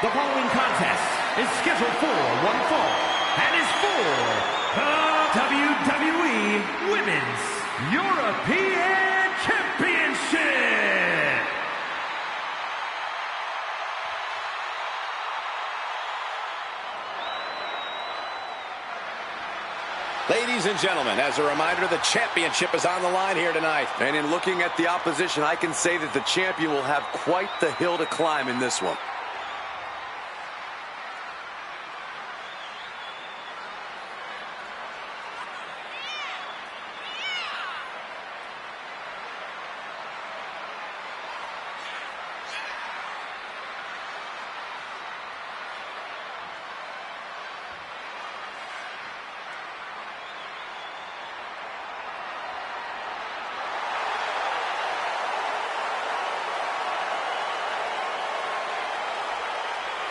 The following contest is scheduled for one fall and is for the WWE Women's European Championship. Ladies and gentlemen, as a reminder, the championship is on the line here tonight. And in looking at the opposition, I can say that the champion will have quite the hill to climb in this one.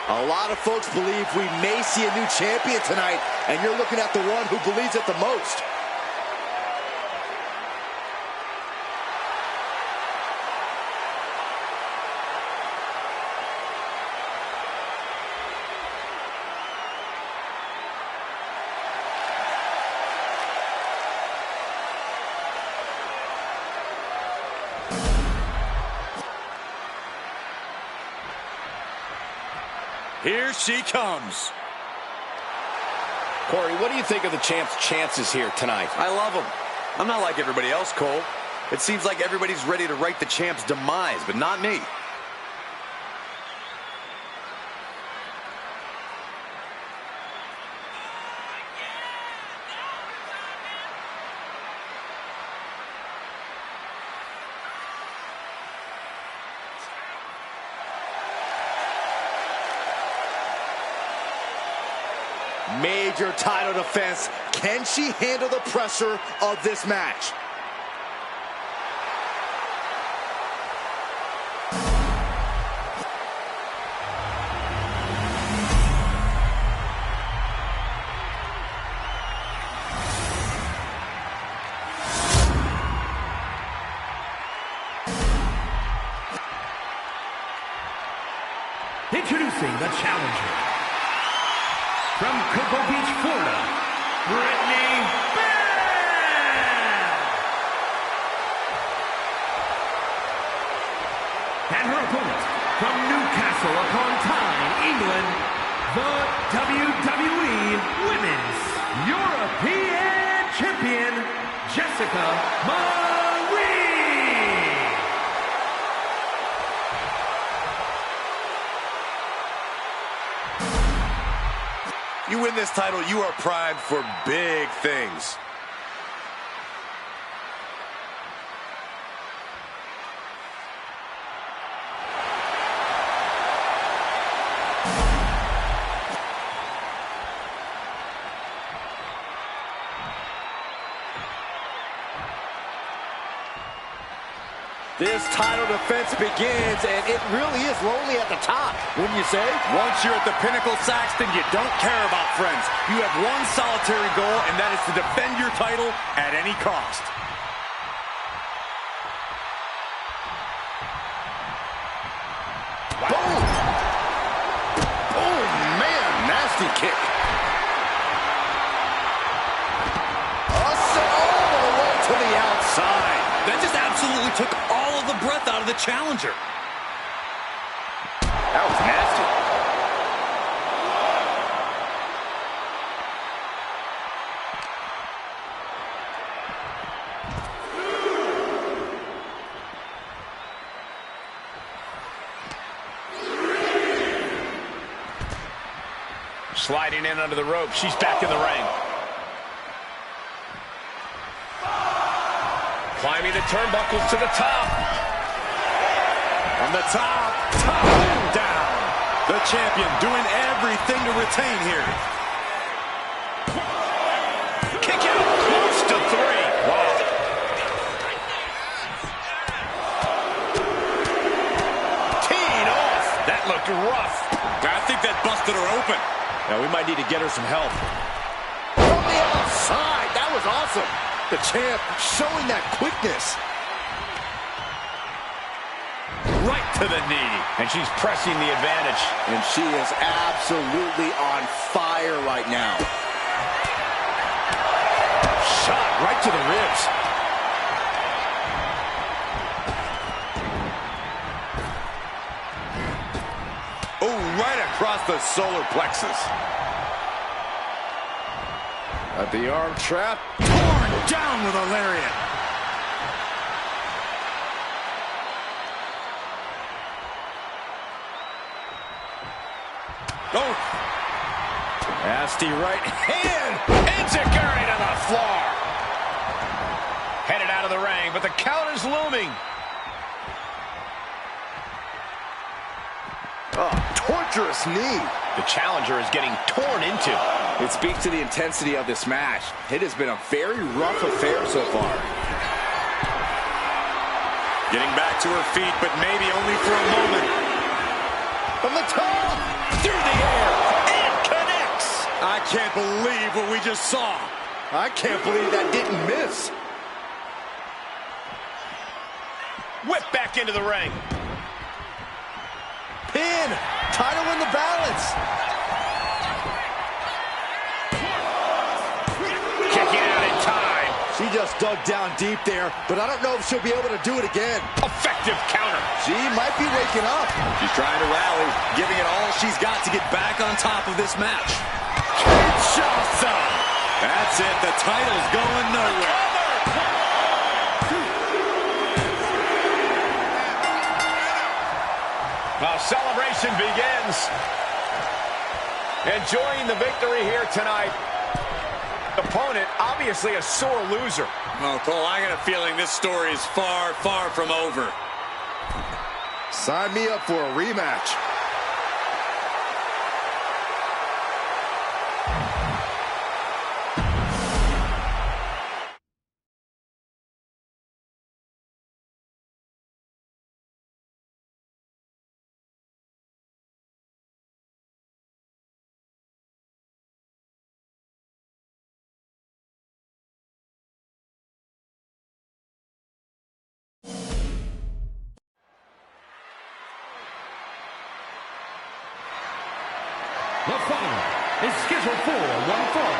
A lot of folks believe we may see a new champion tonight, and you're looking at the one who believes it the most. Here she comes. Corey, what do you think of the champ's chances here tonight? I love him. I'm not like everybody else, Cole. It seems like everybody's ready to write the champ's demise, but not me. Major title defense. Can she handle the pressure of this match? Introducing the challenger. From Cocoa Beach, Florida, Brittany Bell! And her opponent, from Newcastle upon Tyne, England, the WWE Women's European Champion, Jessica Marie! You win this title, you are primed for big things. This title defense begins, and it really is lonely at the top, wouldn't you say? Once you're at the pinnacle, Saxton, you don't care about friends. You have one solitary goal, and that is to defend your title at any cost. Wow. Boom! Oh, man, nasty kick. All the way to the outside. That just absolutely took all of the breath out of the challenger. That was nasty. Sliding in under the rope. She's back in the ring. Climbing the turnbuckles to the top. From the top and down. The champion doing everything to retain here. Kick out, close to 3. Wow. Teed off. That looked rough. I think that busted her open. Now we might need to get her some help. From the outside, that was awesome. The champ showing that quickness. right to the knee. And she's pressing the advantage. And she is absolutely on fire right now. Shot right to the ribs. Oh, right across the solar plexus. At the arm trap. Torn down with a lariat. Oh. Nasty right hand. Enziguri to the floor. Headed out of the ring, but the count is looming. Oh, torturous knee. The challenger is getting torn into. It speaks to the intensity of this match. It has been a very rough affair so far. Getting back to her feet, but maybe only for a moment. From the top. Through the air. And connects. I can't believe what we just saw. I can't believe that didn't miss. Whip back into the ring. Pin. Title in the balance. Kicking out in time. She just dug down deep there, but I don't know if she'll be able to do it again. Effective counter. She might be waking up. She's trying to rally, giving it all she's got to get back on top of this match. Kinshasa. That's it. The title's going nowhere. Well, celebration begins. Enjoying the victory here tonight. Opponent, obviously a sore loser. Well, Cole, I got a feeling this story is far, far from over. Sign me up for a rematch. The following is scheduled for one fall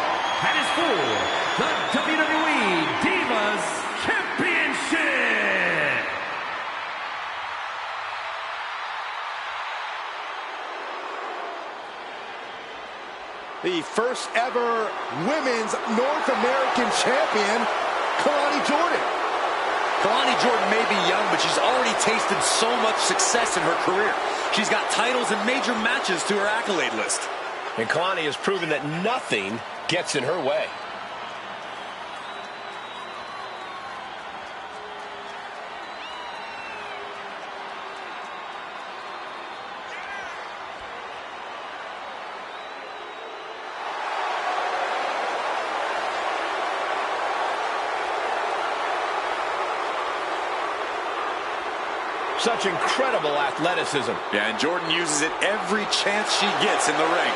and is for the WWE Divas Championship. The first ever Women's North American Champion, Kalani Jordan. Kalani Jordan may be young, but she's already tasted so much success in her career. She's got titles and major matches to her accolade list. And Kalani has proven that nothing gets in her way. Such incredible athleticism. Yeah, and Jordan uses it every chance she gets in the ring.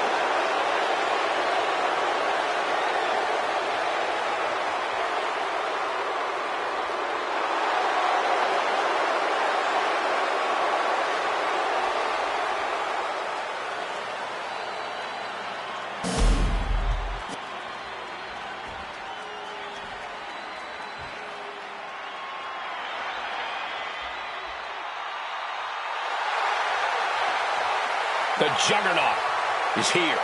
The Juggernaut is here.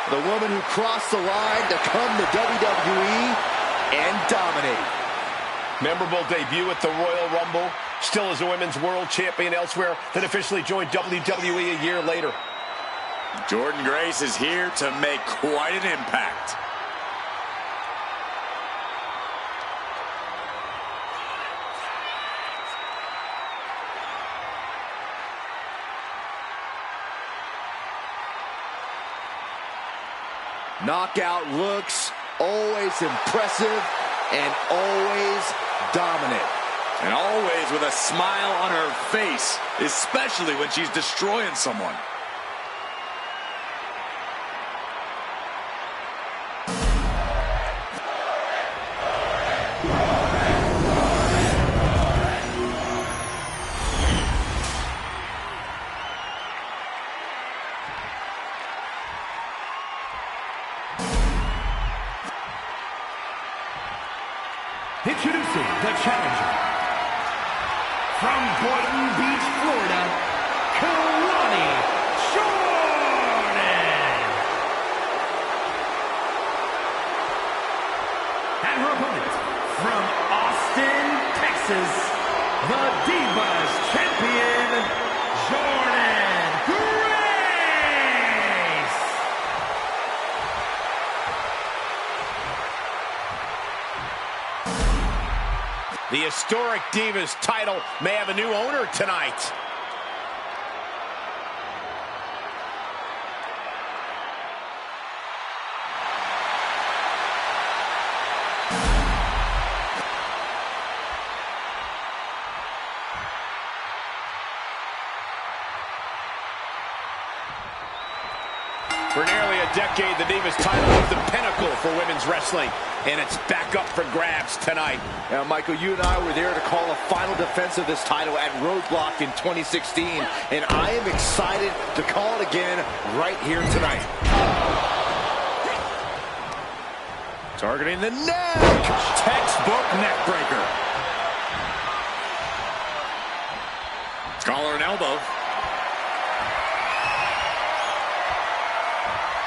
The woman who crossed the line to come to WWE and dominate. Memorable debut at the Royal Rumble. Still is a women's world champion elsewhere, then officially joined WWE a year later. Jordynne Grace is here to make quite an impact. Knockout looks, always impressive, and always dominant. And always with a smile on her face, especially when she's destroying someone. Introducing the challenger from Boynton Beach, Florida, Kalani Jordan. And her opponent from Austin, Texas, the Divas Champion, Jordan Grace. The historic Divas title may have a new owner tonight. For nearly a decade, the Divas title was the pinnacle for women's wrestling, and it's back up for grabs tonight. Now, Michael, you and I were there to call a final defense of this title at Roadblock in 2016, and I am excited to call it again right here tonight. Targeting the neck. Textbook neck breaker. Collar and elbow.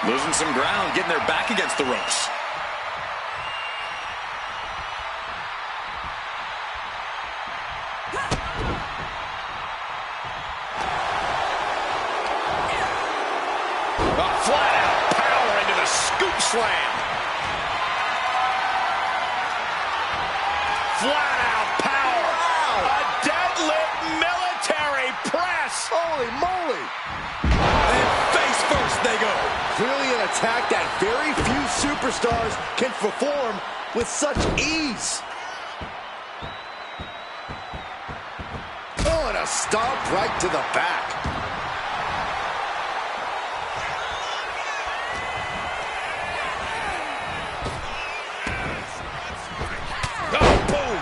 Losing some ground, getting their back against the ropes. Flat-out power into the scoop slam. Flat-out power. Wow. A deadlift military press. Holy moly! And face first they go. Clearly an attack that very few superstars can perform with such ease. Oh, and a stomp right to the back. Oh, boom.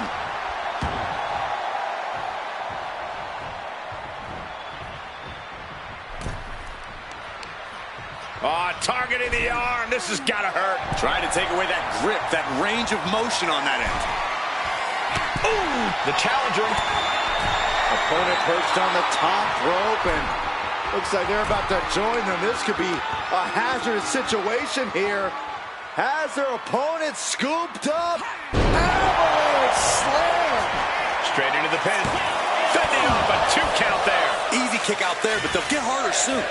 Oh, targeting the arm. This has got to hurt. Trying to take away that grip, that range of motion on that end. Ooh, the challenger. Opponent perched on the top rope, and looks like they're about to join them. This could be a hazardous situation here. Has their opponent scooped up. Avalanche slam. Straight into the pin. Fending off a 2 count there. Easy kick out there, but they'll get harder soon.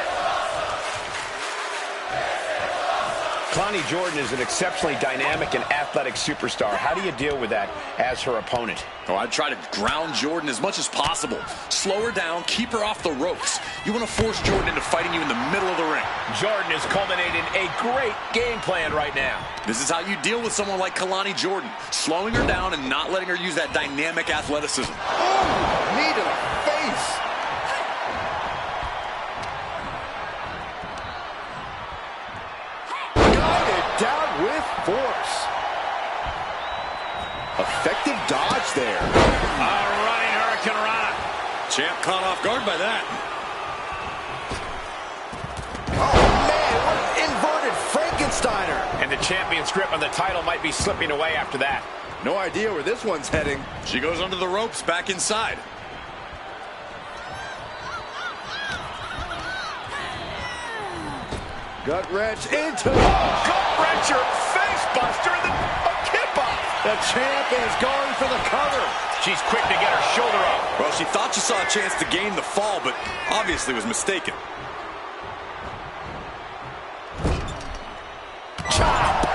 Kalani Jordan is an exceptionally dynamic and athletic superstar. How do you deal with that as her opponent? Oh, I'd try to ground Jordan as much as possible. Slow her down, keep her off the ropes. You want to force Jordan into fighting you in the middle of the ring. Jordan is culminating a great game plan right now. This is how you deal with someone like Kalani Jordan. Slowing her down and not letting her use that dynamic athleticism. Oh, knee to the face. Down with force. Effective dodge there. Running Hurricane Rana. Champ caught off guard by that. Oh, man, what an inverted Frankensteiner. And the champion's grip on the title might be slipping away after that. No idea where this one's heading. She goes under the ropes, back inside. Gut wrench into... Gut wrencher, face buster, and a kip-off. The champ is going for the cover. She's quick to get her shoulder up. Well, she thought she saw a chance to gain the fall, but obviously was mistaken. Chop.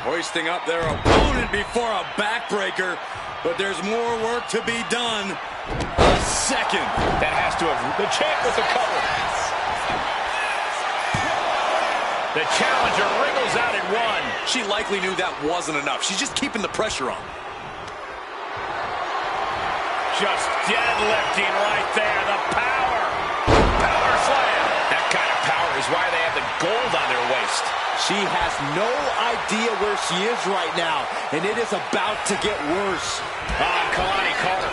Hoisting up their opponent before a backbreaker. But there's more work to be done. A second. That has to have... The champ with the cover. The challenger wriggles out at 1. She likely knew that wasn't enough. She's just keeping the pressure on. Just deadlifting right there. The power. Power slam. That kind of power is why they have the gold on their waist. She has no idea where she is right now, and it is about to get worse. Kalani caught her.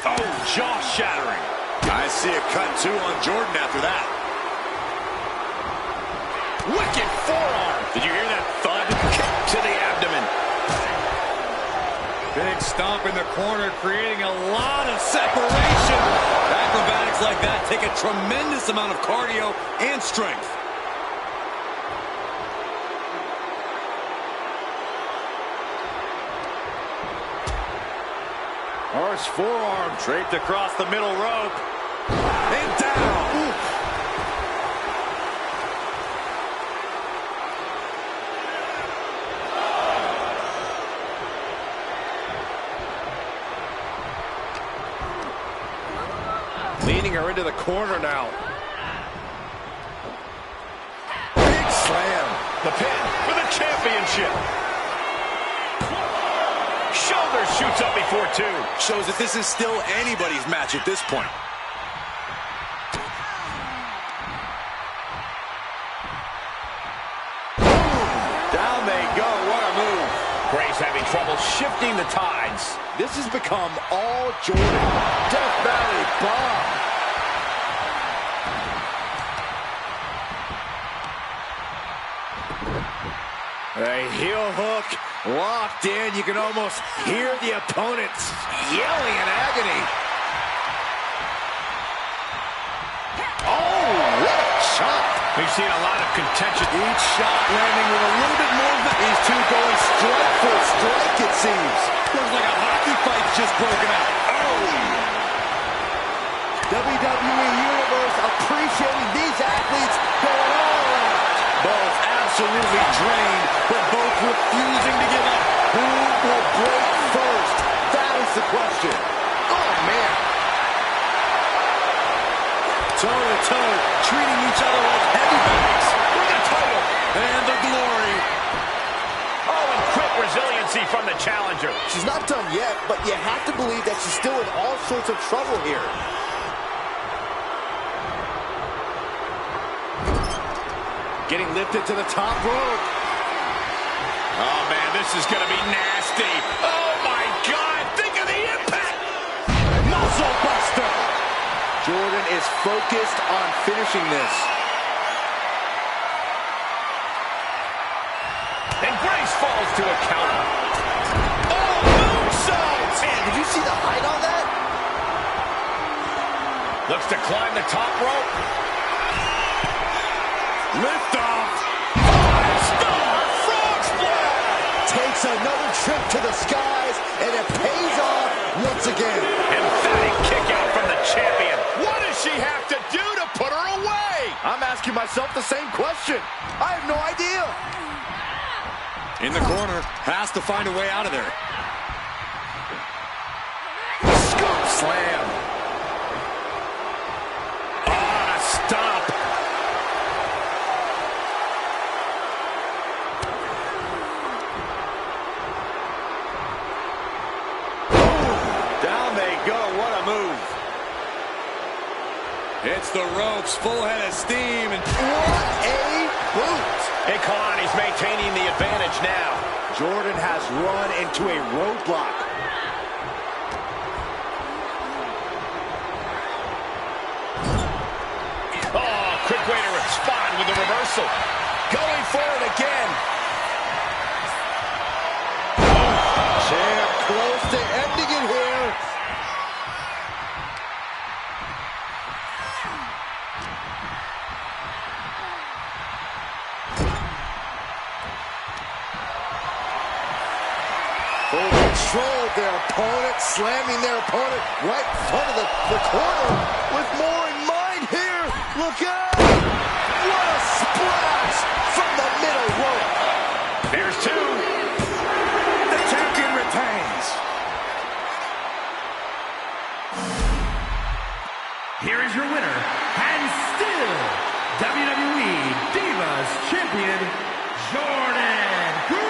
Oh, jaw-shattering. I see a cut, too, on Jordan after that. Wicked forearm. Did you hear that thud? Kick to the abdomen. Big stomp in the corner, creating a lot of separation. Acrobatics like that take a tremendous amount of cardio and strength. Harsh forearm draped across the middle rope. And down. Oof. Leading her into the corner now. Big slam. The pin for the championship. Shoulder shoots up before two. Shows that this is still anybody's match at this point. Down they go. What a move. Gray's having trouble shifting the tides. This has become all Jordan. Death Valley bomb. A heel hook locked in. You can almost hear the opponents yelling in agony. Oh, what a shot. We've seen a lot of contention. Each shot landing with a little bit more. These two going strike for strike, it seems. Looks like a hockey fight's just broken out. Oh! WWE Universe appreciating these athletes going all out. Both absolutely drained, but both refusing to give up. Who will break first? That is the question. Oh, man. Toe-to-toe, treating each other like heavyweights. For the title. And the glory. Oh, and quick resiliency from the challenger. She's not done yet, but you have to believe that she's still in all sorts of trouble here. Getting lifted to the top rope. Oh, man, this is going to be nasty. Oh, my God. Think of the impact. Muscle buster. Jordan is focused on finishing this. And Grace falls to a counter. Oh, moonsault. Man, did you see the height on that? Looks to climb the top rope. Lift off. 5-star frog splash. Takes another trip to the skies, and it pays off once again. Emphatic kick out from the champion. What does she have to do to put her away? I'm asking myself the same question. I have no idea. In the corner, has to find a way out of there. Scoop slam. Ah, stop. Down they go. What a move. Hits the ropes, full head of steam, and What a boot. And Kalani's maintaining the advantage now. Jordan has run into a roadblock. Oh, quick way to respond with the reversal. Going for it again. Champ close to ending it here. Full control of their opponent, slamming their opponent right in front of the corner with more in mind here. Look out! What a splash from the middle rope. There's two. The champion retains. Here is your winner, and still WWE Divas Champion, Jordan Grace.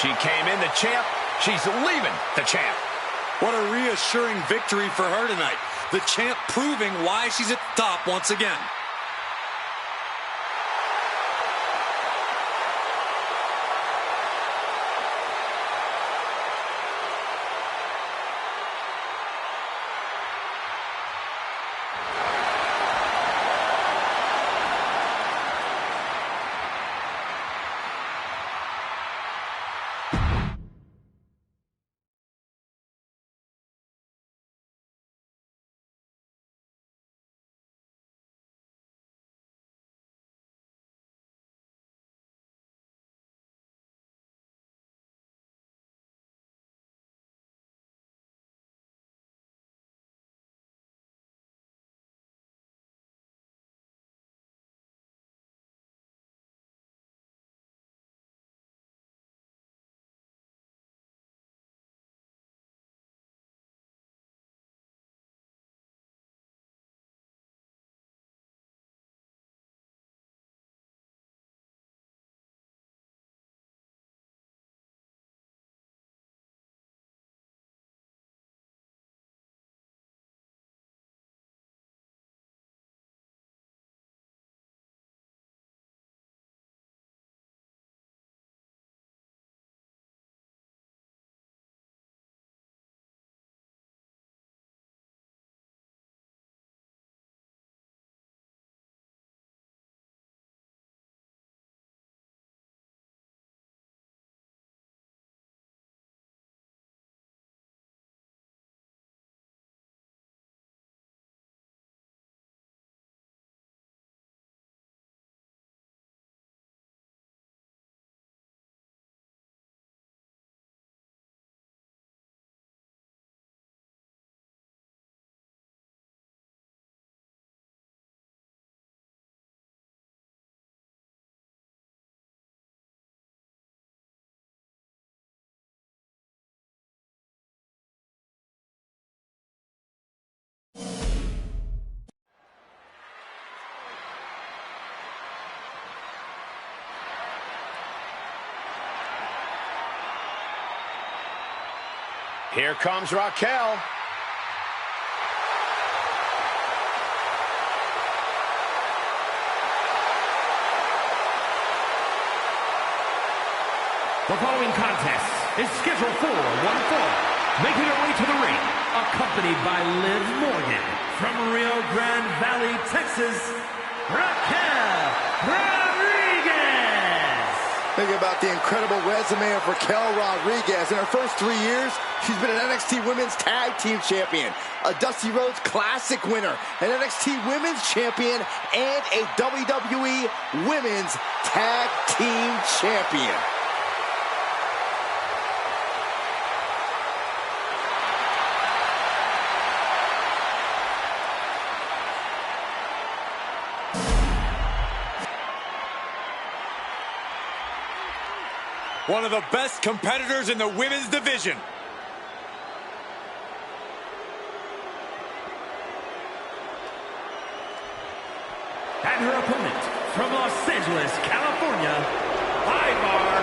She came in the champ. She's leaving the champ. what a reassuring victory for her tonight. The champ proving why she's at the top once again. Here comes Raquel. The following contest is scheduled for one fall. Making her way to the ring, accompanied by Liv Morgan. From Rio Grande Valley, Texas, Raquel Rodriguez. Think about the incredible resume of Raquel Rodriguez. In her first 3 years, she's been an NXT Women's Tag Team Champion, a Dusty Rhodes Classic winner, an NXT Women's Champion, and a WWE Women's Tag Team Champion. One of the best competitors in the women's division. And her opponent, from Los Angeles, California, Ivar.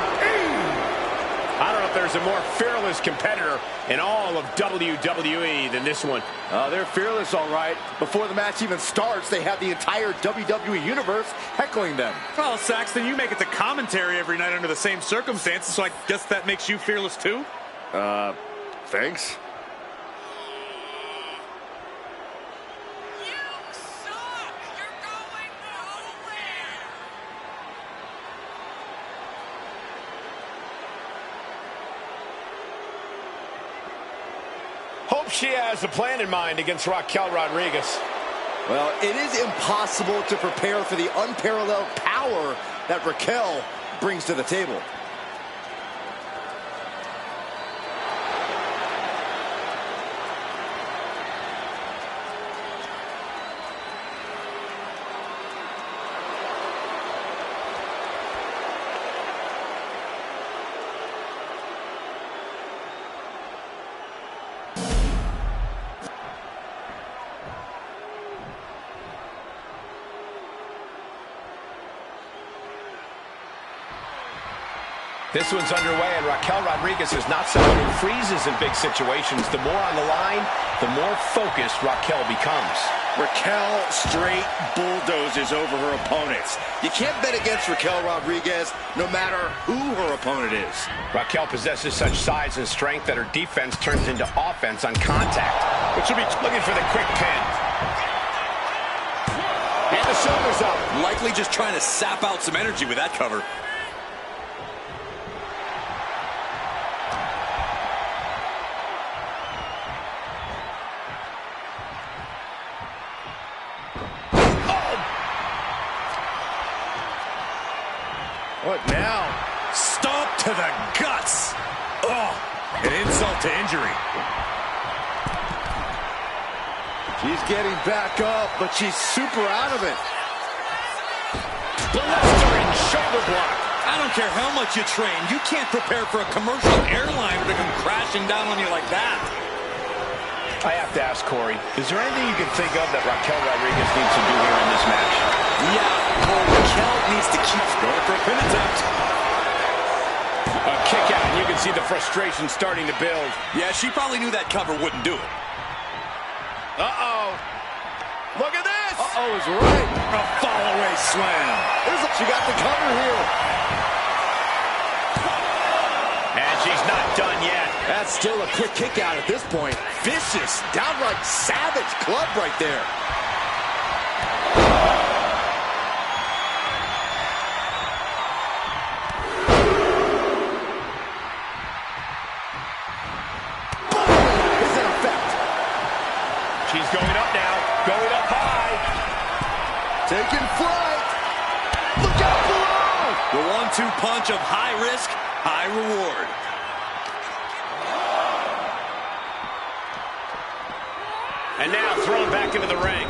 I don't know if there's a more fearless competitor in all of WWE than this one. They're fearless, all right. Before the match even starts, they have the entire WWE Universe heckling them. Well, Saxton, you make it to commentary every night under the same circumstances, so I guess that makes you fearless too? Thanks. Hope she has a plan in mind against Raquel Rodriguez. Well, it is impossible to prepare for the unparalleled power that Raquel brings to the table. This one's underway, and Raquel Rodriguez is not someone who freezes in big situations. The more on the line, the more focused Raquel becomes. Raquel straight bulldozes over her opponents. You can't bet against Raquel Rodriguez no matter who her opponent is. Raquel possesses such size and strength that her defense turns into offense on contact, which will be looking for the quick pin. And the shoulders up. Likely just trying to sap out some energy with that cover. What now? Stomp to the guts. Oh, an insult to injury. She's getting back up, but she's super out of it. Blistering shoulder block. I don't care how much you train. You can't prepare for a commercial airliner to come crashing down on you like that. I have to ask Corey, is there anything you can think of that Raquel Rodriguez needs to do here in this match? Yeah, Raquel needs to keep going for a pin attempt. A kick out, and you can see the frustration starting to build. Yeah, she probably knew that cover wouldn't do it. Uh-oh. Look at this. Uh-oh is right. A fall-away slam. She got the cover here. And she's not done yet. That's still a quick kick out at this point. Vicious, downright savage club right there. She's going up now, going up high. Taking flight. Look out below. The 1-2 punch of high risk, high reward. And now thrown back into the ring.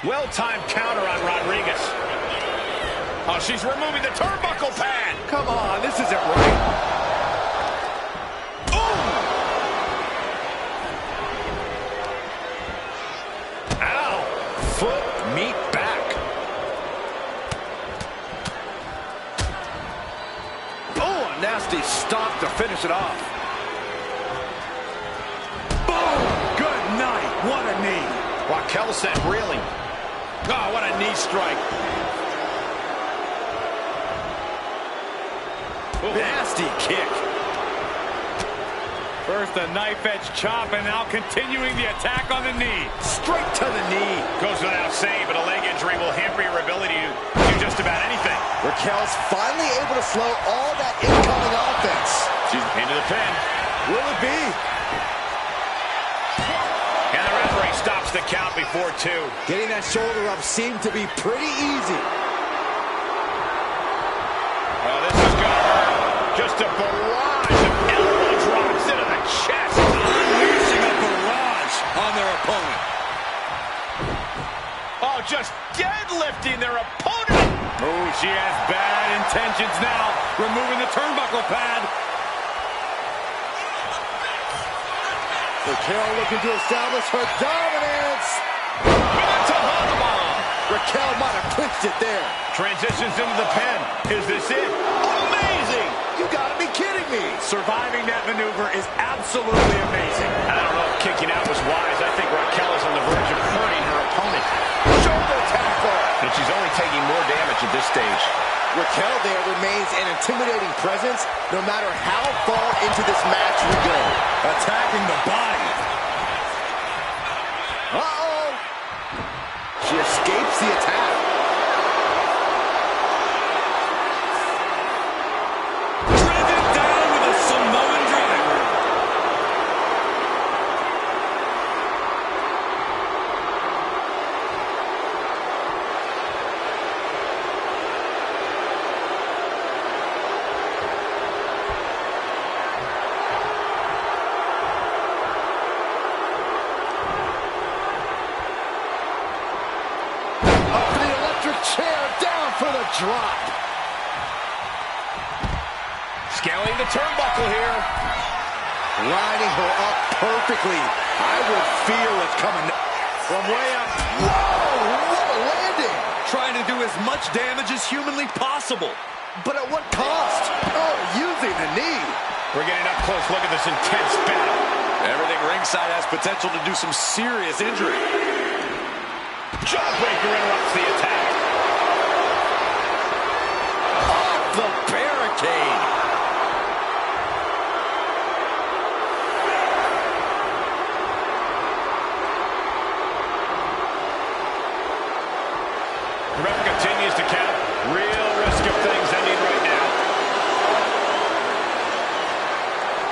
Well-timed counter on Rodriguez. Oh, she's removing the turnbuckle pad. Come on, this isn't right. Ooh! Ow! Foot meet back. a nasty stop to finish it off. Boom! Good night. What a knee. Raquel sent reeling. Oh, what a knee strike. Nasty kick. First a knife edge chop, and now continuing the attack on the knee. Straight to the knee. Goes without saying, but a leg injury will hamper your ability to do just about anything. Raquel's finally able to slow all that incoming offense. She's into the pin. Will it be? And the referee stops the count before 2. Getting that shoulder up seemed to be pretty easy. Oh, this is gonna hurt. Just a barrage of elbow drops into the chest. Unleashing a barrage on their opponent. Oh, just deadlifting their opponent. Oh, she has bad intentions now. Removing the turnbuckle pad. Raquel looking to establish her dominance. Raquel might have clinched it there. Transitions into the pin. Is this it? Amazing! You gotta be kidding me. Surviving that maneuver is absolutely amazing. I don't know if kicking out was wise. I think Raquel is on the verge of hurting her opponent. Shoulder tackle. And she's only taking more damage at this stage. Raquel there remains an intimidating presence no matter how far into this match we go. Attacking the body. Uh-oh. She escapes the attack. Driven down with a Samoan driver. Up for the electric chair, down for the drop. Scaling the turnbuckle here. Lining her up perfectly. I would feel it coming from way up. Whoa, what a landing. Trying to do as much damage as humanly possible. But at what cost? Oh, using the knee. We're getting up close. Look at this intense battle. Everything ringside has potential to do some serious injury. Jawbreaker interrupts the attack. Off the barricade. The ref continues to count. Real risk of things ending right now.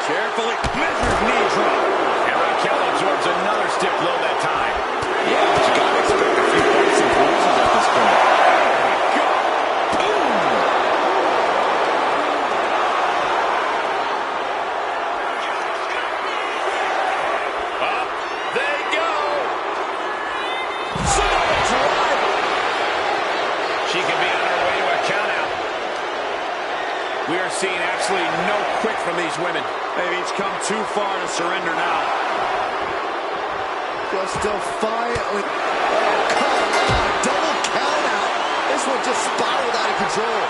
Carefully measured knee drop. And Raquel absorbs another stiff blow that time. Yeah, but you gotta expect a few bumps and bruises at this point. Up they go. Samoa driver. She can be on her way to a countout. We are seeing absolutely no quit from these women. They've each come too far to surrender now. Just defiantly. Oh, come on. Double count out. This one just spiraled out of control.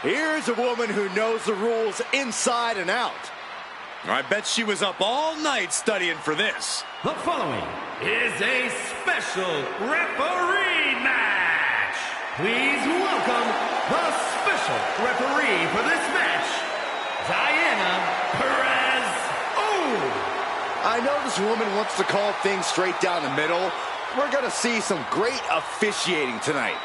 Here's a woman who knows the rules inside and out. I bet she was up all night studying for this. The following is a special referee match. Please welcome the special referee for this match, Diana Perez. Oh! I know this woman wants to call things straight down the middle. We're going to see some great officiating tonight.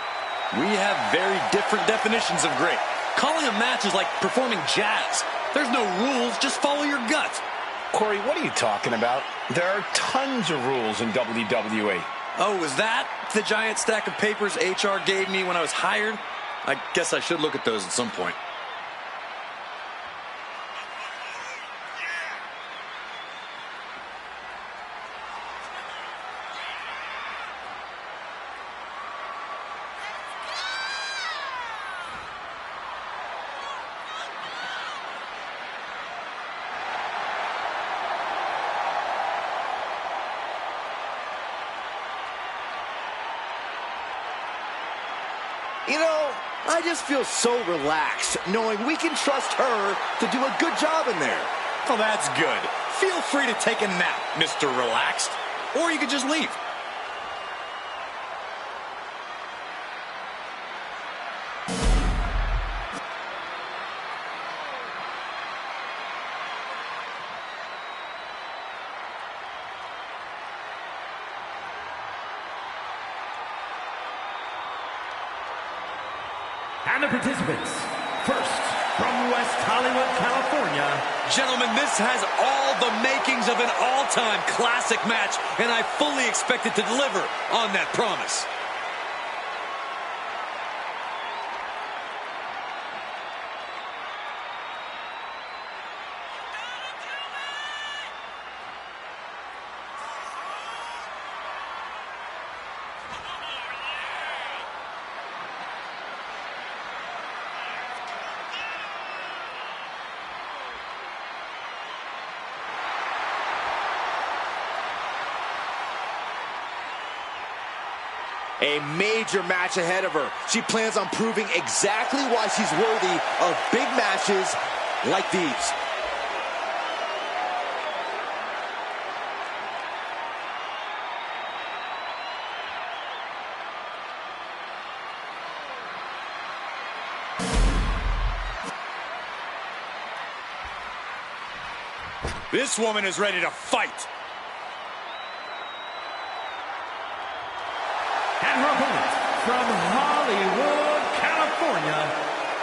We have very different definitions of great. Calling a match is like performing jazz. There's no rules, just follow your gut. Corey, what are you talking about? There are tons of rules in WWE. Oh, was that the giant stack of papers HR gave me when I was hired? I guess I should look at those at some point. You know, I just feel so relaxed knowing we can trust her to do a good job in there. Well, that's good. Feel free to take a nap, Mr. Relaxed. Or you could just leave. And the participants, first, from West Hollywood, California. Gentlemen, this has all the makings of an all-time classic match, and I fully expect it to deliver on that promise. A major match ahead of her. She plans on proving exactly why she's worthy of big matches like these. This woman is ready to fight. And her opponent, from Hollywood, California,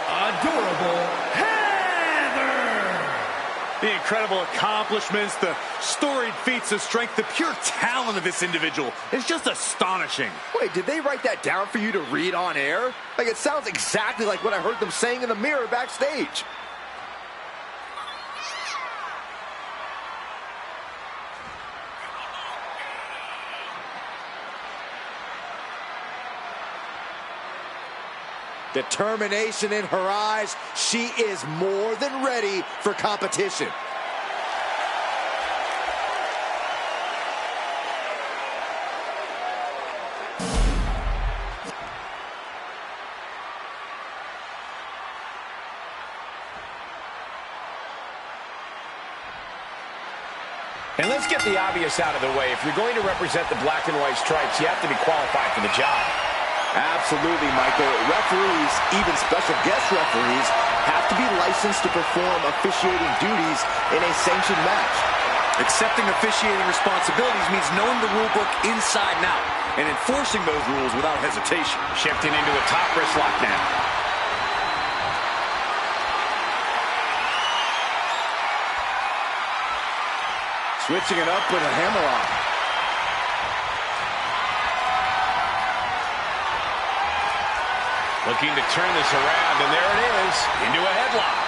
Adorable Heather. The incredible accomplishments, the storied feats of strength, the pure talent of this individual is just astonishing. Wait, did they write that down for you to read on air? Like, it sounds exactly like what I heard them saying in the mirror backstage. Determination in her eyes. She is more than ready for competition. And let's get the obvious out of the way. If you're going to represent the black and white stripes, you have to be qualified for the job. Absolutely, Michael. Referees, even special guest referees, have to be licensed to perform officiating duties in a sanctioned match. Accepting officiating responsibilities means knowing the rule book inside and out and enforcing those rules without hesitation. Shifting into a top wrist lock now. Switching it up with a hammerlock. Looking to turn this around, and there it is, into a headlock.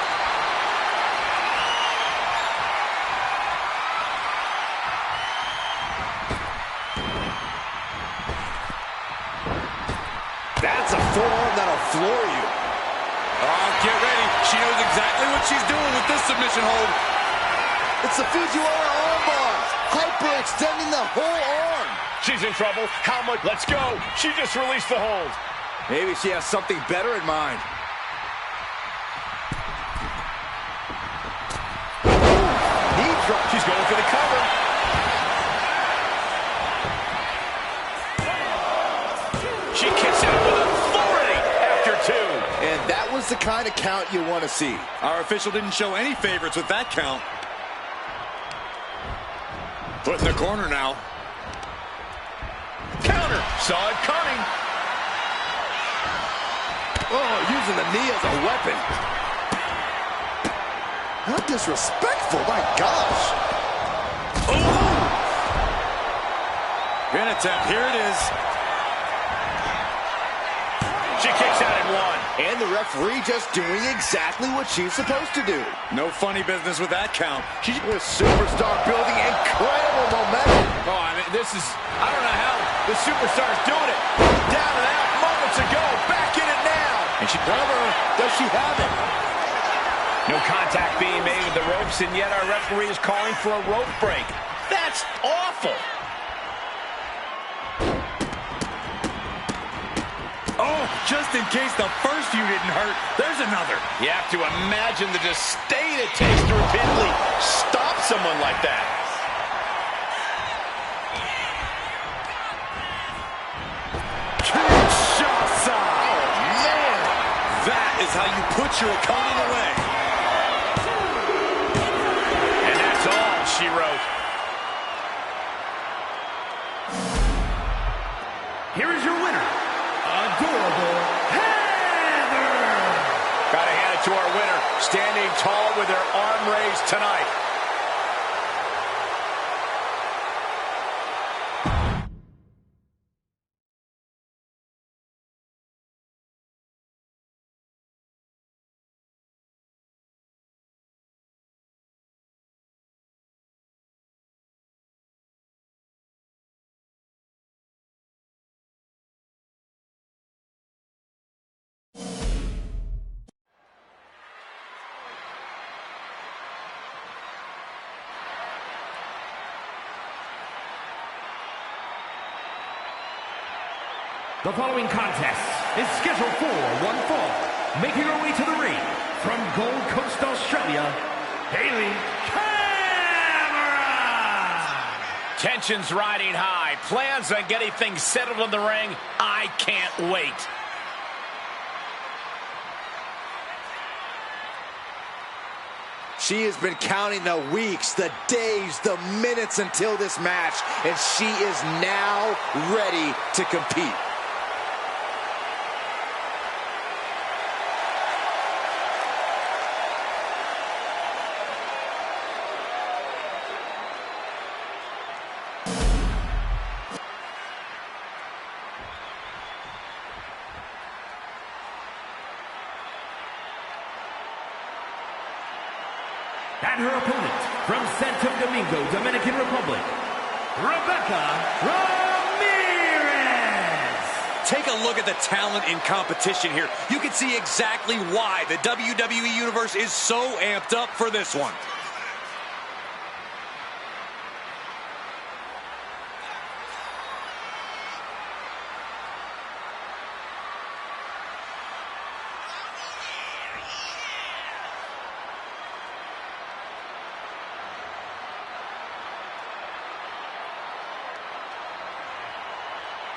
That's a forearm that'll floor you. Oh, get ready. She knows exactly what she's doing with this submission hold. It's the Fujiwara armbar. Hyperextending the whole arm. She's in trouble. How much? Let's go. She just released the hold. Maybe she has something better in mind. drop. She's going for the cover. She kicks out with authority after 2. And that was the kind of count you want to see. Our official didn't show any favorites with that count. Foot in the corner now. Counter. Saw it coming. Oh, using the knee as a weapon. How disrespectful, my gosh. Ooh. Pin attempt, here it is. She kicks out at 1. And the referee just doing exactly what she's supposed to do. No funny business with that count. She's a superstar building incredible momentum. Oh, I mean, this is, I don't know how the superstar is doing it. Down and out moments ago, back in it now. And she, however, does she have it? No contact being made with the ropes, and yet our referee is calling for a rope break. That's awful. Oh, just in case the first few didn't hurt, there's another. You have to imagine the disdain it takes to repeatedly stop someone like that. Kinshasa! Oh, man! That is how you put your opponent away. And that's all she wrote. Here is your winner, Adorable Heather. Gotta hand it to our winner, standing tall with her arm raised tonight. The following contest is scheduled for one fall. Making her way to the ring from Gold Coast, Australia, Haley Cameron. Tensions riding high. Plans on getting things settled in the ring. I can't wait. She has been counting the weeks, the days, the minutes until this match, and she is now ready to compete. And her opponent from Santo Domingo, Dominican Republic, Rebecca Ramirez. Take a look at the talent in competition here. You can see exactly why the WWE Universe is so amped up for this one.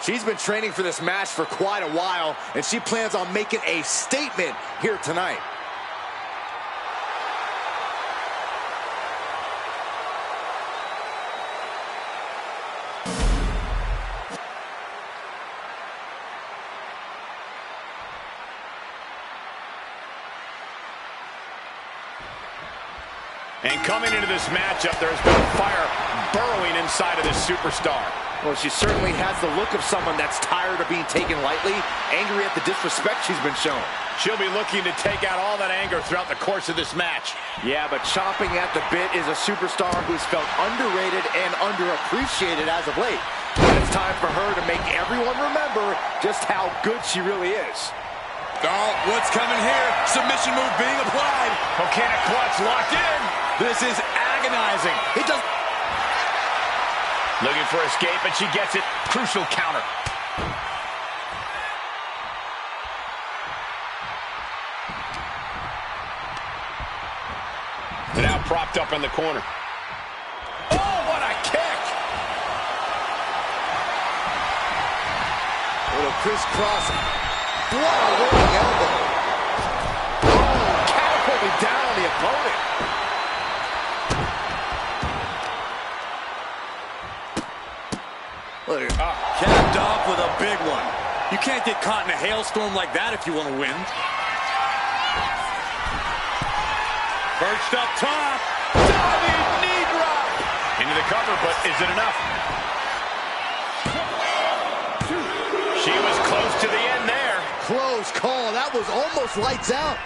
She's been training for this match for quite a while, and she plans on making a statement here tonight. And coming into this matchup, there's been a fire burrowing inside of this superstar. Well, she certainly has the look of someone that's tired of being taken lightly, angry at the disrespect she's been shown. She'll be looking to take out all that anger throughout the course of this match. Yeah, but chomping at the bit is a superstar who's felt underrated and underappreciated as of late. But it's time for her to make everyone remember just how good she really is. Oh, what's coming here? Submission move being applied. Volcanic clutch locked in. This is agonizing. It does. Looking for escape, and she gets it. Crucial counter. Now propped up in the corner. Little crisscross. What a rolling elbow. Oh, catapulting down on the opponent. Look, Capped off with a big one. You can't get caught in a hailstorm like that if you want to win. Perched up top. Diving knee drop. Into the cover, but is it enough? She was close to the end there. Close call. That was almost lights out.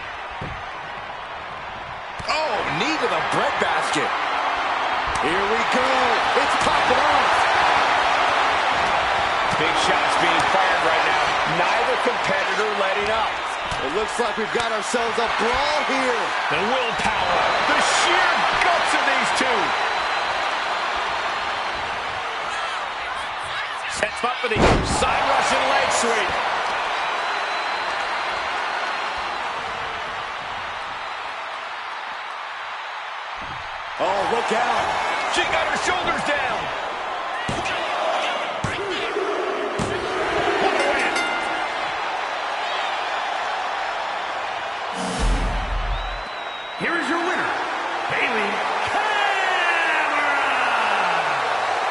Oh, knee to the breadbasket. Here we go. It's popping off. Big shots being fired right now. Neither competitor letting up. It looks like we've got ourselves a brawl here. The willpower, the sheer guts of these two. Sets up for the side Russian leg sweep. Oh, look out. She got her shoulders down. Here is your winner, Bailey.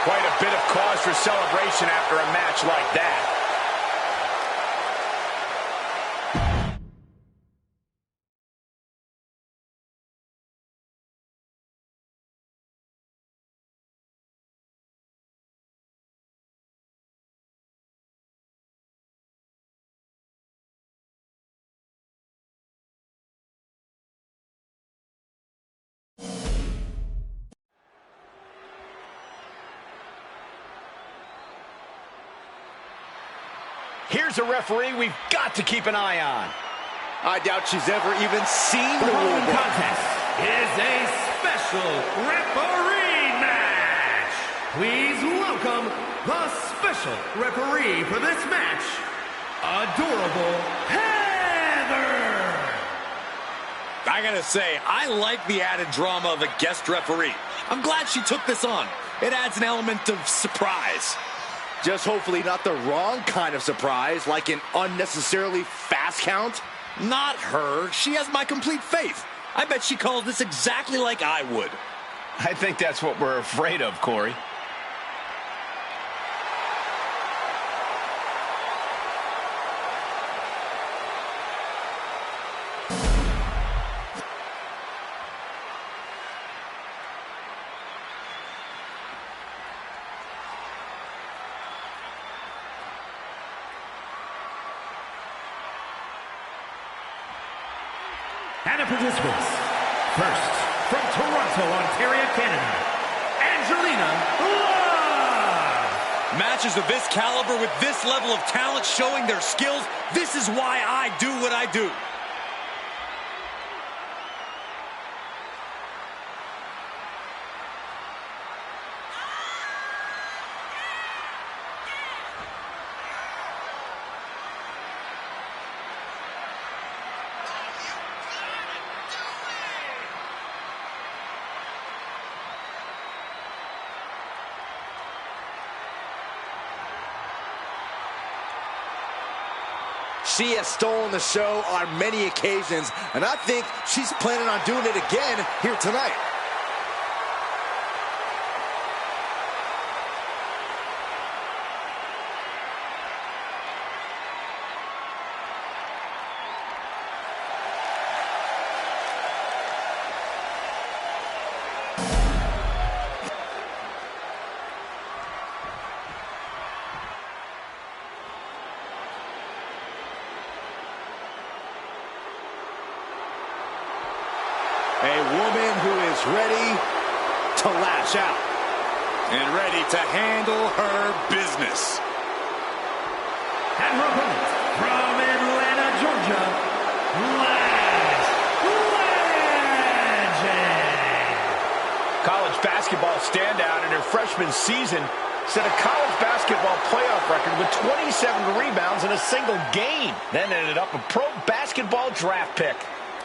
Quite a bit of cause for celebration after a match like that. Here's a referee we've got to keep an eye on. I doubt she's ever even seen the following rule book. contest is a special referee match. Please welcome the special referee for this match, Adorable Heather. I gotta say, I like the added drama of a guest referee. I'm glad she took this on. It adds an element of surprise. Just hopefully not the wrong kind of surprise, like an unnecessarily fast count. Not her. She has my complete faith. I bet she calls this exactly like I would. I think that's what we're afraid of, Corey. And the participants, first, from Toronto, Ontario, Canada, Angelina Love. Matches of this caliber with this level of talent showing their skills, this is why I do what I do. She has stolen the show on many occasions, and I think she's planning on doing it again here tonight. A woman who is ready to lash out. And ready to handle her business. And her opponent, from Atlanta, Georgia, Legend. College basketball standout in her freshman season set a college basketball playoff record with 27 rebounds in a single game. Then ended up a pro basketball draft pick.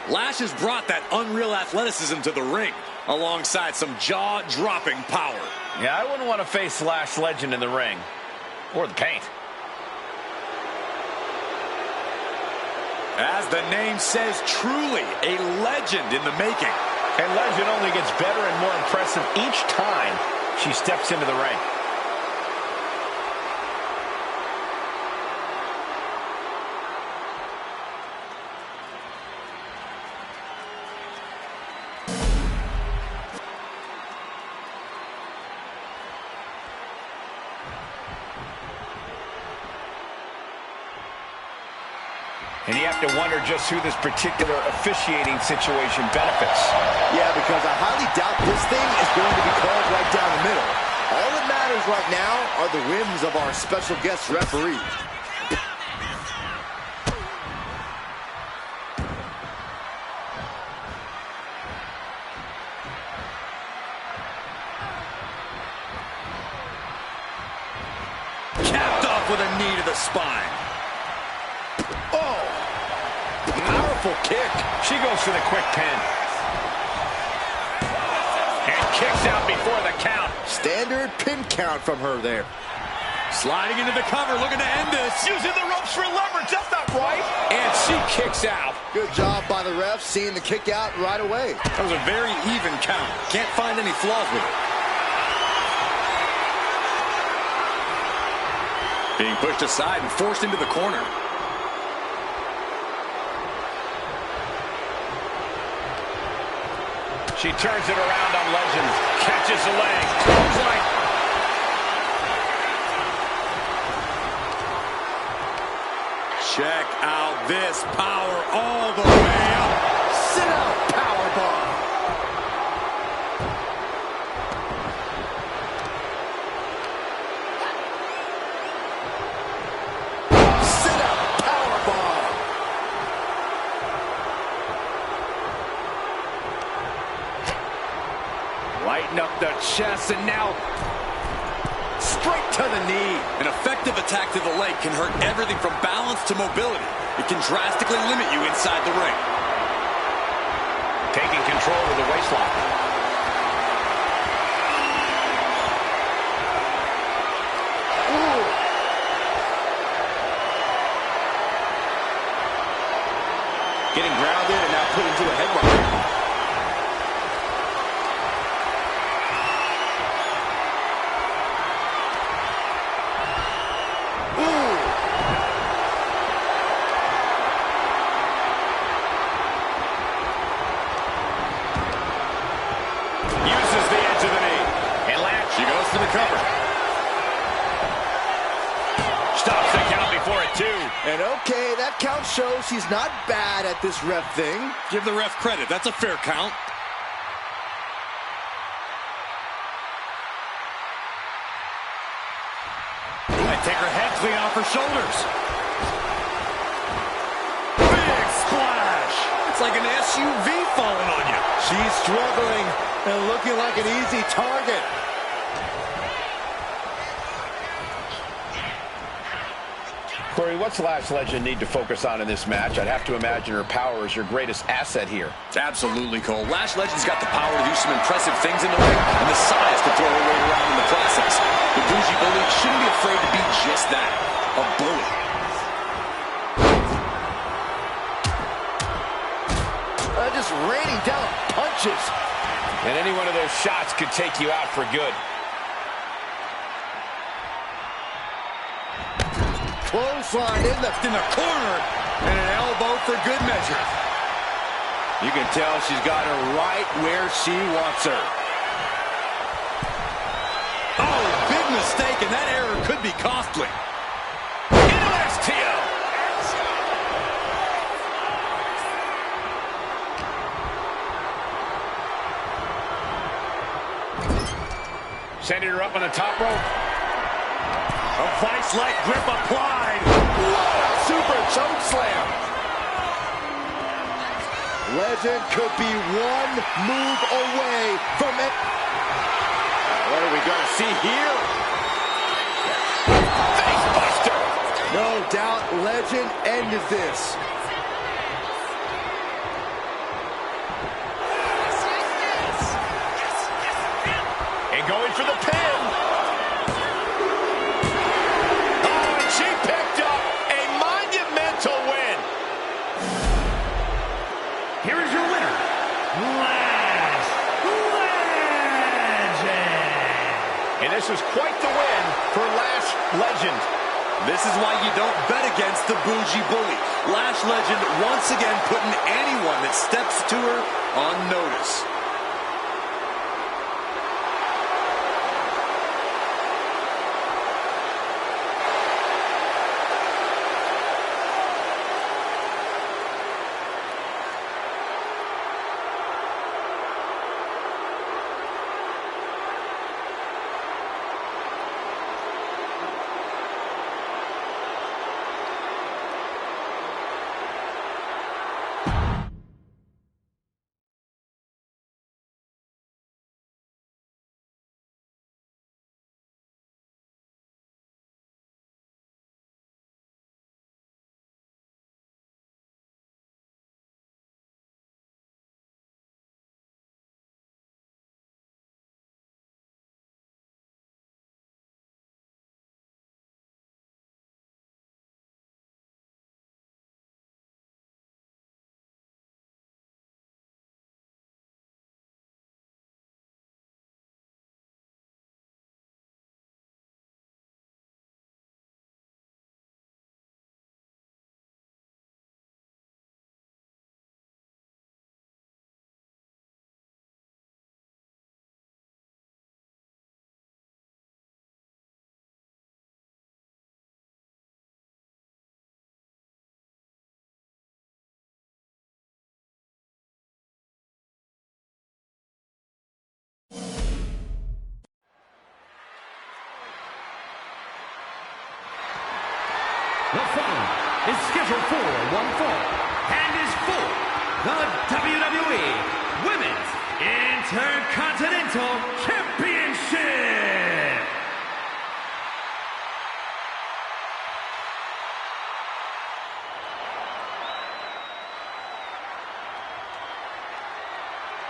Lash has brought that unreal athleticism to the ring, alongside some jaw-dropping power. Yeah, I wouldn't want to face Lash Legend in the ring. Or the paint. As the name says, truly a legend in the making. And Legend only gets better and more impressive each time she steps into the ring. And you have to wonder just who this particular officiating situation benefits. Yeah, because I highly doubt this thing is going to be called right down the middle. All that matters right now are the whims of our special guest referee. Capped off with a knee to the spine. Oh! Powerful kick. She goes for the quick pin. And kicks out before the count. Standard pin count from her there. Sliding into the cover, looking to end this. Using the ropes for leverage. That's not right. And she kicks out. Good job by the ref, seeing the kick out right away. That was a very even count. Can't find any flaws with it. Being pushed aside and forced into the corner. She turns it around on Legend. Catches the leg. Clothesline. Check out this power all the way up. Sit out powerbomb. Sit out powerbomb. Lighten up the chest and now straight to the knee. An effective attack to the leg can hurt everything from balance to mobility. It can drastically limit you inside the ring. Taking control of the waistlock. Ooh. Getting grounded and now put into a headlock. And okay, that count shows he's not bad at this ref thing. Give the ref credit. That's a fair count. Might take her head clean off her shoulders. Big splash. It's like an SUV falling on you. She's struggling and looking like an easy target. Corey, what's Lash Legend need to focus on in this match? I'd have to imagine her power is your greatest asset here. Absolutely, Cole. Lash Legend's got the power to do some impressive things in the ring and the size to throw her weight around in the process. The bougie bully shouldn't be afraid to be just that, a bully. Just raining down punches. And any one of those shots could take you out for good. Clothesline in the corner, and an elbow for good measure. You can tell she's got her right where she wants her. Oh, big mistake, and that error could be costly. NXTO. Sending her up on the top rope. A vice-like grip applied. Super choke slam. Legend could be one move away from it. What are we going to see here? Facebuster. No doubt Legend ended this. And going for the pin. And this was quite the win for Lash Legend. This is why you don't bet against the bougie bully. Lash Legend once again putting anyone that steps to her on notice. The following is scheduled for one fall and is for the WWE Women's Intercontinental Championship.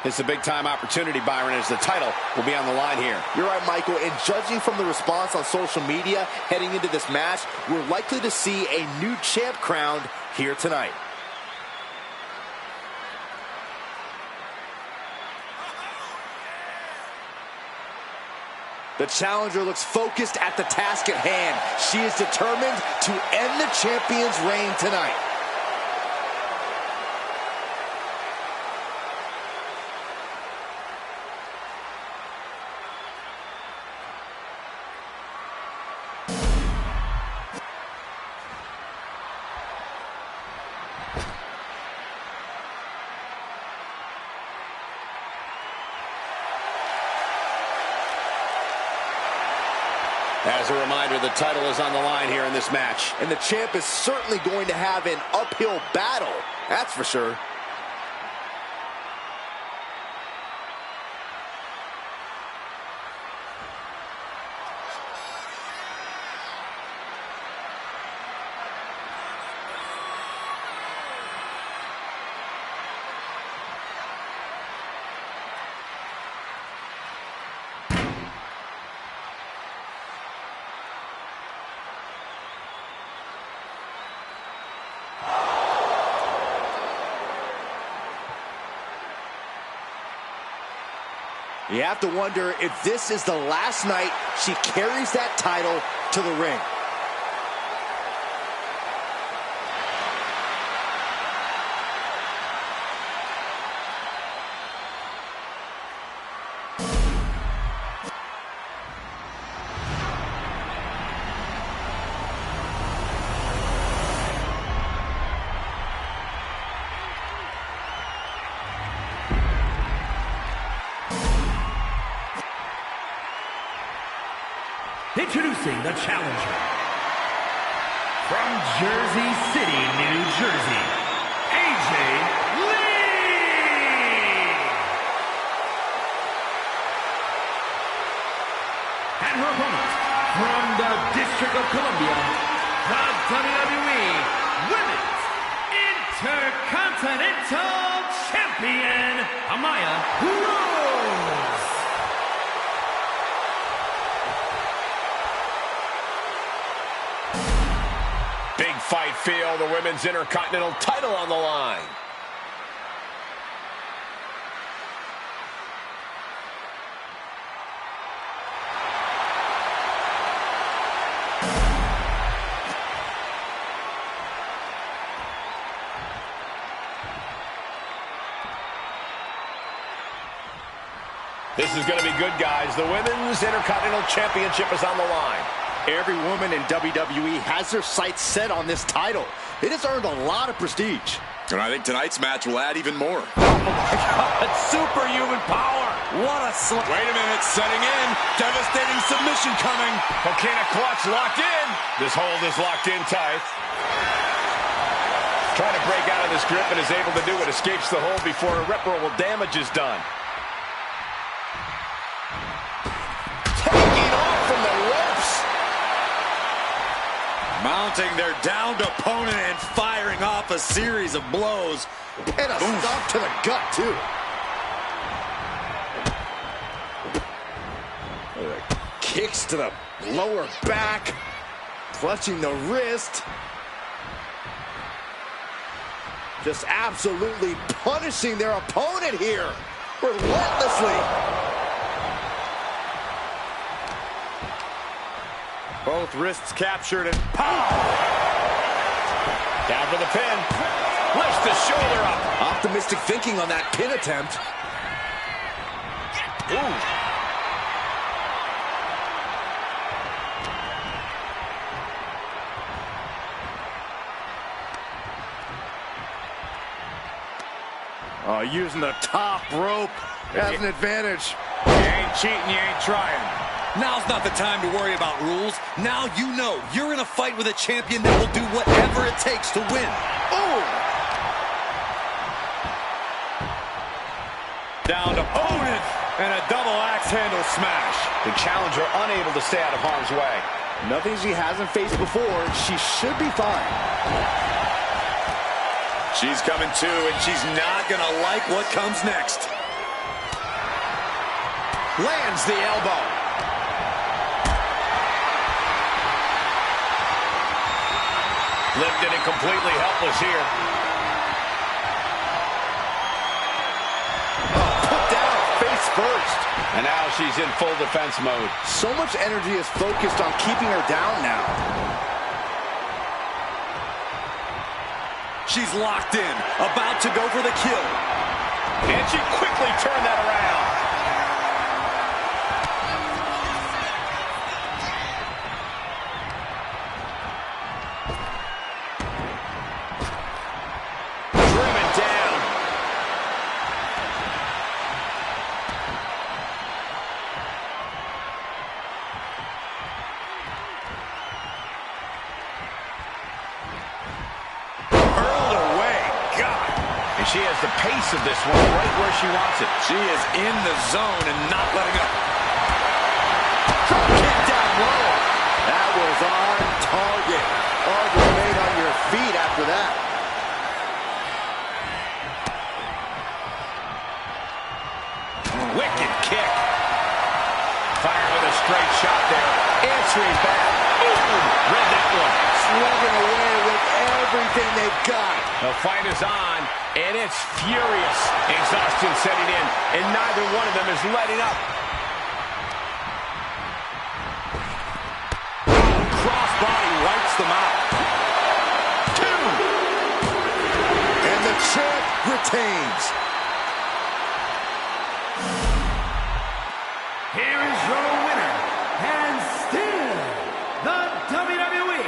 It's a big-time opportunity, Byron, as the title will be on the line here. You're right, Michael, and judging from the response on social media heading into this match, we're likely to see a new champ crowned here tonight. The challenger looks focused at the task at hand. She is determined to end the champion's reign tonight. As a reminder, the title is on the line here in this match. And the champ is certainly going to have an uphill battle, that's for sure. You have to wonder if this is the last night she carries that title to the ring. Introducing the challenger, from Jersey City, New Jersey, AJ Lee! And her opponent, from the District of Columbia, the WWE Women's Intercontinental Champion, Amaya Rose! Big fight feel, the Women's Intercontinental title on the line. This is going to be good, guys. The Women's Intercontinental Championship is on the line. Every woman in WWE has their sights set on this title. It has earned a lot of prestige. And I think tonight's match will add even more. Oh, my God. Superhuman power. What a slam. Wait a minute, setting in. Devastating submission coming. Coquina clutch locked in. This hold is locked in tight. Trying to break out of this grip and is able to do it. Escapes the hold before irreparable damage is done. Taking off from the ropes. Mounting their downed opponent and firing off a series of blows. And a stomp to the gut, too. Kicks to the lower back. Clutching the wrist. Just absolutely punishing their opponent here. Relentlessly. Both wrists captured and pow! Down for the pin. Lifts the shoulder up. Optimistic thinking on that pin attempt. Ooh. Oh, using the top rope as an advantage. You ain't cheating, you ain't trying. Now's not the time to worry about rules. Now you know you're in a fight with a champion that will do whatever it takes to win. Ooh! Down to opponent and a double axe handle smash. The challenger unable to stay out of harm's way. Nothing she hasn't faced before. She should be fine. She's coming too, and she's not gonna like what comes next. Lands the elbow. Lifted and completely helpless here. Oh, put down face first. And now she's in full defense mode. So much energy is focused on keeping her down now. She's locked in, about to go for the kill. And she quickly turned that around. Driven down. She has the pace of this one right where she wants it. She is in the zone and not letting up. Drop kick down low. That was on target. Hard to remain on your feet after that. Wicked kick. Fired with a straight shot there. Answering back. Boom! Read that one. Slugging away with everything they've got. The fight is on, and it's furious. Exhaustion setting in, and neither one of them is letting up. Crossbody wipes them out. 2. And the champ retains. Here is your winner, and still the WWE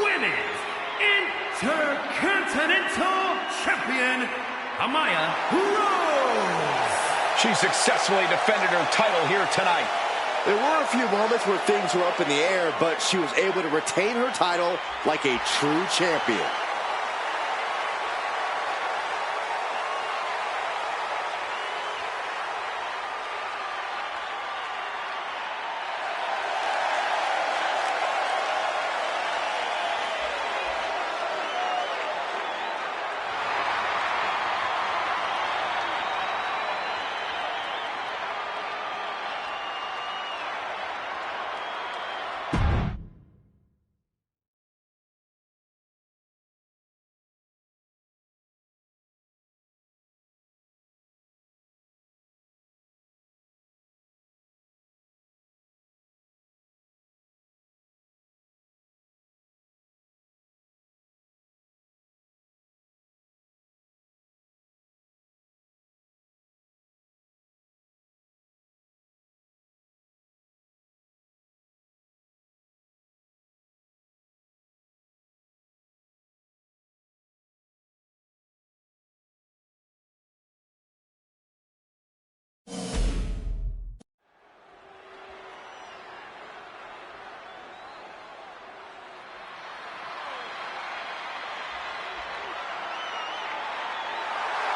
Women's Intercontinental Champion, Amaya Rose. She successfully defended her title here tonight. There were a few moments where things were up in the air, but she was able to retain her title like a true champion.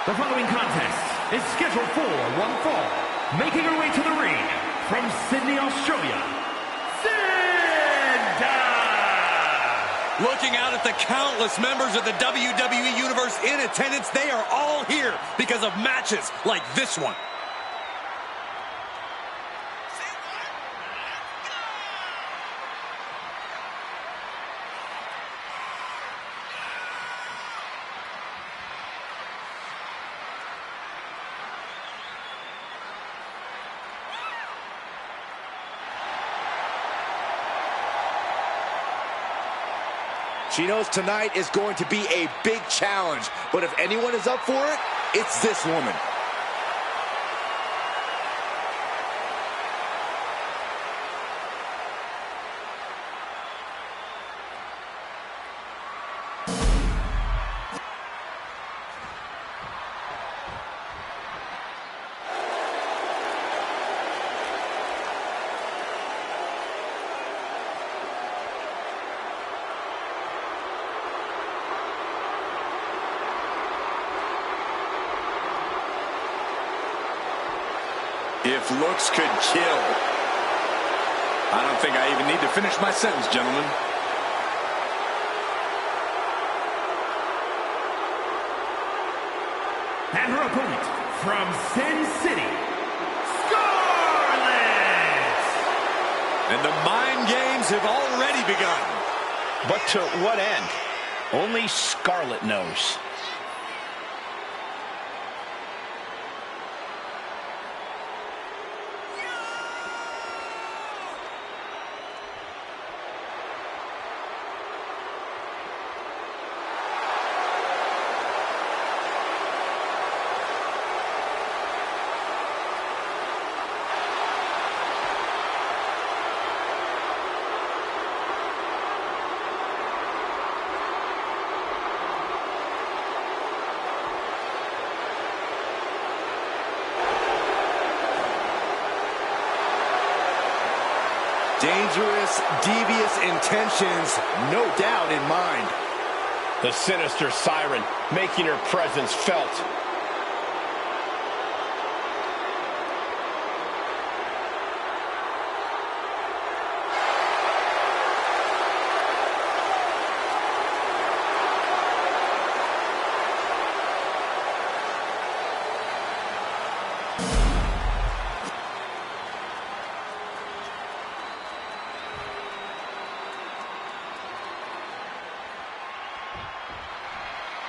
The following contest is scheduled for one fall. Making her way to the ring from Sydney, Australia, Thunder! Looking out at the countless members of the WWE Universe in attendance, they are all here because of matches like this one. She knows tonight is going to be a big challenge, but if anyone is up for it, it's this woman. If looks could kill. I don't think I even need to finish my sentence, gentlemen. And her opponent from Sin City, Scarlett! And the mind games have already begun. But to what end? Only Scarlett knows. Dangerous, devious intentions, no doubt in mind. The sinister siren making her presence felt.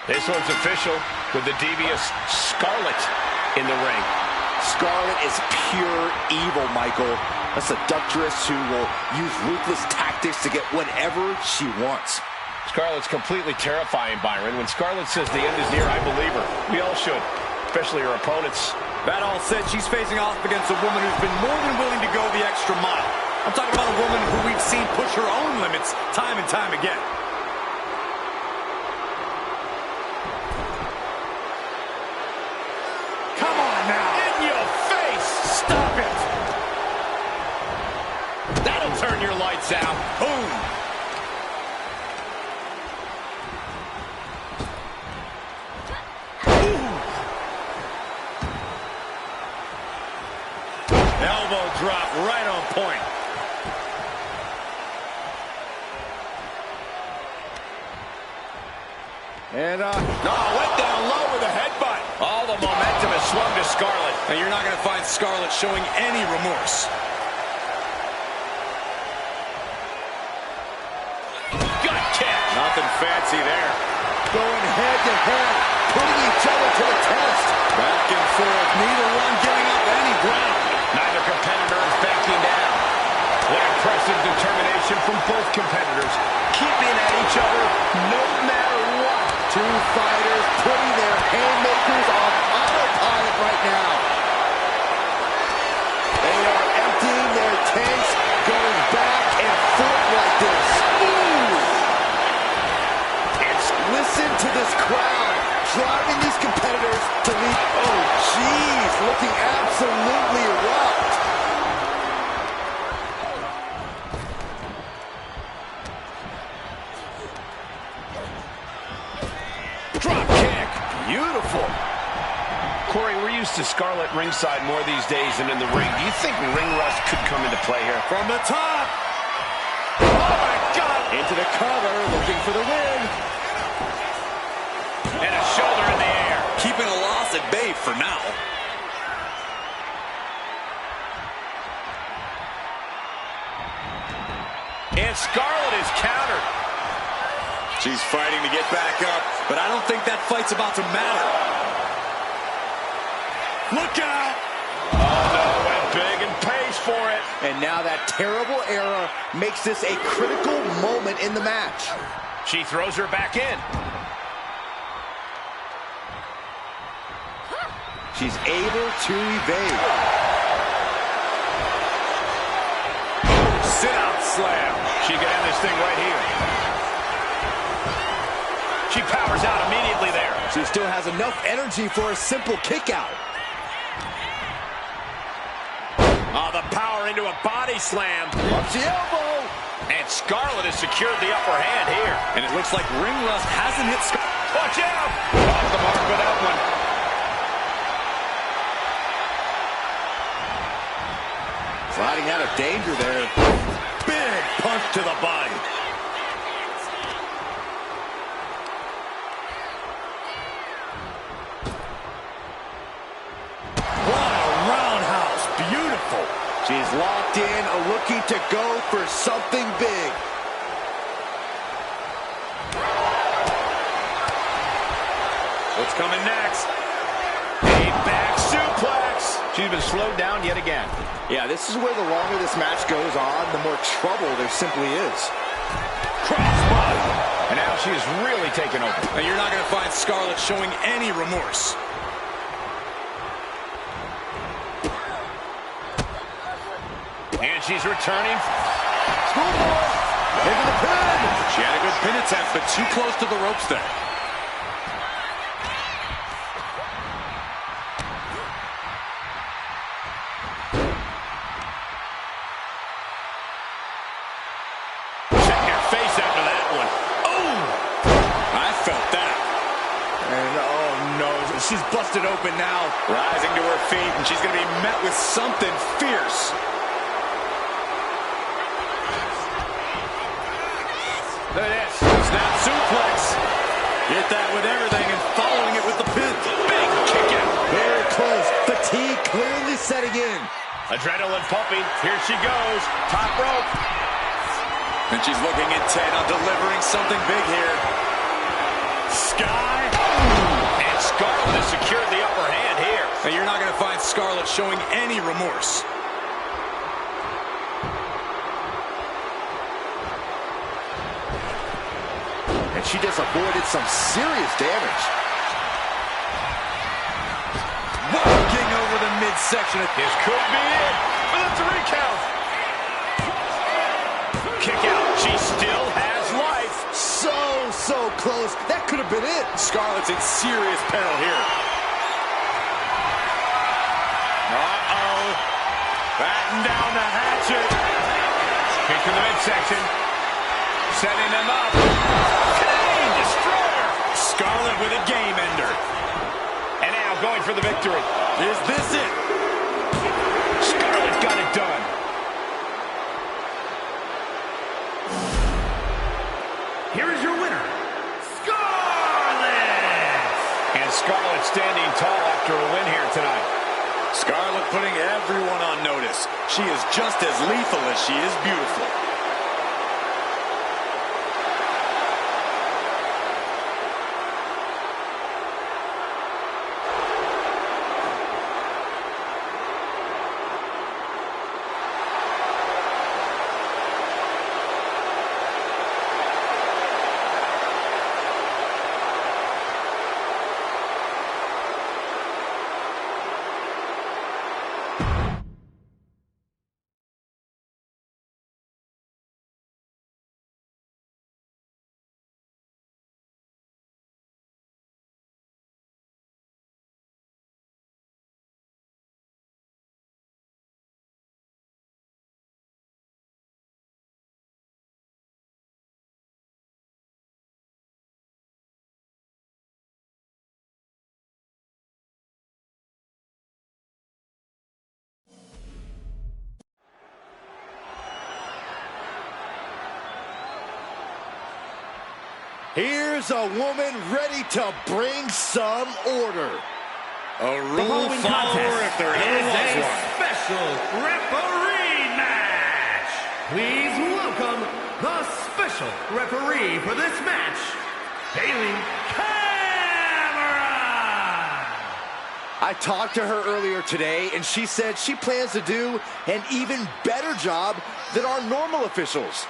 This one's official with the devious Scarlett in the ring. Scarlett is pure evil, Michael. A seductress who will use ruthless tactics to get whatever she wants. Scarlett's completely terrifying, Byron. When Scarlett says the end is near, I believe her. We all should, especially her opponents. That all said, she's facing off against a woman who's been more than willing to go the extra mile. I'm talking about a woman who we've seen push her own limits time and time again. Turn your lights out. Boom. Elbow drop right on point. And went down low with a headbutt. All the momentum has swung to Scarlett. And you're not going to find Scarlett showing any remorse. Nothing fancy there. going head to head, putting each other to the test. Back and forth, neither one giving up any ground. Neither competitor is backing down. What impressive determination from both competitors, keeping at each other no matter what. Two fighters putting their haymakers on autopilot right now. They are emptying their tanks, going back and forth like this. Listen to this crowd, driving these competitors to leave. Oh, geez, looking absolutely rocked. Drop kick, beautiful. at ringside more these days than in the ring. Do you think ring rust could come into play here? From the top. Oh, my God! Into the cover, looking for the win. And a shoulder in the air. Keeping a loss at bay for now. And Scarlett is countered. She's fighting to get back up, but I don't think that fight's about to matter. Look out. Oh, no, went big and pays for it. And now that terrible error makes this a critical moment in the match. She throws her back in. She's able to evade. Sit-out slam. She can end this thing right here. She powers out immediately there. She still has enough energy for a simple kick out. Oh, the power into a body slam. Up the elbow. And Scarlett has secured the upper hand here. And it looks like ring rust hasn't hit Scarlett. Watch out! Off the mark with that one. Sliding out of danger there. Big punch to the body. What a roundhouse. Beautiful. She's locked in, looking to go for something big. What's coming next? A back suplex. She's been slowed down yet again. Yeah, this is where the longer this match goes on, the more trouble there simply is. Crossbody. And now she is really taken over. And you're not going to find Scarlett showing any remorse. And she's returning. Schoolboy into the pin. She had a good pin attempt, but too close to the ropes there. Check your face after that one. Oh! I felt that. And oh no, she's busted open now. Rising to her feet, and she's going to be met with something fierce. Look at this. Snap suplex. Hit that with everything and following it with the pin. Big kick out. Very close. Fatigue clearly setting in. Adrenaline pumping. Here she goes. Top rope. And she's looking intent on delivering something big here. Sky. And Scarlett has secured the upper hand here. And you're not going to find Scarlett showing any remorse. And she just avoided some serious damage. Walking over the midsection. This could be it for the 3 count. Kick out. She still has life. So close. That could have been it. Scarlett's in serious peril here. Uh-oh. Batten down the hatchet. Kick to the midsection. Setting them up. Kane, destroyer. Scarlett with a game ender. And now going for the victory. Is this it? Scarlett got it done. Here is your winner, Scarlett! And Scarlett standing tall after a win here tonight. Scarlett putting everyone on notice. She is just as lethal as she is beautiful. Here's a woman ready to bring some order. A rule follower if there ever was one. Special referee match. Please welcome the special referee for this match, Bailey Cameron. I talked to her earlier today, and she said she plans to do an even better job than our normal officials.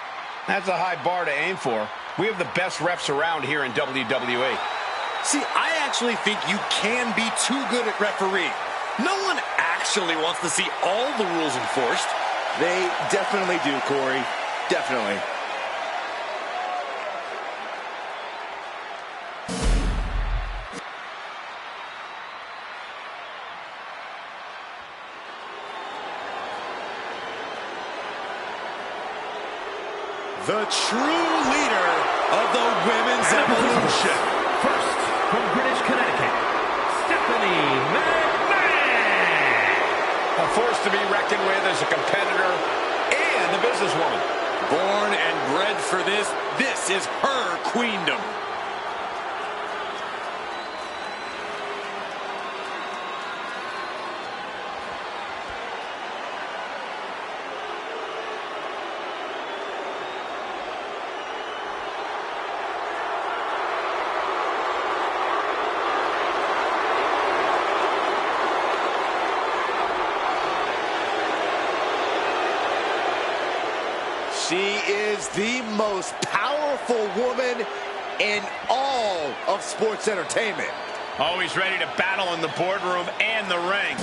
That's a high bar to aim for. We have the best refs around here in WWE. See, I actually think you can be too good at refereeing. No one actually wants to see all the rules enforced. They definitely do, Corey. Definitely. The true leader of the women's evolution. First, from Greenwich, Connecticut, Stephanie McMahon. A force to be reckoned with as a competitor and a businesswoman. Born and bred for this, this is her queendom. She is the most powerful woman in all of sports entertainment. Always ready to battle in the boardroom and the ring.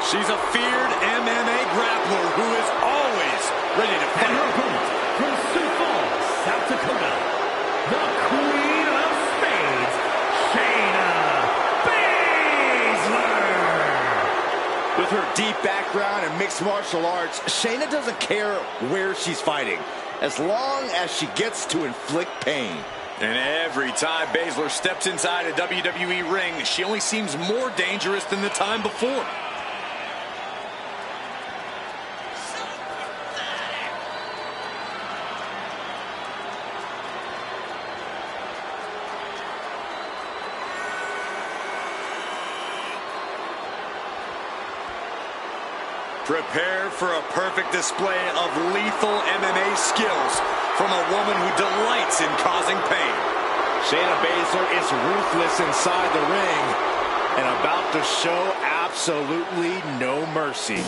She's a feared MMA grappler who is always ready to And her fight. opponent, from Sioux Falls, South Dakota, the Queen of Spades, Shayna Baszler. With her deep background in mixed martial arts, Shayna doesn't care where she's fighting, as long as she gets to inflict pain. And every time Baszler steps inside a WWE ring, she only seems more dangerous than the time before. Prepare for a perfect display of lethal MMA skills from a woman who delights in causing pain. Shayna Baszler is ruthless inside the ring and about to show absolutely no mercy.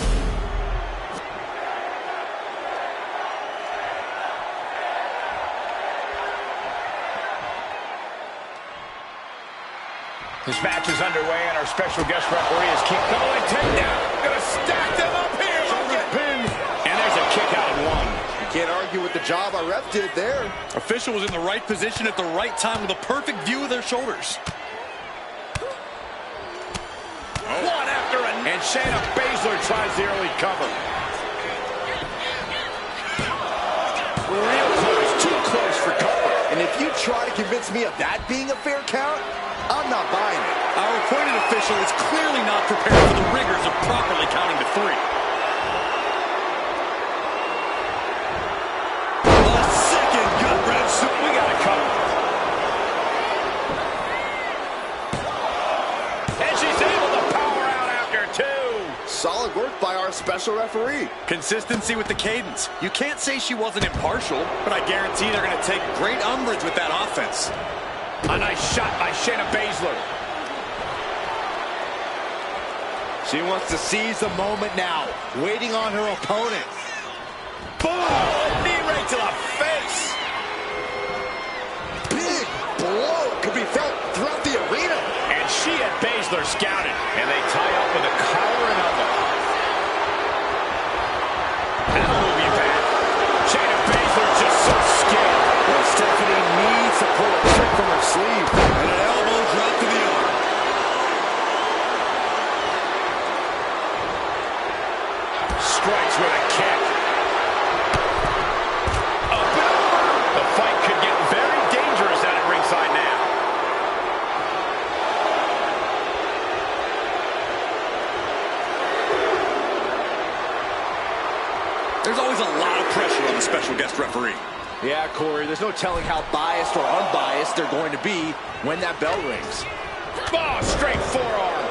This match is underway, and our special guest referee is keep going. Takedown. Gonna stack them up here. Look at pin. And there's a kick out at one. You can't argue with the job our ref did there. Official was in the right position at the right time with a perfect view of their shoulders. One after another. And Shayna Baszler tries the early cover. Real close. Too close for cover. And if you try to convince me of that being a fair count, I'm not buying it. Our appointed official is clearly not prepared for the rigors of properly counting to three. A second gut-wrench. We got it covered. And she's able to power out after two. Solid work by our special referee. Consistency with the cadence. You can't say she wasn't impartial, but I guarantee they're going to take great umbrage with that offense. A nice shot by Shayna Baszler. She wants to seize the moment now, waiting on her opponent. Boom! Knee right to the face. Big blow could be felt throughout the arena. And she had Baszler scouted. And they tie up with a collar and elbow. That'll move you back. Shayna Baszler just so skilled. Well, Stephanie needs to pull a trick from her sleeve. And an elbow drop to the arm. Strikes with a kick. Up and over. guest referee. Yeah, Corey, there's no telling how biased or unbiased they're going to be when that bell rings. Oh, straight forearm.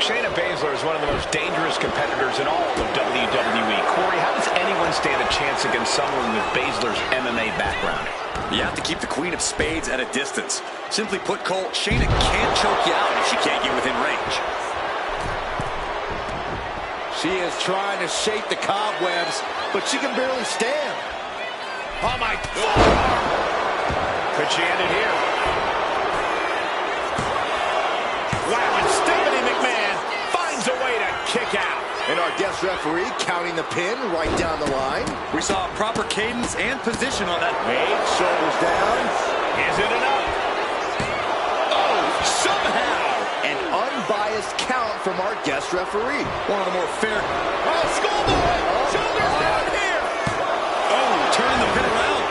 Shayna Baszler is one of the most dangerous competitors in all of WWE. Corey, how does anyone stand a chance against someone with Baszler's MMA background? You have to keep the Queen of Spades at a distance. Simply put, Cole, Shayna can't choke you out if she can't get within range. She is trying to shake the cobwebs, but she can barely stand. Oh, my God. Could she end it here? Wow, and Stephanie McMahon finds a way to kick out. And our guest referee counting the pin right down the line. We saw proper cadence and position on that. Wait, shoulders down. Is it enough? Oh, somehow. An unbiased count from our guest referee. One of the more fair. Oh, schoolboy. Shoulders down here. Oh, turning the pin around.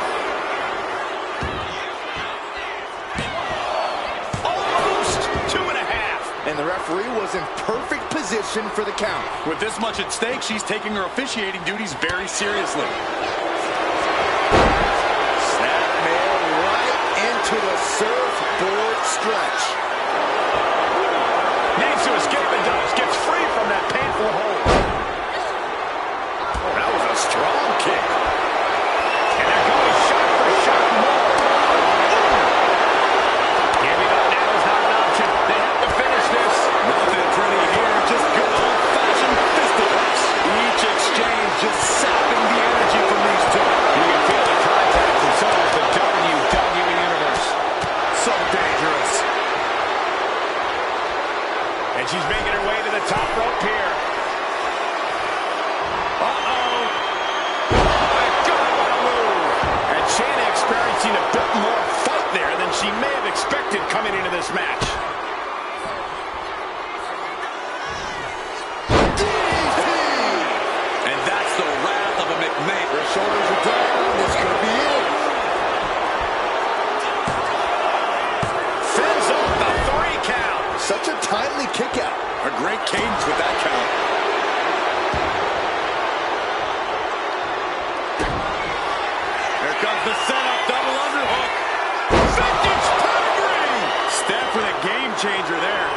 Almost 2.5. And the referee was in perfect position for the count. With this much at stake, she's taking her officiating duties very seriously. Snapmare right into the surfboard stretch. Needs to escape and does. Gets free from that painful hold. Oh, that was a strong kick. And they're going shot for shot more. Giving up now is not an option. They have to finish this. Nothing pretty here, just good old-fashioned fisticuffs. Each exchange just sapping the energy from these two. You can feel the contact, and so does the WWE Universe. So dangerous. And she's making her way to the top rope here. Uh-oh. My God, what a move. And Shayna experiencing a bit more fight there than she may have expected coming into this match. And that's the wrath of a McMahon. Her shoulders are down. This could be it. Fins off the 3 count. Such a timely kick out. A great cadence with that count. Here comes the setup, double underhook. Vintage pedigree. Steph with a game changer there.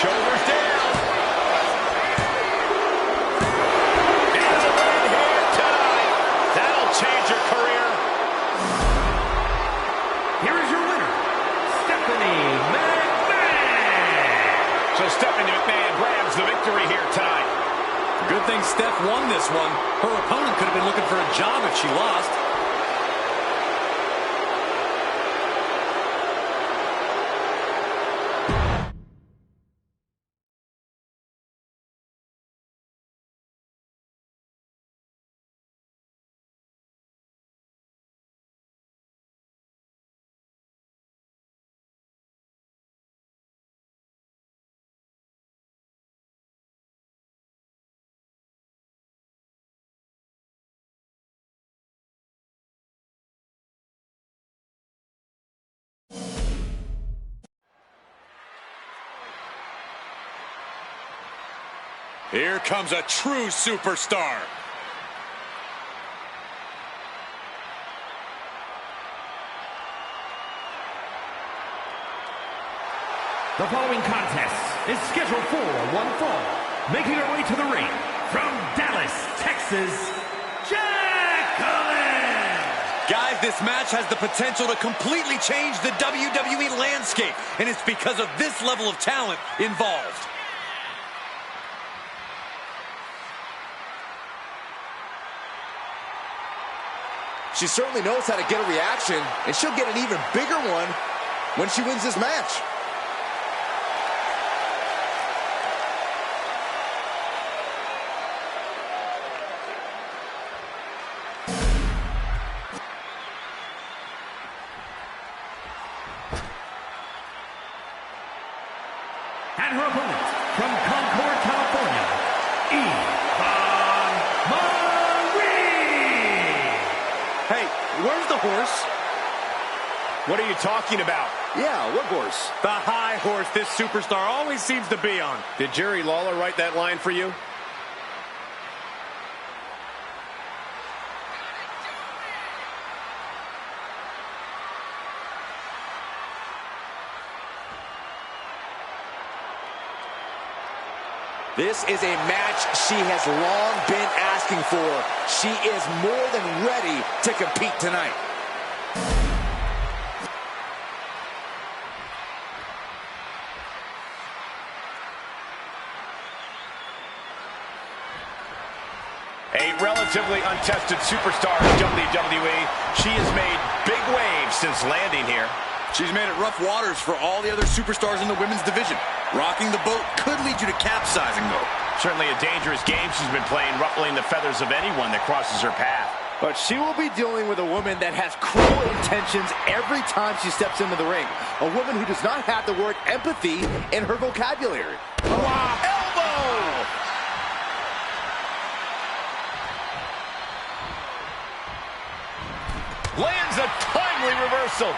Shoulders down. And a win here tonight. That'll change your career. Here is your winner, Stephanie McMahon. So Stephanie McMahon grabs the victory here tonight. Good thing Steph won this one. Her opponent could have been looking for a job if she lost. Here comes a true superstar. The following contest is scheduled for one fall. Making her way to the ring from Dallas, Texas, Jacqueline. Guys, this match has the potential to completely change the WWE landscape, and it's because of this level of talent involved. She certainly knows how to get a reaction, and she'll get an even bigger one when she wins this match. And her opponent from Concord, California, Yvonne Marie. Hey, where's the horse? What are you talking about? Yeah, what horse? The high horse this superstar always seems to be on. Did Jerry Lawler write that line for you? This is a match she has long been asking for. She is more than ready to compete tonight. A relatively untested superstar in WWE. She has made big waves since landing here. She's made it rough waters for all the other superstars in the women's division. Rocking the boat could lead you to capsizing, though. Certainly a dangerous game she's been playing, ruffling the feathers of anyone that crosses her path. But she will be dealing with a woman that has cruel intentions every time she steps into the ring. A woman who does not have the word empathy in her vocabulary. Wow, elbow! Lands a timely reversal.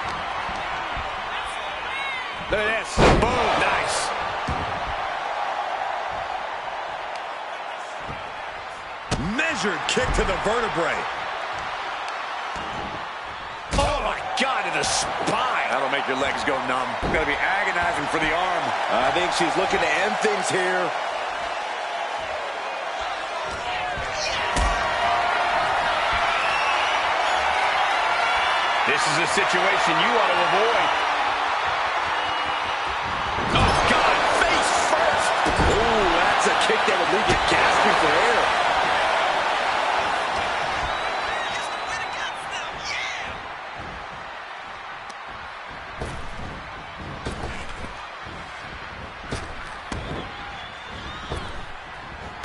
Look at this. Boom. Nice. Measured kick to the vertebrae. Oh, my God, to the spine. That'll make your legs go numb. Gonna be agonizing for the arm. I think she's looking to end things here. This is a situation you want to avoid. Oh, God, face first. Ooh, that's a kick that would leave you gasping for air.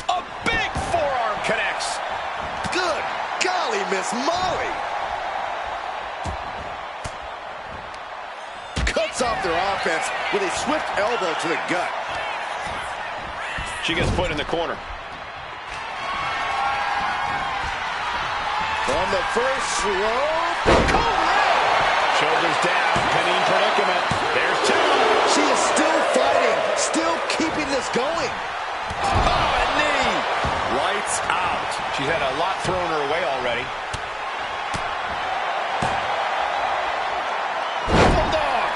A big forearm connects. Good golly, Miss Molly. Cuts off their offense with a swift elbow to the gut. She gets put in the corner. From the first rope. Shoulders down, pinning predicament. There's two. She is still fighting, still keeping this going. Oh, a knee. Lights out. She's had a lot thrown her way already. Bulldog.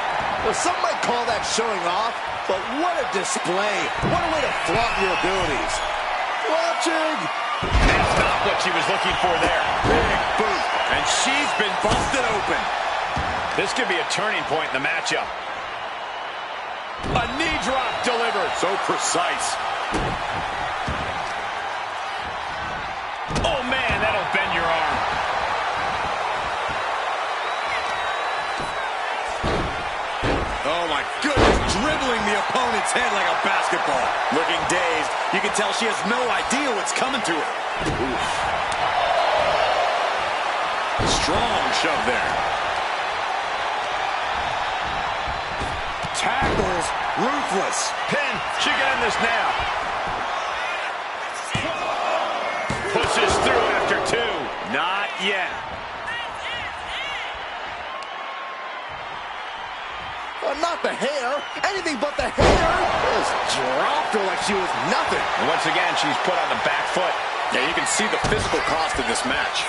Well, some might call that showing off, but what a display. What a way to flaunt your abilities. Watching. That's not what she was looking for there. Big boot. And she's been busted open. This could be a turning point in the matchup. A knee drop delivered. So precise. Oh, man, that'll bend your arm. Oh, my goodness. Dribbling the opponent's head like a basketball. Looking dazed. You can tell she has no idea what's coming to her. Oof. Strong shove there. Tackles. Ruthless. Pin. She can end this now. Pushes through after two. Not yet. Not the hair. Anything but the hair. Just dropped her like she was nothing. And once again, she's put on the back foot. Yeah, you can see the physical cost of this match.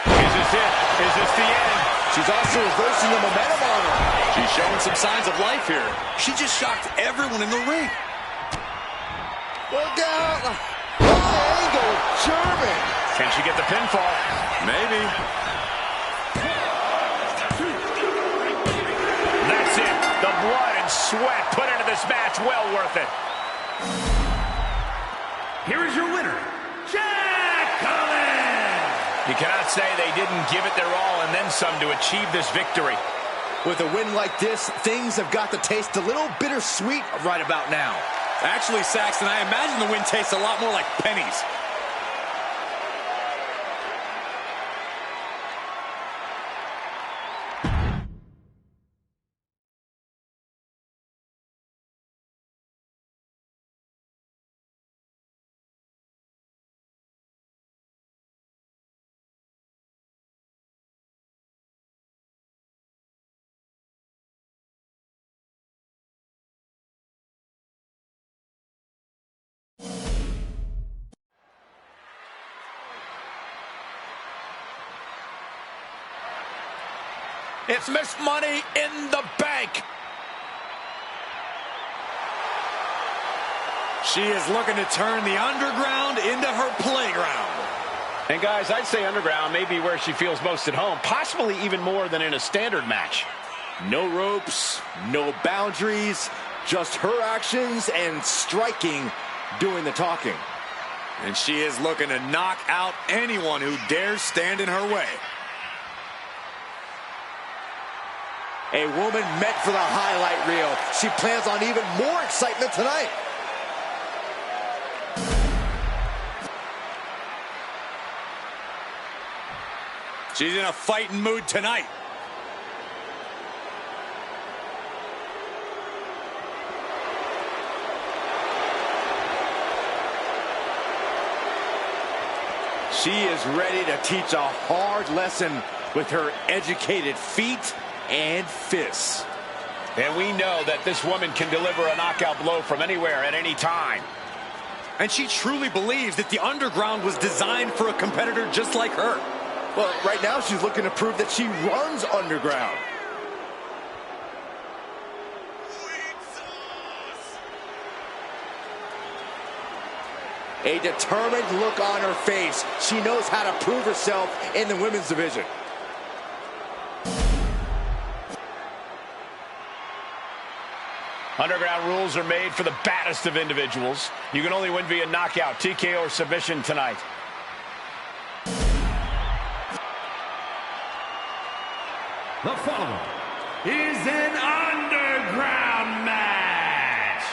Is this it? Is this the end? She's also reversing the momentum on her. She's showing some signs of life here. She just shocked everyone in the ring. Look out. High angle German. Can she get the pinfall? Maybe. That's it. The blood and sweat put into this match. Well worth it. Here is your winner, Jack Collins. You cannot say they didn't give it their all and then some to achieve this victory. With a win like this, things have got to taste a little bittersweet right about now. Actually, Saxton, I imagine the win tastes a lot more like pennies. It's Miss Money in the Bank. She is looking to turn the underground into her playground. And guys, I'd say underground may be where she feels most at home, possibly even more than in a standard match. No ropes, no boundaries, just her actions and striking doing the talking. And she is looking to knock out anyone who dares stand in her way. A woman meant for the highlight reel. She plans on even more excitement tonight. She's in a fighting mood tonight. She is ready to teach a hard lesson with her educated feet and fists. And we know that this woman can deliver a knockout blow from anywhere at any time. And she truly believes that the underground was designed for a competitor just like her. Well, right now she's looking to prove that she runs underground. A determined look on her face. She knows how to prove herself in the women's division. Underground rules are made for the baddest of individuals. You can only win via knockout, TKO, or submission tonight. The following is an underground match.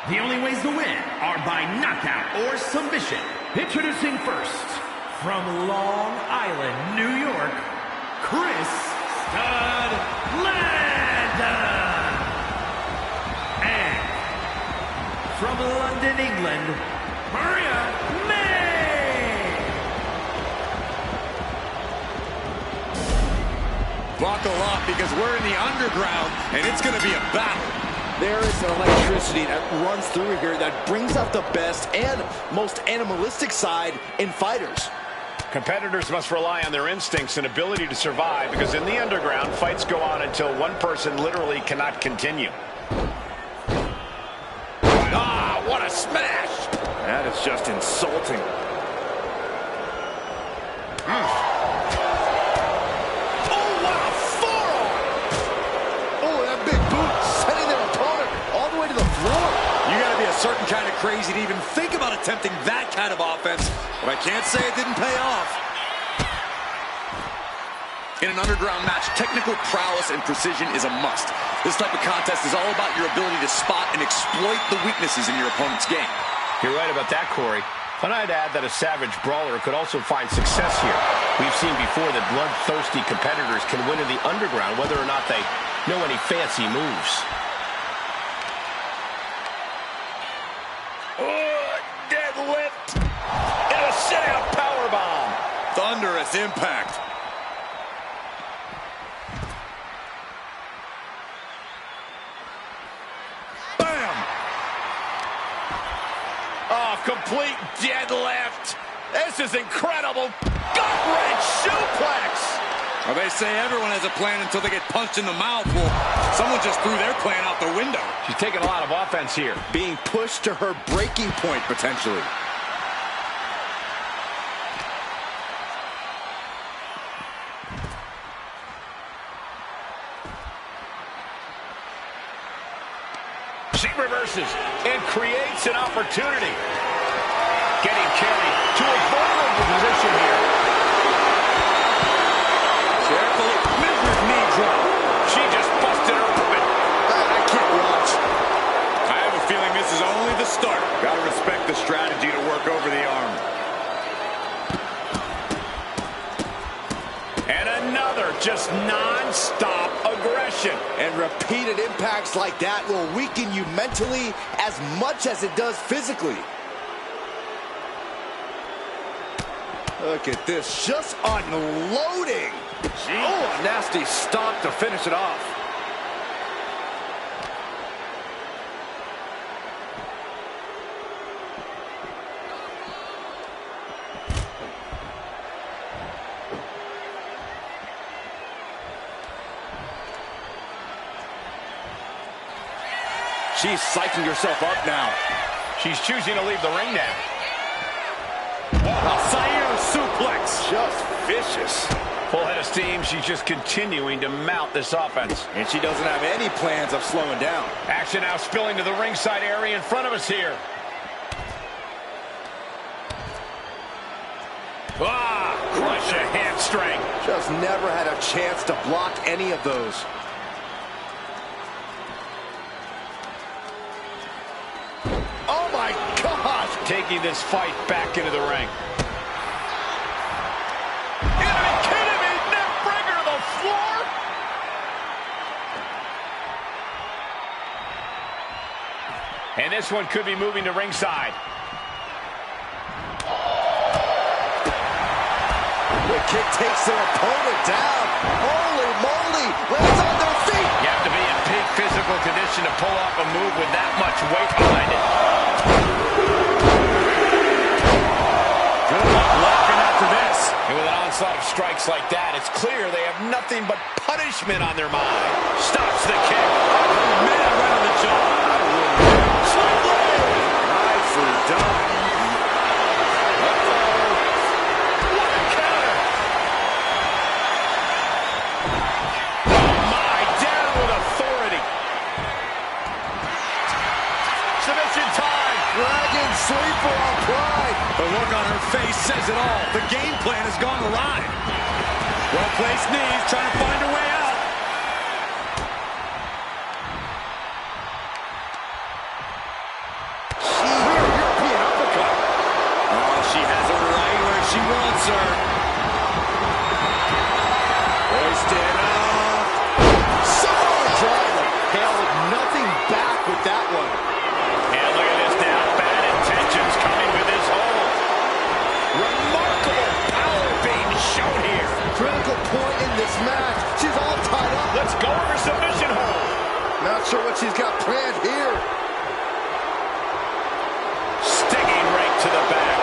The only ways to win are by knockout or submission. Introducing first, from Long Island, New York, Chris Stud Landon. And from London, England, Maria May. Buckle up, because we're in the underground, and it's going to be a battle. There is an electricity that runs through here that brings out the best and most animalistic side in fighters. Competitors must rely on their instincts and ability to survive, because in the underground, fights go on until one person literally cannot continue. Ah, what a smash! That is just insulting. Certain kind of crazy to even think about attempting that kind of offense, but I can't say it didn't pay off. In an underground match, technical prowess and precision is a must. This type of contest is all about your ability to spot and exploit the weaknesses in your opponent's game. You're right about that, Corey. And I'd add that a savage brawler could also find success here. We've seen before that bloodthirsty competitors can win in the underground whether or not they know any fancy moves. Deadlift and a sit-out powerbomb. Thunderous impact. Bam! Oh, complete deadlift. This is incredible. Gut-wrench suplex. Well, they say everyone has a plan until they get punched in the mouth. Well, someone just threw their plan out the window. She's taking a lot of offense here. Being pushed to her breaking point, potentially. She reverses and creates an opportunity. Getting carried to a vulnerable position here. Carefully, measured knee drop. She just busted her open. I can't watch. I have a feeling this is only the start. Gotta respect the strategy to work over the arm. And another just non-stop aggression. And repeated impacts like that will weaken you mentally as much as it does physically. Look at this, just unloading. Oh, a nasty stop to finish it off. she's psyching herself up now. She's choosing to leave the ring now. A Sayer suplex. Just vicious. Full head of steam. She's just continuing to mount this offense. And she doesn't have any plans of slowing down. Action now spilling to the ringside area in front of us here. Crush a hamstring. Just never had a chance to block any of those. Oh my gosh! Taking this fight back into the ring. Are you kidding me? Neck breaker to the floor? And this one could be moving to ringside. The kick takes their opponent down. Holy moly! Lands on their feet! You have to be in peak physical condition to pull off a move with that much weight behind it. Good luck laughing after this. And with an onslaught of strikes like that, it's clear they have nothing but punishment on their mind. Stops the kick. Oh, man, right on the jaw. Nicely done. Dragon sleeper on Pride. The look on her face says it all. The game plan has gone awry. Well-placed knees, trying to find a way out. European uppercut. Oh, she has her right where she wants her. Hoisted up. Solid driver. Held nothing back with that one. And look at this now. Bad intentions coming with his hold. Remarkable power being shown here. Critical point in this match. She's all tied up. Let's go for submission hold. Not sure what she's got planned here. Stinging right to the back.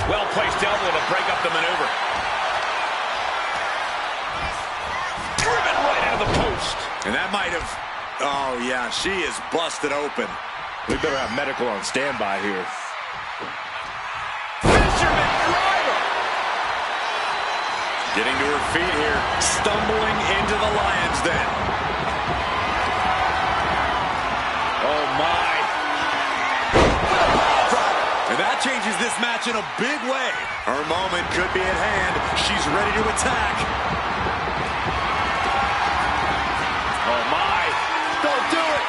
Well-placed elbow to break up the maneuver. Driven right into the post. And that might have... Oh, yeah, she is busted open. We better have medical on standby here. Fisherman driver. Getting to her feet here. Stumbling into the Lions Den. Oh, my. And that changes this match in a big way. Her moment could be at hand. She's ready to attack. Oh, my. Don't do it.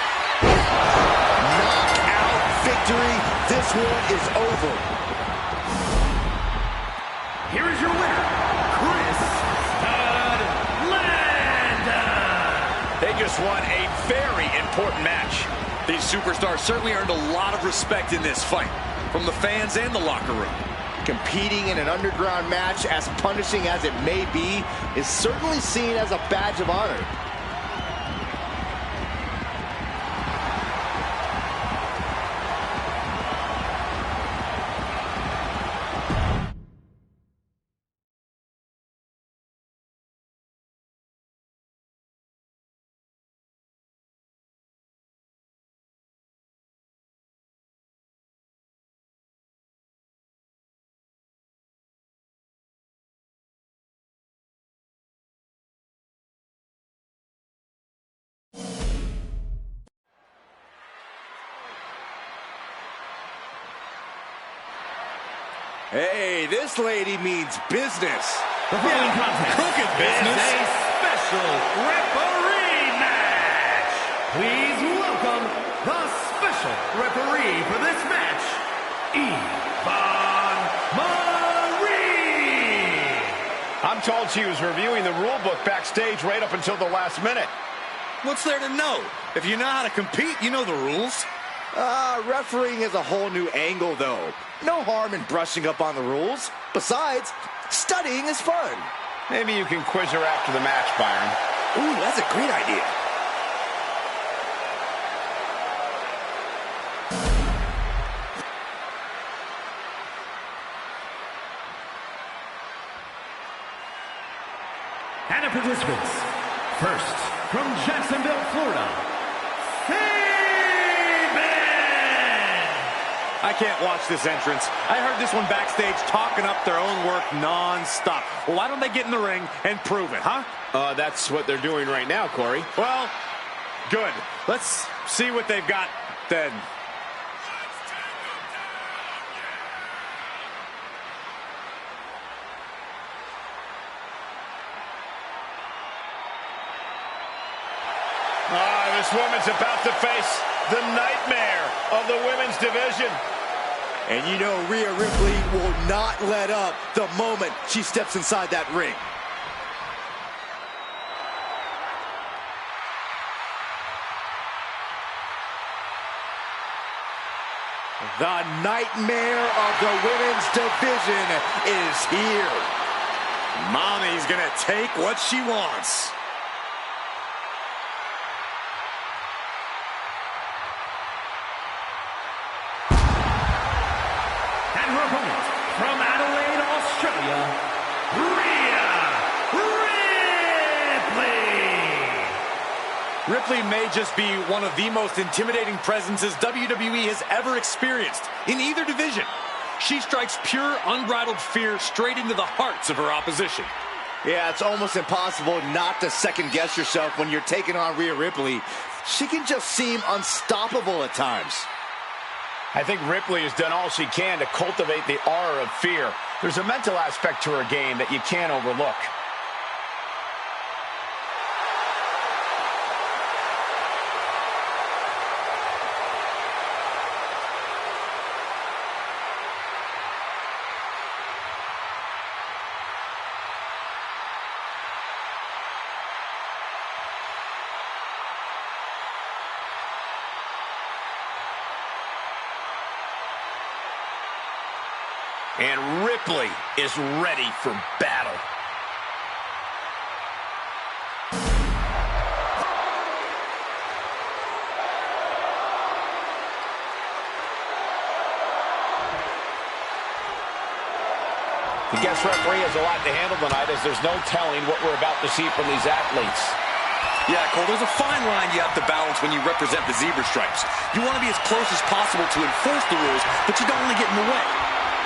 Knockout victory. This one is over. Here is your winner, Chris Lander. They just won a very important match. These superstars certainly earned a lot of respect in this fight, from the fans and the locker room. Competing in an underground match, as punishing as it may be, is certainly seen as a badge of honor. Hey, this lady means business. The following contest cooking is business. a special referee match. Please welcome the special referee for this match, Yvonne Marie. I'm told she was reviewing the rule book backstage right up until the last minute. What's there to know? If you know how to compete, you know the rules. Refereeing is a whole new angle, though. No harm in brushing up on the rules. Besides, studying is fun. Maybe you can quiz her after the match, Byron. Ooh, that's a great idea. And the participants First, from Jacksonville, Florida, I can't watch this entrance. I heard this one backstage talking up their own work non-stop. Well, why don't they get in the ring and prove it, huh? That's what they're doing right now, Corey. Well, good. Let's see what they've got then. This woman's about to face the nightmare of the women's division. And you know Rhea Ripley will not let up the moment she steps inside that ring. The nightmare of the women's division is here. Mommy's gonna take what she wants. from Adelaide, Australia, Rhea Ripley. Ripley may just be one of the most intimidating presences WWE has ever experienced in either division. She strikes pure, unbridled fear straight into the hearts of her opposition. Yeah, it's almost impossible not to second-guess yourself when you're taking on Rhea Ripley. She can just seem unstoppable at times. I think Ripley has done all she can to cultivate the aura of fear. There's a mental aspect to her game that you can't overlook. And Ripley is ready for battle. The guest referee has a lot to handle tonight, as there's no telling what we're about to see from these athletes. Yeah, Cole, there's a fine line you have to balance when you represent the zebra stripes. You want to be as close as possible to enforce the rules, but you don't want to get in the way.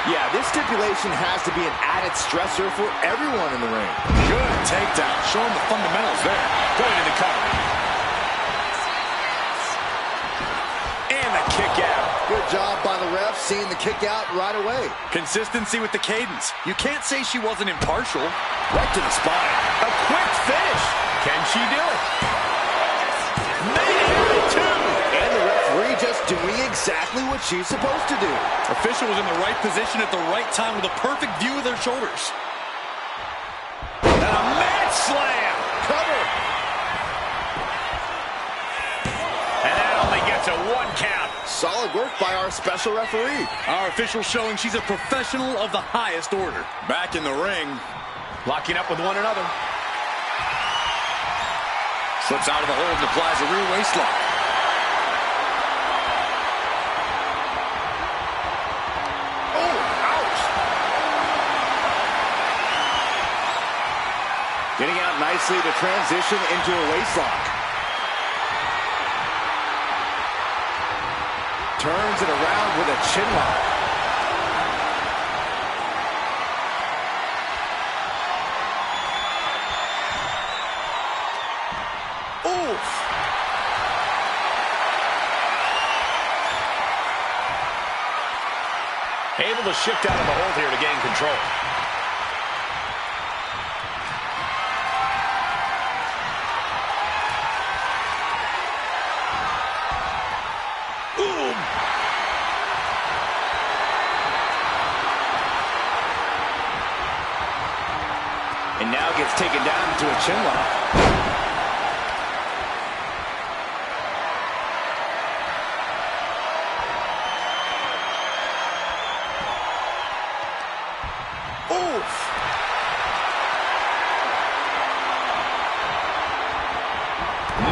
Yeah, this stipulation has to be an added stressor for everyone in the ring. Good takedown. Showing the fundamentals there. Going in the cover. And a kick out. Good job by the ref, seeing the kick out right away. Consistency with the cadence. You can't say she wasn't impartial. Right to the spine. A quick finish. Can she do it? Made it two. And the referee just doing exactly what she's supposed to do. Official was in the right position at the right time with a perfect view of their shoulders. And a mad slam. Cover. And that only gets a 1 count. Solid work by our special referee. Our official showing she's a professional of the highest order. Back in the ring. Locking up with one another. Slips out of the hold and applies a rear waist lock. Oh, ouch. Getting out nicely to transition into a waist lock. Turns it around with a chin lock. Oof. Able to shift out of the hold here to gain control. Ooh. And now gets taken down into a chin lock.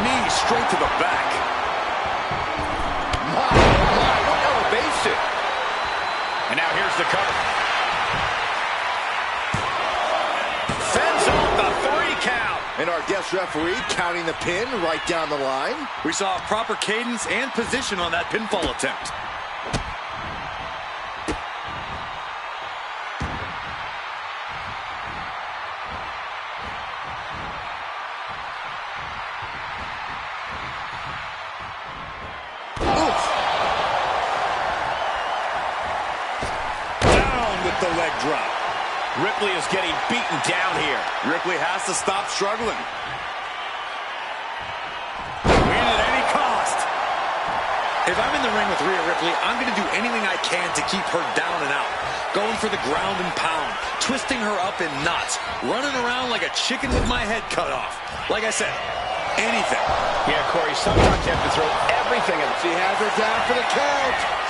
Knee straight to the back. My, what elevation. And now here's the cover. Fends off the 3 count. And our our guest referee counting the pin right down the line. We saw a proper cadence and position on that pinfall attempt. Down with the leg drop. Ripley is getting beaten down here. Ripley has to stop struggling. Win at any cost. If I'm in the ring with Rhea Ripley, I'm going to do anything I can to keep her down and out. Going for the ground and pound, twisting her up in knots, running around like a chicken with my head cut off. Like I said, anything. Yeah, Corey, sometimes you have to throw everything at. She has her down for the count.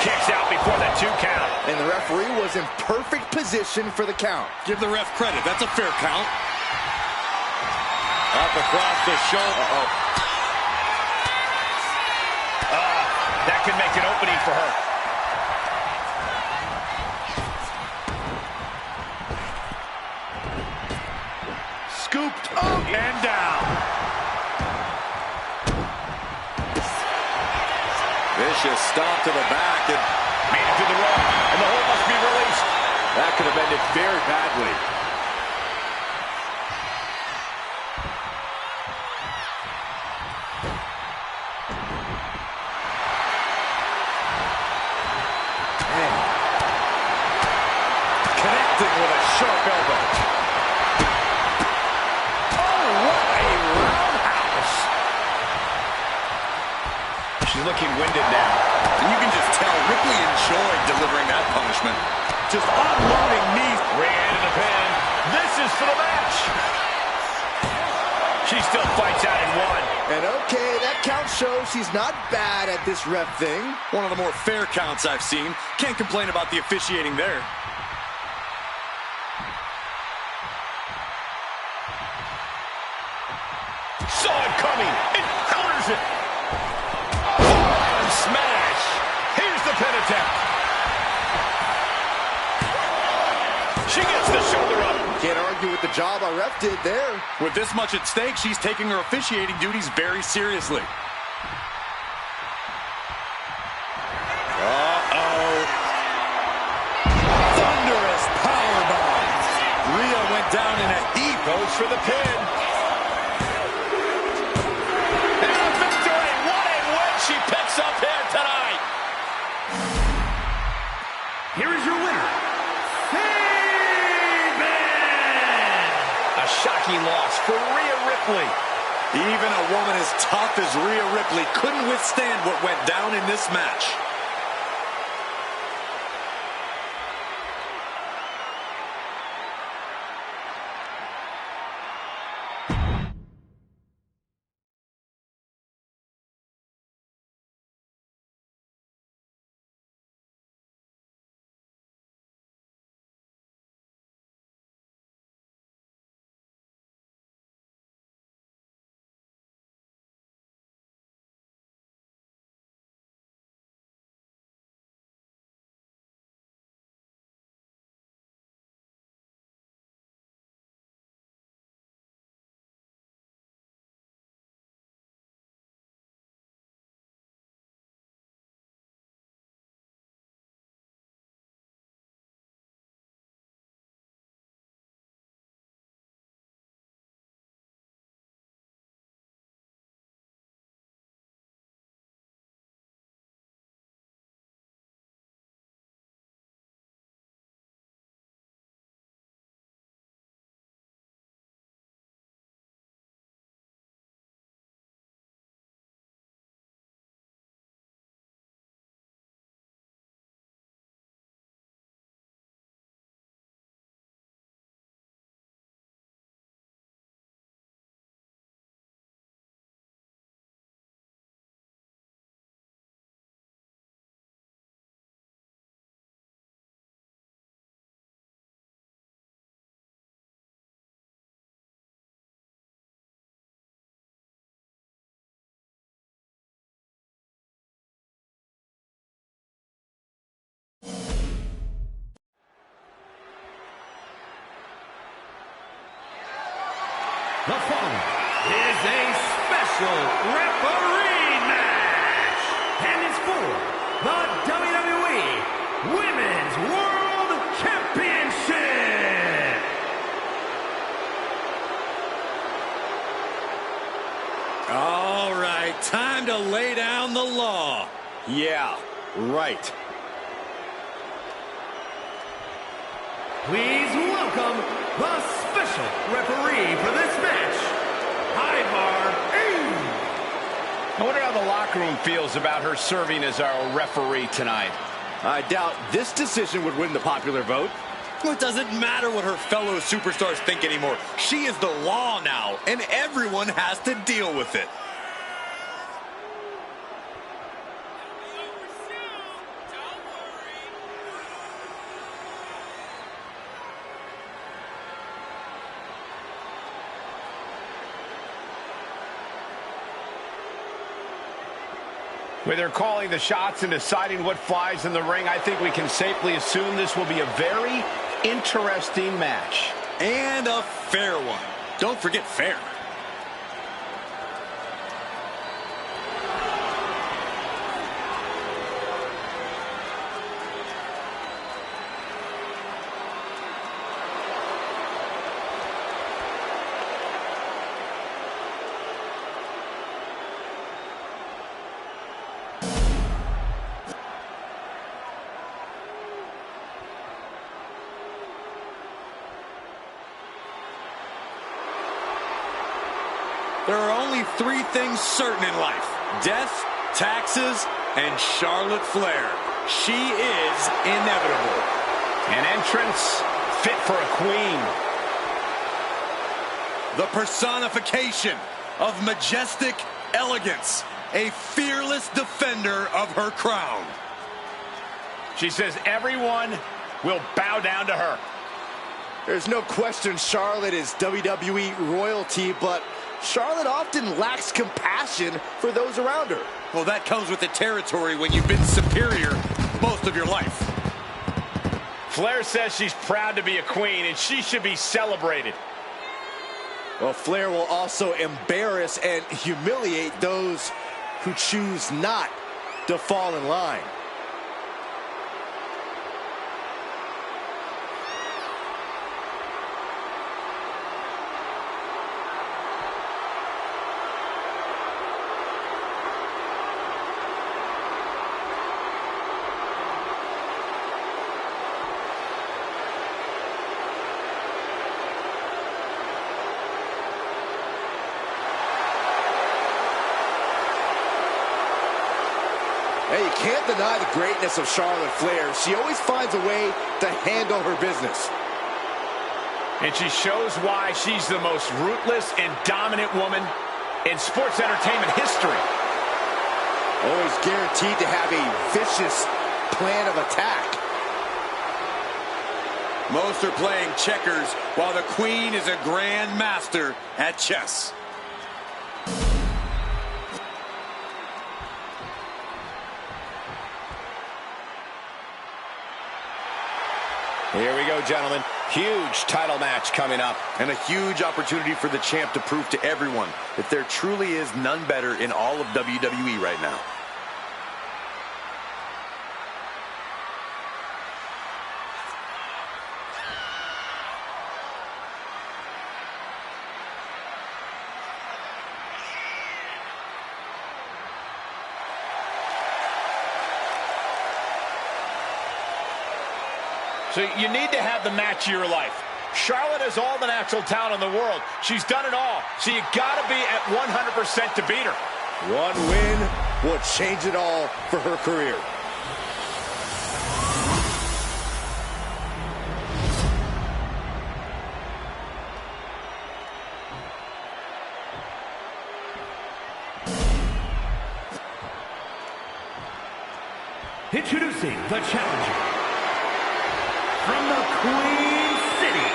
Kicks out before the 2 count. And the referee was in perfect position for the count. Give the ref credit. That's a fair count. Up across the shoulder. That could make an opening for her. Scooped up and down. Vicious stomp to the back. And made it to the rope, and the hold must be released. That could have ended very badly. connecting with a sharp elbow. Oh, what a roundhouse. She's looking winded now. And you can just tell Ripley enjoyed delivering that punishment. Just unloading knees. Rhea into the pin. This is for the match. She still fights out in one. And okay, that count shows she's not bad at this ref thing. One of the more fair counts I've seen. Can't complain about the officiating there. Saw it coming. It counters it. Forearm smash. Here's the pin attempt. She gets the shoulder up. Can't argue with the job our ref did there. With this much at stake, she's taking her officiating duties very seriously. Thunderous powerbomb. Rhea went down in a heap. Goes for the pin. And a victory. What a win she picks up here tonight. Here is your winner, A shocking loss for Rhea Ripley. Even a woman as tough as Rhea Ripley couldn't withstand what went down in this match. special referee match. And it's for the WWE Women's World Championship. All right, time to lay down the law. Yeah, right. Please welcome the special referee for this match, Ivar. I wonder how the locker room feels about her serving as our referee tonight. I doubt this decision would win the popular vote. It doesn't matter what her fellow superstars think anymore. She is the law now, and everyone has to deal with it. With her calling the shots and deciding what flies in the ring, I think we can safely assume this will be a very interesting match. And a fair one. Don't forget fair. There are only three things certain in life: death, taxes, and Charlotte Flair. She is inevitable. An entrance fit for a queen. The personification of majestic elegance. A fearless defender of her crown. She says everyone will bow down to her. There's no question Charlotte is WWE royalty, but Charlotte often lacks compassion for those around her. Well, that comes with the territory when you've been superior most of your life. Flair says she's proud to be a queen, and she should be celebrated. Well, Flair will also embarrass and humiliate those who choose not to fall in line. Hey, you can't deny the greatness of Charlotte Flair. She always finds a way to handle her business. And she shows why she's the most ruthless and dominant woman in sports entertainment history. Always guaranteed to have a vicious plan of attack. Most are playing checkers, while the queen is a grand master at chess. Here we go, gentlemen. Huge title match coming up. And a huge opportunity for the champ to prove to everyone that there truly is none better in all of WWE right now. So you need to have the match of your life. Charlotte has all the natural talent in the world. She's done it all. So you got to be at 100% to beat her. One win will change it all for her career. Introducing the challenger from the Queen City,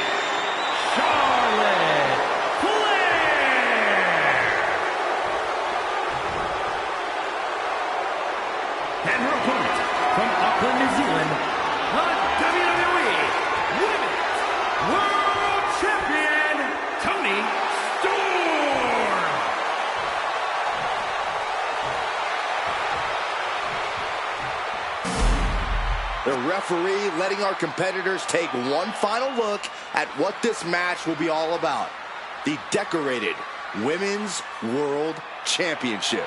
Charlotte Flair. And her opponent from Auckland, New Zealand, the WWE Women's World Champion, Toni Storm. The referee letting our competitors take one final look at what this match will be all about. The decorated Women's World Championship.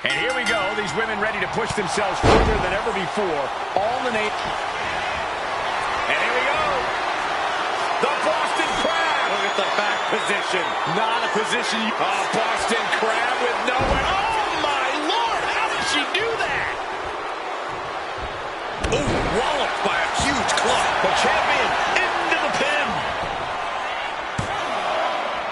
And here we go. These women ready to push themselves further than ever before. All in a... And here we go. The Boston Crab. Look at the back position. Not a position you... Boston Crab with nowhere. Oh, my Lord. How did she do that? Ooh, walloped by a huge club. The champion into the pin.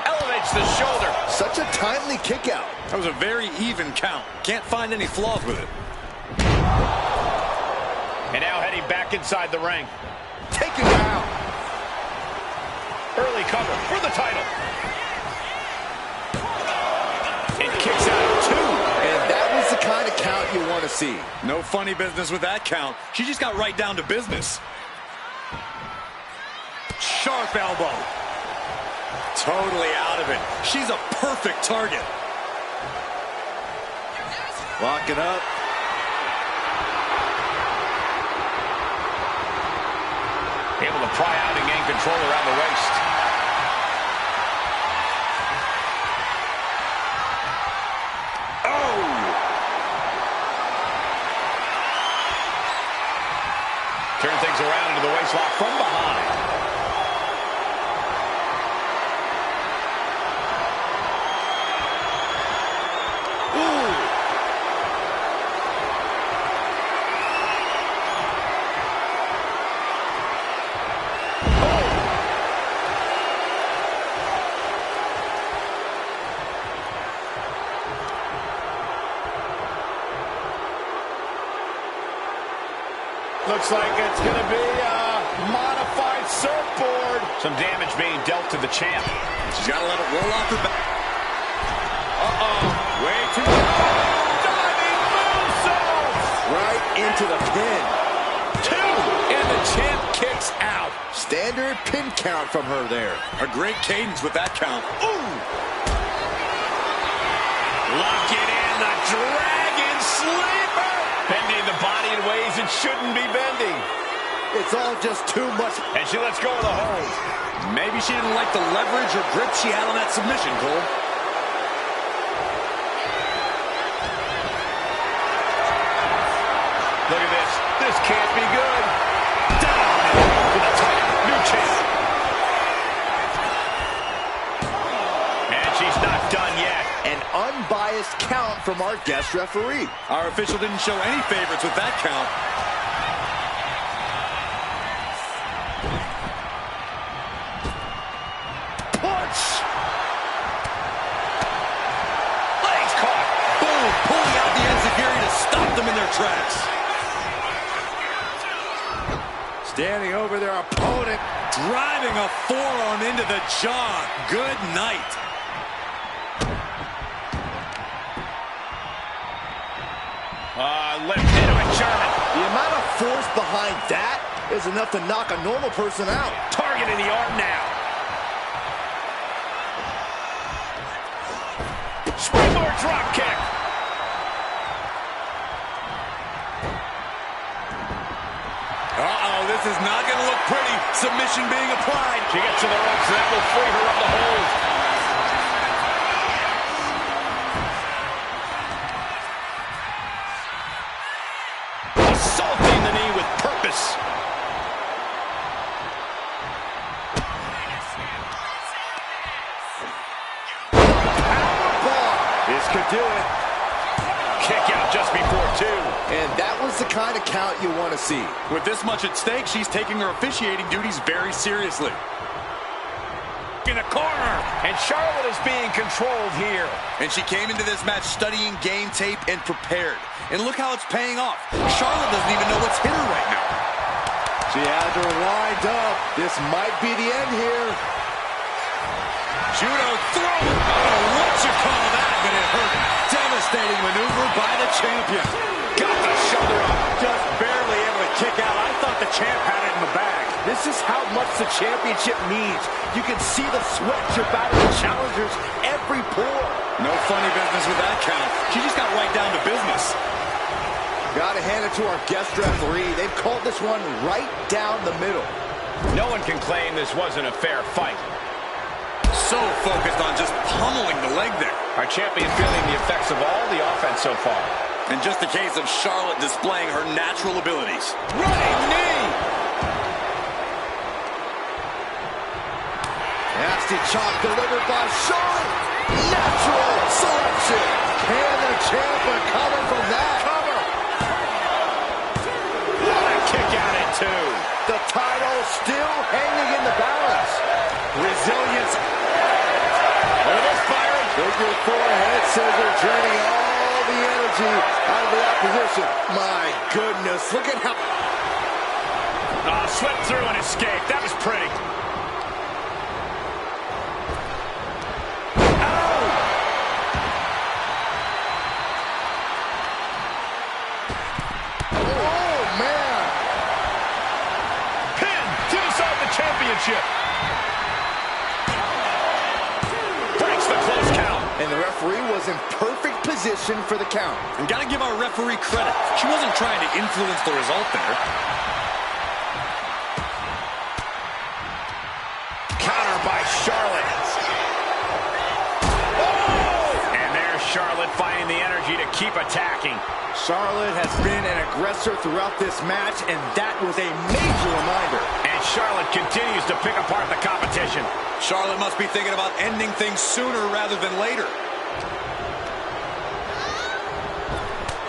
Elevates the shoulder. Such a timely kick out. That was a very even count. Can't find any flaws with it. And now heading back inside the ring. Taken down. Early cover for the title. It kicks out at 2. And that was the kind of count you want to see. No funny business with that count. She just got right down to business. Sharp elbow. Totally out of it. She's a perfect target. Locking up. Able to pry out and gain control around the waist. Oh! Turn things around into the waist lock from behind. Looks like it's going to be a modified surfboard. Some damage being dealt to the champ. She's got to let it roll off her back. Uh-oh. Way too low. Diving moonsault. Right into the pin. 2. And the champ kicks out. Standard pin count from her there. A great cadence with that count. Ooh. Lock it in. The Dragon Sleeper. Bending the body in ways it shouldn't be bending. It's all just too much. And she lets go of the hold. Maybe she didn't like the leverage or grip she had on that submission, Cole. Look at this. This can't be good. Down for the title. New champ. And she's not done yet. An unbiased count from our guest referee. Our official didn't show any favorites with that count. Punch. Legs caught. Boom, pulling out the enziguri to stop them in their tracks. Standing over their opponent. Driving a forearm into the jaw. Good night. Left into a German. The amount of force behind that is enough to knock a normal person out. Targeting the arm now. Springboard drop kick. Uh-oh, this is not going to look pretty. Submission being applied. She gets to the ropes. That will free her of the hold. Assaulting the knee with purpose. Powerbomb. This could do it. Kick out just before 2. And that was the kind of count you want to see. With this much at stake, she's taking her officiating duties very seriously. In a corner. And Charlotte is being controlled here. And she came into this match studying game tape and prepared. And look how it's paying off. Charlotte doesn't even know what's hit her right now. She had her lined up. This might be the end here. Judo throw. Oh, what you call that? But it hurt. Devastating maneuver by the champion. Got the shoulder up. Just barely able to kick out. I thought the champ had it in the bag. This is how much the championship means. You can see the sweat drip out of the challengers every pore. No funny business with that count. She just got right down to business. Gotta hand it to our guest referee. They've called this one right down the middle. No one can claim this wasn't a fair fight. So focused on just pummeling the leg there. Our champion feeling the effects of all the offense so far. And just a case of Charlotte displaying her natural abilities. Running knee! Nasty chop delivered by Charlotte. Natural selection. Can the champ recover from that? Cover! What a kick out at two. The title still hanging in the balance. Resilience. Look at this firing. Figure four head scissor draining all the energy out of the opposition. My goodness, look at how... Oh, slipped through and escaped. That was pretty. Championship. Breaks the close count. And the referee was in perfect position for the count. And gotta give our referee credit. She wasn't trying to influence the result there. Counter by Charlotte. Oh! And there's Charlotte finding the energy to keep attacking. Charlotte has been an aggressor throughout this match, and that was a major reminder. And Charlotte continues to pick apart the competition. Charlotte must be thinking about ending things sooner rather than later.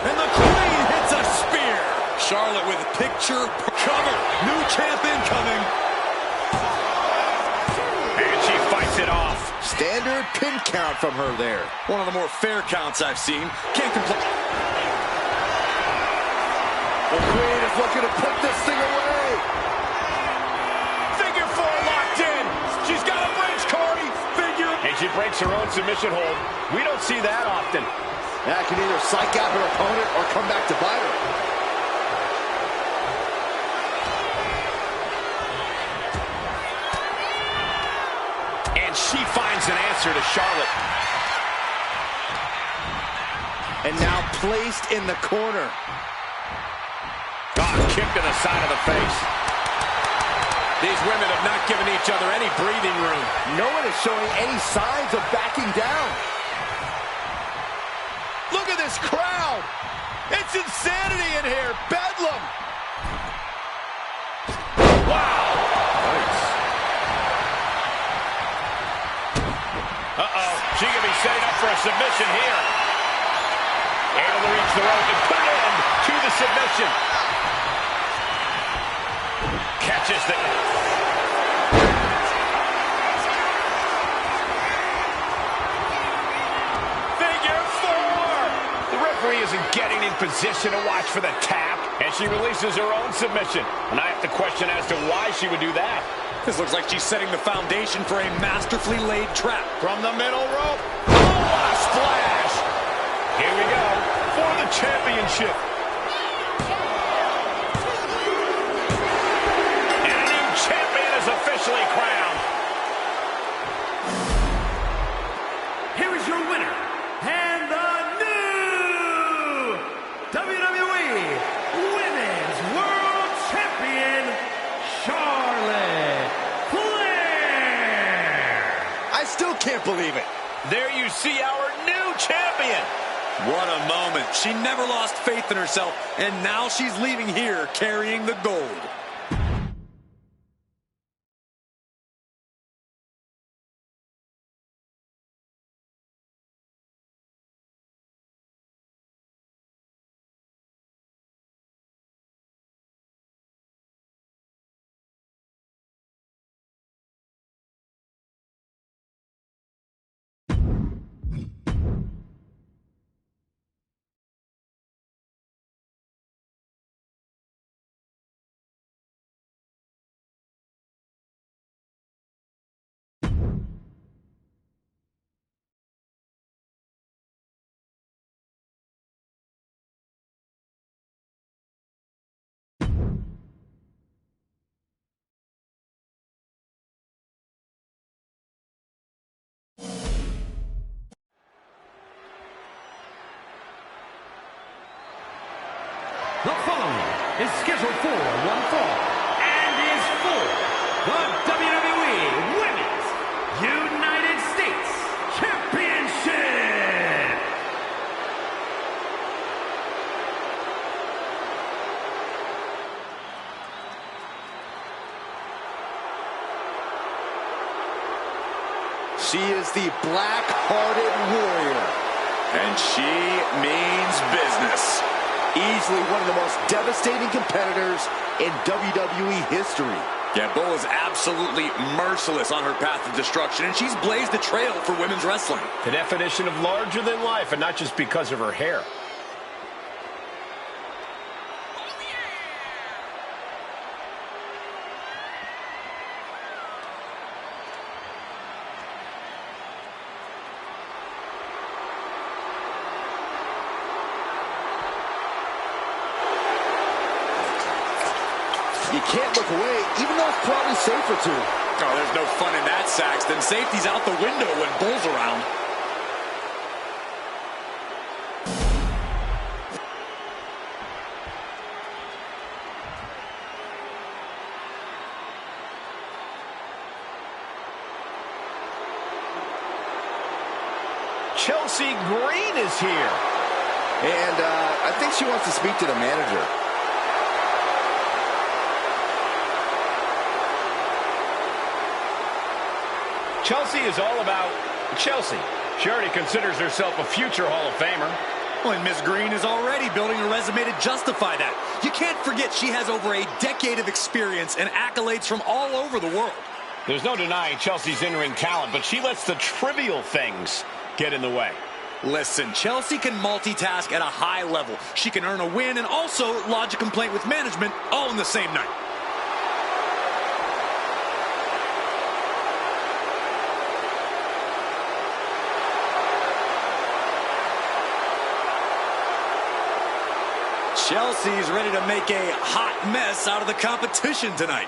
And the Queen hits a spear. Charlotte with picture cover. New champion coming. And she fights it off. Standard pin count from her there. One of the more fair counts I've seen. Can't complain. The Queen is looking to put this thing away. Figure four locked in. She's got a bridge, Corey. Figure. And she breaks her own submission hold. We don't see that often. That can either psych out her opponent or come back to bite her. And she finds an answer to Charlotte. And now placed in the corner. Kick to the side of the face. These women have not given each other any breathing room. No one is showing any signs of backing down. Look at this crowd. It's insanity in here. Bedlam. Wow. Nice. Uh-oh. She could be setting up for a submission here. Able to reach the rope and put an end to the submission. Catches the... Figure four! The referee isn't getting in position to watch for the tap, and she releases her own submission. And I have to question as to why she would do that. This looks like she's setting the foundation for a masterfully laid trap. From the middle rope. Oh, what a splash! Here we go for the championship. Officially crowned. Here is your winner, and the new WWE Women's World Champion, Charlotte Flair. I still can't believe it. There you see our new champion. What a moment. She never lost faith in herself, and now she's leaving here carrying the gold. The following is scheduled for one fall and is for the WWE Women's United States Championship. She is the black-hearted warrior. And she means business. Easily one of the most devastating competitors in WWE history. Yeah, Bo is absolutely merciless on her path to destruction, and she's blazed a trail for women's wrestling. The definition of larger than life, and not just because of her hair. You can't look away, even though it's probably safer to. Oh, there's no fun in that, Saxton. Safety's out the window when Bull's around. Chelsea Green is here. And I think she wants to speak to the manager. Chelsea is all about Chelsea. She already considers herself a future Hall of Famer. Well, and Miss Green is already building a resume to justify that. You can't forget she has over a decade of experience and accolades from all over the world. There's no denying Chelsea's in-ring talent, but she lets the trivial things get in the way. Listen, Chelsea can multitask at a high level. She can earn a win and also lodge a complaint with management all in the same night. Chelsea's ready to make a hot mess out of the competition tonight.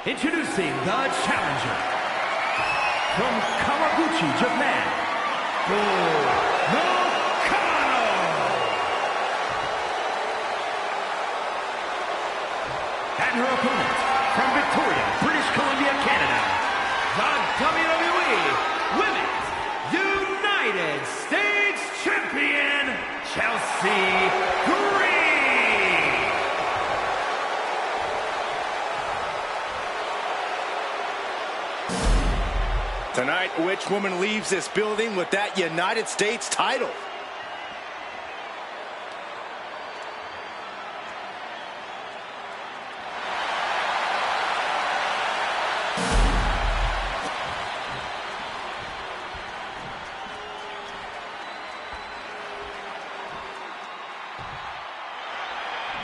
Introducing the challenger from Kawaguchi, Japan, and her opponent from Victoria, British Columbia, Canada, the WWE Women's United States Champion, Chelsea Green. Tonight, which woman leaves this building with that United States title?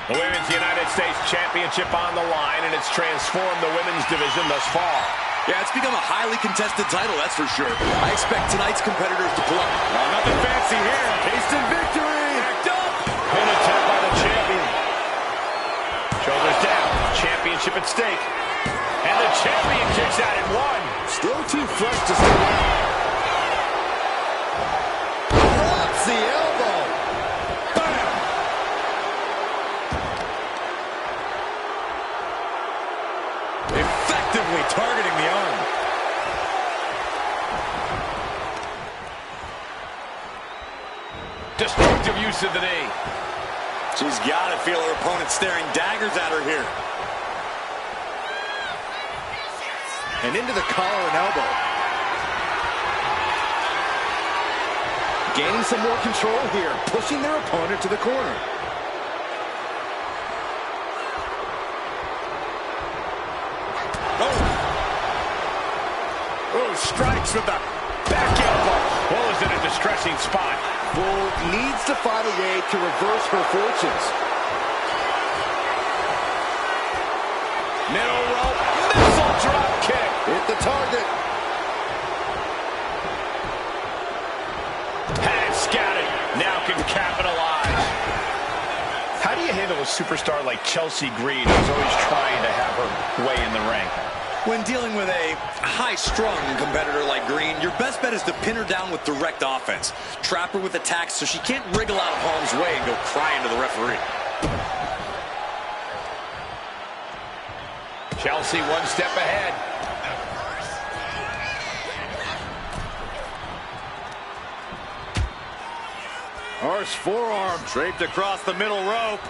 The Women's United States Championship on the line, and it's transformed the women's division thus far. Yeah, it's become a highly contested title, that's for sure. I expect tonight's competitors to pull up. Oh, nothing fancy here. Tasting victory. Backed up. Pin attempt by the champion. Shoulders down. Championship at stake. And the champion kicks out at one. Still too fresh to stay out. Drops the elbow. Bam. Effectively targeting the arm. Destructive use of the knee. She's got to feel her opponent staring daggers at her here. And into the collar and elbow. Gaining some more control here, pushing their opponent to the corner. Oh, strikes with the back elbow. Bull is in a distressing spot. Bull needs to find a way to reverse her fortunes. Middle rope, missile drop kick. Hit the target. Has scouted, now can capitalize. How do you handle a superstar like Chelsea Green, who's always trying to have her way in the ring? When dealing with a high-strung competitor like Green, your best bet is to pin her down with direct offense. Trap her with attacks so she can't wriggle out of harm's way and go crying to the referee. Chelsea one step ahead. Harsh forearm draped across the middle rope.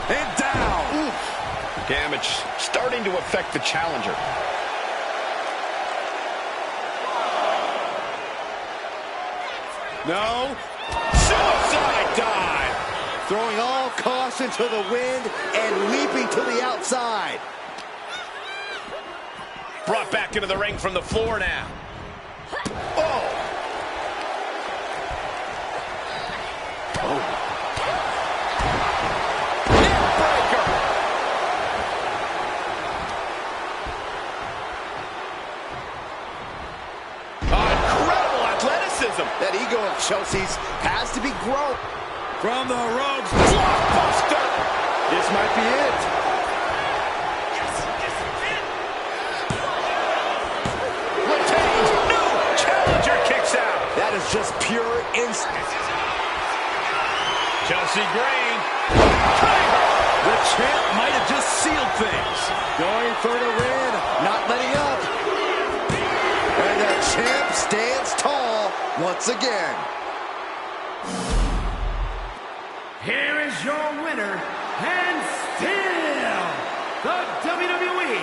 And down. Oof. Damage starting to affect the challenger. No. Suicide dive. Throwing all caution to the wind and leaping to the outside. Brought back into the ring from the floor now. Oh. That ego of Chelsea's has to be grown. From the ropes. Blockbuster. This might be it. Retains. No. Challenger kicks out. That is just pure instinct. Chelsea Green. The champ might have just sealed things. Going for the win. Not letting up. And the champ stands tall once again. Here is your winner, and still the WWE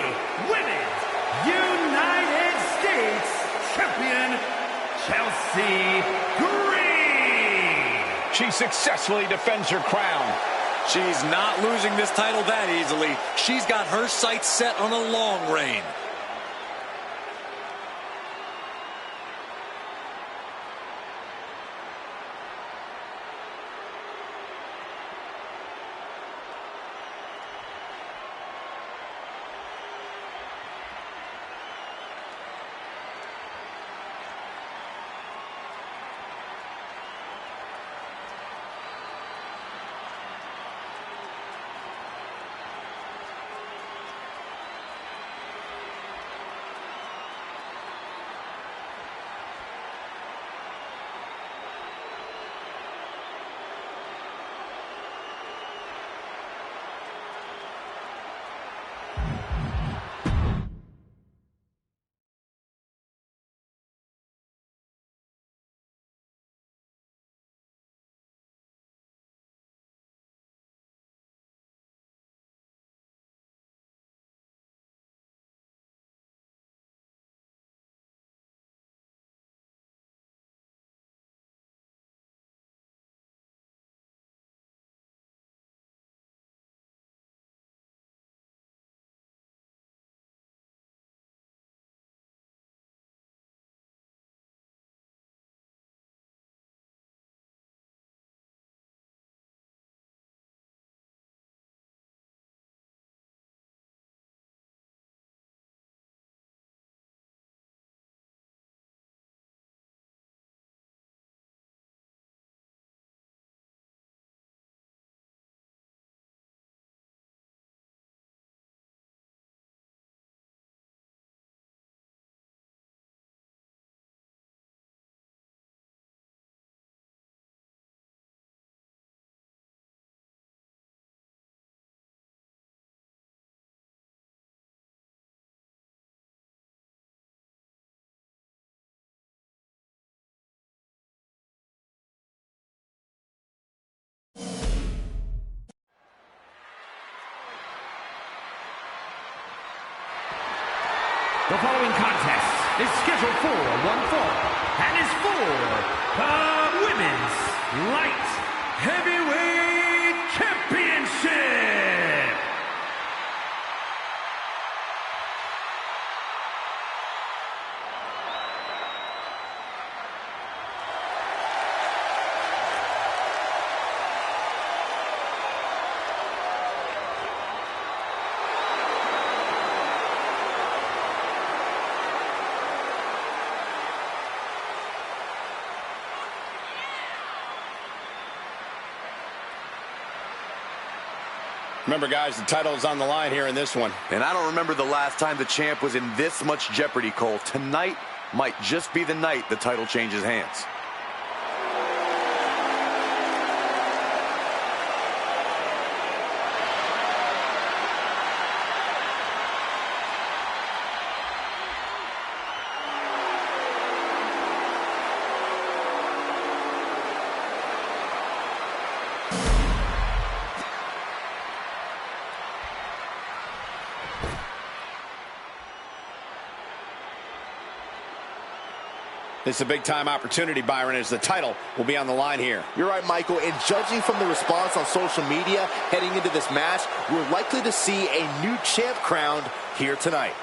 Women's United States Champion, Chelsea Green. She successfully defends her crown. She's not losing this title that easily. She's got her sights set on a long reign. The following contest is scheduled for one fall and is for the Women's Light Heavyweight Championship. Remember, guys, the title is on the line here in this one. And I don't remember the last time the champ was in this much jeopardy, Cole. Tonight might just be the night the title changes hands. This is a big-time opportunity, Byron, as the title will be on the line here. You're right, Michael. And judging from the response on social media heading into this match, we're likely to see a new champ crowned here tonight.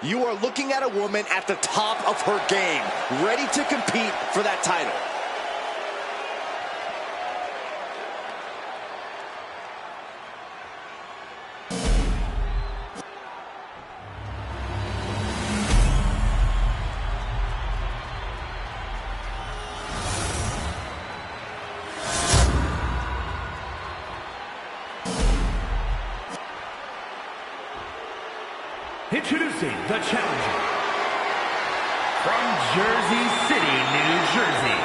You are looking at a woman at the top of her game, ready to compete for that title. Introducing the challenger from Jersey City, New Jersey,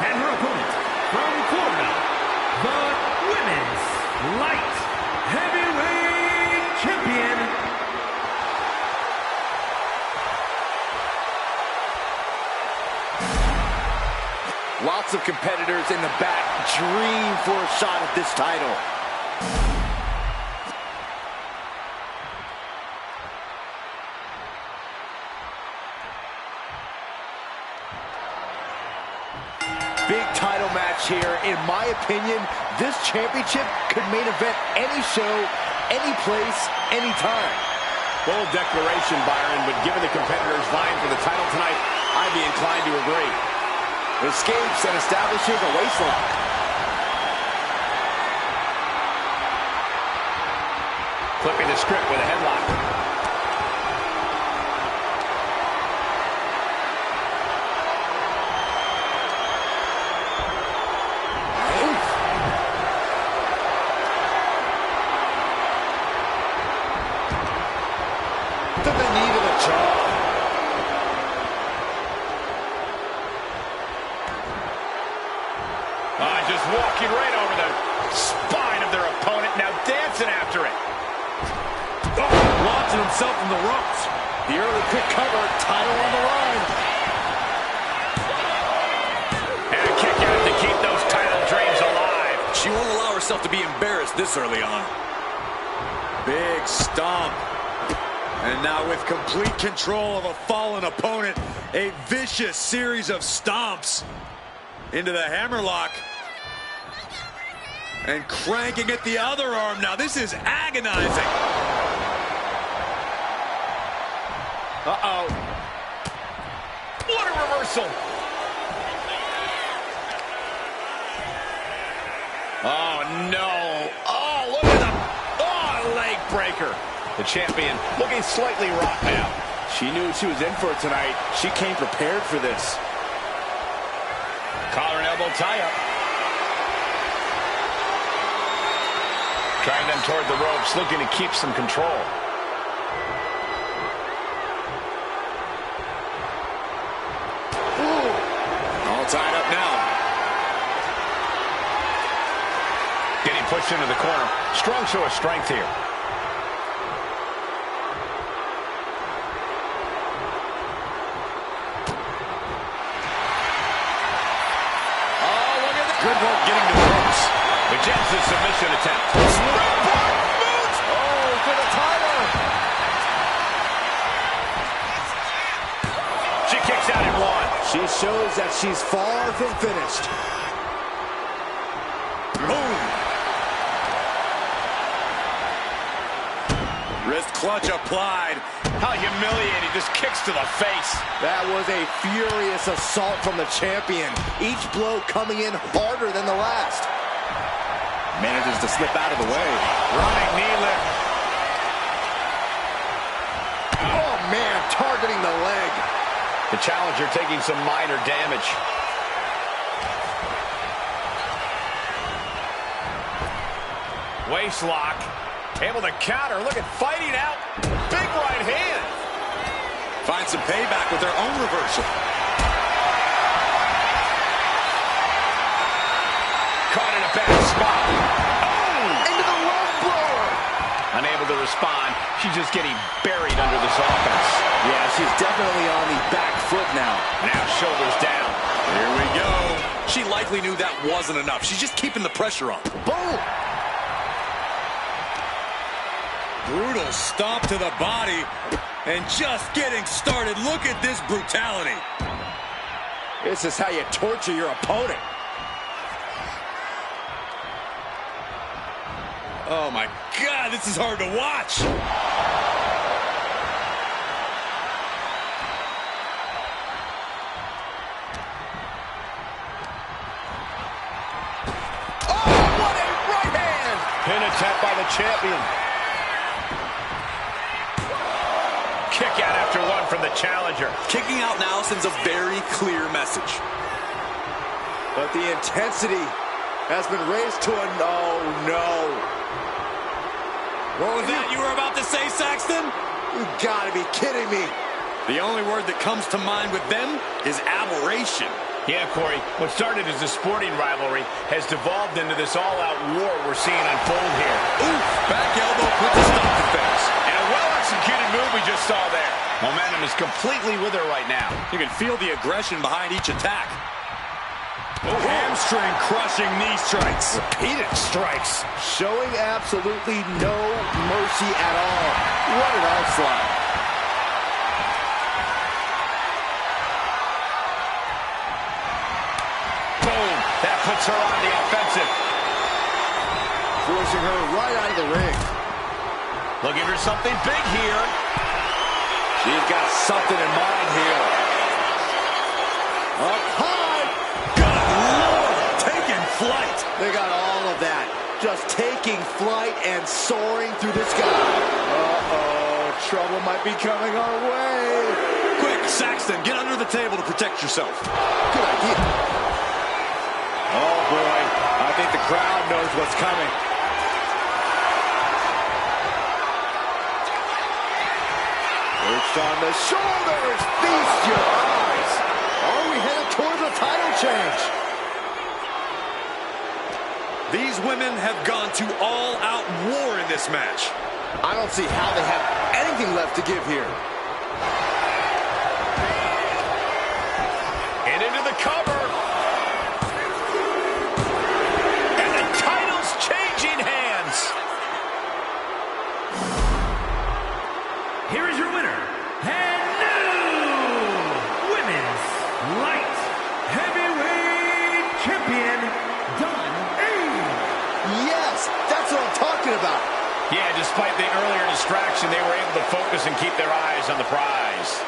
and her opponent from Florida, the Women's Light Heavyweight Champion, Lots of competitors in the back dream for a shot at this title. Big title match here. In my opinion, this championship could main event any show, any place, anytime. Bold declaration, Byron, but given the competitors vying for the title tonight, I'd be inclined to agree. Escapes and establishes a waistlock. Flipping the script with a headlock. To the knee to the jaw. Just walking right over the spine of their opponent, now dancing after it. Launching himself from the ropes. The early quick cover, title on the line. And a kick out to keep those title dreams alive. She won't allow herself to be embarrassed this early on. Big stomp. And now with complete control of a fallen opponent, a vicious series of stomps into the hammerlock. And cranking at the other arm now. This is agonizing. Uh-oh. What a reversal. Oh, no. Oh, look at the leg breaker. The champion looking slightly rocked now. She knew what she was in for tonight. She came prepared for this. Collar and elbow tie-up. Trying them toward the ropes, looking to keep some control. Ooh. All tied up now. Getting pushed into the corner. Strong show of strength here. Oh, look at that. Good work getting to the ropes. Rejects the submission attempt. Oh, for the title. She kicks out at one. She shows that she's far from finished. Boom. Wrist clutch applied. How humiliating. Just kicks to the face. That was a furious assault from the champion. Each blow coming in harder than the last. Manages to slip out of the way. Running knee lift. Oh, man, targeting the leg. The challenger taking some minor damage. Waist lock. Able to counter. Look at fighting out. Big right hand. Find some payback with their own reversal. Caught in a bad spot. Oh! Into the low blower. Unable to respond. She's just getting buried under this offense. Yeah, she's definitely on the back foot now. Now shoulders down. Here we go. She likely knew that wasn't enough. She's just keeping the pressure on. Boom. Brutal stomp to the body. And just getting started. Look at this brutality. This is how you torture your opponent. Oh, my God, this is hard to watch. Oh, what a right hand! Pin attempt by the champion. Kick out after one from the challenger. Kicking out now sends a very clear message. But the intensity has been raised to an oh no. What was that you were about to say, Saxton? You gotta be kidding me. The only word that comes to mind with them is aberration. Yeah, Corey, what started as a sporting rivalry has devolved into this all-out war we're seeing unfold here. Oof, back elbow puts a stop to things. And a well-executed move we just saw there. Momentum is completely with her right now. You can feel the aggression behind each attack. Hamstring crushing knee strikes. Repeated strikes. Showing absolutely no mercy at all. What an onslaught. Boom. That puts her on the offensive. Forcing her right out of the ring. Looking for something big here. She's got something in mind here. Up high. Good Lord, taking flight. They got all of that. Just taking flight and soaring through the sky. Uh-oh, trouble might be coming our way. Quick, Saxton, get under the table to protect yourself. Good idea. Oh, boy. I think the crowd knows what's coming. Perched on the shoulders. Feast your eyes. Are we headed towards a title change? These women have gone to all-out war in this match. I don't see how they have anything left to give here. And into the cover. And the title's changing hands. Here is your winner, and new Women's Light Heavyweight Champion, Dawn. Yes, that's what I'm talking about. Yeah, despite the earlier distraction, they were able to focus and keep their eyes on the prize.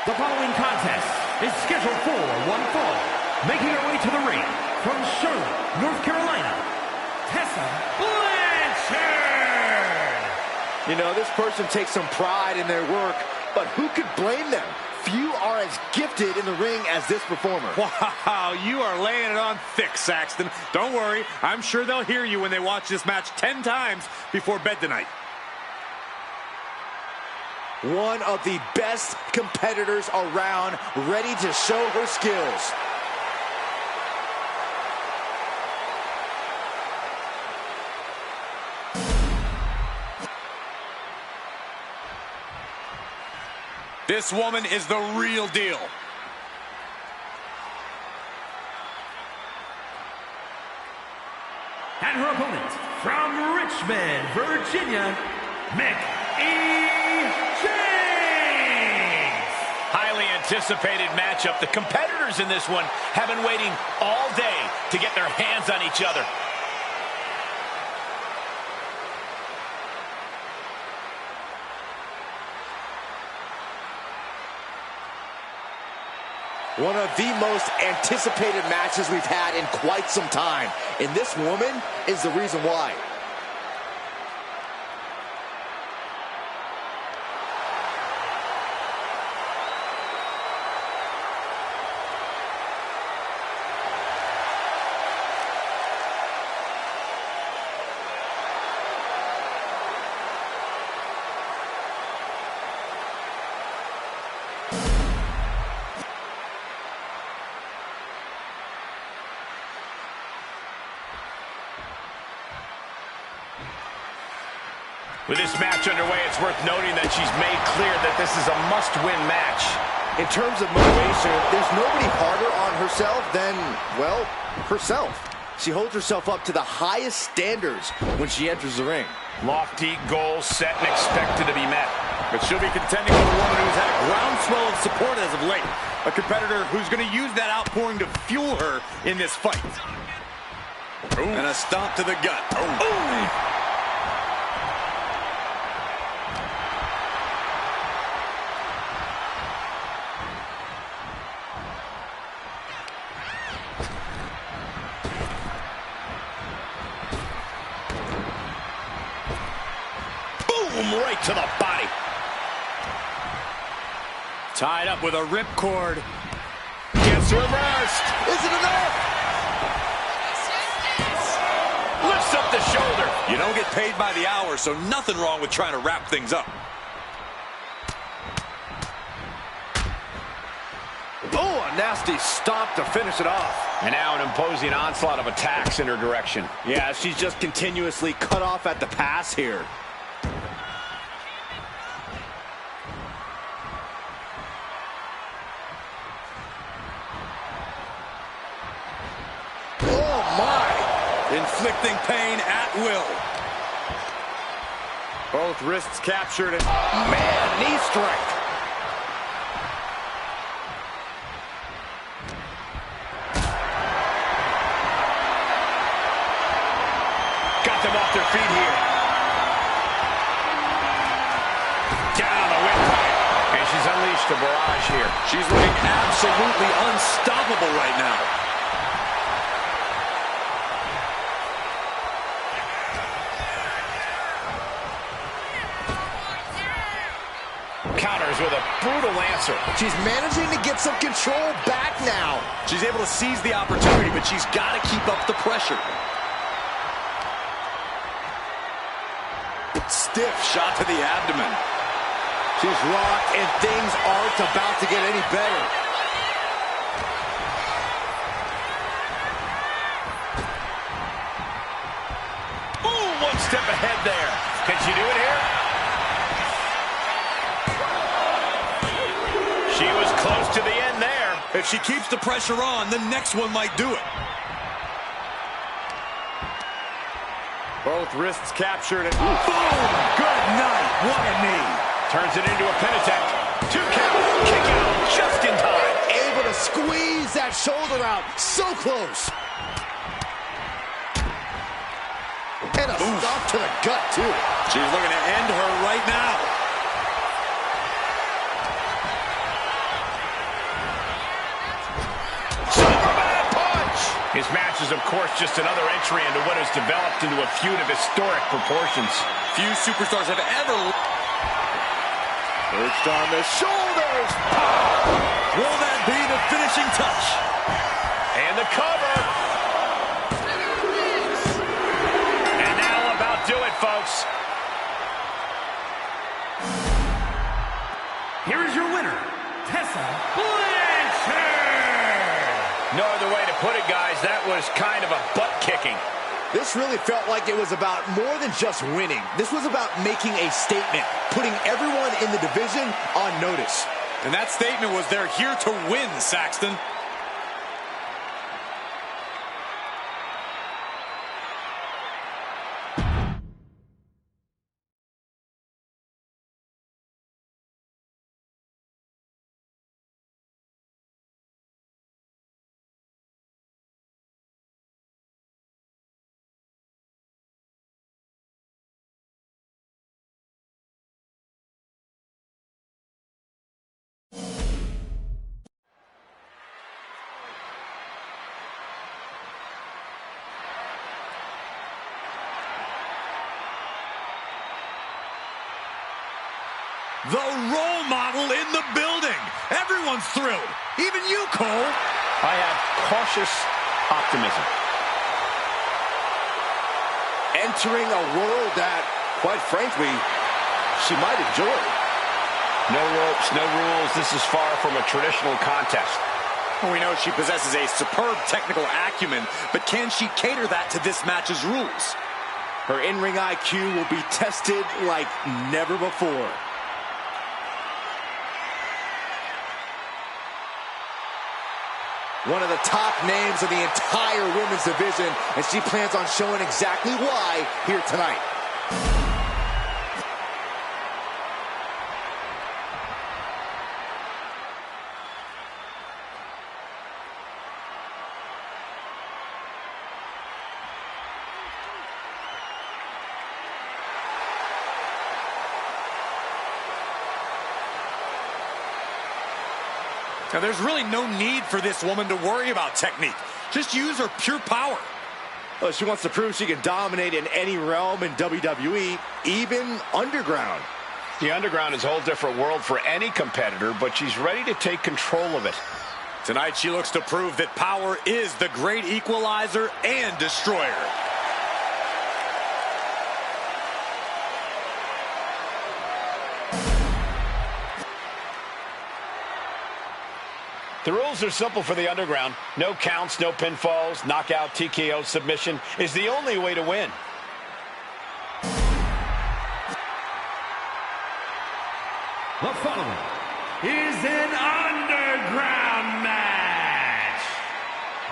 The following contest is scheduled for one fall. Making her way to the ring from Charlotte, North Carolina, Tessa Blanchard. You know, this person takes some pride in their work, but who could blame them? Few are as gifted in the ring as this performer. Wow, you are laying it on thick, Saxton. Don't worry, I'm sure they'll hear you when they watch this match 10 times before bed tonight. One of the best competitors around, ready to show her skills. This woman is the real deal. And her opponent, from Richmond, Virginia, Mickey James. Highly anticipated matchup. The competitors in this one have been waiting all day to get their hands on each other. One of the most anticipated matches we've had in quite some time. And this woman is the reason why. With this match underway, it's worth noting that she's made clear that this is a must-win match. In terms of motivation, there's nobody harder on herself than, well, herself. She holds herself up to the highest standards when she enters the ring. Lofty goals set and expected to be met. But she'll be contending with a woman who's had a groundswell of support as of late. A competitor who's going to use that outpouring to fuel her in this fight. Ooh. And a stomp to the gut. Ooh. Ooh. Right to the body. Tied up with a ripcord. Gets reversed. Is it enough? Lifts up the shoulder. You don't get paid by the hour, so nothing wrong with trying to wrap things up. Oh, a nasty stomp to finish it off. And now an imposing onslaught of attacks in her direction. Yeah, she's just continuously cut off at the pass here. Inflicting pain at will. Both wrists captured. And man, knee strike. Got them off their feet here. Down the windpipe. And she's unleashed a barrage here. She's looking absolutely unstoppable right now. Counters with a brutal answer. She's managing to get some control back now. She's able to seize the opportunity, but she's got to keep up the pressure. Stiff shot to the abdomen. She's rocked, and things aren't about to get any better. Ooh, one step ahead there. Can she do it here? She was close to the end there. If she keeps the pressure on, the next one might do it. Both wrists captured. And boom! Good night. What a knee. Turns it into a pin attempt. 2 count. Kick out just in time. Able to squeeze that shoulder out. So close. And a stop to the gut, too. She's looking to end her right now. His match is, of course, just another entry into what has developed into a feud of historic proportions. Few superstars have ever... Perched on the shoulders. Will that be the finishing touch? And the cover. And that'll about do it, folks. Blanchard! No other way to put it, guys. That was kind of a butt-kicking. This really felt like it was about more than just winning. This was about making a statement, putting everyone in the division on notice. And that statement was they're here to win, Saxton. The role model in the building. Everyone's thrilled. Even you, Cole. I have cautious optimism. Entering a world that, quite frankly, she might enjoy. No ropes, no rules. This is far from a traditional contest. We know she possesses a superb technical acumen, but can she cater that to this match's rules? Her in-ring IQ will be tested like never before. One of the top names of the entire women's division, and she plans on showing exactly why here tonight. Now, there's really no need for this woman to worry about technique. Just use her pure power. Well, she wants to prove she can dominate in any realm in WWE, even underground. The underground is a whole different world for any competitor, but she's ready to take control of it. Tonight, she looks to prove that power is the great equalizer and destroyer. The rules are simple for the underground. No counts, no pinfalls, knockout, TKO, submission is the only way to win. The following is an underground match.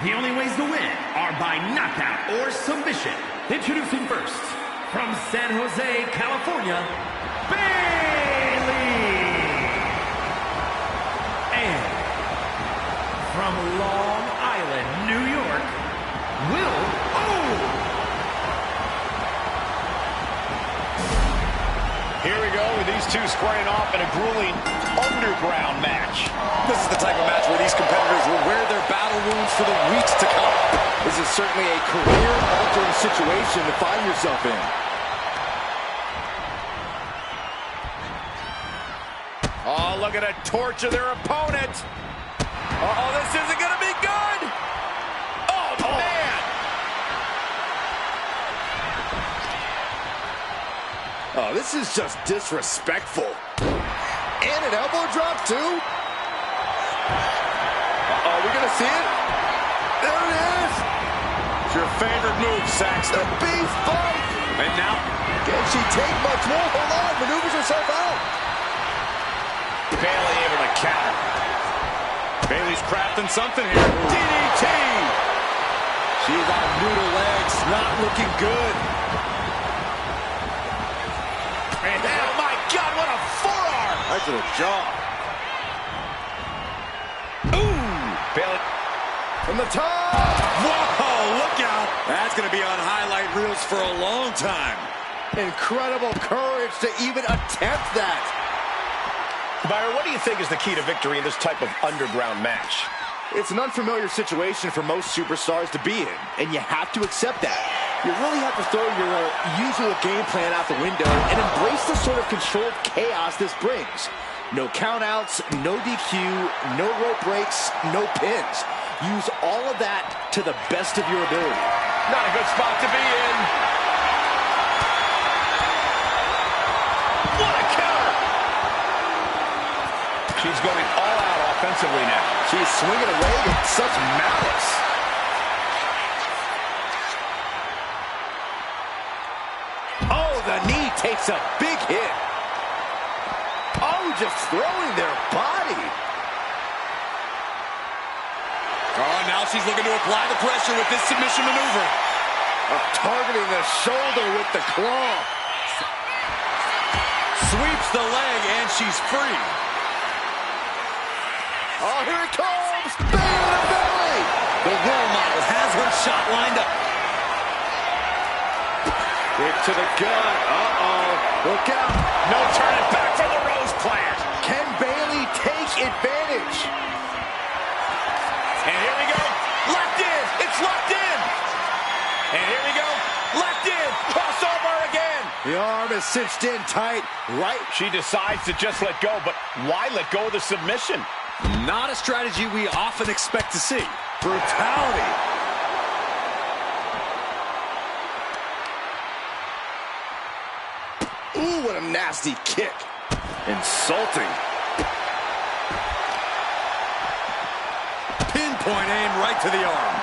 The only ways to win are by knockout or submission. Introducing first, from San Jose, California, Bailey. And from Long Island, New York, Here we go with these two squaring off in a grueling underground match. This is the type of match where these competitors will wear their battle wounds for the weeks to come. This is certainly a career-altering situation to find yourself in. Oh, look at a torch of their opponent. Uh-oh, this isn't going to be good. Oh, man. Oh, this is just disrespectful. And an elbow drop, too. Uh-oh, we going to see it? There it is. It's your favorite move, Saxton. The beast fight. And now, can she take much more? Hold on, maneuvers herself out. Bailey able to counter. Bailey's crafting something here. DDT. She's on noodle legs, not looking good. And oh my God, what a forearm! Right to the jaw. Ooh! Bailey. From the top. Whoa, look out. That's going to be on highlight reels for a long time. Incredible courage to even attempt that. Byron, what do you think is the key to victory in this type of underground match? It's an unfamiliar situation for most superstars to be in, and you have to accept that. You really have to throw your usual game plan out the window and embrace the sort of controlled chaos this brings. No countouts, no DQ, no rope breaks, no pins. Use all of that to the best of your ability. Not a good spot to be in. What a counter! She's going all out offensively now. She's swinging away with such malice. Oh, the knee takes a big hit. Oh, just throwing their body. Oh, now she's looking to apply the pressure with this submission maneuver. Targeting the shoulder with the claw. Sweeps the leg, and she's free. Oh, here it comes! Bang in the belly! The role model has her shot lined up. Kick to the gut. Uh-oh. Look out. No turning back from the Rose plant. Can Bayley take advantage? And here we go. Locked in. It's locked in. And here we go. Locked in. Crossover again. The arm is cinched in tight. Right. She decides to just let go, but why let go of the submission? Not a strategy we often expect to see. Brutality. Ooh, what a nasty kick. Insulting. Pinpoint aim right to the arm.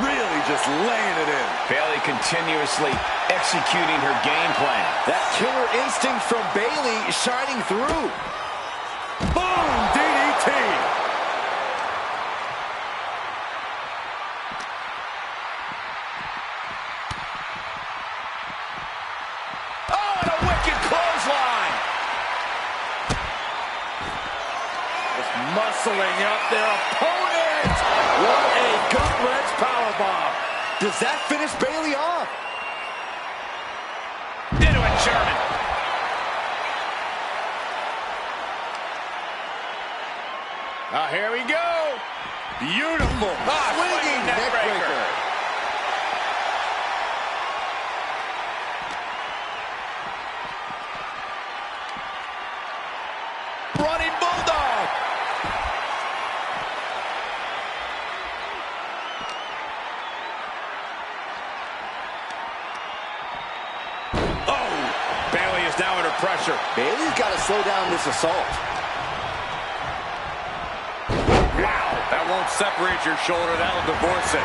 Really just laying it in. Bayley continuously executing her game plan. That killer instinct from Bayley shining through. Boom! DDT! Oh, and a wicked clothesline. Just muscling up their opponent. What a gut-wrench powerbomb. Does that finish Bayley off? Into a German. Here we go. Beautiful. Swinging neckbreaker. Running bulldog. Oh! Bayley is now under pressure. Bayley's got to slow down this assault. Wow! That won't separate your shoulder. That'll divorce it.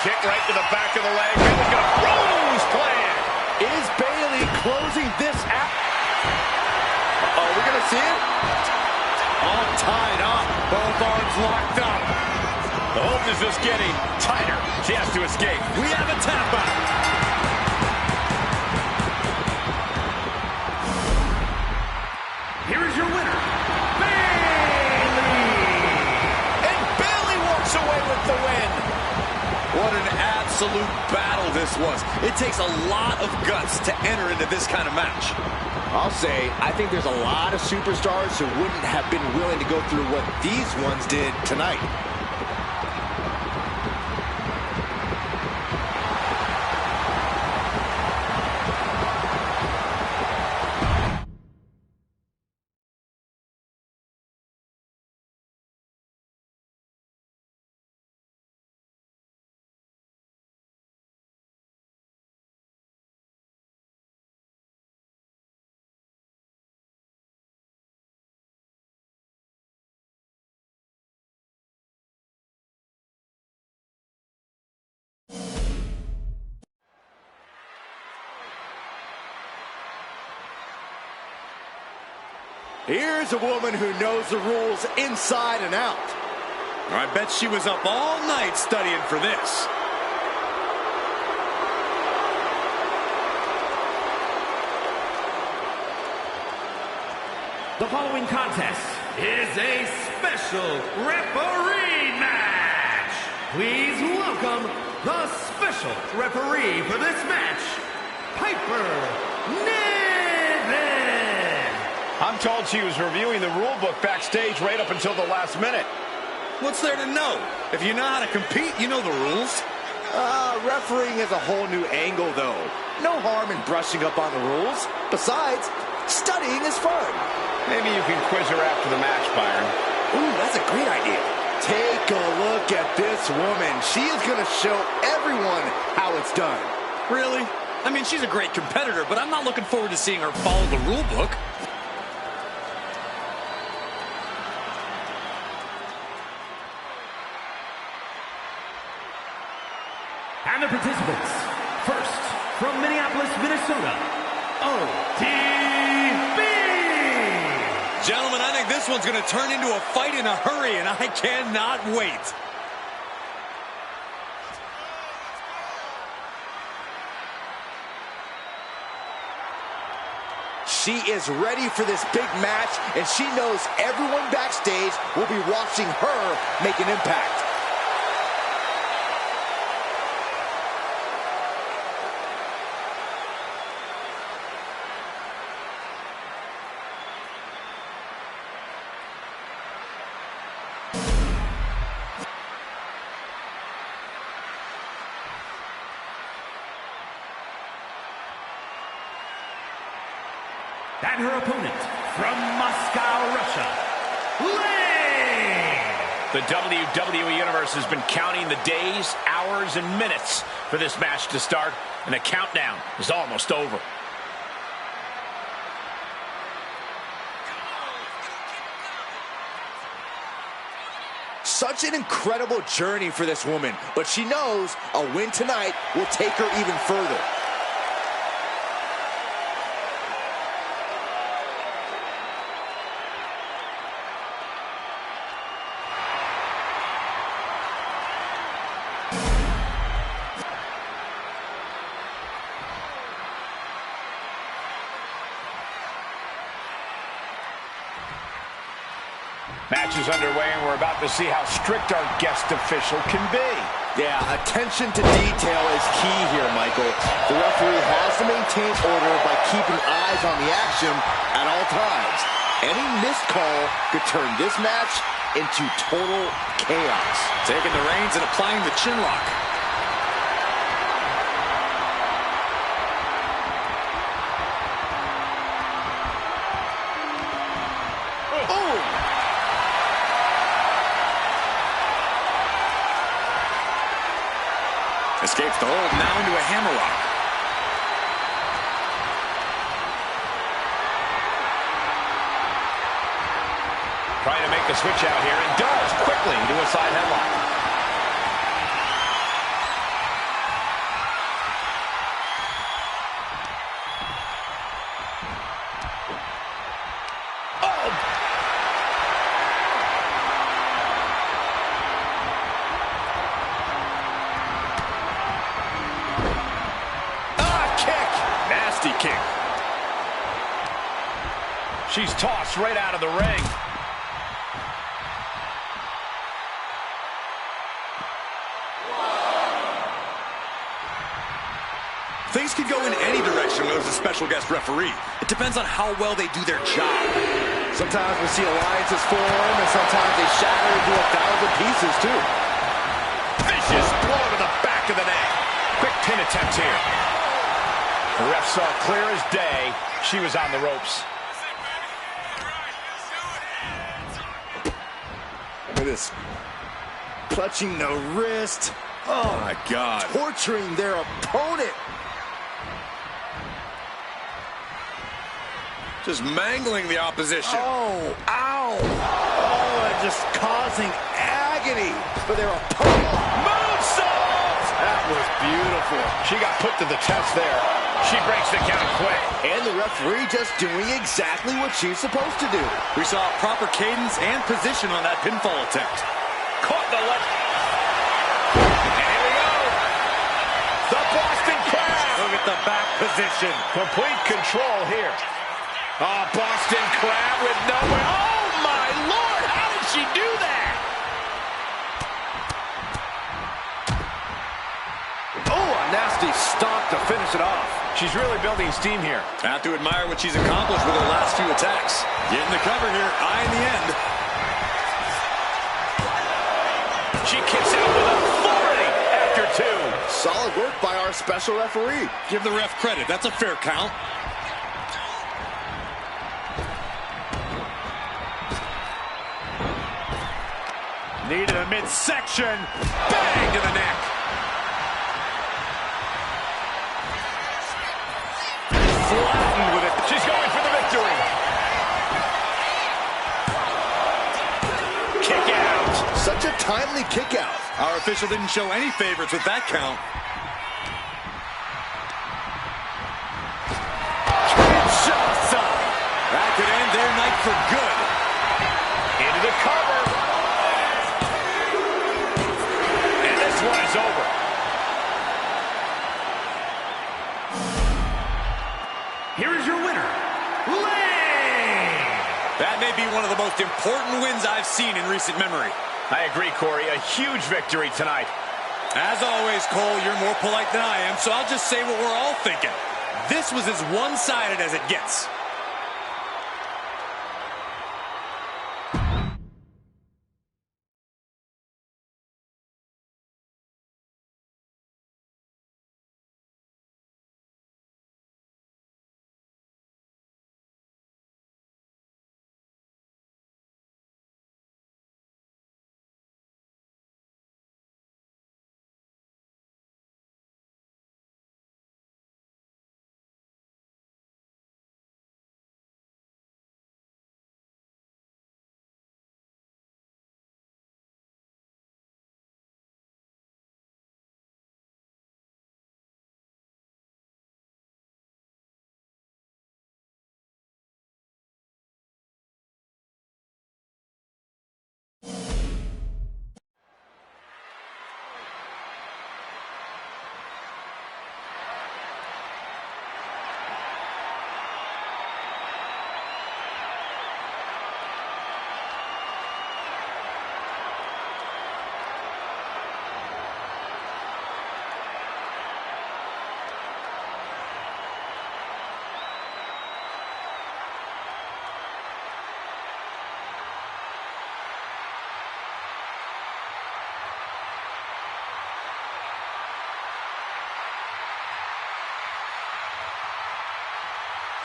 Kick right to the back of the leg. Bayley's got a Rose plan. Is Bayley closing this out? Oh, we're going to see it? All tied up. Both arms locked up. The hold is just getting tighter. She has to escape. We have a tap out. Here is your winner, Bayley! And Bayley walks away with the win. What an absolute battle this was. It takes a lot of guts to enter into this kind of match. I'll say, I think there's a lot of superstars who wouldn't have been willing to go through what these ones did tonight. Here's a woman who knows the rules inside and out. I bet she was up all night studying for this. The following contest is a special referee match. Please welcome the special referee for this match, Piper Niven. I'm told she was reviewing the rule book backstage right up until the last minute. What's there to know? If you know how to compete, you know the rules. Refereeing is a whole new angle, though. No harm in brushing up on the rules. Besides, studying is fun. Maybe you can quiz her after the match, Byron. Ooh, that's a great idea. Take a look at this woman. She is going to show everyone how it's done. Really? I mean, she's a great competitor, but I'm not looking forward to seeing her follow the rule book. And the participants, first, from Minneapolis, Minnesota, ODB! Gentlemen, I think this one's going to turn into a fight in a hurry, and I cannot wait. She is ready for this big match, and she knows everyone backstage will be watching her make an impact. And her opponent, from Moscow, Russia, Lane! The WWE Universe has been counting the days, hours, and minutes for this match to start, and the countdown is almost over. Such an incredible journey for this woman, but she knows a win tonight will take her even further. Match is underway, and we're about to see how strict our guest official can be. Yeah, attention to detail is key here, Michael. The referee has to maintain order by keeping eyes on the action at all times. Any missed call could turn this match into total chaos. Taking the reins and applying the chin lock. Escapes the hold, now into a hammerlock. Trying to make the switch out here, and does quickly to a side headlock. Kick. She's tossed right out of the ring. Things could go in any direction when there's a special guest referee. It depends on how well they do their job. Sometimes we see alliances form, and sometimes they shatter into 1,000 pieces, too. Vicious blow to the back of the neck. Quick pin attempt here. The ref saw clear as day she was on the ropes. Look at this. Clutching the wrist. Oh, my God. Torturing their opponent. Just mangling the opposition. Oh, ow. Oh, and just causing agony for their opponent. Moonsault! That was beautiful. She got put to the test there. She breaks the count quick. And the referee just doing exactly what she's supposed to do. We saw proper cadence and position on that pinfall attempt. Caught the left. And here we go. The Boston Crab. Look at the back position. Complete control here. Oh, Boston Crab with nowhere. Oh, my Lord. How did she do that? Oh, a nasty stomp to finish it off. She's really building steam here. I have to admire what she's accomplished with her last few attacks. Getting the cover here, eye in the end. She kicks out with authority after two. Solid work by our special referee. Give the ref credit. That's a fair count. Knee to the midsection. Bang to the neck. Flattened with it. She's going for the victory. Kick out. Such a timely kick out. Our official didn't show any favorites with that count. Kinshasa. That could end their night for good. Into the cover. And this one is over. Here is your winner, Lane! That may be one of the most important wins I've seen in recent memory. I agree, Corey. A huge victory tonight. As always, Cole, you're more polite than I am, so I'll just say what we're all thinking. This was as one-sided as it gets.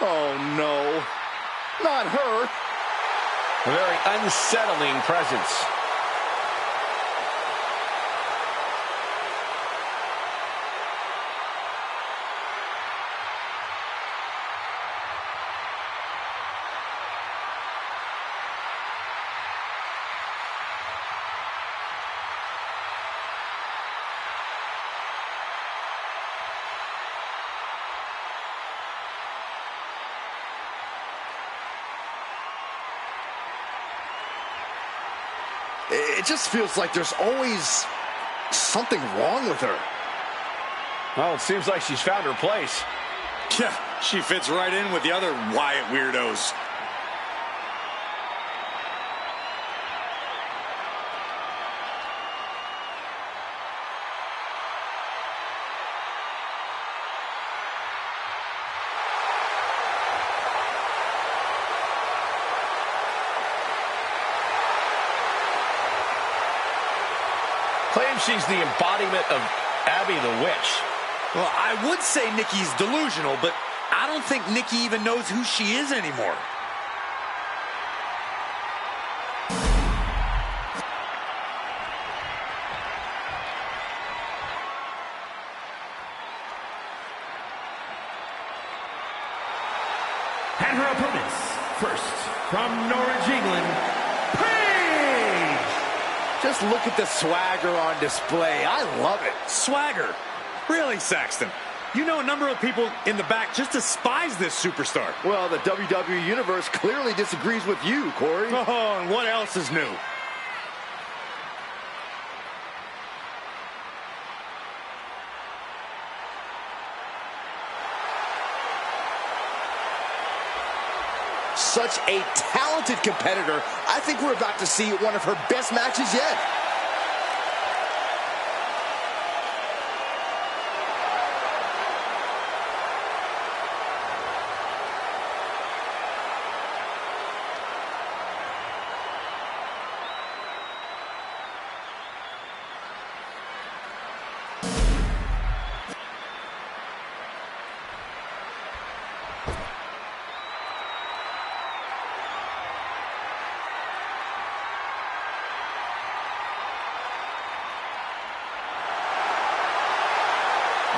Oh, no. Not her. A very unsettling presence. It just feels like there's always something wrong with her. Well, it seems like she's found her place. Yeah, she fits right in with the other Wyatt weirdos. Claims she's the embodiment of Abby the Witch. Well, I would say Nikki's delusional, but I don't think Nikki even knows who she is anymore. And her opponents, first, from Norwich, England, Paige! Just look at the swagger on display. I love it. Swagger? Really, Saxton? You know a number of people in the back just despise this superstar. Well, the WWE Universe clearly disagrees with you, Corey. Oh, and what else is new? Such a talented competitor. I think we're about to see one of her best matches yet.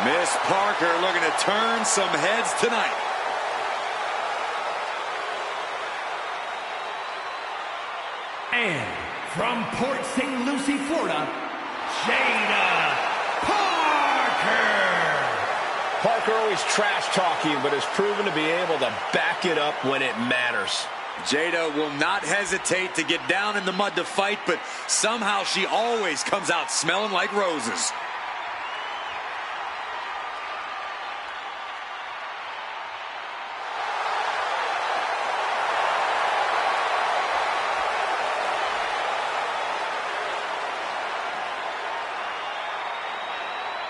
Miss Parker looking to turn some heads tonight. And from Port St. Lucie, Florida, Jada Parker. Parker always trash talking, but has proven to be able to back it up when it matters. Jada will not hesitate to get down in the mud to fight, but somehow she always comes out smelling like roses.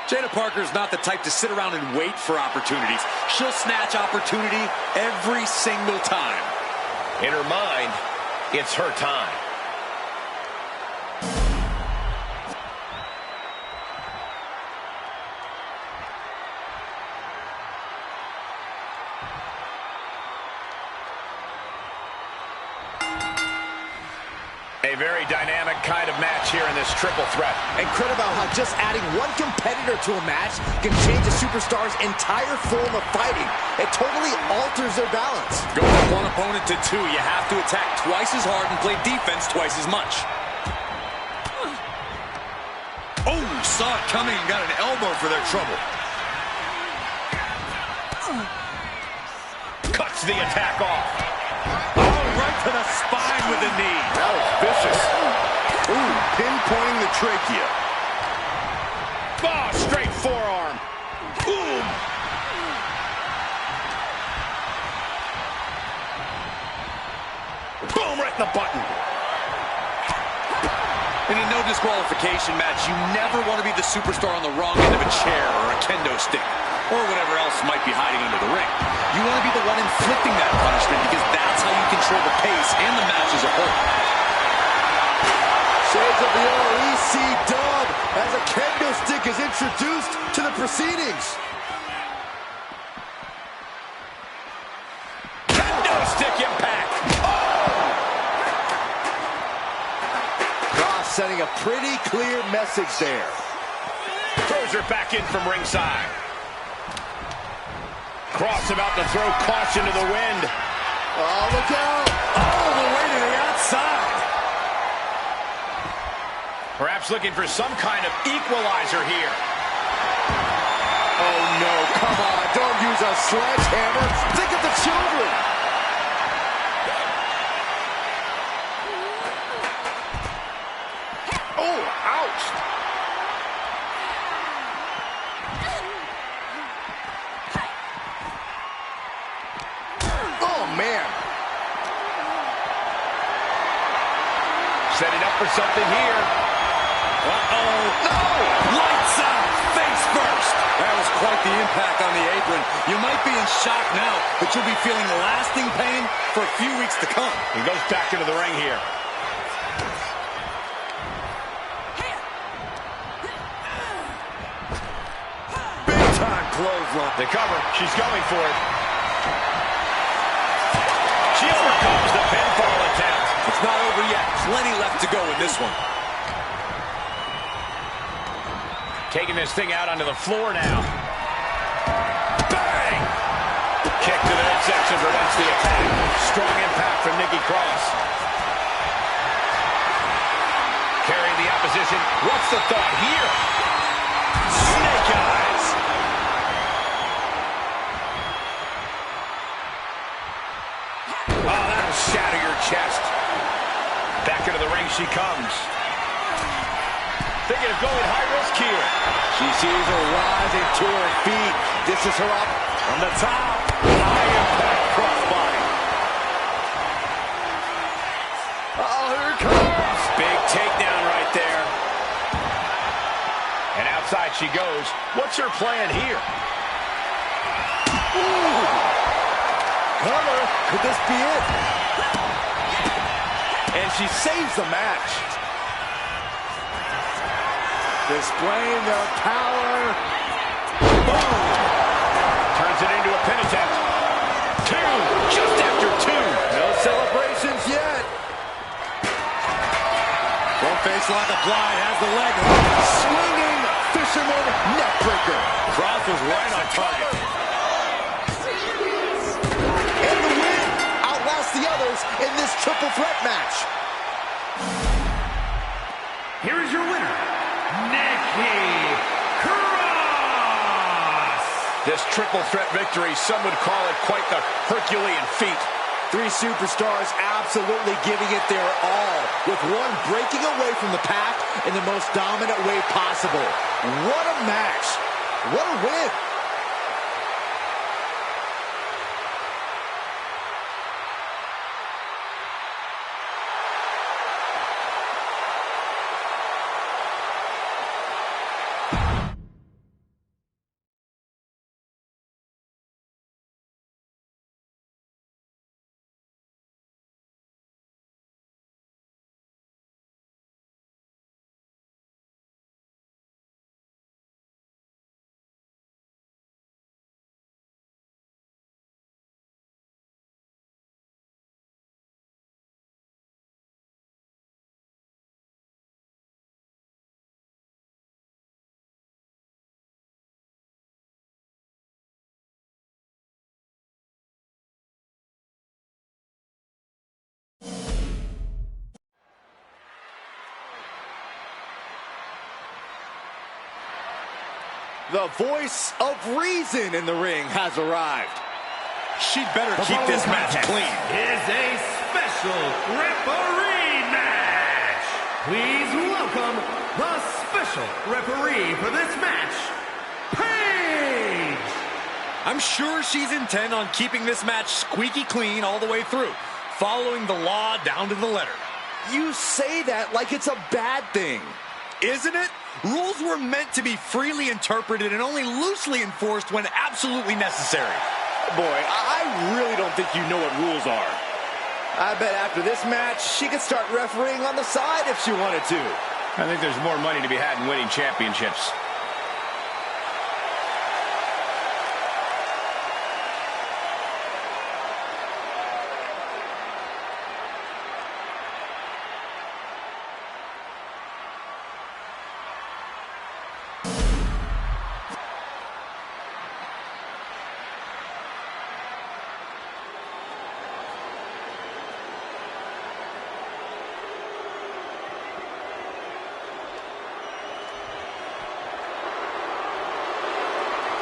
Jada Parker's not the type to sit around and wait for opportunities. She'll snatch opportunity every single time. In her mind, it's her time. A very dynamic kind of match here in this triple threat. Incredible how just adding one competitor to a match can change a superstar's entire form of fighting. It totally alters their balance. Go from one opponent to two. You have to attack twice as hard and play defense twice as much. Oh, saw it coming and got an elbow for their trouble. Cuts the attack off. Right to the spine with the knee. That was vicious. Ooh, pinpointing the trachea. Oh, straight forearm. Boom. Boom, right in the button. In a no disqualification match, you never want to be the superstar on the wrong end of a chair or a kendo stick or whatever else might be hiding under the ring. You want to be the one inflicting that punishment because that's how you control the pace and the match as a whole. Shades of the OEC dub as a kendo stick is introduced to the proceedings. Kendo stick impact. Cross sending a pretty clear message there. Throws her back in from ringside. Cross about to throw caution to the wind. Oh, look out! All the way to the outside. Perhaps looking for some kind of equalizer here. Oh no, come on, don't use a sledgehammer. Think of the children. Oh, ouch. Oh, man. Setting up for something here. Uh-oh. No! Lights out! Face first! That was quite the impact on the apron. You might be in shock now, but you'll be feeling lasting pain for a few weeks to come. He goes back into the ring here. Big time clothesline. The cover. She's going for it. She overcomes the pinfall attempt. It's not over yet. Plenty left to go in this one. Taking this thing out onto the floor now. Bang! Kick to the midsection prevents the attack. Strong impact from Nikki Cross. Carrying the opposition. What's the thought here? Snake eyes. Oh, that'll shatter your chest. Back into the ring she comes. Thinking of going high risk here. She sees her rising to her feet. This is her up From the top. High impact crossbody. Oh, here it comes. Big takedown right there. And outside she goes. What's her plan here? Ooh. Cover. Could this be it? And she saves the match. Displaying their power. Boom! Turns it into a pin attempt. Two! Just after two! No celebrations yet. Full face lock applied. Has the leg. Swinging fisherman neckbreaker. Cross was right on target. And the win outlasts the others in this triple threat match. Here is your winner, Nikki Cross. This triple threat victory, some would call it quite the Herculean feat. Three superstars absolutely giving it their all, with one breaking away from the pack in the most dominant way possible. What a match. What a win. The voice of reason in the ring has arrived. She'd better keep this match clean. Is a special referee match. Please welcome the special referee for this match, Paige. I'm sure she's intent on keeping this match squeaky clean all the way through, following the law down to the letter. You say that like it's a bad thing. Isn't it? Rules were meant to be freely interpreted and only loosely enforced when absolutely necessary. Boy, I really don't think you know what rules are. I bet after this match, she could start refereeing on the side if she wanted to. I think there's more money to be had in winning championships.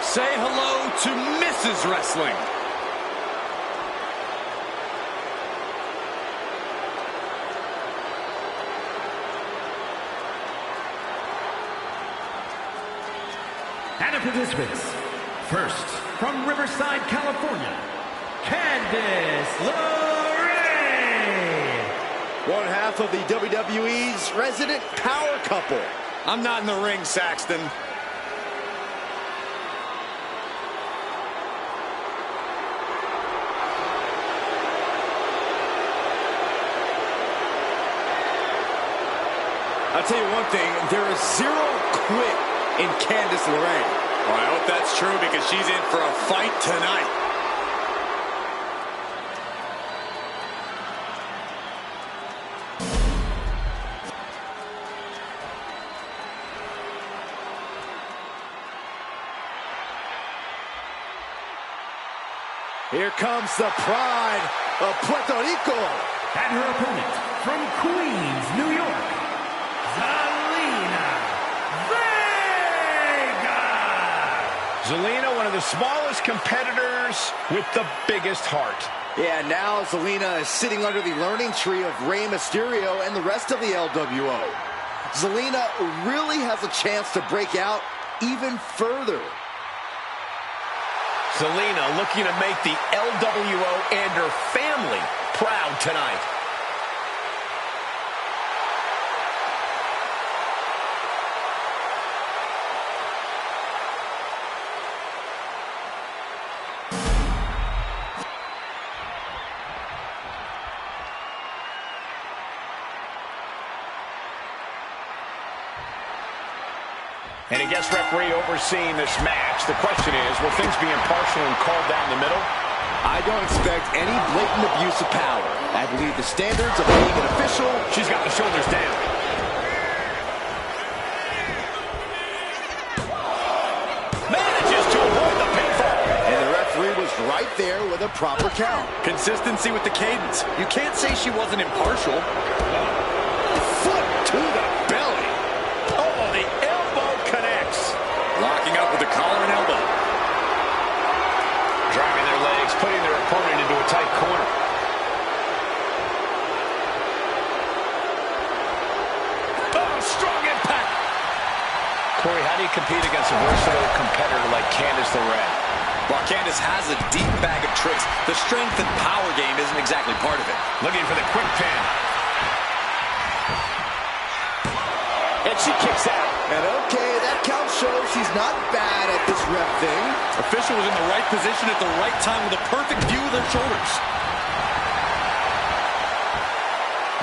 Say hello to Mrs. Wrestling. And her participants, first, from Riverside, California, Candice LeRae. One half of the WWE's resident power couple. I'm not in the ring, Saxton. I'll tell you one thing, there is zero quit in Candice LeRae. Well, I hope that's true because she's in for a fight tonight. Here comes the pride of Puerto Rico. And her opponent, from Queens, New York, Zelina, one of the smallest competitors with the biggest heart. Yeah, now Zelina is sitting under the learning tree of Rey Mysterio and the rest of the LWO. Zelina really has a chance to break out even further. Zelina looking to make the LWO and her family proud tonight. And a guest referee overseeing this match. The question is, will things be impartial and called down the middle? I don't expect any blatant abuse of power. I believe the standards of being an official. She's got the shoulders down. proper count. Consistency with the cadence. You can't say she wasn't impartial. Foot to the belly. Oh, the elbow connects. Locking up with the collar and elbow. Driving their legs, putting their opponent into a tight corner. Oh, strong impact. Corey, how do you compete against a versatile competitor like Candice LeRae? While Candice has a deep bag of tricks, the strength and power game isn't exactly part of it. Looking for the quick pin. And she kicks out. And okay, that count shows he's not bad at this rep thing. Official was in the right position at the right time with a perfect view of their shoulders.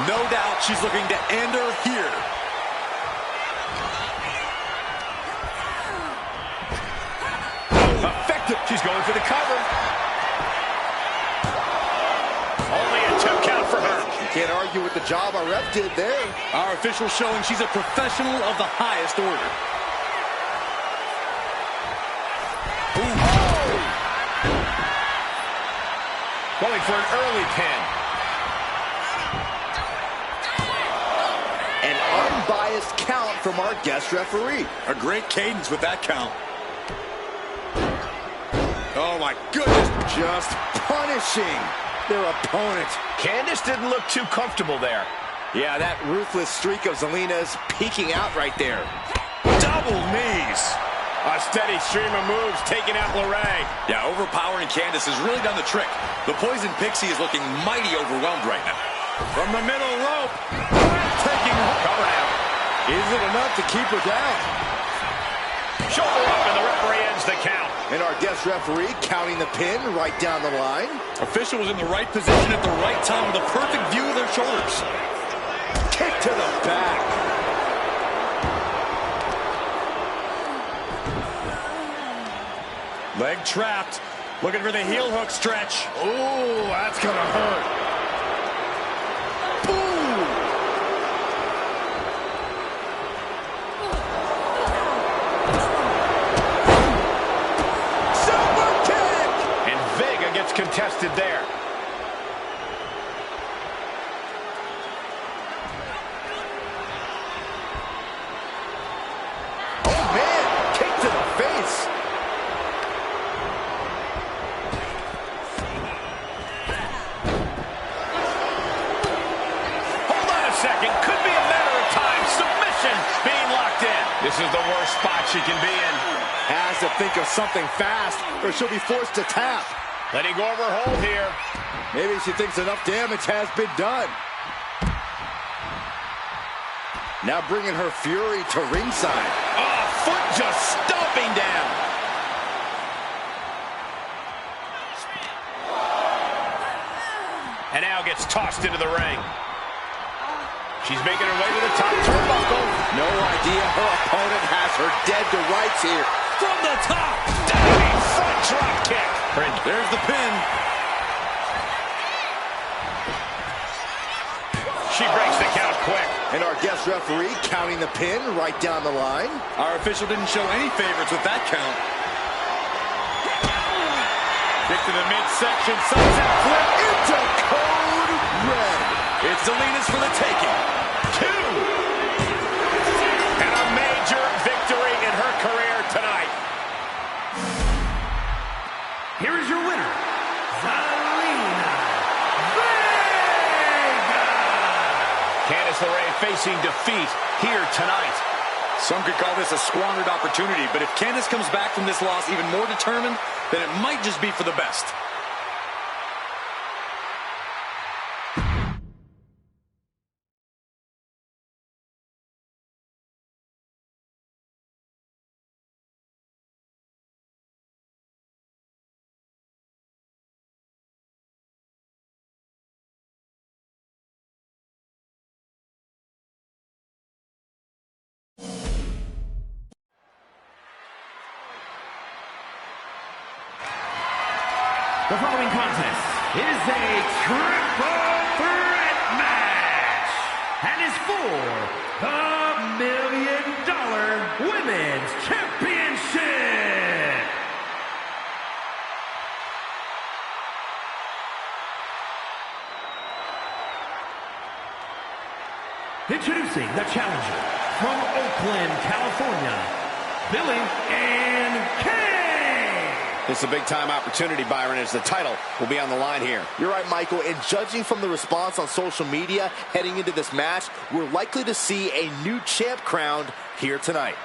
No doubt she's looking to end her here. Effective. She's going for the cover. Only a 2 count for her. Can't argue with the job our ref did there. Our official showing she's a professional of the highest order. Going for an early pin. An unbiased count from our guest referee. A great cadence with that count. Oh my goodness. Just punishing their opponent. Candice didn't look too comfortable there. Yeah, that ruthless streak of Zelina's peeking out right there. Double knees. A steady stream of moves taking out LeRae. Yeah, overpowering Candice has really done the trick. The Poison Pixie is looking mighty overwhelmed right now. From the middle rope. Breathtaking cover out. Is it enough to keep her down? Shoulder up and the referee ends the count. And our guest referee counting the pin right down the line. Official was in the right position at the right time with a perfect view of their shoulders. Kick to the back. Leg trapped. Looking for the heel hook stretch. Ooh, that's gonna hurt. Contested there. Oh man, kick to the face. Hold on a second, could be a matter of time. Submission being locked in. This is the worst spot she can be in. Has to think of something fast or she'll be forced to tap. Letting go of her hold here. Maybe she thinks enough damage has been done. Now bringing her fury to ringside. Oh, foot just stomping down. And now gets tossed into the ring. She's making her way to the top turnbuckle. No idea her opponent has her dead to rights here. From the top. Diving front drop kick. There's the pin. She breaks the count quick. And our guest referee counting the pin right down the line. Our official didn't show any favorites with that count. Kick to the midsection. Sunset flip into code red. It's Zelina's for the taking. 2. And a major victory in her career tonight. Here is your winner, Zelina Vega. Candice LeRae facing defeat here tonight. Some could call this a squandered opportunity, but if Candice comes back from this loss even more determined, then it might just be for the best. The following contest is a triple threat match and is for the $1 Million Women's Championship. introducing the challenger from Oakland, California, Billy and Kay. It's a big-time opportunity, Byron, as the title will be on the line here. You're right, Michael, and judging from the response on social media heading into this match, we're likely to see a new champ crowned here tonight.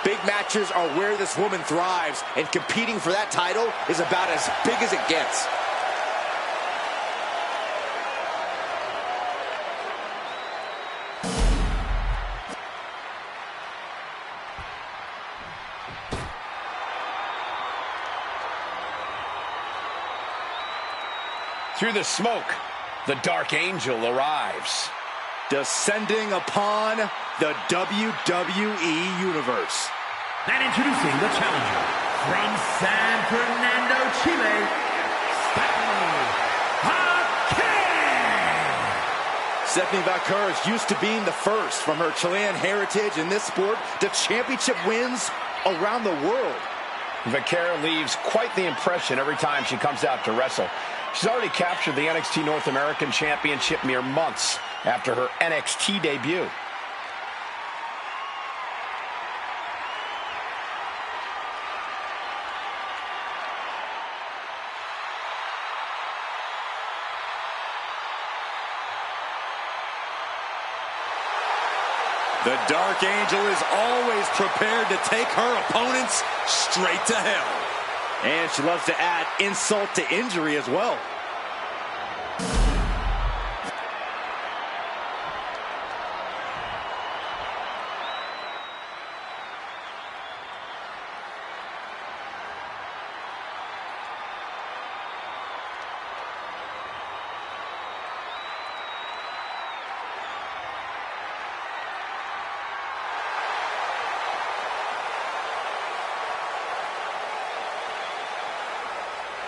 Big matches are where this woman thrives, and competing for that title is about as big as it gets. Through the smoke, the Dark Angel arrives. Descending upon the WWE Universe. And introducing the challenger from San Fernando, Chile, Stephanie Valcour is used to being the first from her Chilean heritage in this sport to championship wins around the world. Vaquera leaves quite the impression every time she comes out to wrestle. She's already captured the NXT North American Championship mere months after her NXT debut. The Dark Angel is always prepared to take her opponents straight to hell. And she loves to add insult to injury as well.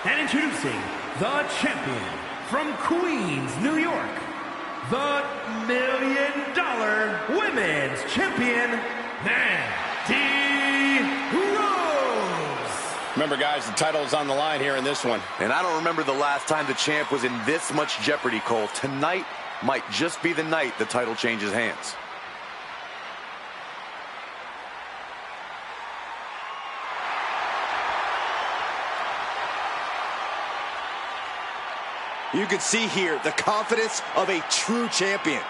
And introducing the champion from Queens, New York, the $1 Million Women's Champion, Mandy Rose. Remember, guys, the title is on the line here in this one. And I don't remember the last time the champ was in this much jeopardy, Cole. Tonight might just be the night the title changes hands. You can see here the confidence of a true champion.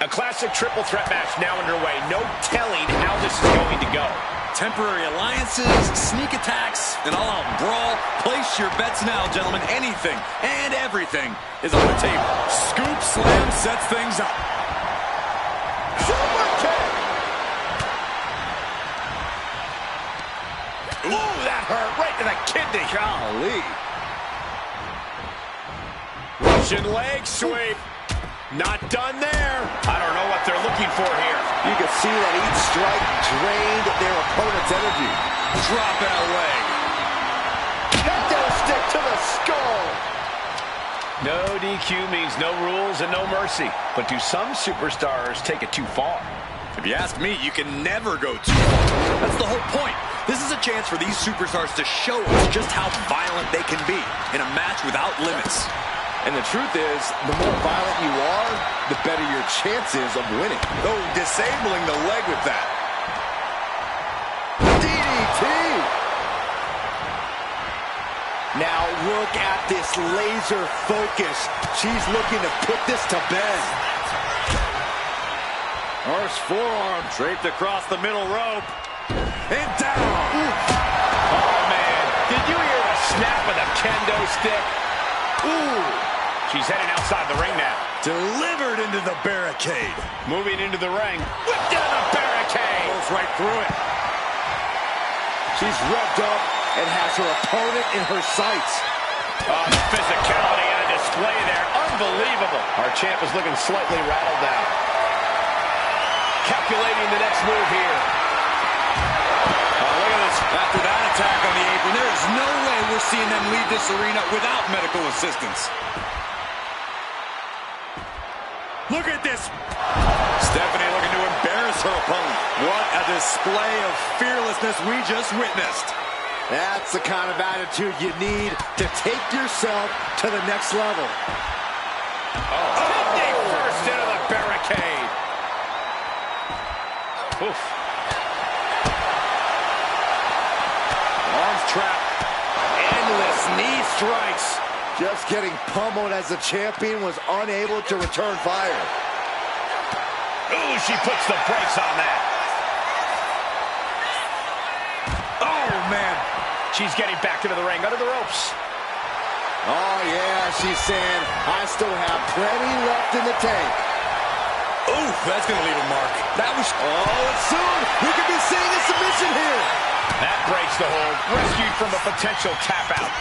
A classic triple threat match now underway. No telling how this is going to go. Temporary alliances, sneak attacks, an all-out brawl. Place your bets now, gentlemen. Anything and everything is on the table. Scoop slam sets things up. Super kick! Ooh, that hurt right to the kidney. Golly. Russian leg sweep. Not done there. I don't know what they're looking for here. You can see that each strike drained their opponent's energy. Dropping a leg. Kick down stick to the skull. No DQ means no rules and no mercy. But do some superstars take it too far? If you ask me, you can never go too far. That's the whole point. This is a chance for these superstars to show us just how violent they can be in a match without limits. And the truth is, the more violent you are, the better your chances of winning. Oh, disabling the leg with that. DDT! Now look at this laser focus. She's looking to put this to bed. Horse forearm draped across the middle rope. And down. Oh, man. Did you hear the snap of the kendo stick? Ooh. She's heading outside the ring now. Delivered into the barricade. Moving into the ring. Whip down the barricade. Goes right through it. She's revved up and has her opponent in her sights. Oh, the physicality on display there. Unbelievable. Our champ is looking slightly rattled now. Calculating the next move here. Oh, look at this. After that attack on the apron, there is no way we're seeing them leave this arena without medical assistance. Look at this. Stephanie looking to embarrass her opponent. What a display of fearlessness we just witnessed. That's the kind of attitude you need to take yourself to the next level. Kidney first into the barricade. Oof. Arms trapped. Endless knee strikes. Just getting pummeled as the champion was unable to return fire. Ooh, she puts the brakes on that. Oh, man. She's getting back into the ring, under the ropes. Oh, yeah, she's saying, I still have plenty left in the tank. Ooh, that's going to leave a mark. That was... Oh, and soon we could be seeing a submission here. That breaks the hold. Rescued from a potential tap out.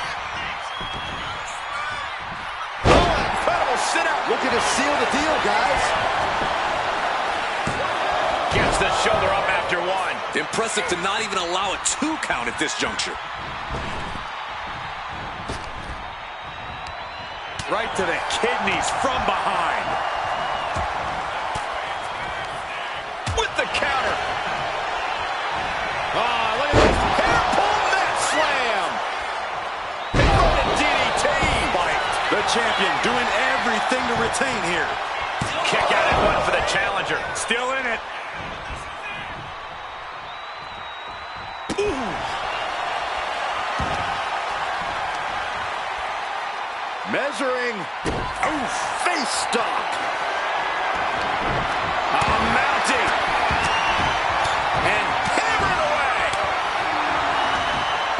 Oh, incredible sit out. Looking to seal the deal, guys. Gets the shoulder up after one. Impressive to not even allow a 2 count at this juncture. Right to the kidneys from behind. With the counter. Oh, look at this. Hair pull mat slam. Inverted DDT. Fight. The champion doing everything to retain here. Kick out at one for the challenger. Still in it. Measuring. Oh, face stop. Mounting. And hammered away.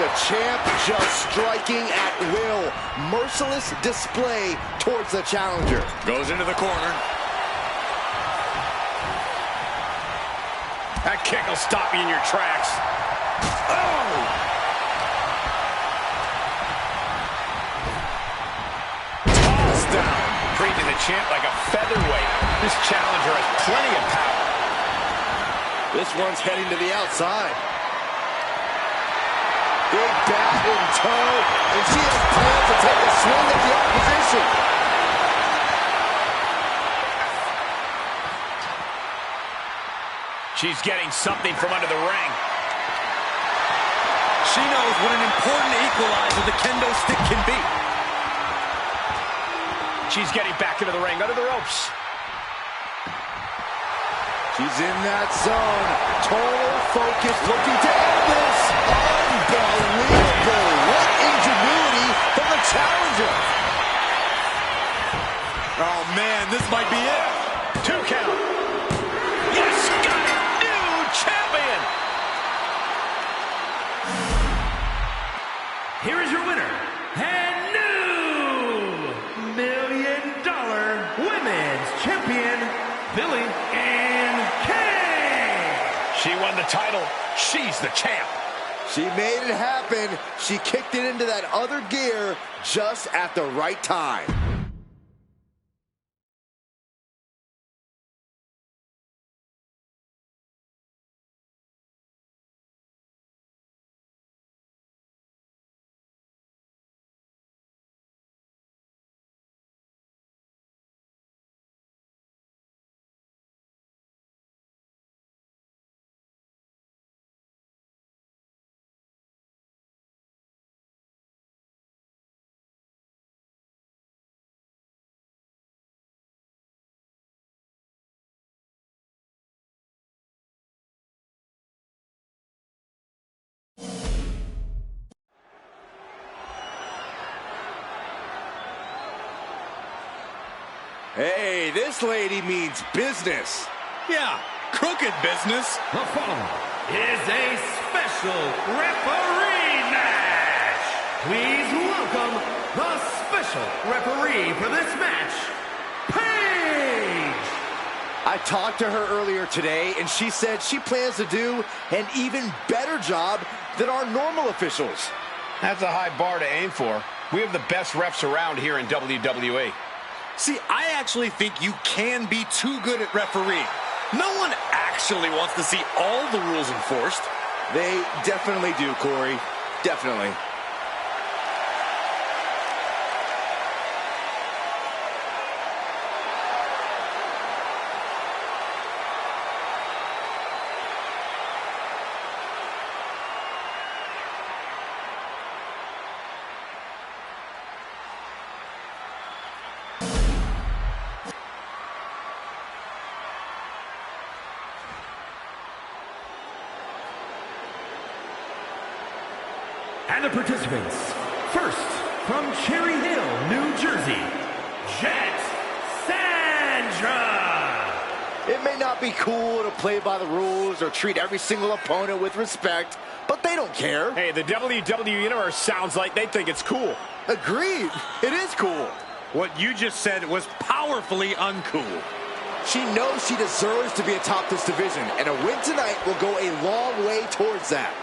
The champ just striking at will. Merciless display towards the challenger. Goes into the corner. That kick will stop you in your tracks. Oh! Down. Treating the champ like a featherweight. This challenger has plenty of power. This one's heading to the outside. Big bat in tow, and she has plans to take a swing at the opposition. She's getting something from under the ring. She knows what an important equalizer the kendo stick can be. She's getting back into the ring, under the ropes. She's in that zone. Total focus, looking to end this. Unbelievable. What ingenuity from the challenger. Oh, man, this might be it. 2 count. Yes, got it. New champion. Here is your winner, and new $1 million Women's Champion, Billie Kay. She won the title. She's the champ. She made it happen. She kicked it into that other gear just at the right time. Hey, this lady means business. Yeah, crooked business. The following is a special referee match. Please welcome the special referee for this match, Paige. I talked to her earlier today, and she said she plans to do an even better job than our normal officials. That's a high bar to aim for. We have the best refs around here in WWE. See, I actually think you can be too good at refereeing. No one actually wants to see all the rules enforced. They definitely do, Corey. Definitely. And the participants, first, from Cherry Hill, New Jersey, Jet Sandra. It may not be cool to play by the rules or treat every single opponent with respect, but they don't care. Hey, the WWE Universe sounds like they think it's cool. Agreed. It is cool. What you just said was powerfully uncool. She knows she deserves to be atop this division, and a win tonight will go a long way towards that.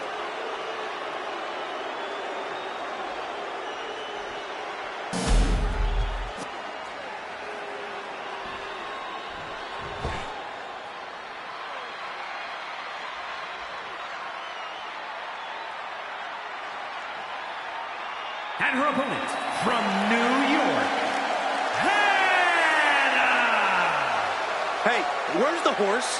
And her opponent, from New York, Hannah. Hey, where's the horse?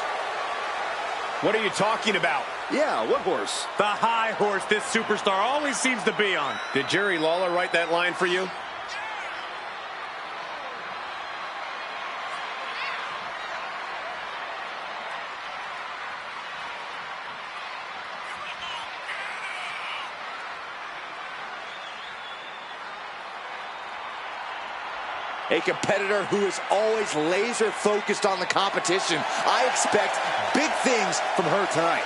What are you talking about? Yeah, what horse? The high horse this superstar always seems to be on. Did Jerry Lawler write that line for you? A competitor who is always laser focused on the competition. I expect big things from her tonight.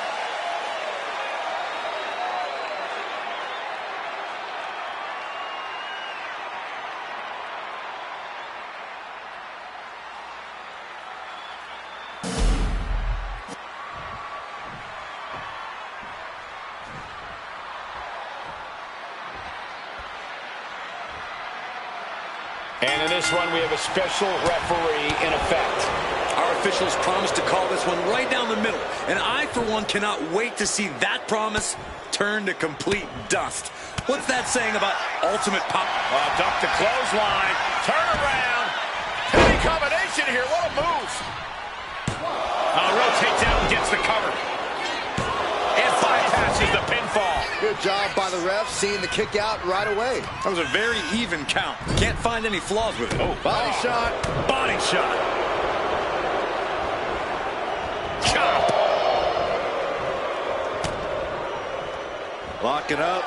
And in this one, we have a special referee in effect. Our officials promised to call this one right down the middle, and I, for one, cannot wait to see that promise turn to complete dust. What's that saying about ultimate pop? Duck the clothesline, turn around, heavy combination here, what a move. Rotates out and gets the cover. And bypasses the pinfall. Good job by the ref seeing the kick out right away. That was a very even count. Can't find any flaws with it. Oh, Body shot. Body shot. Chop. Lock it up.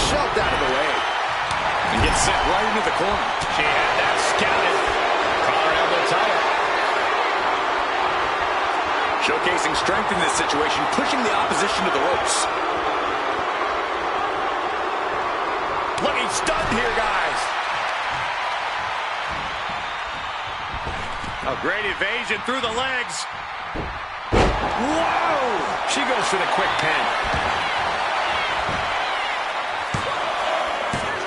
Shoved out of the way. And gets sent right into the corner. She had that scouted. Collar elbow tighter. Showcasing strength in this situation, pushing the opposition to the ropes. Looking stunned here, guys. A great evasion through the legs. Whoa! She goes for the quick pin.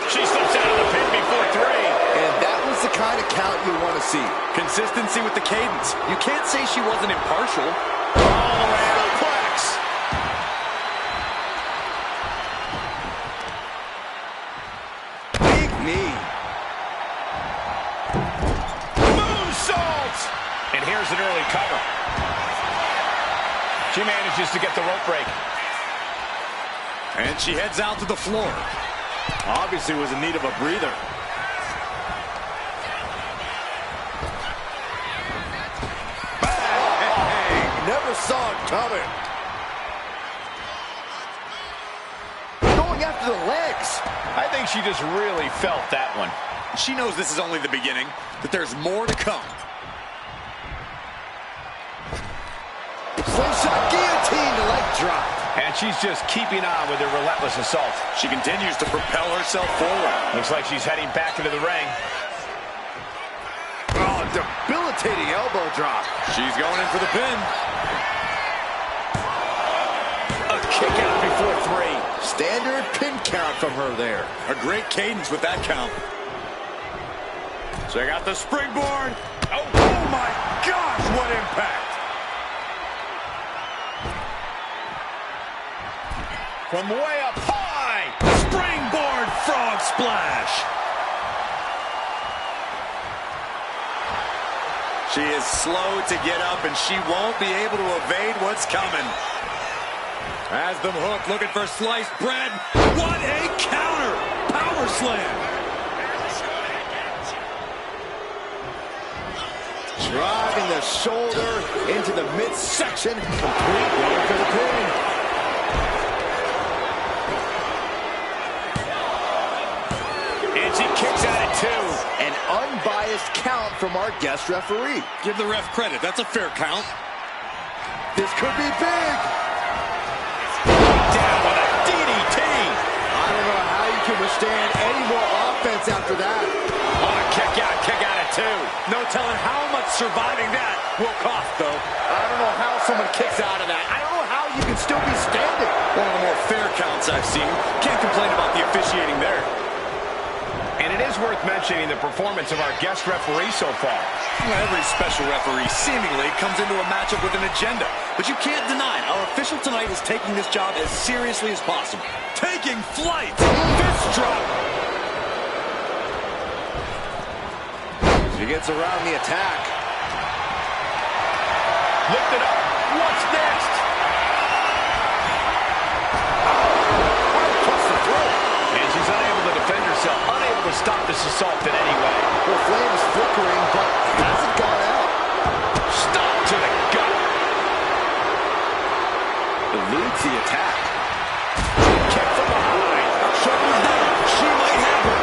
She slips out of the pin before 3. And that was the kind of count you want to see. Consistency with the cadence. You can't say she wasn't impartial. All the way out of Plex. Big knee. Moonsault! And here's an early cover. She manages to get the rope break. And she heads out to the floor. Obviously was in need of a breather. Never saw it coming. Going after the legs. I think she just really felt that one. She knows this is only the beginning, that there's more to come. Slingshot guillotine leg drop. And she's just keeping on with her relentless assault. She continues to propel herself forward. Looks like she's heading back into the ring. Oh, debilitating elbow drop. She's going in for the pin. A kick out before 3. Standard pin count from her there. A great cadence with that count. Check out the springboard. Oh my gosh, what impact. From way up high. Springboard frog splash. She is slow to get up, and she won't be able to evade what's coming. Has them hooked, looking for sliced bread. What a counter! Power slam. Driving the shoulder into the midsection. Complete one for the pin. And she kicks out at 2. An unbiased count from our guest referee. Give the ref credit. That's a fair count. This could be big. Down with a DDT. I don't know how you can withstand any more offense after that. Oh, kick out at 2. No telling how much surviving that will cost, though. I don't know how someone kicks out of that. I don't know how you can still be standing. One of the more fair counts I've seen. Can't complain about the officiating there. And it is worth mentioning the performance of our guest referee so far. Well, every special referee seemingly comes into a matchup with an agenda. But you can't deny our official tonight is taking this job as seriously as possible. Taking flight! Fist drop! She gets around the attack. Lift it up. What's next? And she's unable to defend herself, unable to stop this assault in any way. Her flame is flickering, but hasn't gone out. Stop to the gut. Eludes the attack. Kick from behind. Shoulders down. She might have her.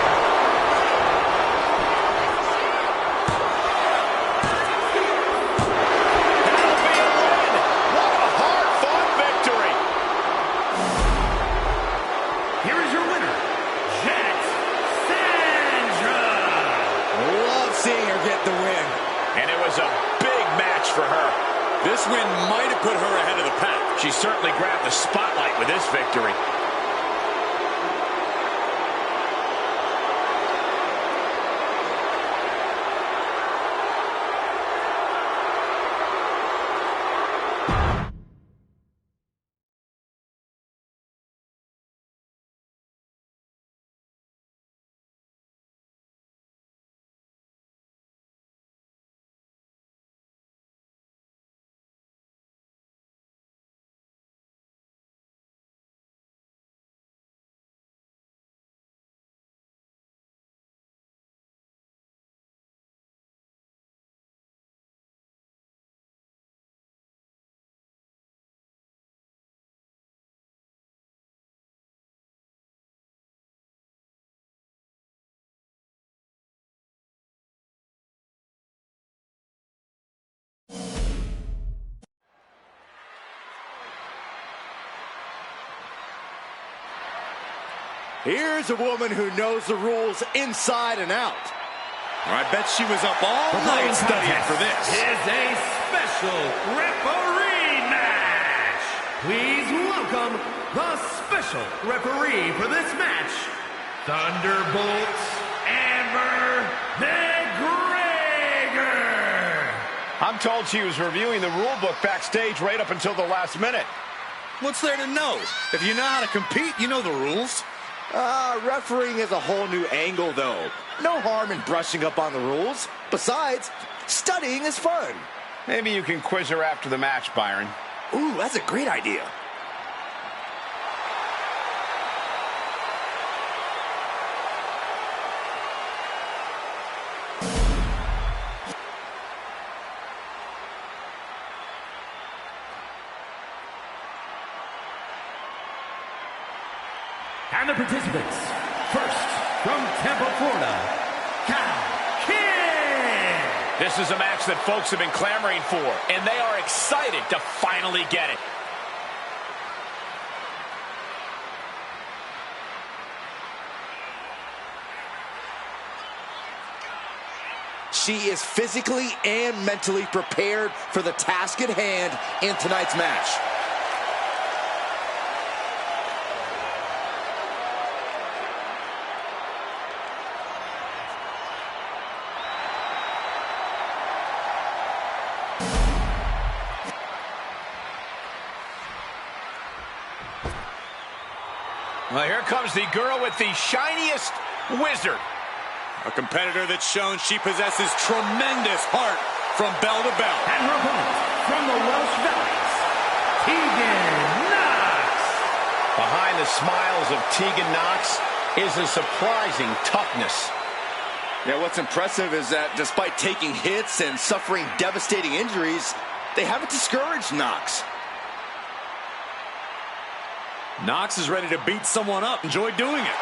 That'll be a win. What a hard-fought victory. Here is your winner, Jet Sandra. Love seeing her get the win. And it was a big match for her. This win might have put her ahead of the pack. She certainly grabbed the spotlight with this victory. Here's a woman who knows the rules inside and out. I bet she was up all night studying for this. Is a special referee match. Please welcome the special referee for this match, Thunderbolt Amber McGregor. I'm told she was reviewing the rule book backstage right up until the last minute. What's there to know? If you know how to compete, you know the rules. Refereeing is a whole new angle, though. No harm in brushing up on the rules. Besides, studying is fun. Maybe you can quiz her after the match, Byron. Ooh, that's a great idea. And the participants, first This is a match that folks have been clamoring for, and they are excited to finally get it. She is physically and mentally prepared for the task at hand in tonight's match. Well, here comes the girl with the shiniest wizard. A competitor that's shown she possesses tremendous heart from bell to bell. And her opponent from the Welsh Valleys, Tegan Knox. Behind the smiles of Tegan Knox is a surprising toughness. Yeah, what's impressive is that despite taking hits and suffering devastating injuries, they haven't discouraged Knox. Knox is ready to beat someone up. Enjoy doing it.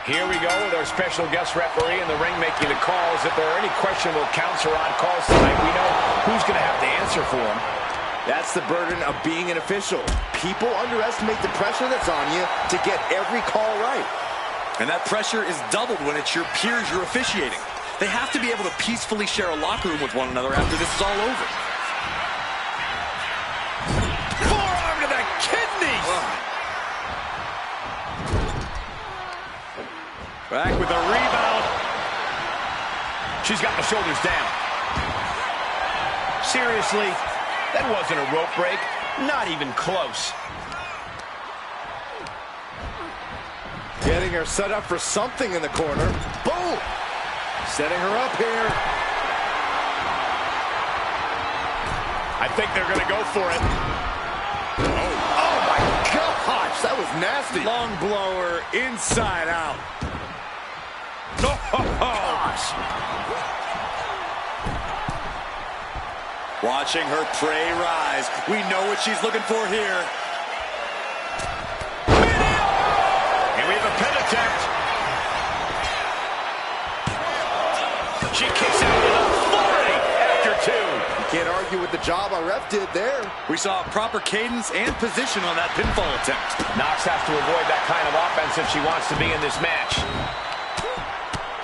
Here we go with our special guest referee in the ring making the calls. If there are any questionable counts or on calls tonight, we know who's going to have to answer for them. That's the burden of being an official. People underestimate the pressure that's on you to get every call right. And that pressure is doubled when it's your peers you're officiating. They have to be able to peacefully share a locker room with one another after this is all over. Forearm to the kidneys! Back with a rebound. She's got the shoulders down. Seriously, that wasn't a rope break. Not even close. Getting her set up for something in the corner. Boom! Setting her up here. I think they're going to go for it. Oh my gosh, that was nasty. Long blower inside out. Gosh. Watching her prey rise. We know what she's looking for here. And we have a pin attempt. She kicks out with authority after two. You can't argue with the job our ref did there. We saw proper cadence and position on that pinfall attempt. Knox has to avoid that kind of offense if she wants to be in this match.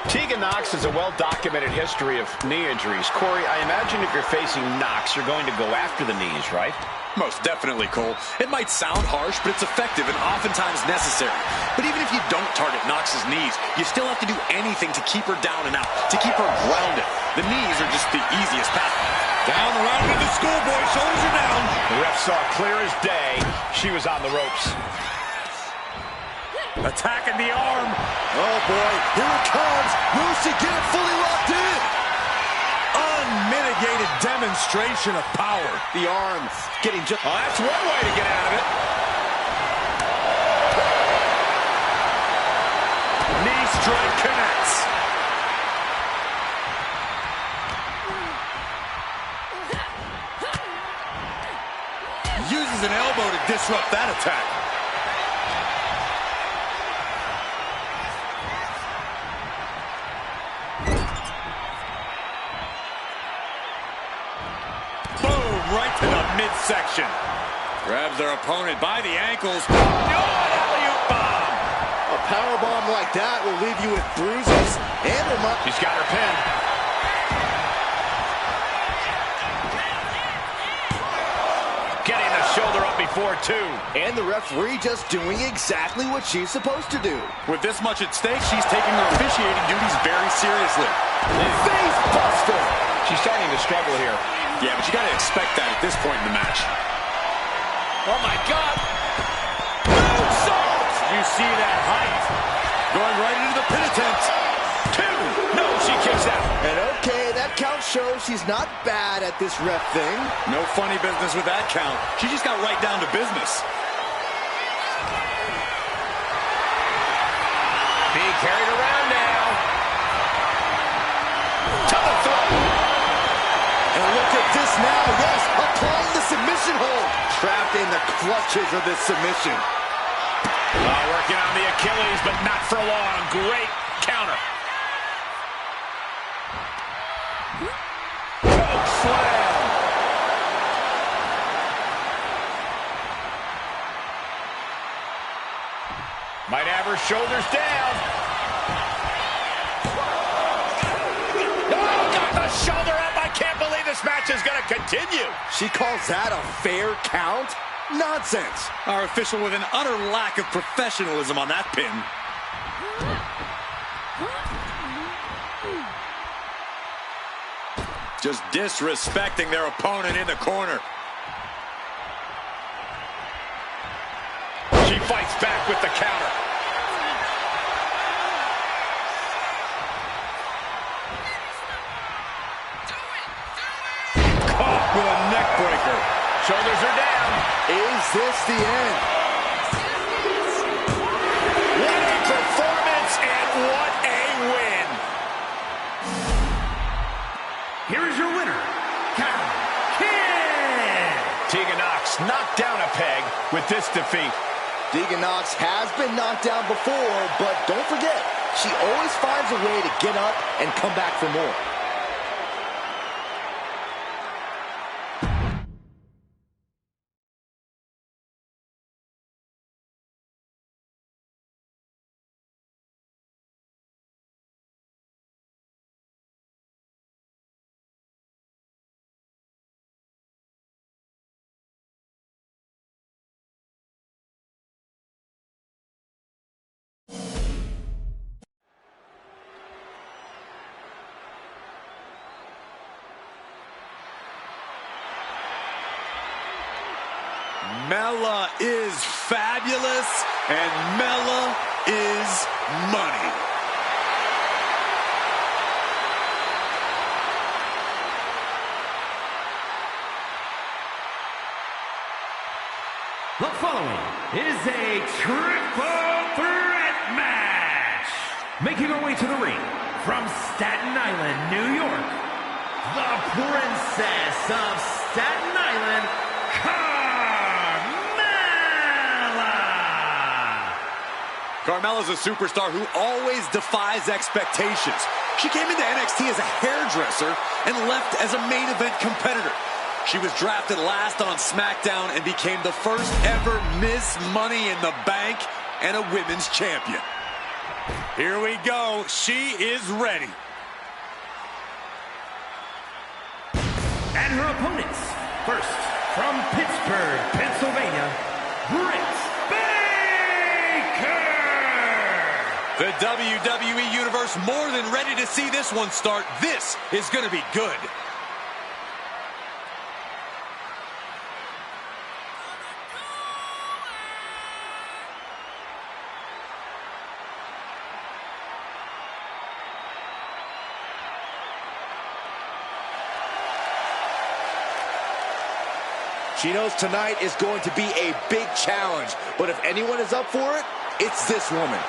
Tegan Knox has a well-documented history of knee injuries. Corey, I imagine if you're facing Knox, you're going to go after the knees, right? Most definitely, Cole. It might sound harsh, but it's effective and oftentimes necessary. But even if you don't target Knox's knees, you still have to do anything to keep her down and out, to keep her grounded. The knees are just the easiest path. Down the round into the schoolboy, shoulders are down. The ref saw clear as day. She was on the ropes. Attacking the arm. Oh boy, here it comes. Will she get it fully locked in? Unmitigated demonstration of power. The arm getting just... Oh, that's one way to get out of it. Knee strike connects. Uses an elbow to disrupt that attack. Right to the midsection. Grabs their opponent by the ankles. Oh, an alley-oop bomb. A powerbomb like that will leave you with bruises and She's got her pin. Getting the shoulder up before two. And the referee just doing exactly what she's supposed to do. With this much at stake, she's taking her officiating duties very seriously. Face buster. She's starting to struggle here. Yeah, but you got to expect that at this point in the match. Oh, my God. Moonsault! You see that height. Going right into the pin attempt. Two. No, she kicks out. And okay, that count shows she's not bad at this ref thing. No funny business with that count. She just got right down to business. Being carried around now. To the throat. And look at this now. Yes, applying the submission hold. Trapped in the clutches of this submission. Working on the Achilles, but not for long. Great counter. Choke slam. Might have her shoulders down. Oh, got the shoulder up. I can't believe this match is going to continue. She calls that a fair count? Nonsense. Our official with an utter lack of professionalism on that pin. Just disrespecting their opponent in the corner. She fights back with the counter. Caught with a neck breaker. Shoulders are down. Is this the end? What a performance and what a win. Here is your winner, Kid. Tegan Nox knocked down a peg with this defeat. Tegan Nox has been knocked down before, but don't forget, she always finds a way to get up and come back for more. Mella is fabulous, and Mella is money. The following is a triple threat match. Making her way to the ring from Staten Island, New York, the Princess of Staten Island, Carmella's a superstar who always defies expectations. She came into NXT as a hairdresser and left as a main event competitor. She was drafted last on SmackDown and became the first ever Miss Money in the Bank and a women's champion. Here we go. She is ready. And her opponents, first from Pittsburgh, Pennsylvania, Britt Baker. The WWE Universe more than ready to see this one start. This is going to be good. She knows tonight is going to be a big challenge, but if anyone is up for it, it's this woman.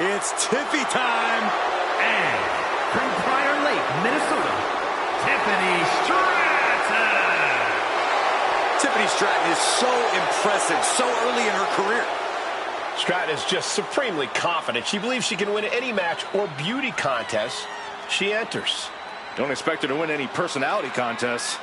It's Tiffy time. And from Prior Lake, Minnesota, Tiffany Stratton. Tiffany Stratton is so impressive so early in her career. Stratton is just supremely confident. She believes she can win any match or beauty contest she enters. Don't expect her to win any personality contests.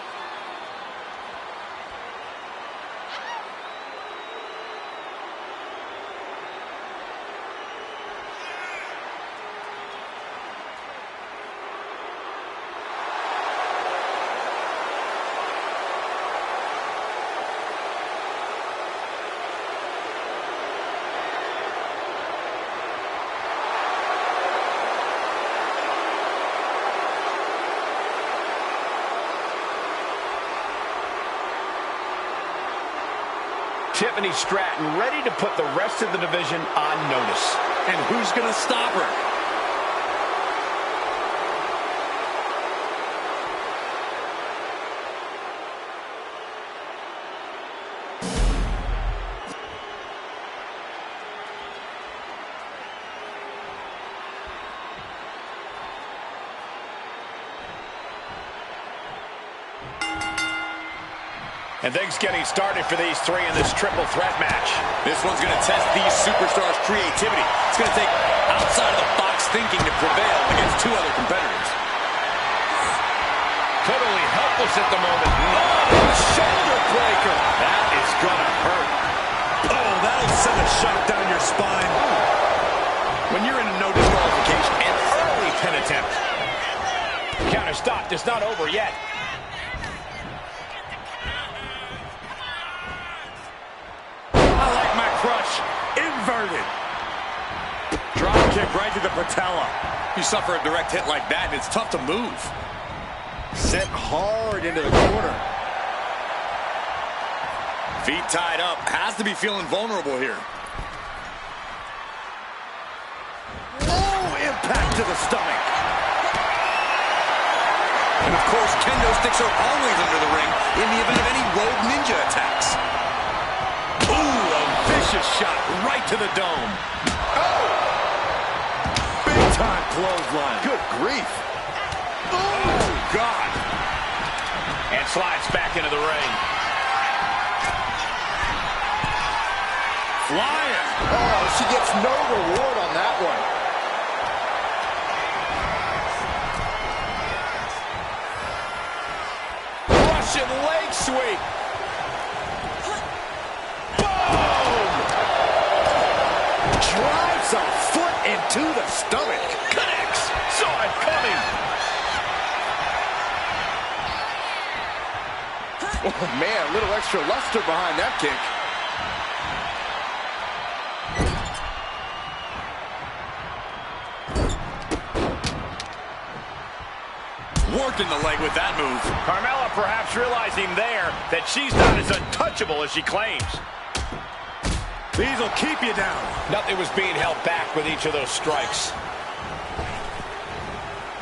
Tiffany Stratton ready to put the rest of the division on notice. And who's going to stop her? And things getting started for these three in this triple threat match. This one's going to test these superstars' creativity. It's going to take outside-of-the-box thinking to prevail against two other competitors. Totally helpless at the moment. Oh, shoulder breaker. That is going to hurt. Oh, that'll send a shot down your spine. When you're in a no disqualification, an early pin attempt. Counter stopped. It's not over yet. Crush, inverted. Drop kick right to the patella. You suffer a direct hit like that, and it's tough to move. Sent hard into the corner. Feet tied up. Has to be feeling vulnerable here. Oh, impact to the stomach. And of course, kendo sticks are always under the ring in the event of any rogue ninja attacks. Shot right to the dome. Oh! Big time clothesline. Good grief. Oh, God. And slides back into the ring. Flying. Oh, she gets no reward on that one. Russian leg sweep. Drives a foot into the stomach. Connects. Saw it coming. Oh, man, a little extra luster behind that kick. Working the leg with that move. Carmella perhaps realizing there that she's not as untouchable as she claims. These will keep you down. Nothing was being held back with each of those strikes.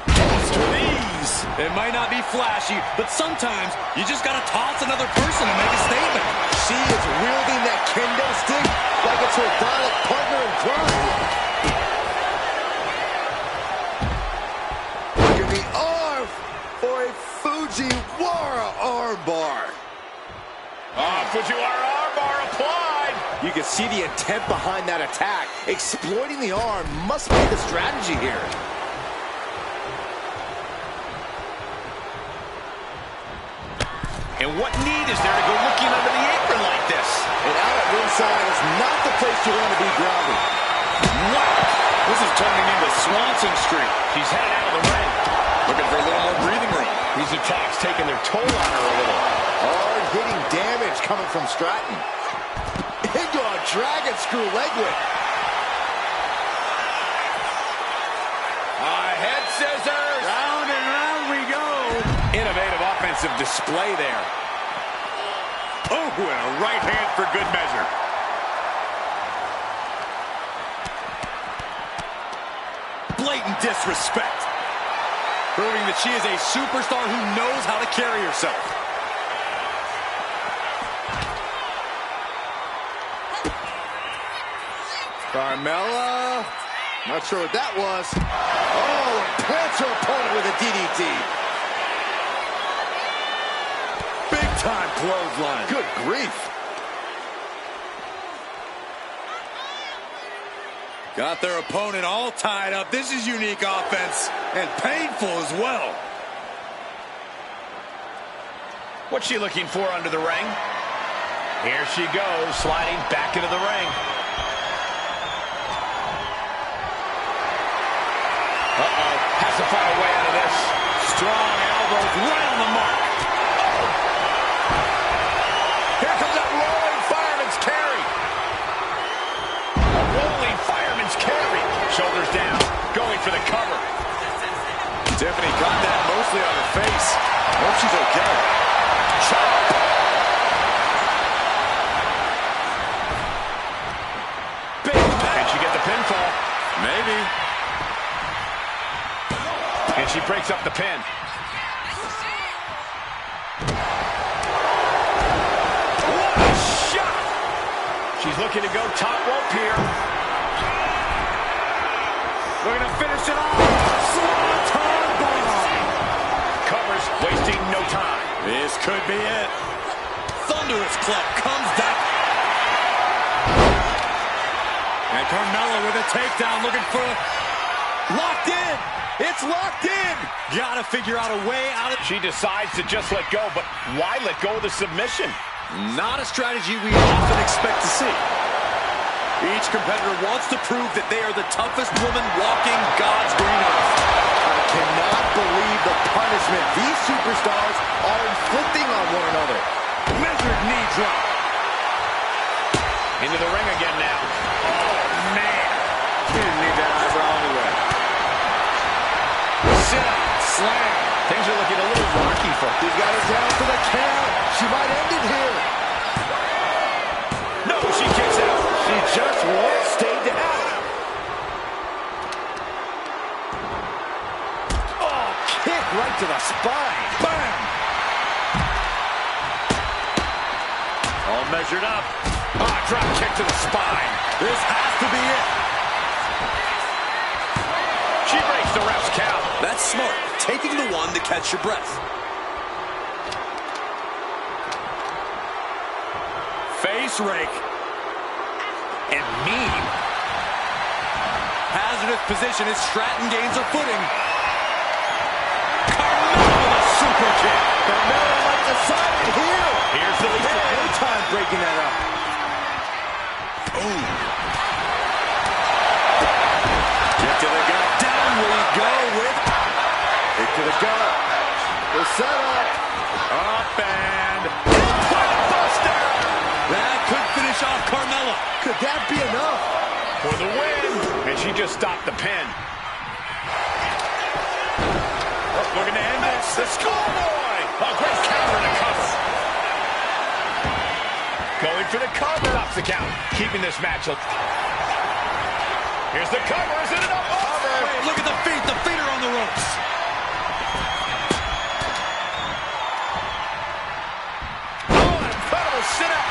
These. It might not be flashy, but sometimes you just got to toss another person and make a statement. She is wielding that kendo stick like it's her violent partner in crime. Look at the arm for a Fujiwara armbar. Fujiwara armbar applied. You can see the intent behind that attack. Exploiting the arm must be the strategy here. And what need is there to go looking under the apron like this? And out at ringside is not the place you want to be grounded. Wow. This is turning into Swanson Street. She's headed out of the ring. Looking for a little more breathing room. These attacks taking their toll on her a little. Hard-hitting damage coming from Stratton. Into a dragon screw leg whip. Head scissors. Round and round we go. Innovative offensive display there. Oh, and a right hand for good measure. Blatant disrespect. Proving that she is a superstar who knows how to carry herself. Carmella. Not sure what that was. Oh, plants her opponent with a DDT. Big time clothesline. Good grief. Got their opponent all tied up. This is unique offense and painful as well. What's she looking for under the ring? Here she goes, sliding back into the ring. Uh-oh, has to find a way out of this. Strong elbows right on the mark. Oh. Here comes that rolling fireman's carry. A rolling fireman's carry. Shoulders down, going for the cover. Tiffany got that mostly on her face. Hope she's okay. Chop. Maybe. And she breaks up the pin. What a shot! She's looking to go top rope here. Looking to finish it off. Swanton bomb. Covers, wasting no time. This could be it. Thunderous club comes down. And Carmella with a takedown, looking for locked in. It's locked in. Gotta figure out a way out of. She decides to just let go, but why let go of the submission? Not a strategy we often expect to see. Each competitor wants to prove that they are the toughest woman walking God's green earth. I cannot believe the punishment these superstars are inflicting on one another. Measured knee drop. Into the ring again now. Oh, man. She didn't need that eyebrow anyway. Sit up, slam. Things are looking a little rocky for her. He's got her down for the count. She might end it here. No, she kicks out. She just won't stay down. Oh, kick right to the spine. Bam! All measured up. Ah, drop kick to the spine. This has to be it. She breaks the ref's count. That's smart. Taking the one to catch your breath. Face rake. And mean. Hazardous position as Stratton gains her footing. Carmella with a super kick. Carmella might decide it here. Here's the Wasted pin. no time breaking that up. Ooh. Kick to the gut. Down we go with. Kick to the gut. The setup. Up and. Buster. That could finish off Carmella. Could that be enough? For the win. And she just stopped the pin. Looking to end this. The schoolboy. A great counter and a cover. Going for the cover. Stops the count. Keeping this match. Here's the cover. Is it enough? Cover. Wait, look at the feet. The feet are on the ropes. Oh, incredible sit-up.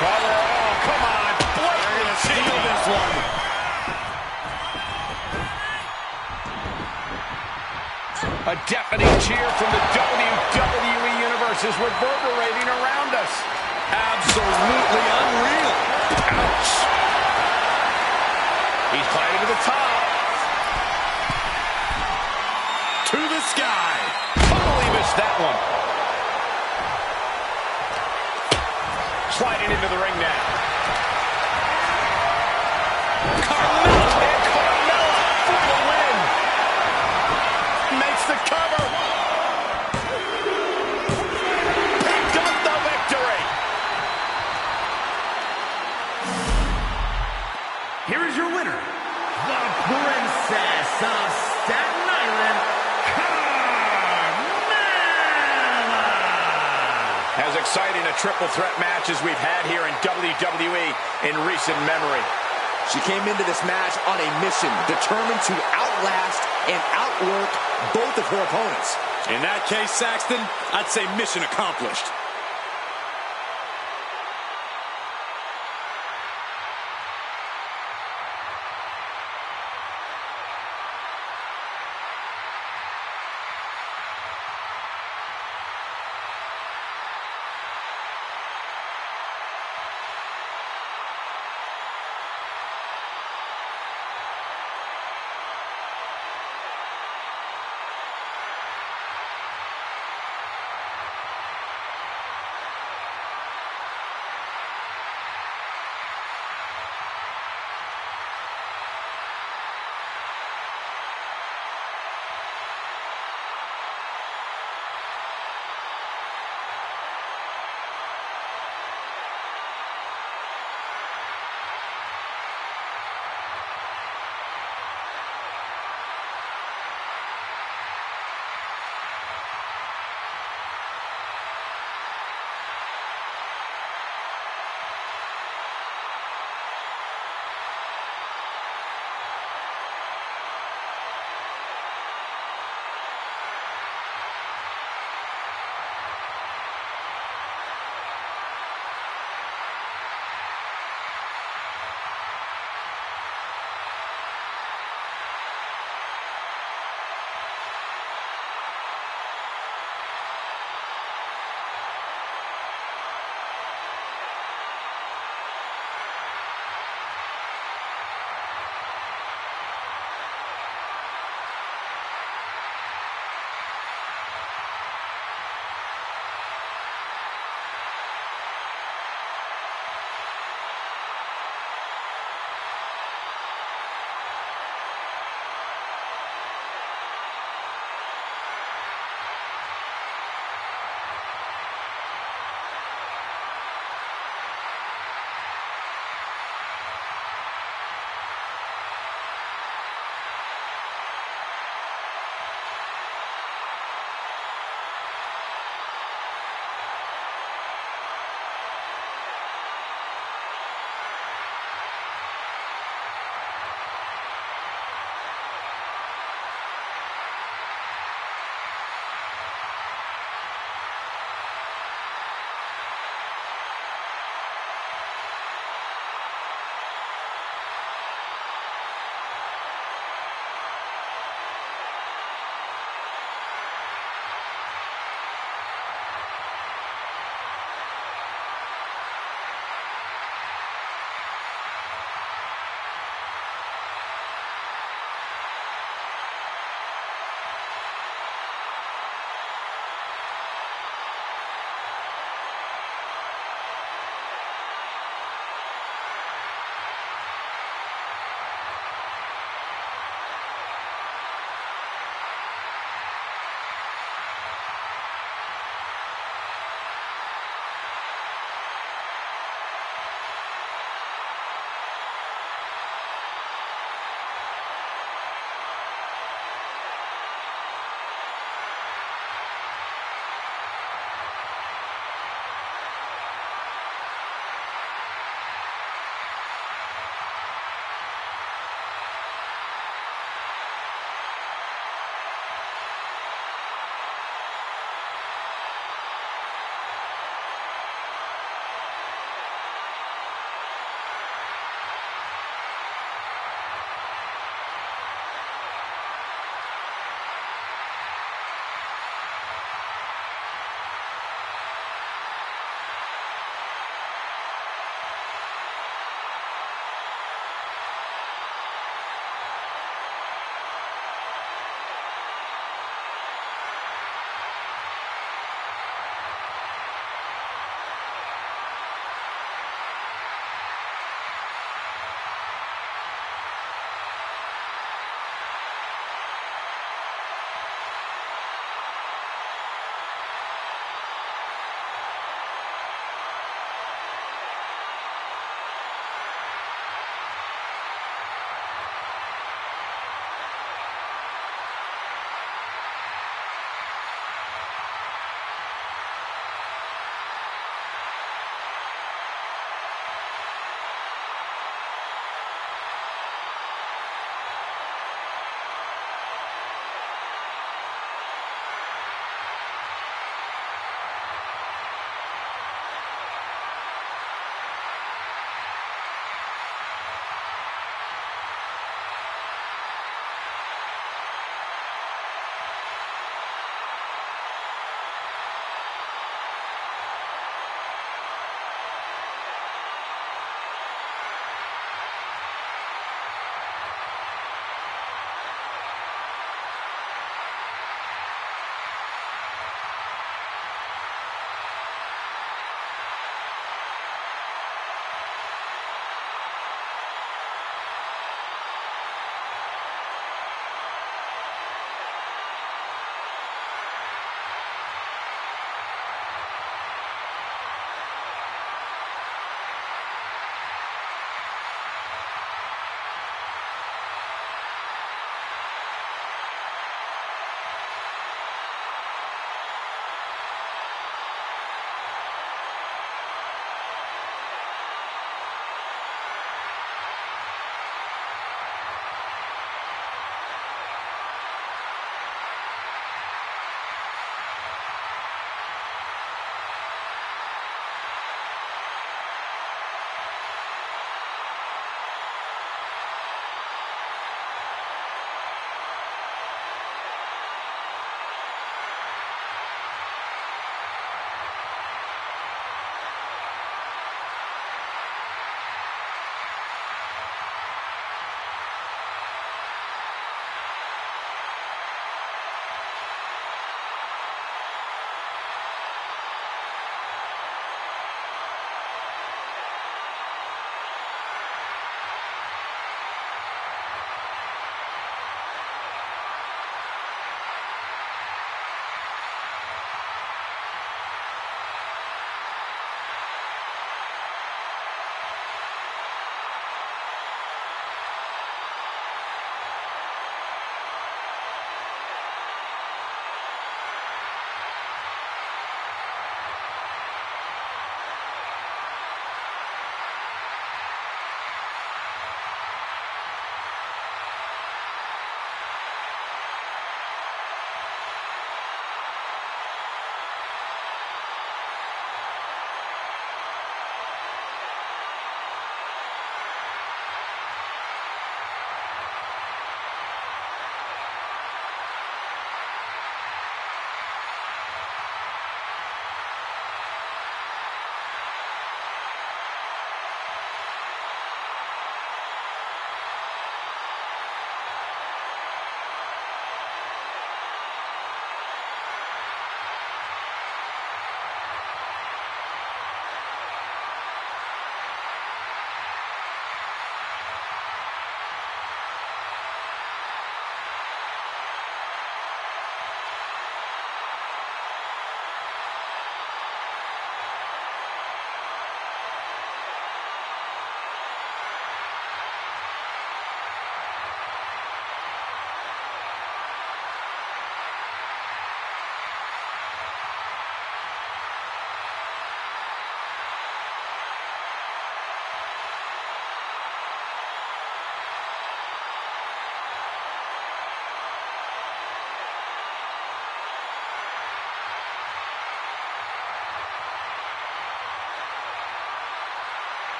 Cover. Oh, come on. They're going to steal this one. A deafening cheer from the WWE Universe is reverberating around us. Absolutely unreal. Ouch. He's climbing to the top. To the sky. Totally missed that one. Sliding into the ring now. Carmella. And Carmella for the win. Makes the cover. Picked up the victory. Here is your winner, the Princess of Staten Island, Carmella. As exciting a triple threat match as we've had here in WWE in recent memory. She came into this match on a mission, determined to outlast and outwork both of her opponents. In that case, Saxton, I'd say mission accomplished.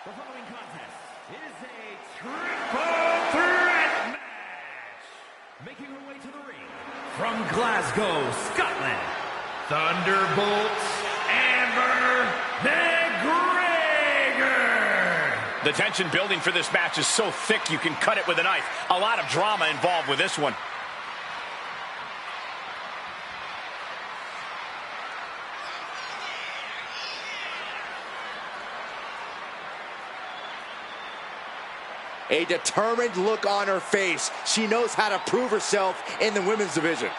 The following contest is a triple threat match. Making her way to the ring from Glasgow, Scotland, Thunderbolt Amber McGregor. The tension building for this match is so thick you can cut it with a knife. A lot of drama involved with this one. A determined look on her face. She knows how to prove herself in the women's division.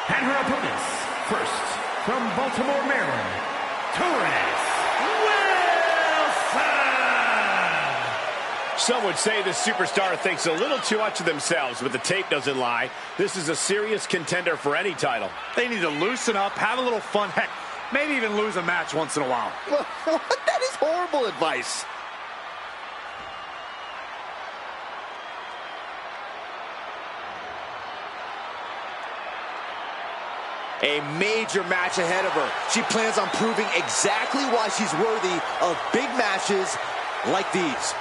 And her opponents, first, from Baltimore, Maryland, Torres. Some would say this superstar thinks a little too much of themselves, but the tape doesn't lie. This is a serious contender for any title. They need to loosen up, have a little fun, heck, maybe even lose a match once in a while. That is horrible advice. A major match ahead of her. She plans on proving exactly why she's worthy of big matches like these.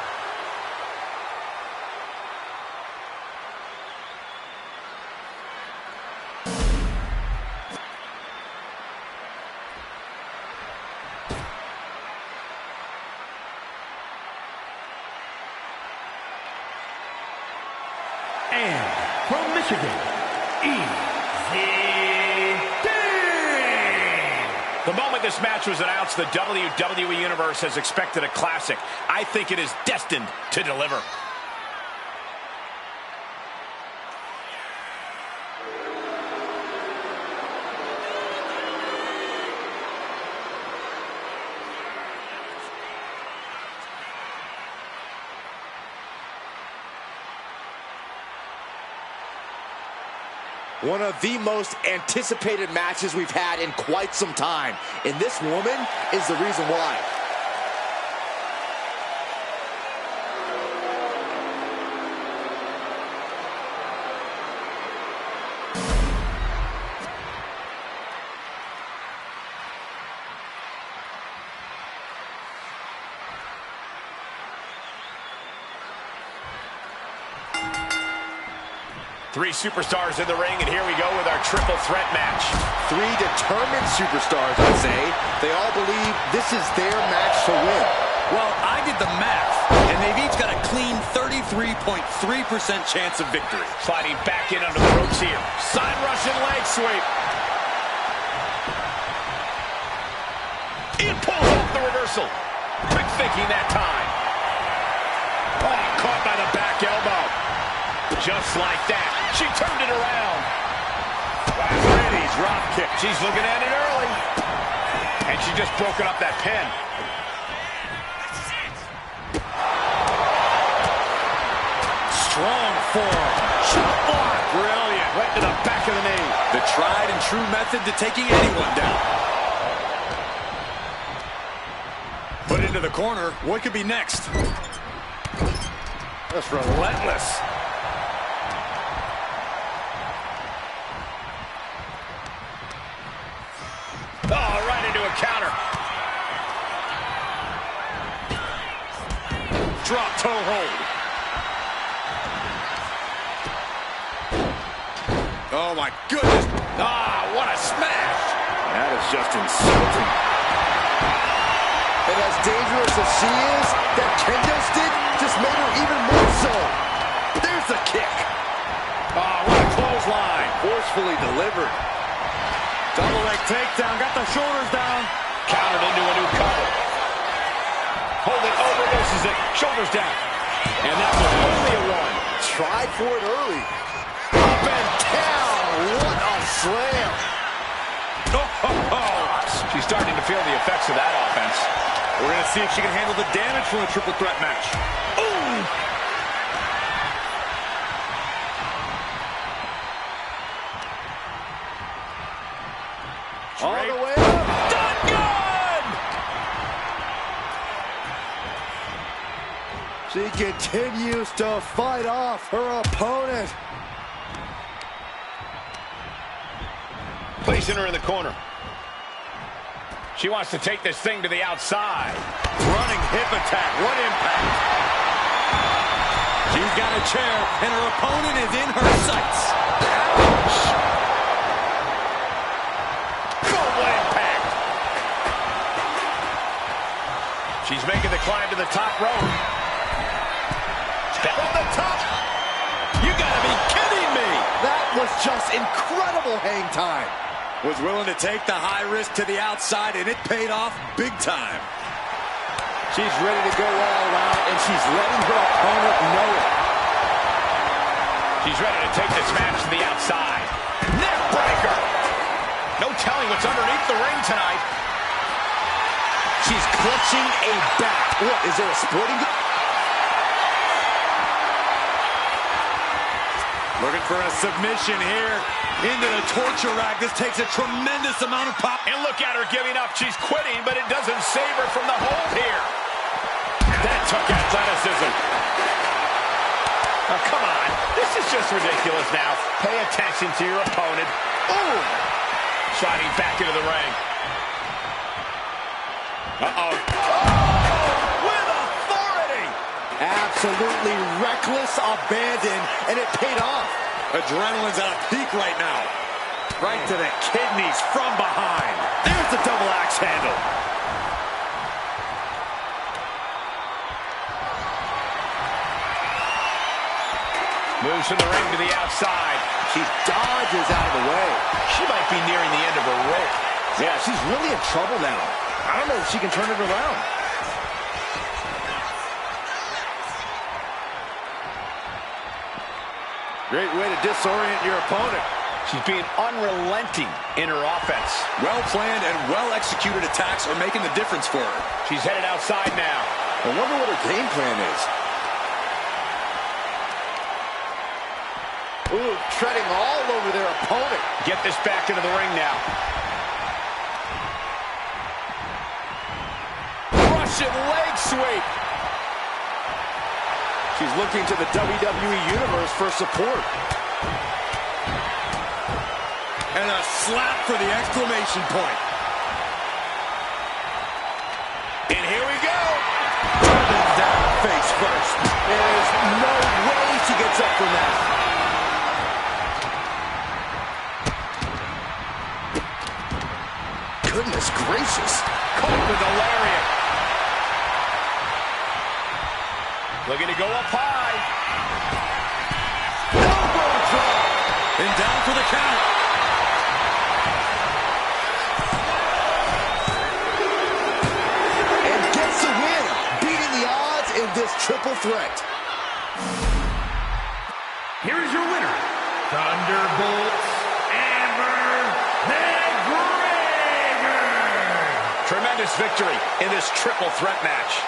And from Michigan, The moment this match was announced, the WWE Universe has expected a classic. I think it is destined to deliver. One of the most anticipated matches we've had in quite some time. And this woman is the reason why. Three superstars in the ring, and here we go with our triple threat match. Three determined superstars, I'd say. They all believe this is their match to win. Well, I did the math, and they've each got a clean 33.3% chance of victory. Sliding back in under the ropes here. Side Russian leg sweep. It pulls off the reversal. Quick thinking that time. Oh, caught by the back elbow. Just like that, she turned it around. Pretty drop kick. She's looking at it early. And she just broken up that pin. Strong form. Chop block. Brilliant. Right to the back of the knee. The tried and true method to taking anyone down. Put into the corner. What could be next? That's relentless. Oh, right into a counter. Drop toe hold. Oh, my goodness. Ah, what a smash. That is just insulting. And as dangerous as she is, that kendo stick just made her even more so. There's the kick. Oh, what a clothesline. Forcefully delivered. Double leg takedown. Got the shoulders down. Countered into a new cover. Holding over, misses it. Shoulders down. And that was only a one. Tried for it early. Up and down. What a slam. She's starting to feel the effects of that offense. We're going to see if she can handle the damage from a triple threat match. Ooh! All the way up. Done good! She continues to fight off her opponent. Placing her in the corner. She wants to take this thing to the outside. Running hip attack. What impact. She's got a chair, and her opponent is in her sights. Ouch. Oh, what impact. She's making the climb to the top rope. Step on the top. You gotta be kidding me. That was just incredible hang time. Was willing to take the high risk to the outside, and it paid off big time. She's ready to go all out, and she's letting her opponent know it. She's ready to take this match to the outside. Neck breaker. No telling what's underneath the ring tonight. She's clutching a bat. What, is there a sporting... Looking for a submission here. Into the torture rack. This takes a tremendous amount of power. And look at her giving up. She's quitting, but it doesn't save her from the hold here. That took athleticism. Oh, come on. This is just ridiculous now. Pay attention to your opponent. Boom! Sliding back into the ring. Uh-oh. Oh, with authority! Absolutely reckless abandon, and it paid off. Adrenaline's at a peak right now. Right to the kidneys from behind. There's the double axe handle. Moves from the ring to the outside. She dodges out of the way. She might be nearing the end of her rope. Yeah, she's really in trouble now. I don't know if she can turn it around. Great way to disorient your opponent. She's being unrelenting in her offense. Well-planned and well-executed attacks are making the difference for her. She's headed outside now. I wonder what her game plan is. Ooh, treading all over their opponent. Get this back into the ring now. Russian leg sweep. She's looking to the WWE Universe for support. And a slap for the exclamation point. And here we go. Driven down face first. There's no way she gets up from that. Goodness gracious. Caught with a lariat. Looking to go up high. Elbow drop. And down for the count. And gets the win, beating the odds in this triple threat. Here is your winner, Thunderbolt Amber McGregor. Tremendous victory in this triple threat match.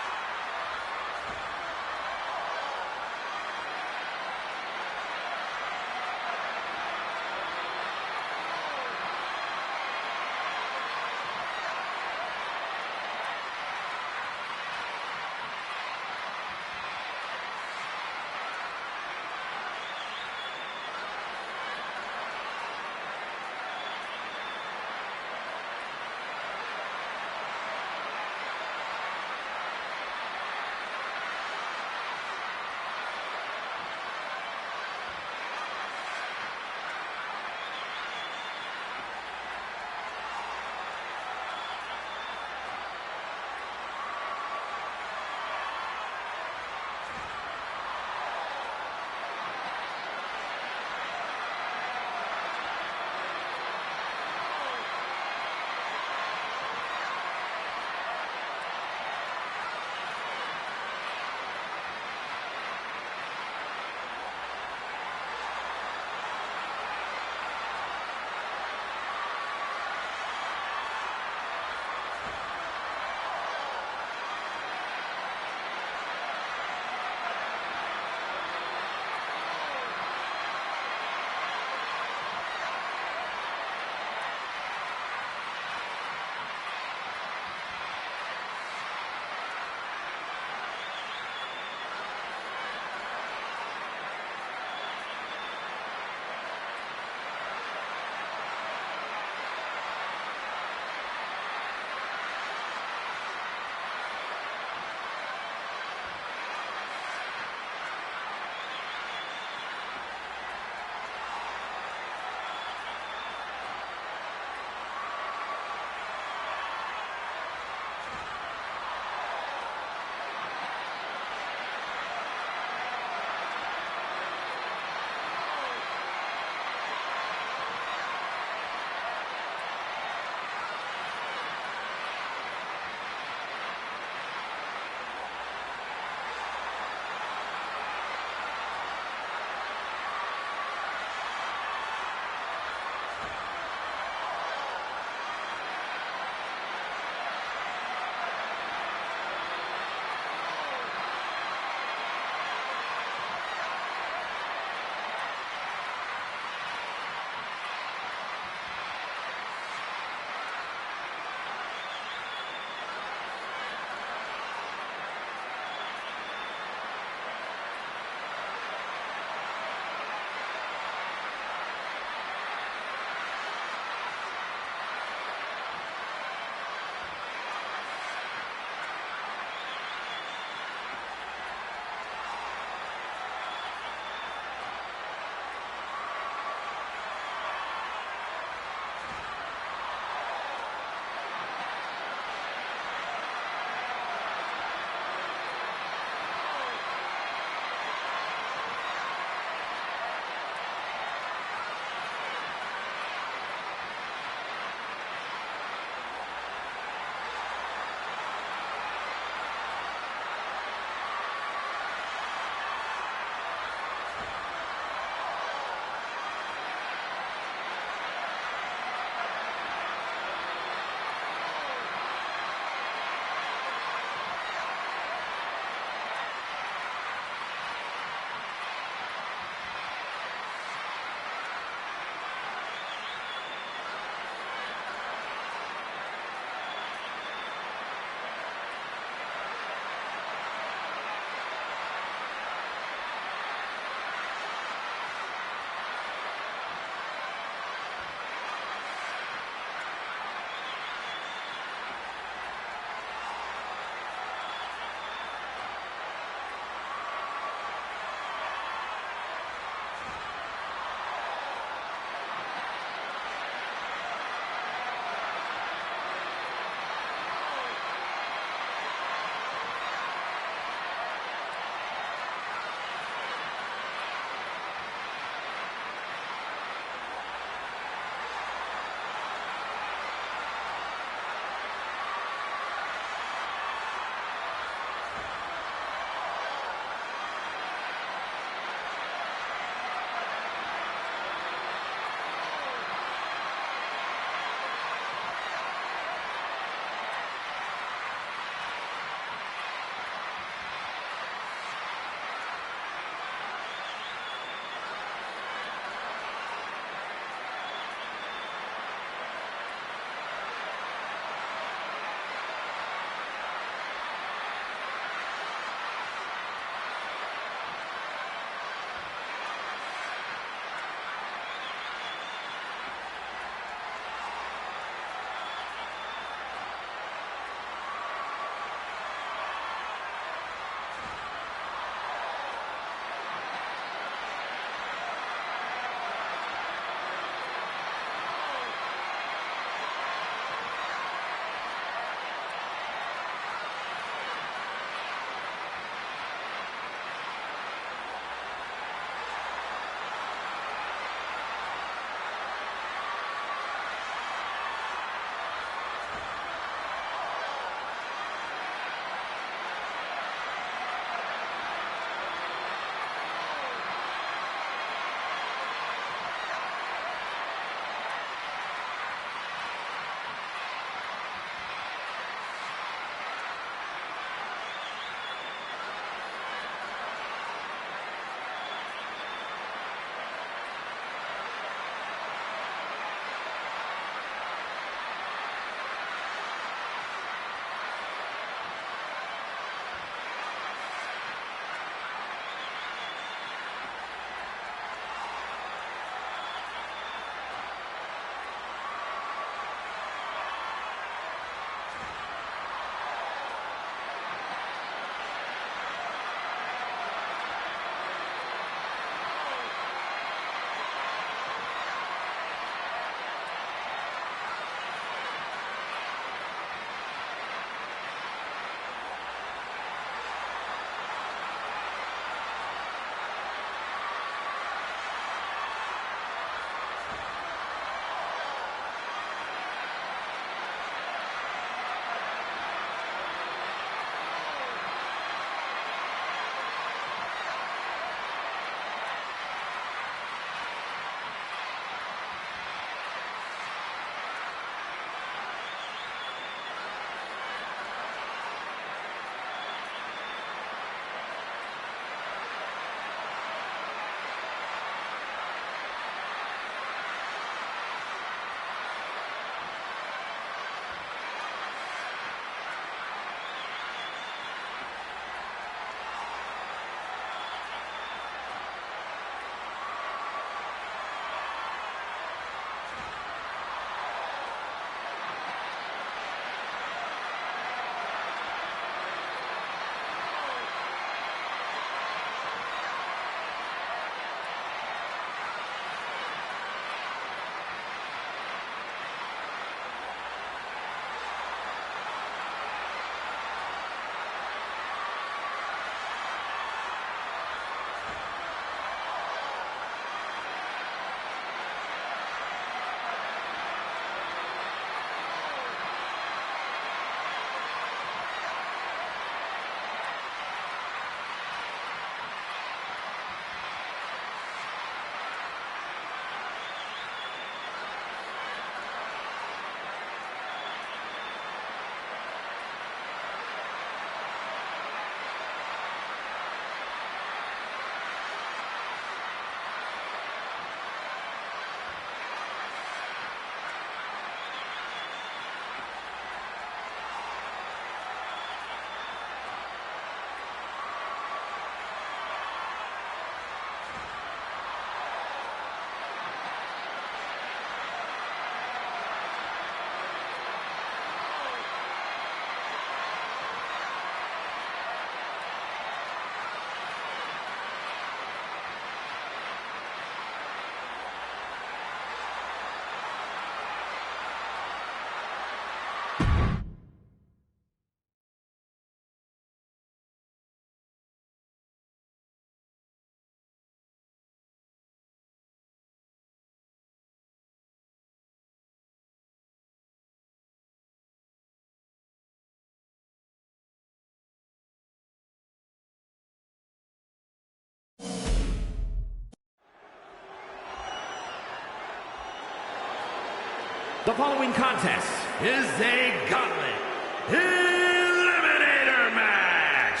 The following contest is a gauntlet eliminator match.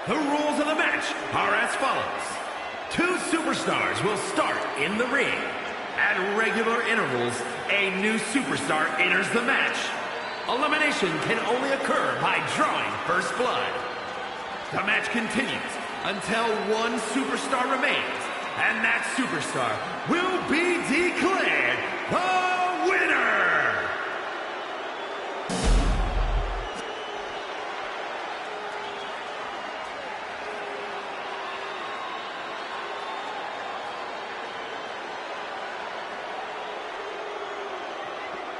The rules of the match are as follows. 2 superstars will start in the ring. At regular intervals, a new superstar enters the match. Elimination can only occur by drawing first blood. The match continues until 1 superstar remains, and that superstar will be declared the winner!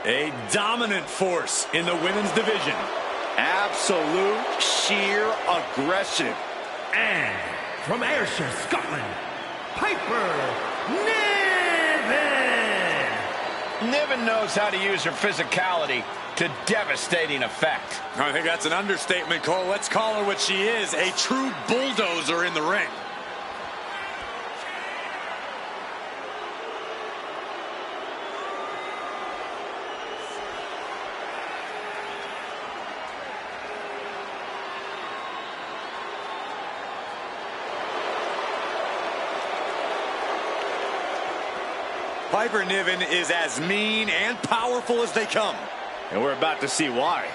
A dominant force in the women's division. Absolute sheer aggression. And from Ayrshire, Scotland, Piper Niven! Niven knows how to use her physicality to devastating effect. I think that's an understatement, Cole. Let's call her what she is, a true bulldozer in the ring. Piper Niven is as mean and powerful as they come. And we're about to see why.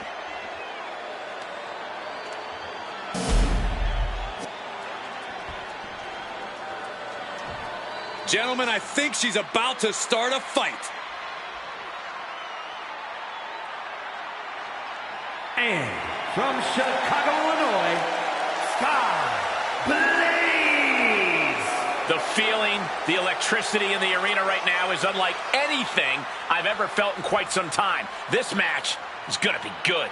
Gentlemen, I think she's about to start a fight. And from Chicago, Illinois, Sky Blaze! The feeling, the electricity in the arena right now is unlike anything I've ever felt in quite some time. This match is going to be good.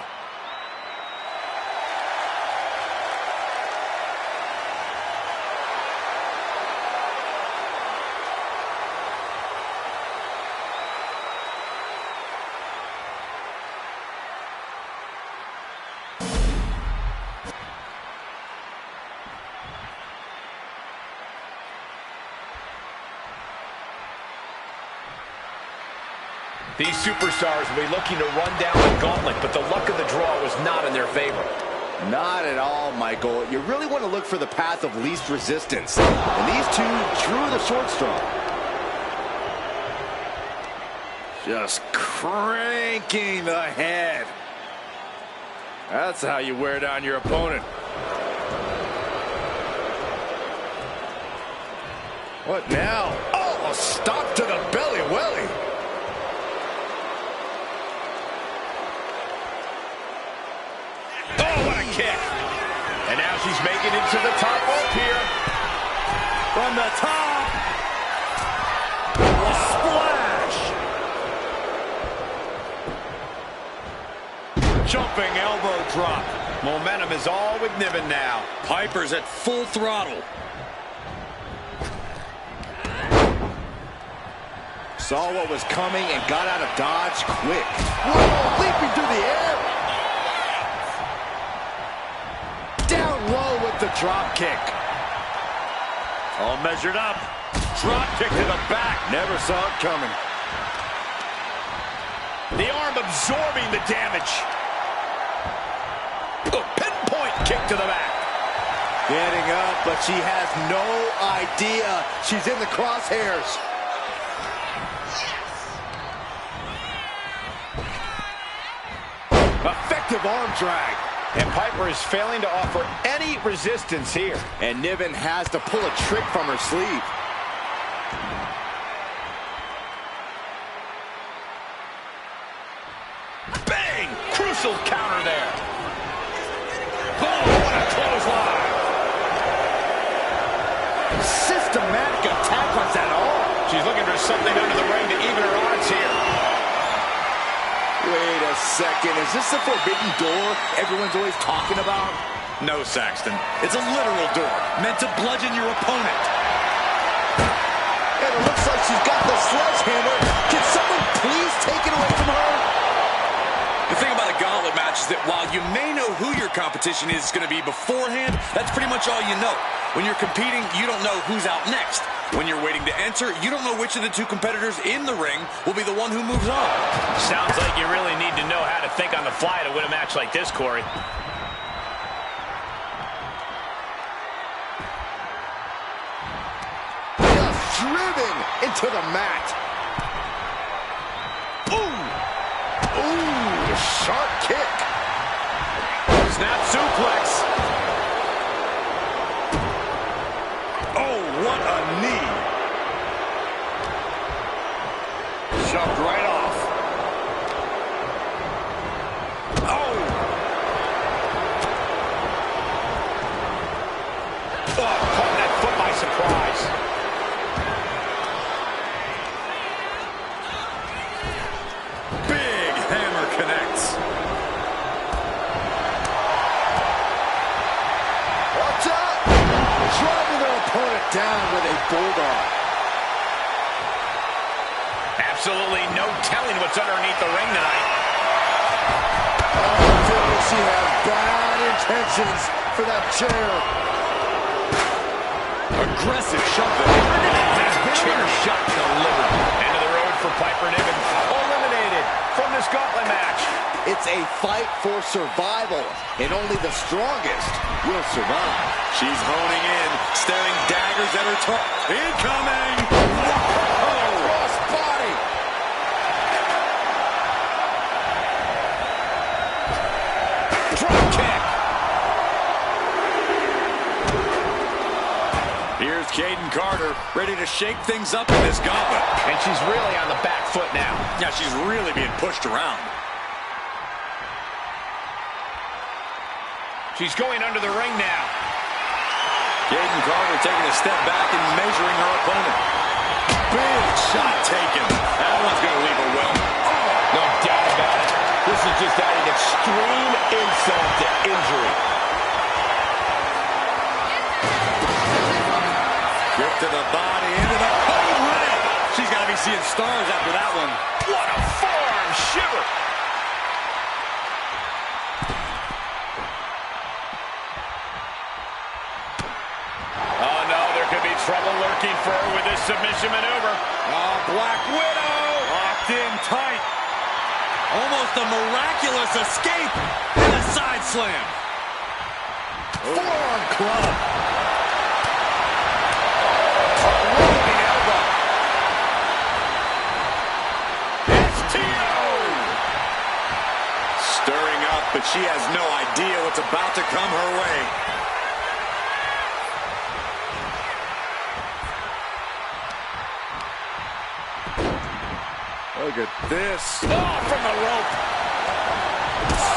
These superstars will be looking to run down the gauntlet, but the luck of the draw was not in their favor. Not at all, Michael. You really want to look for the path of least resistance. And these 2 drew the short straw. Just cranking the head. That's how you wear down your opponent. What now? Oh, a stop to the belly welly. Kick. And now she's making it to the top rope here. From the top. Splash. Jumping elbow drop. Momentum is all with Niven now. Piper's at full throttle. Saw what was coming and got out of dodge quick. Whoa, leaping through the air. The drop kick. All measured up. Drop kick to the back. Never saw it coming. The arm absorbing the damage. A pinpoint kick to the back. Getting up, but she has no idea she's in the crosshairs. Effective arm drag. And Piper is failing to offer any resistance here. And Niven has to pull a trick from her sleeve. Bang! Crucial counter there. Oh, what a clothesline. Systematic attack on that arm. She's looking for something under the ring to even her odds here. Wait a second, is this the forbidden door everyone's always talking about? No, Saxton. It's a literal door, meant to bludgeon your opponent. And it looks like she's got the sledgehammer. Can someone please take it away from her? The thing about a gauntlet match is that while you may know who your competition is going to be beforehand, that's pretty much all you know. When you're competing, you don't know who's out next. When you're waiting to enter, you don't know which of the two competitors in the ring will be the one who moves on. Sounds like you really need to know how to think on the fly to win a match like this, Corey. Just driven into the mat. Ooh! Ooh, a sharp kick. Snap suplex. Oh, what a knee. Shoved right off. Oh! Oh, caught that foot by surprise. Big hammer connects. Watch out! Driving their opponent down with a bulldog. Absolutely no telling what's underneath the ring tonight. Oh, I feel like she has bad intentions for that chair. Aggressive shove there. Chair shot delivered. End of the road for Piper Niven. Eliminated from this gauntlet match. It's a fight for survival, and only the strongest will survive. She's honing in, staring daggers at her toe. Incoming! Whoa! Cross body. Drop kick. Here's Caden Carter, ready to shake things up in this gauntlet. And she's really on the back foot now. Yeah, she's really being pushed around. She's going under the ring now. Caden Carter taking a step back and measuring her opponent. Big shot taken. That one's going to leave her well. No doubt about it. This is just adding extreme insult to injury. Kick to the body, into the code red. She's got to be seeing stars after that one. What a forearm shiver. Oh, no, there could be trouble lurking for her with this submission maneuver. Oh, Black Widow. Locked in tight. Almost a miraculous escape and a side slam. Forearm club. Rolling elbow. STO. Stirring up, but she has no idea what's about to come her way. Look at this. Oh, from the rope.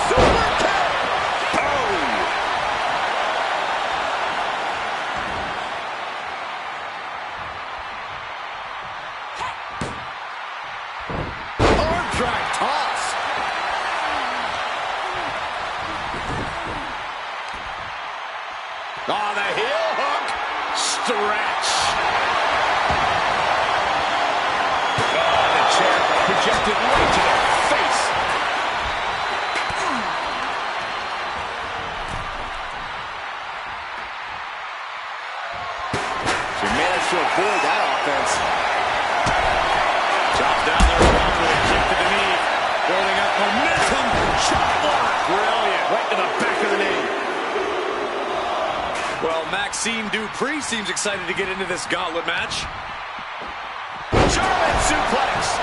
Super kick. Arm drag toss. Oh, the heel hook. Stretch. Oh, the chair projected right to their face. She managed to avoid that offense. Chop down their opponent with a kick to the knee. Building up momentum. Shot block. Brilliant. Right to the back of the knee. Well, Maxine Dupree seems excited to get into this gauntlet match. German suplex.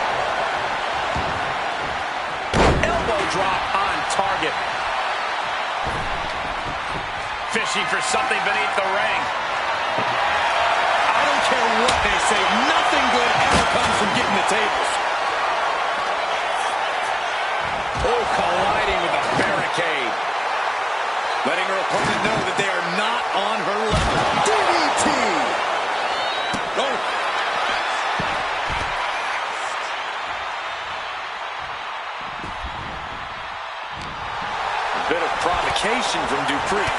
Elbow drop on target. Fishing for something beneath the ring. I don't care what they say. Nothing good ever comes from getting the tables. Oh, colliding with the barricade. Letting her opponent know that they are not on her level. DDT. Oh. A bit of provocation from Dupree.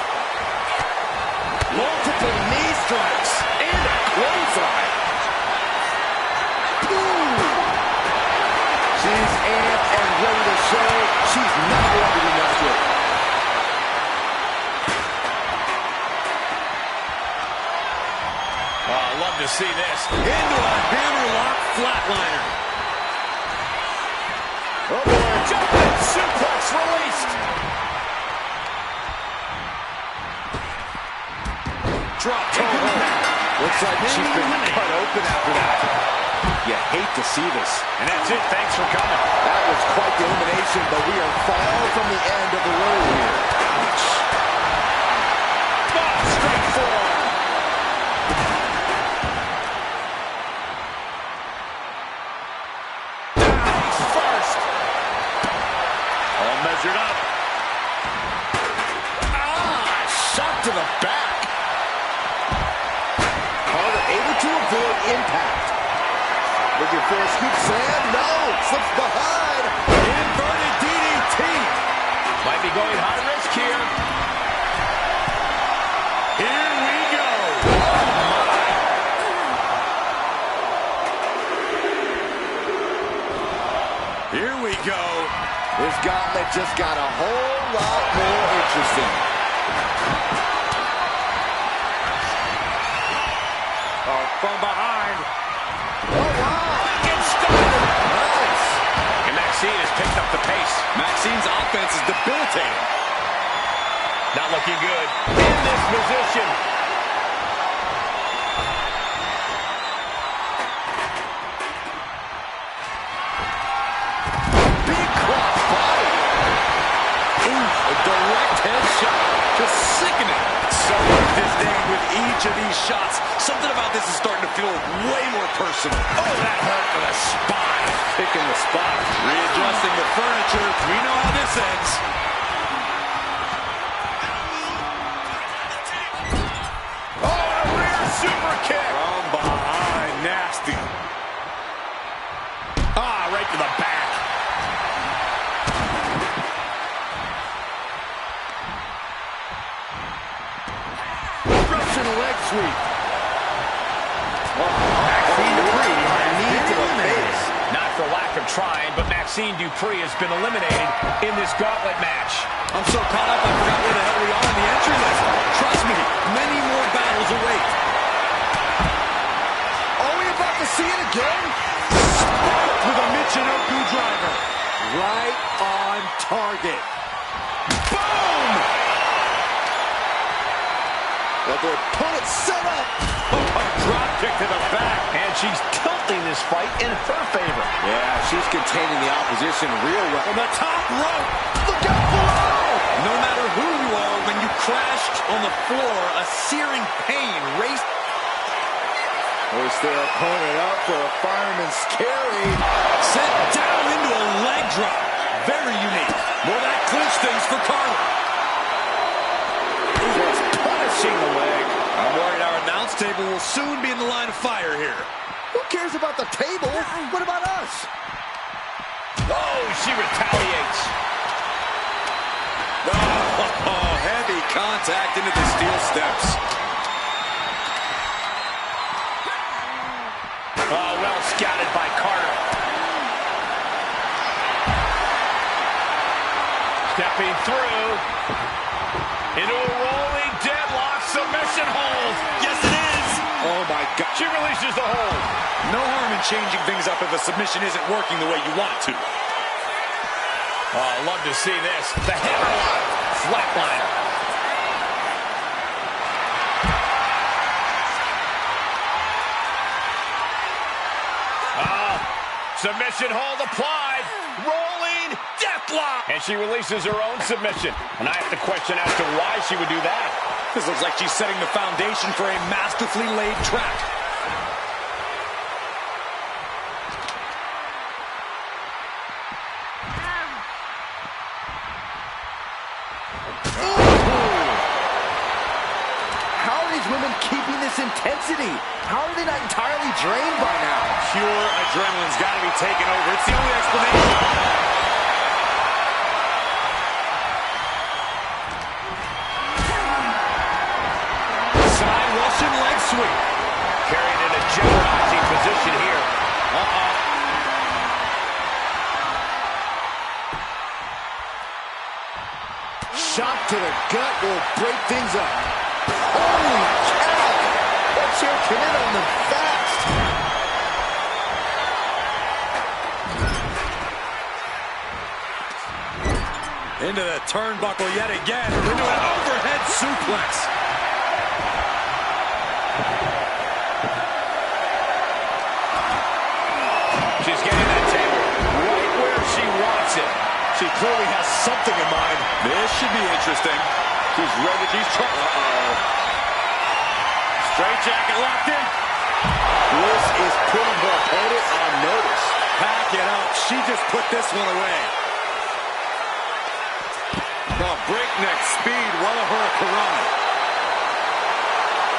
Multiple knee strikes and a clothesline. Ooh. She's amped and ready to show she's not going to be messed with. Oh, I love to see this. Into a hammerlock flatliner. Oh boy, jumping suplex released. Drop toe hold. Looks like she's been cut open after that. You hate to see this. And that's it. Thanks for coming. That was quite the elimination, but we are far from the end of the road here. Ouch. Oh, straight forward. Down first. All measured up. Shot to the back. Carter able to avoid impact. Looking for a scoop slam. No, slips behind. Inverted DDT. Might be going high risk here. Here we go. Here we go. This gauntlet just got a whole lot more interesting. Oh, from behind. Oh, wow. Get started. Nice. And Maxine has picked up the pace. Maxine's offense is debilitating. Not looking good. In this position. Big cross body. A direct headshot. Just sickening. So much disdain with each of these shots. Something about this is starting to feel way more personal. Oh, that hurt to the spine. Picking the spot. Readjusting the furniture. We know how this ends. Oh, a rear super kick. From behind. Nasty. Ah, right to the back. Russian leg sweep. Maxine Dupree, knee to the face. not for lack of trying, but Maxine Dupree has been eliminated in this gauntlet match. I'm so caught up, I forgot where the hell we are on the entry list. Trust me, many more battles await. Are we about to see it again? With a Michinoku driver. Right on target. Boom! Got their opponent set up. A drop kick to the back. And she's tilting this fight in her favor. Yeah, she's containing the opposition real well. From the top rope. Look out below! No matter who you are, when you crashed on the floor, a searing pain raced. Hoist their opponent up for a fireman's carry. Sent down into a leg drop. Very unique. Will that clinch things for Carter? Just punishing the leg. I'm worried our announce table will soon be in the line of fire here. Who cares about the table? What about us? Oh, she retaliates. Oh, heavy contact into the steel steps. Oh, well scouted by Carter. Stepping through into a rolling deadlock submission hold. Yes, it is. Oh, my God. She releases the hold. No harm in changing things up if a submission isn't working the way you want it to. Oh, I love to see this. The hammerlock flatliner. Submission hold applied. Rolling deathlock. And she releases her own submission. And I have to question as to why she would do that. This looks like she's setting the foundation for a masterfully laid trap. How are these women keeping this intensity? How are they not entirely drained by now? Pure adrenaline's got to be taken over. It's the only explanation. Side Russian leg sweep. Carried in a jeopardizing position here. Shot to the gut will break things up. Holy cow! That chair came in on the back. Into the turnbuckle yet again. Into an overhead suplex. She's getting that table right where she wants it. She clearly has something in mind. This should be interesting. She's ready. She's trying. Straight jacket locked in. Bliss is putting her opponent on notice. Pack it up. She just put this one away. The breakneck speed, well of her Karana.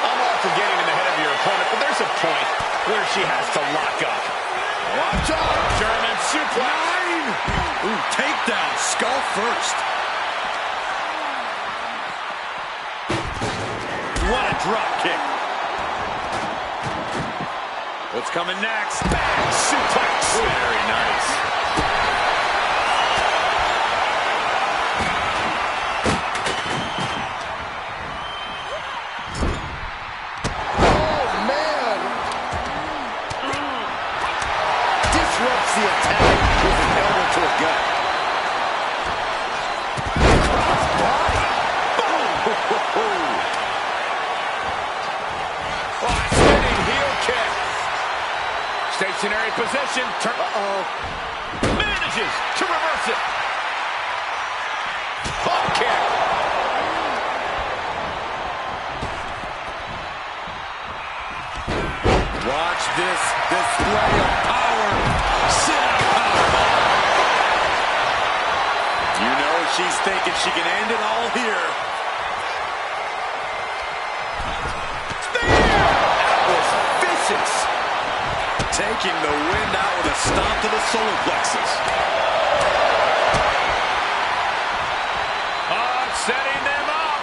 I'm all for getting in the head of your opponent, but there's a point where she has to lock up. Watch out! German suplex. Ooh, takedown, skull first. What a drop kick. What's coming next? Back suplex. Very nice. Oh, man! Disrupts the attack with an elbow to the gut. Crossbody. Boom! Spinning heel kick. Stationary position. Manages to reverse it. Hop kick. Watch this display of power. Sit-out powerbomb. You know she's thinking she can end it all here. That was vicious. Taking the wind out with a stomp to the solar plexus. Setting them up.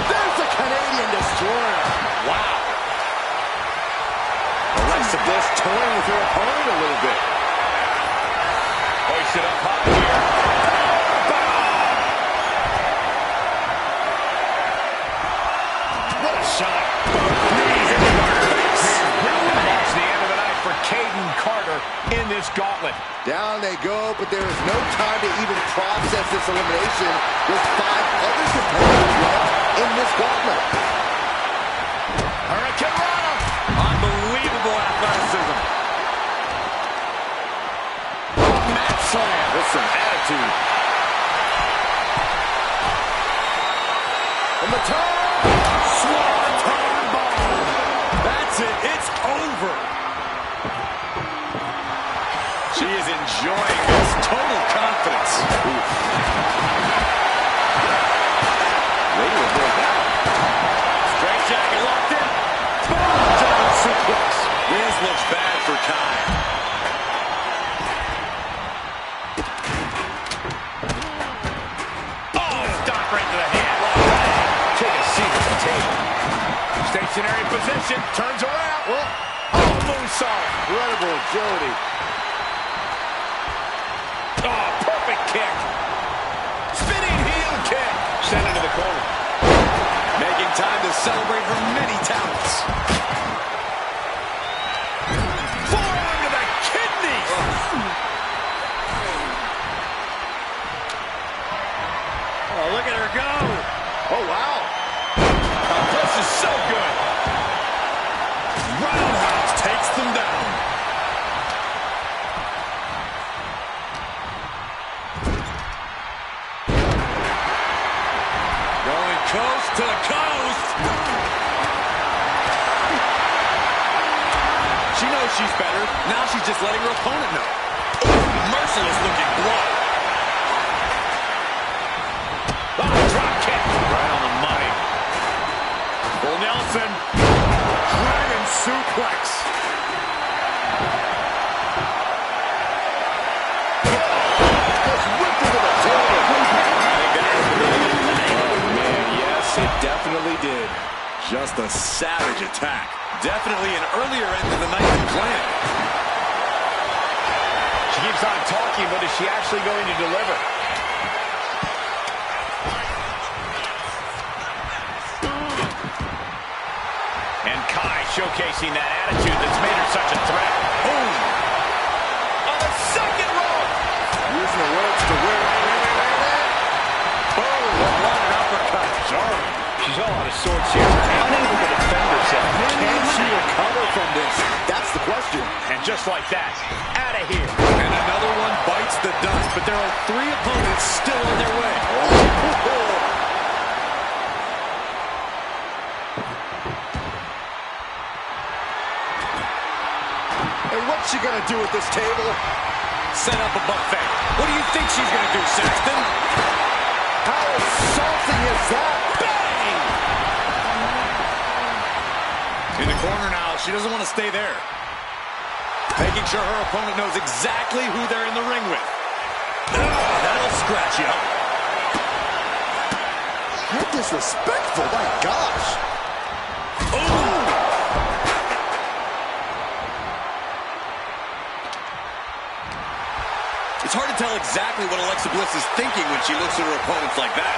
There's the Canadian destroyer. Wow. Alexa Bliss toying with her opponent a little bit. Hoist it up high here. What a shot. Marks the end of the night for Caden Carter in this gauntlet. Down they go, but there is no time to even process this elimination with 5 other competitors left in this gauntlet. Hurricane Rana. Unbelievable athleticism. Mat slam. With some attitude. From the top. Swanton bomb. That's it. It's over. She is enjoying this. Total confidence. Way to avoid that. Straight jacket locked in. Boom! German suplex. This looks bad for Kai. Oh, stop right to the hand. Take a seat at the table. Stationary position. Turns around. Oh, moonsault. Incredible agility. Oh, perfect kick. Spinning heel kick. Sent into the corner. Making time to celebrate her many talents. Forearm to the kidney. Oh, look at her go. Oh, wow. Oh, this is so good. Roundhouse takes them down. Going coast to coast. She knows she's better. Now she's just letting her opponent know. Merciless looking blow. Oh, drop kick. Right on the money. Bull Nelson. Dragon suplex. Just whipped into the table. Oh, man, yes, it definitely did. Just a savage attack. Definitely an earlier end of the night than planned. She keeps on talking, but is she actually going to deliver? And Kai showcasing that attitude that's made her such a threat. Boom! On the second rope! Using the ropes to win. Sorry. She's all out of sorts here, unable to defend herself. Can she recover from this? That's the question. And just like that, out of here. And another one bites the dust, but there are 3 opponents still on their way. And what's she gonna do at this table? Set up a buffet. What do you think she's gonna do, Saxton? How insulting is that? Bang! In the corner now, she doesn't want to stay there. Making sure her opponent knows exactly who they're in the ring with. That'll scratch you up. How disrespectful, my gosh. Ooh! It's hard to tell exactly what Alexa Bliss is thinking when she looks at her opponents like that.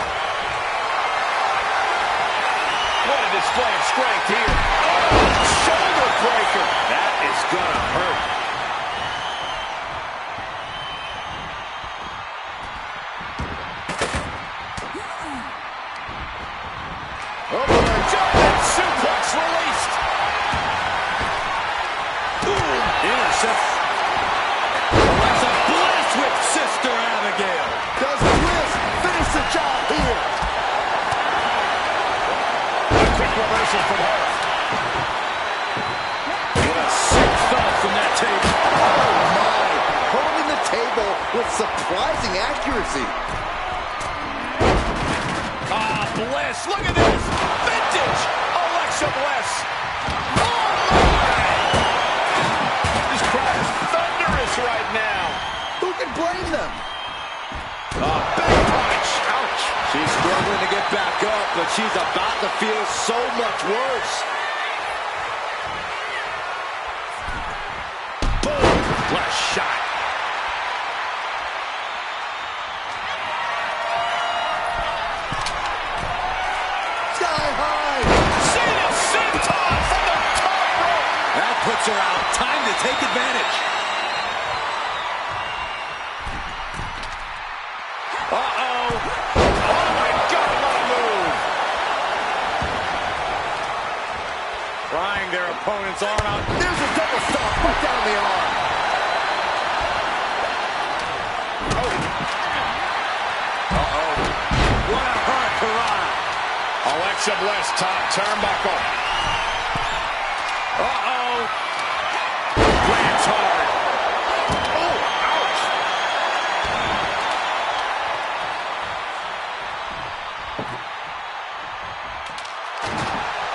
What a display of strength here. Oh, shoulder breaker. That is gonna hurt. Oh, boy. German suplex released. Ooh, intercept. Alexa Bliss with Sister Abigail. Does Bliss finish the job here? A quick reversal from her. What a sick thump from that table. Oh, my. Holding the table with surprising accuracy. Ah, Bliss, look at this. Vintage Alexa Bliss. Oh, my. This crowd is thunderous right now. Who can blame them? Big punch. Ouch. She's struggling to get back up, but she's about to feel so much worse. Boom. What a shot. Sky high. Cena senton from the top rope. That puts her out. Time to take advantage. Uh-oh. Oh, my God, what a move. Prying their opponent's arm out. There's a double stop right down the arm. Uh-oh. What a hurricane. Alexa Bliss, top turnbuckle. Uh-oh. Lands hard. Oh, ouch.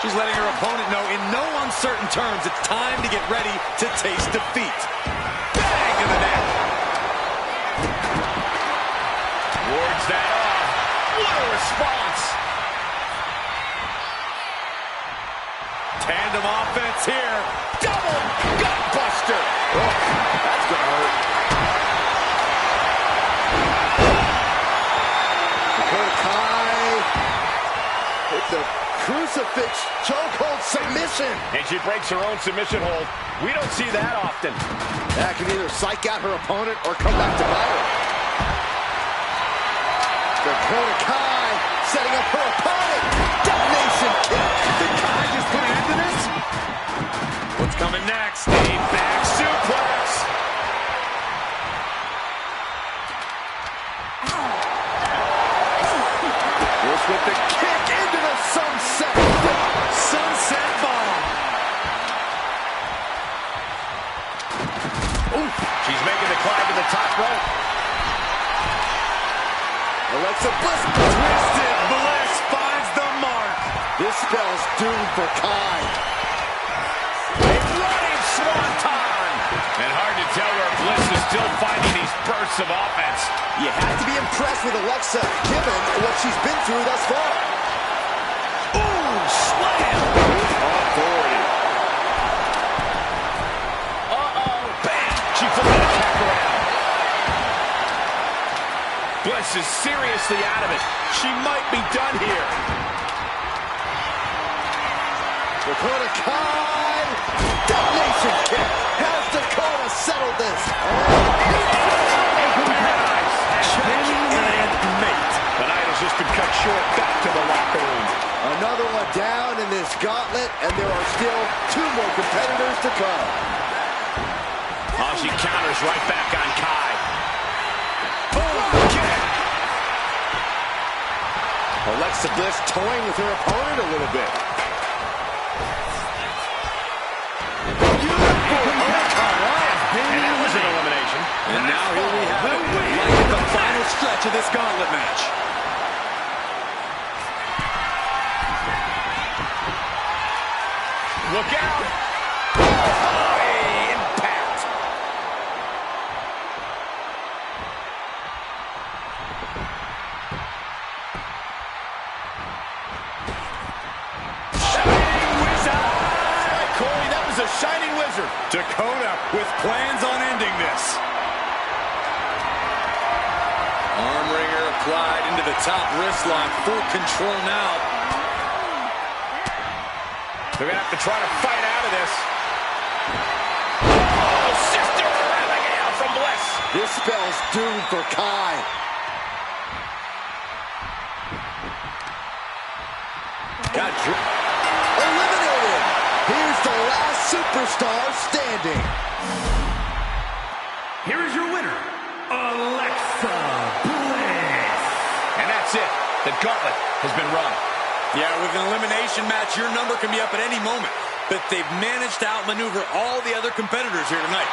She's letting her opponent know in no uncertain terms it's time to get ready to taste defeat. Bang to the neck. Wards that off. What a response. Tandem offense here. Double gut buster. Oh, that's gonna hurt. Dakota Kai with the crucifix chokehold submission. And she breaks her own submission hold. We don't see that often. That can either psych out her opponent or come back to bite her. Dakota Kai setting up her opponent. Domination kick. Did Kai just put an end to this? What's coming next? A back suplex. Bliss with the kick into the sunset. Sunset bomb. Ooh, she's making the climb to the top rope. Alexa Bliss. Twisted Bliss finds the mark. This spell's doomed for Kai. A running swanton. And hard to tell where Bliss is still finding these bursts of offense. You have to be impressed with Alexa, given what she's been through thus far. Ooh, slam. Authority. Uh-oh. Bam. She flipped the attack around. Bliss is seriously out of it. She might be done here. Dakota Kai. Domination kick. Has Dakota settled this? Check and mate. The night has just been cut short back to the locker room. Another one down in this gauntlet, and there are still 2 more competitors to come. Oh, she counters right back on Kai. Boom, kick. Alexa Bliss toying with her opponent a little bit. And that was an elimination. And now here we have it, like at the final stretch of this gauntlet match. Look out. Oh, impact. Shining Wizard. Corey, that was a Shining Wizard. Dakota with plans on ending this. Arm wringer applied into the top wrist lock. Full control now. They're going to have to try to fight out of this. Oh, Sister Abigail from Bliss. This spell's doomed for Kai. Got Eliminated. Here's the last superstar standing. Here is your winner, Alexa Bliss. And that's it. The gauntlet has been run. Yeah, with an elimination match, your number can be up at any moment. But they've managed to outmaneuver all the other competitors here tonight.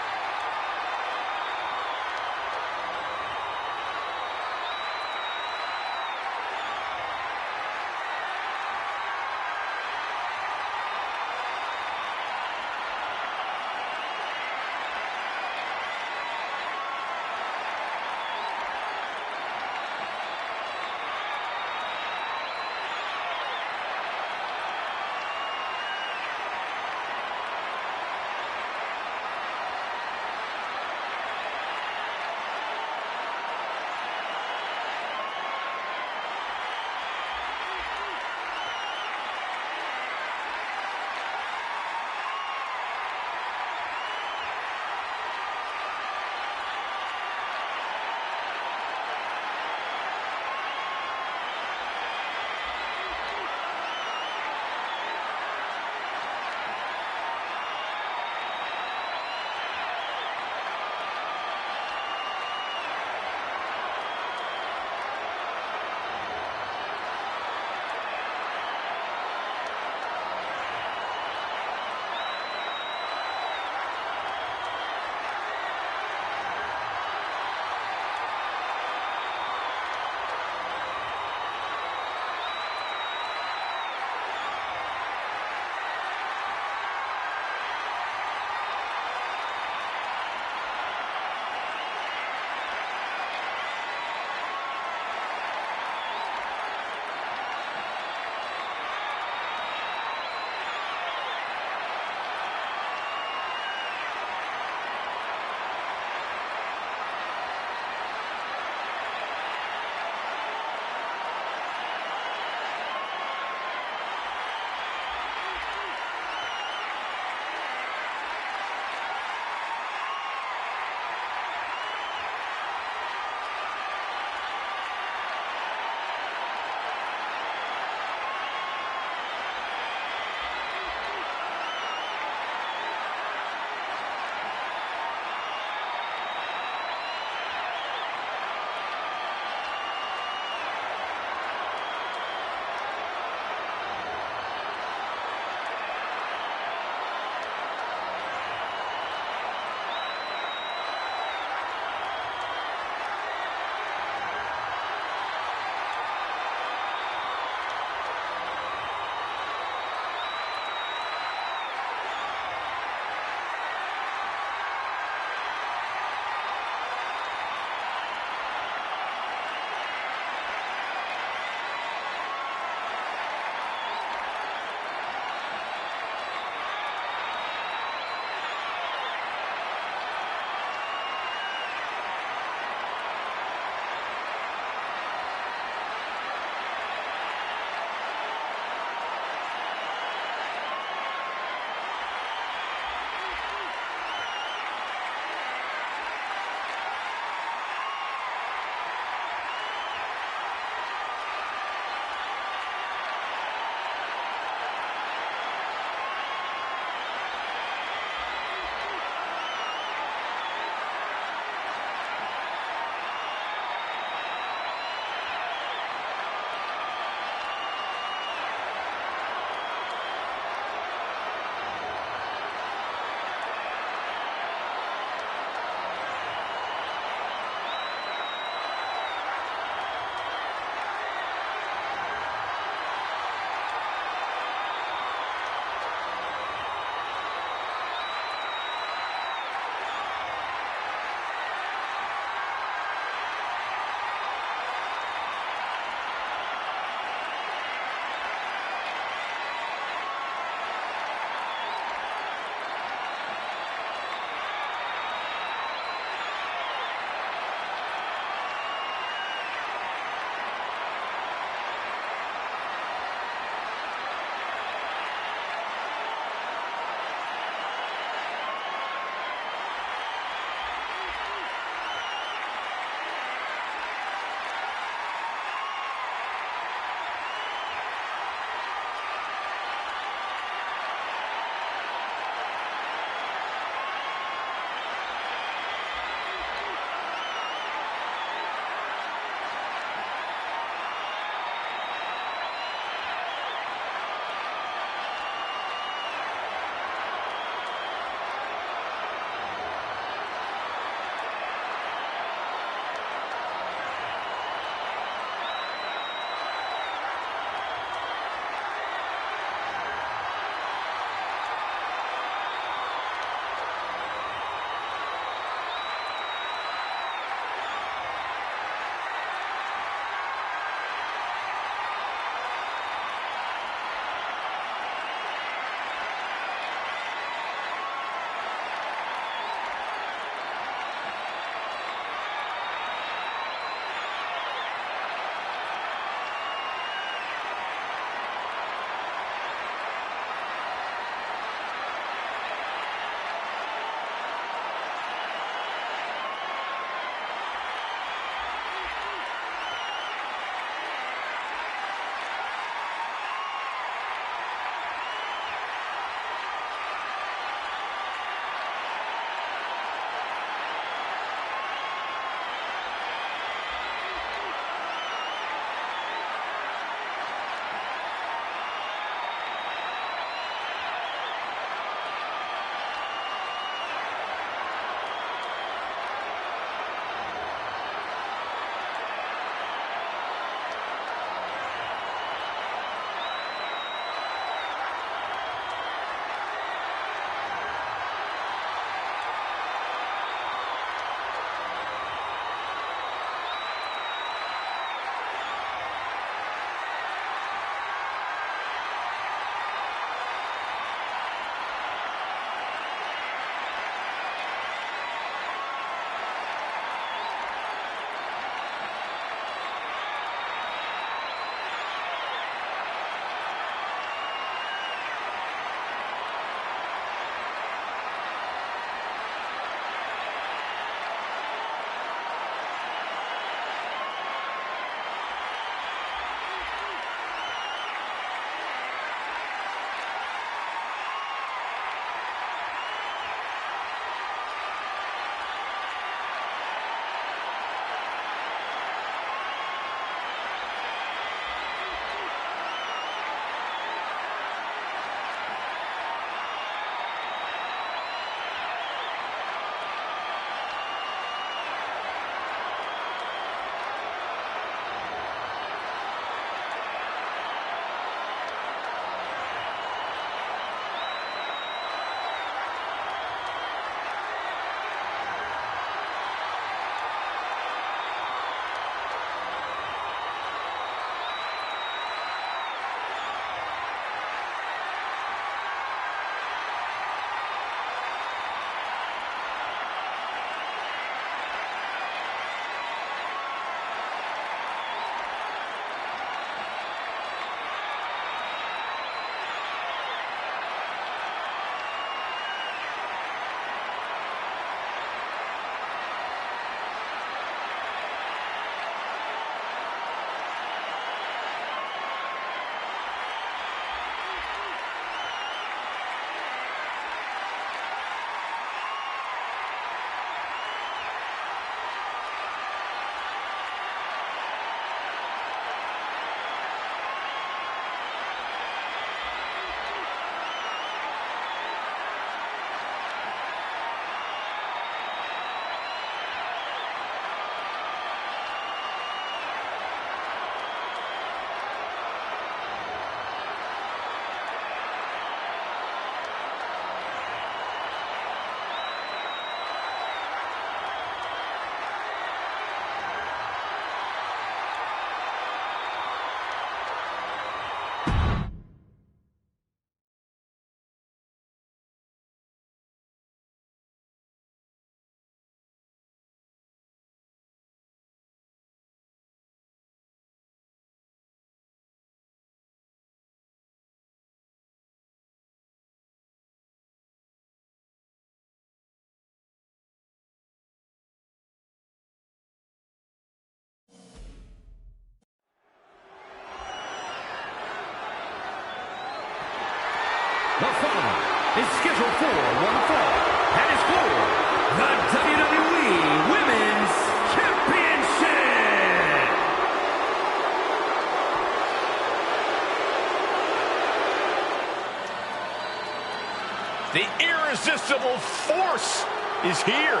irresistible force is here.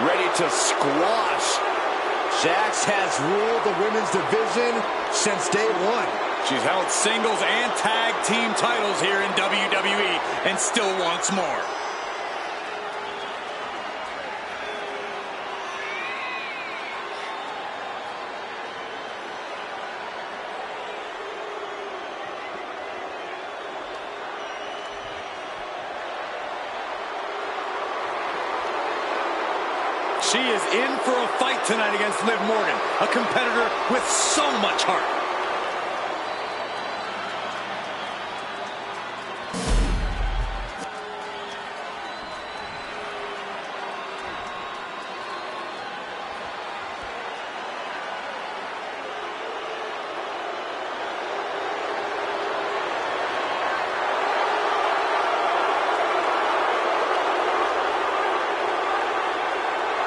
Ready to squash. Jax has ruled the women's division since day one. She's held singles and tag team titles here in WWE and still wants more. She is in for a fight tonight against Liv Morgan, a competitor with so much heart.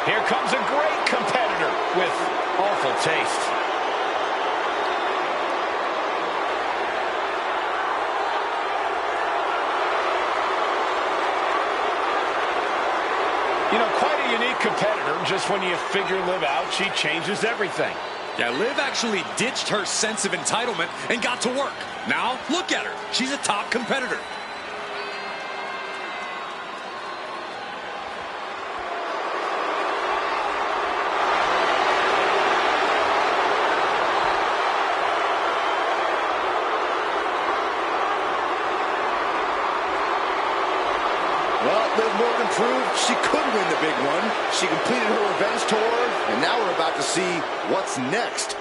Here comes a great competitor with awful taste. You know, quite a unique competitor. Just when you figure Liv out, she changes everything. Yeah, Liv actually ditched her sense of entitlement and got to work. Now, look at her. She's a top competitor. Well, Liv Morgan proved she could win the big one. She completed her revenge tour, and now we're about to see what's next.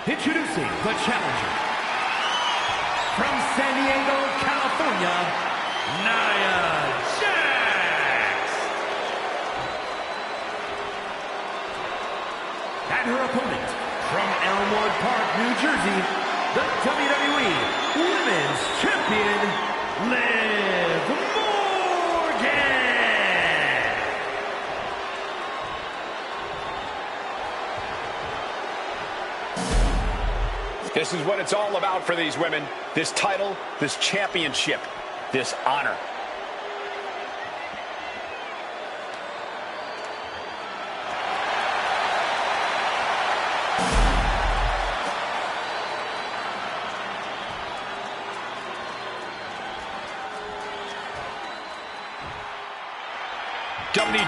Introducing the challenger from San Diego, California, Nia Jax. And her opponent from Elmwood Park, New Jersey, the WWE Women's Champion, Liv Morgan. This is what it's all about for these women. This title, this championship, this honor.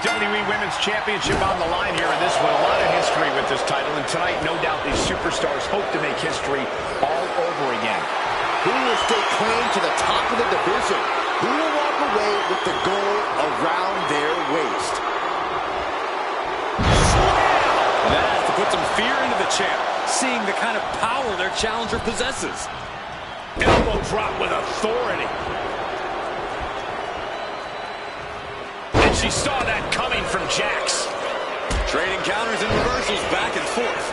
WWE Women's Championship on the line here in this one. A lot of history with this title, and tonight, no doubt, these superstars hope to make history all over again. Who will stay claim to the top of the division? Who will walk away with the gold around their waist? And that has to put some fear into the champ, seeing the kind of power their challenger possesses. Elbow drop with authority. She saw that coming from Jax. Trading counters and reversals back and forth.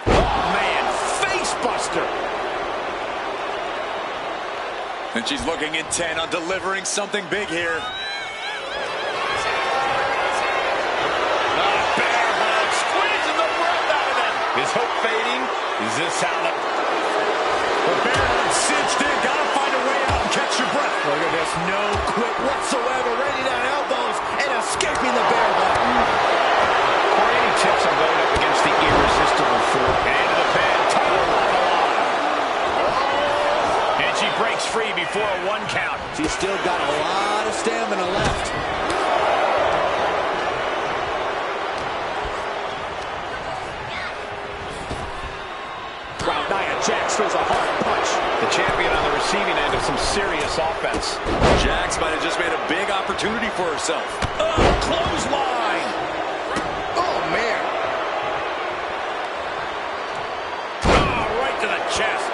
Oh, man, face buster. And she's looking intent on delivering something big here. Bear hug, squeezing the breath out of them. Is hope fading? Is this how the bear hug cinched in? Gotta find a way out and catch your breath. Look at this, no quit whatsoever, raining down elbows and escaping the bear hug. Corey, any tips on going up against the irresistible force? Into the pin, title on the line. And she breaks free before a 1 count. She's still got a lot of stamina left. Wow, Nia Jax throws a hard punch. The champion on the receiving end of some serious offense. Jax might have just made a big opportunity for herself. Oh, clothesline! Oh, man. Oh, right to the chest.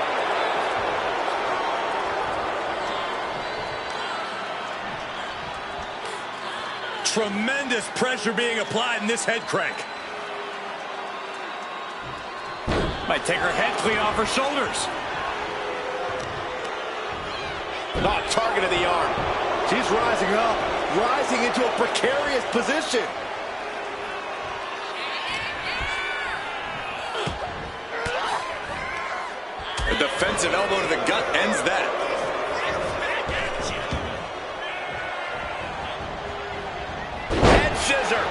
Tremendous pressure being applied in this head crank. Might take her head clean off her shoulders. Oh, target of the arm. She's rising up, rising into a precarious position. A defensive elbow to the gut ends that. Head scissor.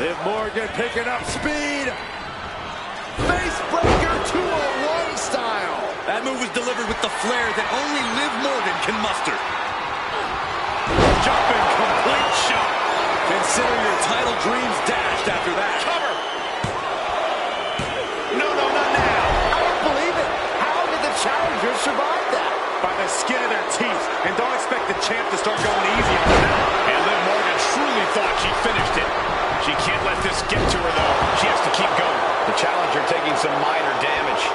Liv Morgan picking up speed. Face breaker 201 style. That move was delivered with the flair that only Liv Morgan can muster. Jumping complete shot. Consider your title dreams dashed after that. Cover. No, not now. I don't believe it. How did the challengers survive that? By the skin of their teeth. And don't expect the champ to start going easy on them now. And Liv Morgan truly thought she finished it. She can't let this get to her, though. She has to keep going. The challenger taking some minor damage.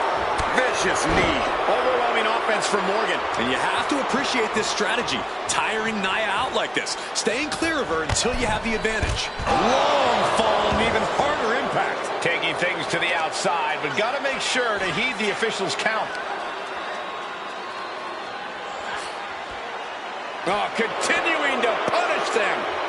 Vicious knee. Overwhelming offense from Morgan. And you have to appreciate this strategy. Tiring Nia out like this. Staying clear of her until you have the advantage. Long fall and even harder impact. Taking things to the outside, but got to make sure to heed the officials' count. Oh, continuing to punish them.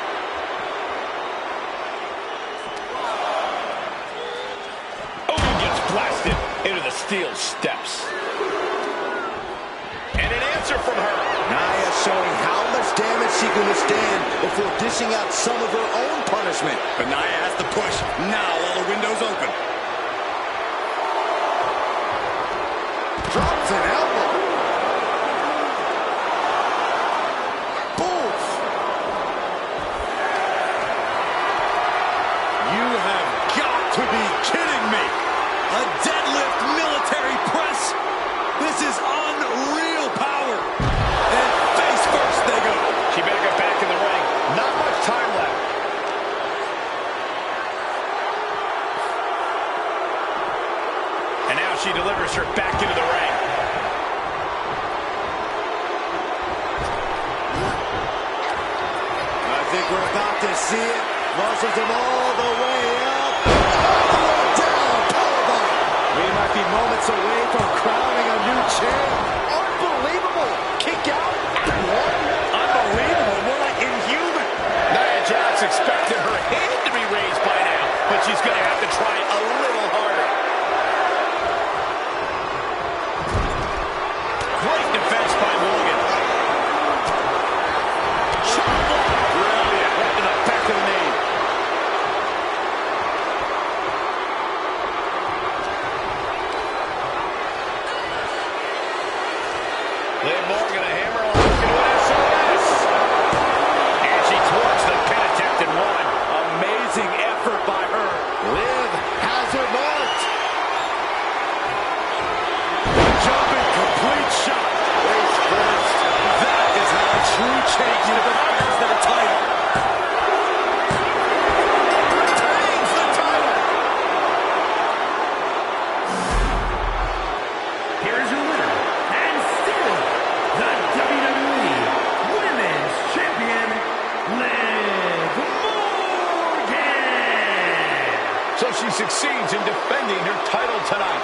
Blasted into the steel steps. And an answer from her. Nia showing how much damage she can withstand before dishing out some of her own punishment. But Nia has to push now while the window's open. Drops an elbow. Oof. You have got to be kidding me. A deadlift military press. This is unreal power. And face first they go. She better get back in the ring. Not much time left. And now she delivers her back into the ring. I think we're about to see it. Muscles him all the way up. All the way down. Powerbomb. We might be moments away from crowning a new champ. Unbelievable. Kick out at one. Unbelievable. More like inhuman. Nia Jax expected her hand to be raised by now, but she's going to have to try a little harder. Great defense by Morgan. Brilliant. Right to the back of the knee. Liv Morgan, a hammer on into an SOS. And she thwarts the pin attempt and one. Amazing effort by her. Liv has her marked. Jumping complete shot. Face first. That is how a true champion defends their title. Retains the title. Here is your winner, and still the WWE Women's Champion, Liv Morgan. So she succeeds in defending her title tonight.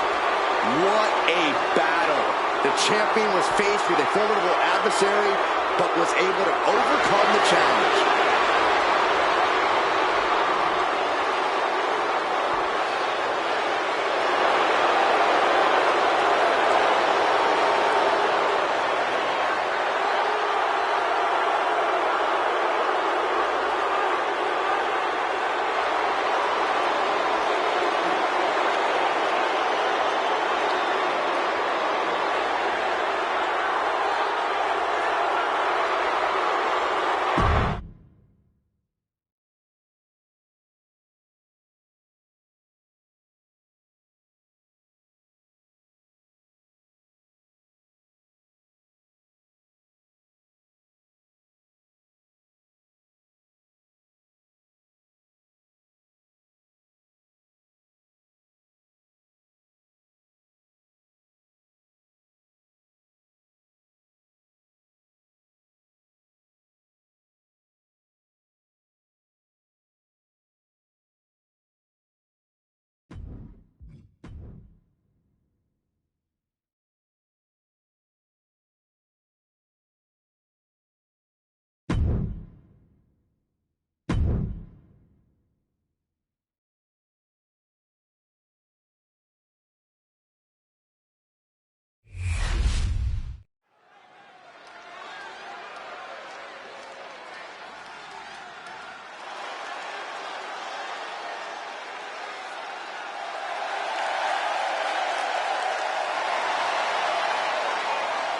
What a battle. The champion was faced with a formidable adversary, but was able to overcome the challenge.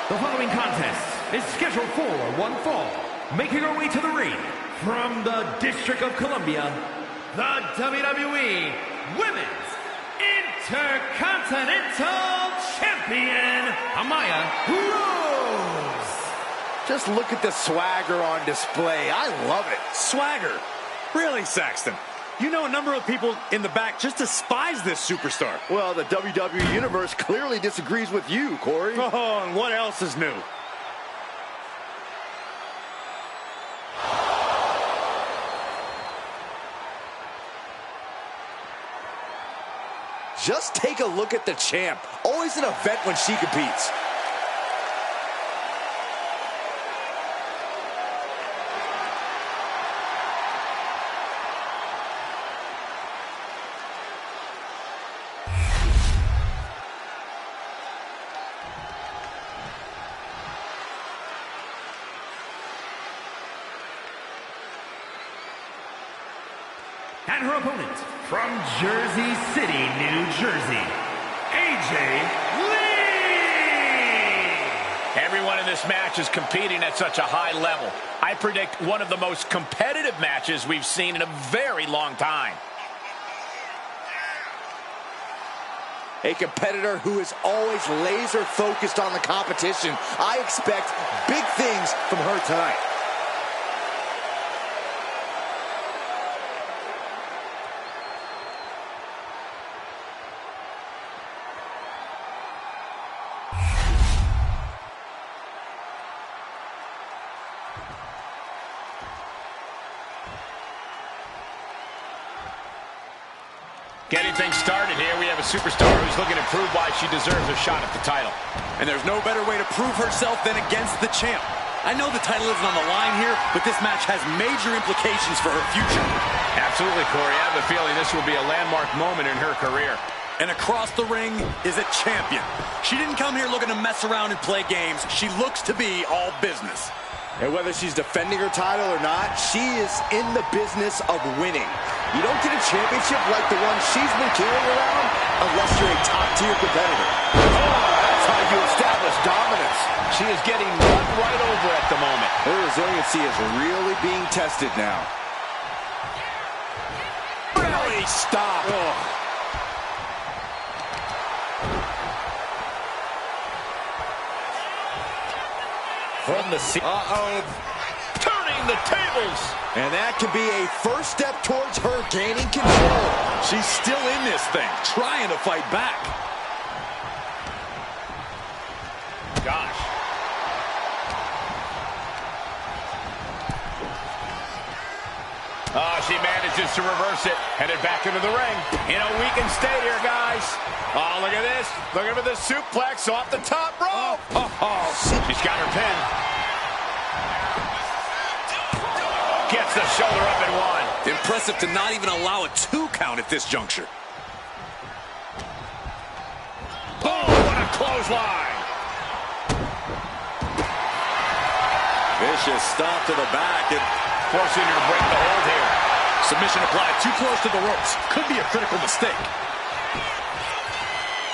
The following contest is scheduled for one fall. Making her way to the ring from the District of Columbia, the WWE Women's Intercontinental Champion, Amaya Rose. Just look at the swagger on display. I love it. Swagger? Really, Saxton? You know a number of people in the back just despise this superstar. Well, the WWE Universe clearly disagrees with you, Corey. Oh, and what else is new? Just take a look at the champ. Always an event when she competes. And her opponent, from Jersey City, New Jersey, AJ Lee! Everyone in this match is competing at such a high level. I predict one of the most competitive matches we've seen in a very long time. A competitor who is always laser focused on the competition. I expect big things from her tonight. Getting things started here, we have a superstar who's looking to prove why she deserves a shot at the title. And there's no better way to prove herself than against the champ. I know the title isn't on the line here, but this match has major implications for her future. Absolutely, Corey. I have a feeling this will be a landmark moment in her career. And across the ring is a champion. She didn't come here looking to mess around and play games. She looks to be all business. And whether she's defending her title or not, she is in the business of winning. You don't get a championship like the one she's been carrying around unless you're a top-tier competitor. Oh, that's how you establish dominance. She is getting run right over at the moment. Her resiliency is really being tested now. Really? Stop. Oh. From the seat. Turning the tables. And that could be a first step towards her gaining control. She's still in this thing, trying to fight back. Gosh. Oh, she manages to reverse it. Headed back into the ring. You know, we can stay here, guys. Oh, look at this. Looking for the suplex off the top rope. She's got her pin. Gets the shoulder up and one. Impressive to not even allow a 2 count at this juncture. Oh, what a clothesline. Vicious stop to the back and forcing her to break the hold here. Submission applied too close to the ropes. Could be a critical mistake.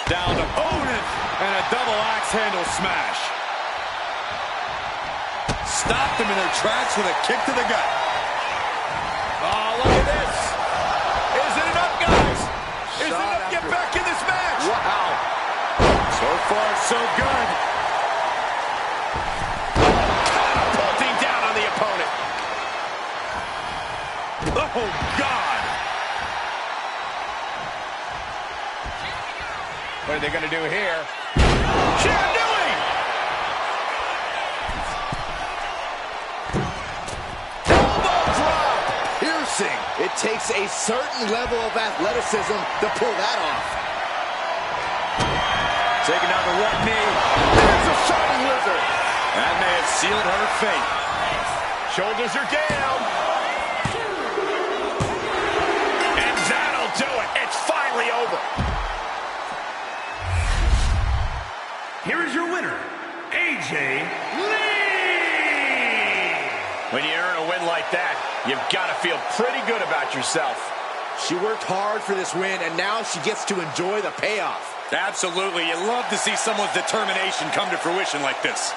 Down opponent and a double axe handle smash. Stopped them in their tracks with a kick to the gut. Oh, look at this. Is it enough, guys? Is it enough to get back in this match? Wow. So far, so good. Catapulting down on the opponent. Oh, God. What are they going to do here? Can't do it! It takes a certain level of athleticism to pull that off. Taking down the right knee. There's a shining lizard. That may have sealed her fate. Shoulders are down. And that'll do it. It's finally over. Here is your winner, AJ Lee! When you earn a win like that, you've got to feel pretty good about yourself. She worked hard for this win, and now she gets to enjoy the payoff. Absolutely. You love to see someone's determination come to fruition like this.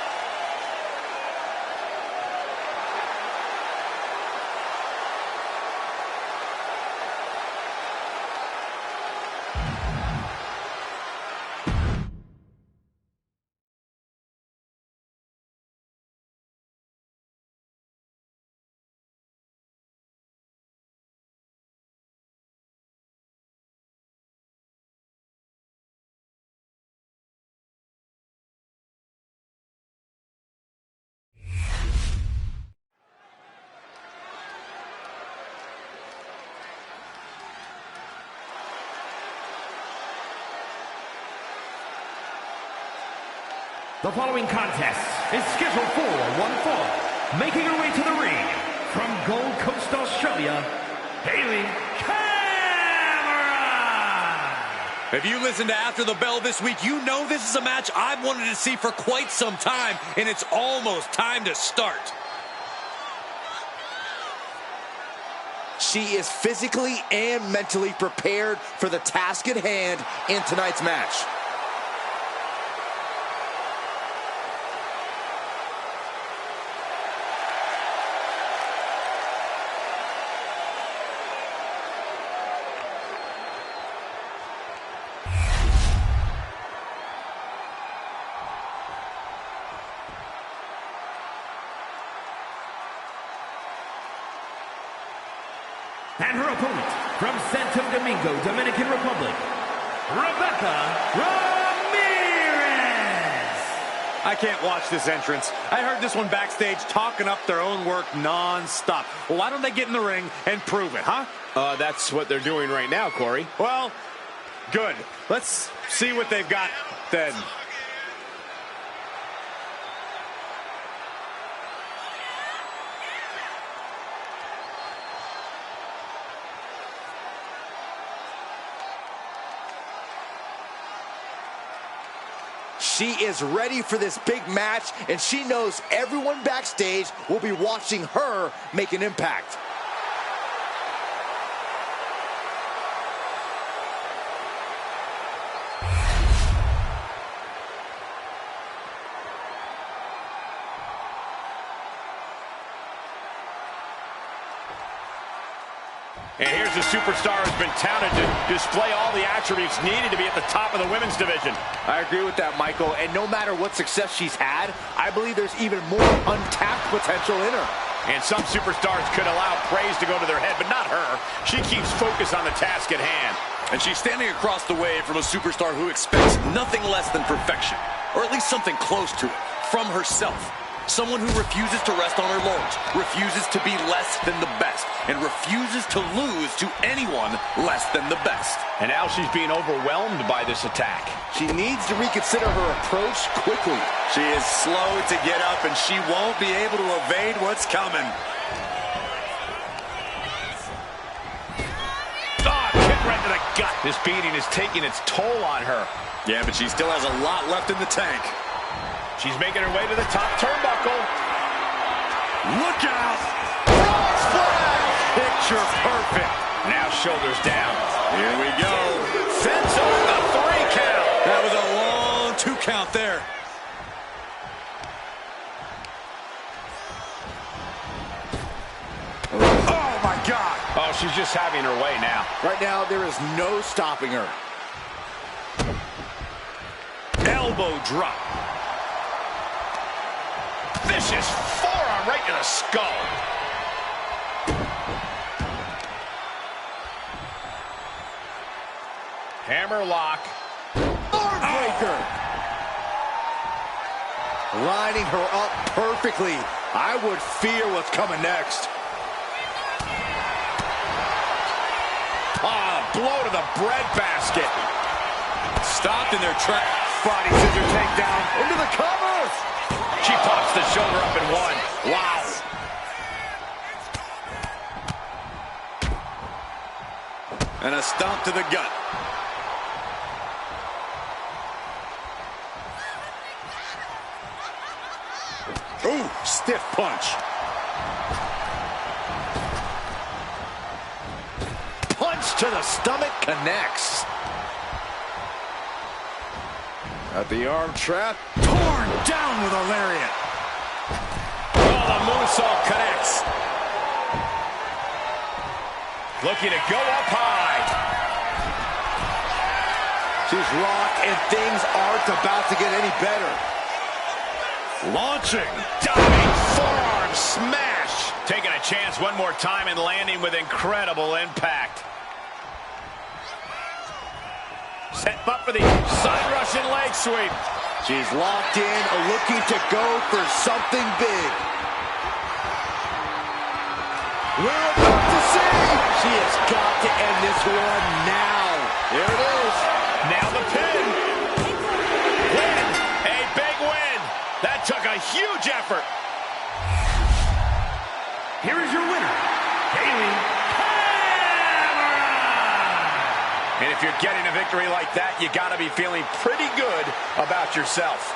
The following contest is scheduled for one fall. Making her way to the ring from Gold Coast, Australia, Haley Cameron. If you listened to After the Bell this week, you know this is a match I've wanted to see for quite some time, and it's almost time to start. She is physically and mentally prepared for the task at hand in tonight's match. And her opponent, from Santo Domingo, Dominican Republic, Rebecca Ramirez. I can't watch this entrance. I heard this one backstage talking up their own work non-stop. Well, why don't they get in the ring and prove it, huh? That's what they're doing right now, Corey. Well, good. Let's see what they've got then. She is ready for this big match, and she knows everyone backstage will be watching her make an impact. And here's a superstar who's been touted to display all the attributes needed to be at the top of the women's division. I agree with that, Michael, and no matter what success she's had, I believe there's even more untapped potential in her. And some superstars could allow praise to go to their head, but not her. She keeps focused on the task at hand. And she's standing across the way from a superstar who expects nothing less than perfection, or at least something close to it, from herself. Someone who refuses to rest on her laurels, refuses to be less than the best, and refuses to lose to anyone less than the best. And now she's being overwhelmed by this attack. She needs to reconsider her approach quickly. She is slow to get up, and she won't be able to evade what's coming. Oh, kick right to the gut. This beating is taking its toll on her. Yeah, but she still has a lot left in the tank. She's making her way to the top turnbuckle. Look out! Frog splash! Picture perfect. Now shoulders down. Here we go. Sends over the 3 count. That was a long 2 count there. Oh, my God. Oh, she's just having her way now. Right now, there is no stopping her. Elbow drop. Vicious forearm right to the skull. Hammer lock. Breaker. Lining her up perfectly. I would fear what's coming next. Ah, blow to the breadbasket. Stopped in their track. Body scissor takedown. Into the covers. She pops the shoulder up in one. Wow. And a stomp to the gut. Ooh, stiff punch. Punch to the stomach connects. At the arm trap. Torn down with a lariat. Oh, the moonsault connects. Looking to go up high. She's rocked, and things aren't about to get any better. Launching. Diving forearm smash. Taking a chance one more time and landing with incredible impact. Set up for the side Russian leg sweep. She's locked in, looking to go for something big. We're about to see. She has got to end this one now. Here it is. Now the pin. Win. A big win. That took a huge effort. Here is your winner, Bayley. And if you're getting a victory like that, you got to be feeling pretty good about yourself.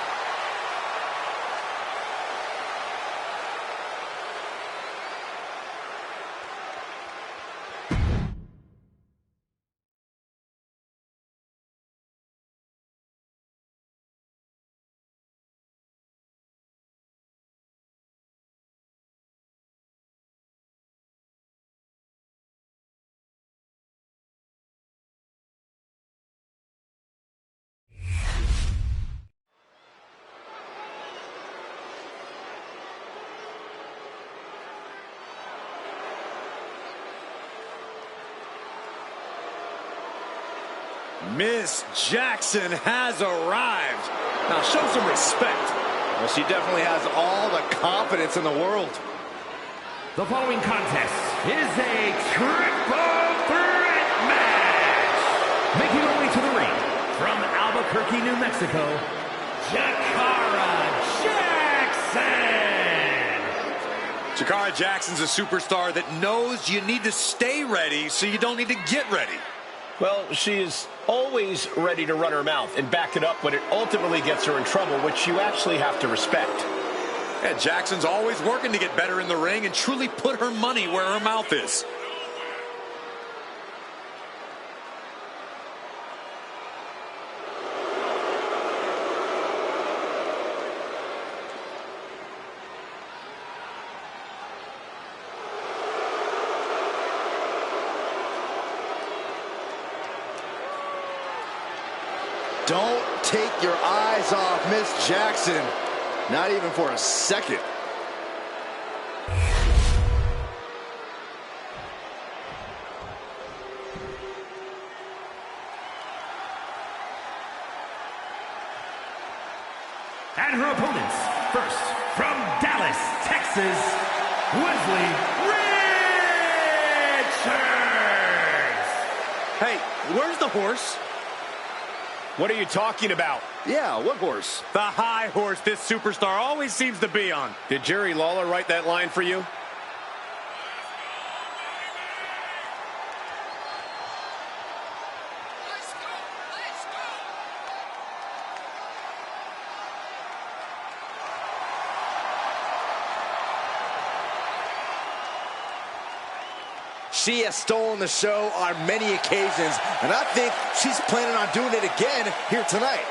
Miss Jackson has arrived. Now show some respect. Well, she definitely has all the confidence in the world. The following contest is a triple threat match. Making her way to the ring from Albuquerque, New Mexico, Jakara Jackson. Jakara Jackson's a superstar that knows you need to stay ready so you don't need to get ready. Well, she is always ready to run her mouth and back it up when it ultimately gets her in trouble, which you actually have to respect. Yeah, Jackson's always working to get better in the ring and truly put her money where her mouth is. Don't take your eyes off Miss Jackson. Not even for a second. And her opponents, first from Dallas, Texas, Wesley Richards. Hey, where's the horse? What are you talking about? Yeah, what horse? The high horse this superstar always seems to be on. Did Jerry Lawler write that line for you? She has stolen the show on many occasions, and I think she's planning on doing it again here tonight.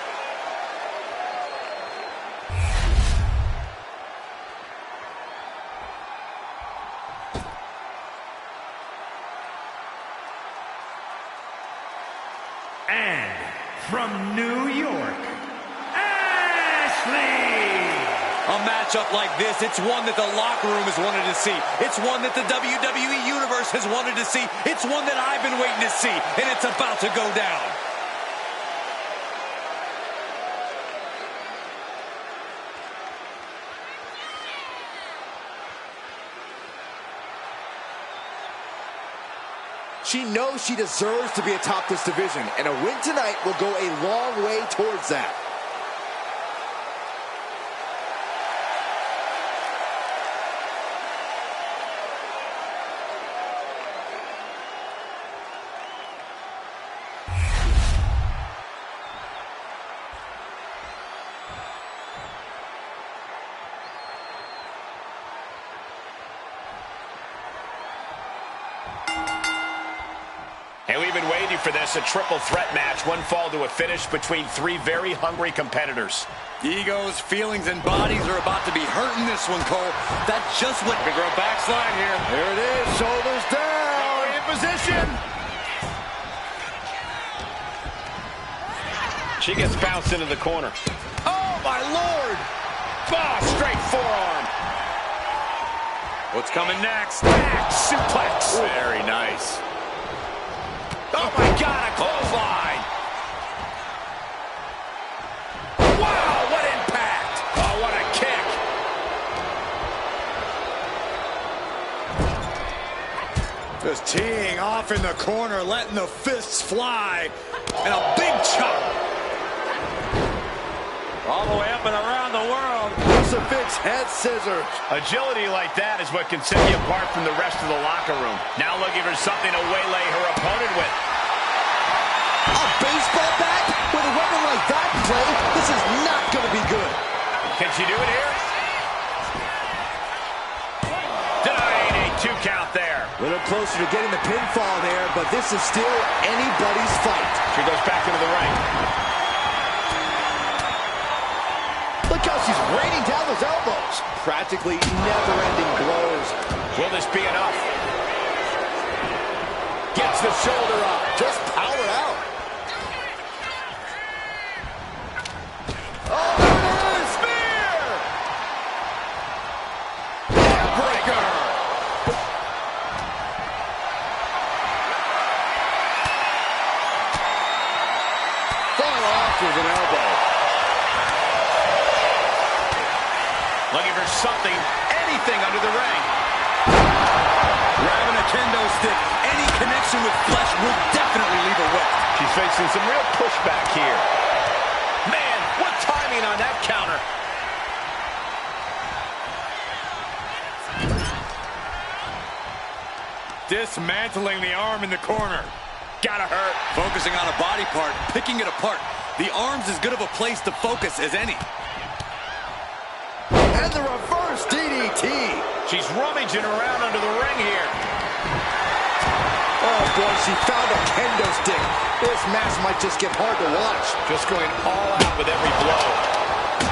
And from New York, Ashley. A matchup like this, it's one that the locker room has wanted to see. It's one that the WWE Universe has wanted to see. It's one that I've been waiting to see, and it's about to go down. She knows she deserves to be atop this division, and a win tonight will go a long way towards that. And we've been been waiting for this, a triple threat match. One fall to a finish between three very hungry competitors. Egos, feelings, and bodies are about to be hurt in this one, Cole. That's just what... Big girl backslide here. There it is, shoulders down. In position. She gets bounced into the corner. Oh, my Lord. Oh, straight forearm. What's coming next? Back suplex. Ooh. Very nice. Oh, my God, a clothesline. Wow, what impact. Oh, what a kick. Just teeing off in the corner, letting the fists fly. And a big chop. All the way up and around the world. Crucifix head scissors. Agility like that is what can set you apart from the rest of the locker room. Now looking for something to waylay her opponent with. A baseball bat? With a weapon like that, Clay, this is not going to be good. Can she do it here? Denying a 2 count there. A little closer to getting the pinfall there, but this is still anybody's fight. She goes back into the ring. Look how she's raining down those elbows. Practically never-ending blows. Will this be enough? Gets the shoulder up. Just power out. Oh, there it is! Spear! Neckbreaker! Far off with an elbow. Looking for something, anything under the ring. Grabbing a kendo stick. Any connection with flesh will definitely leave a wet. She's facing some real pushback here. Man, what timing on that counter. Dismantling the arm in the corner. Gotta hurt. Focusing on a body part, picking it apart. The arm's as good of a place to focus as any. And the reverse DDT. She's rummaging around under the ring here. Oh, boy, she found a kendo stick. This match might just get hard to watch. Just going all out with every blow.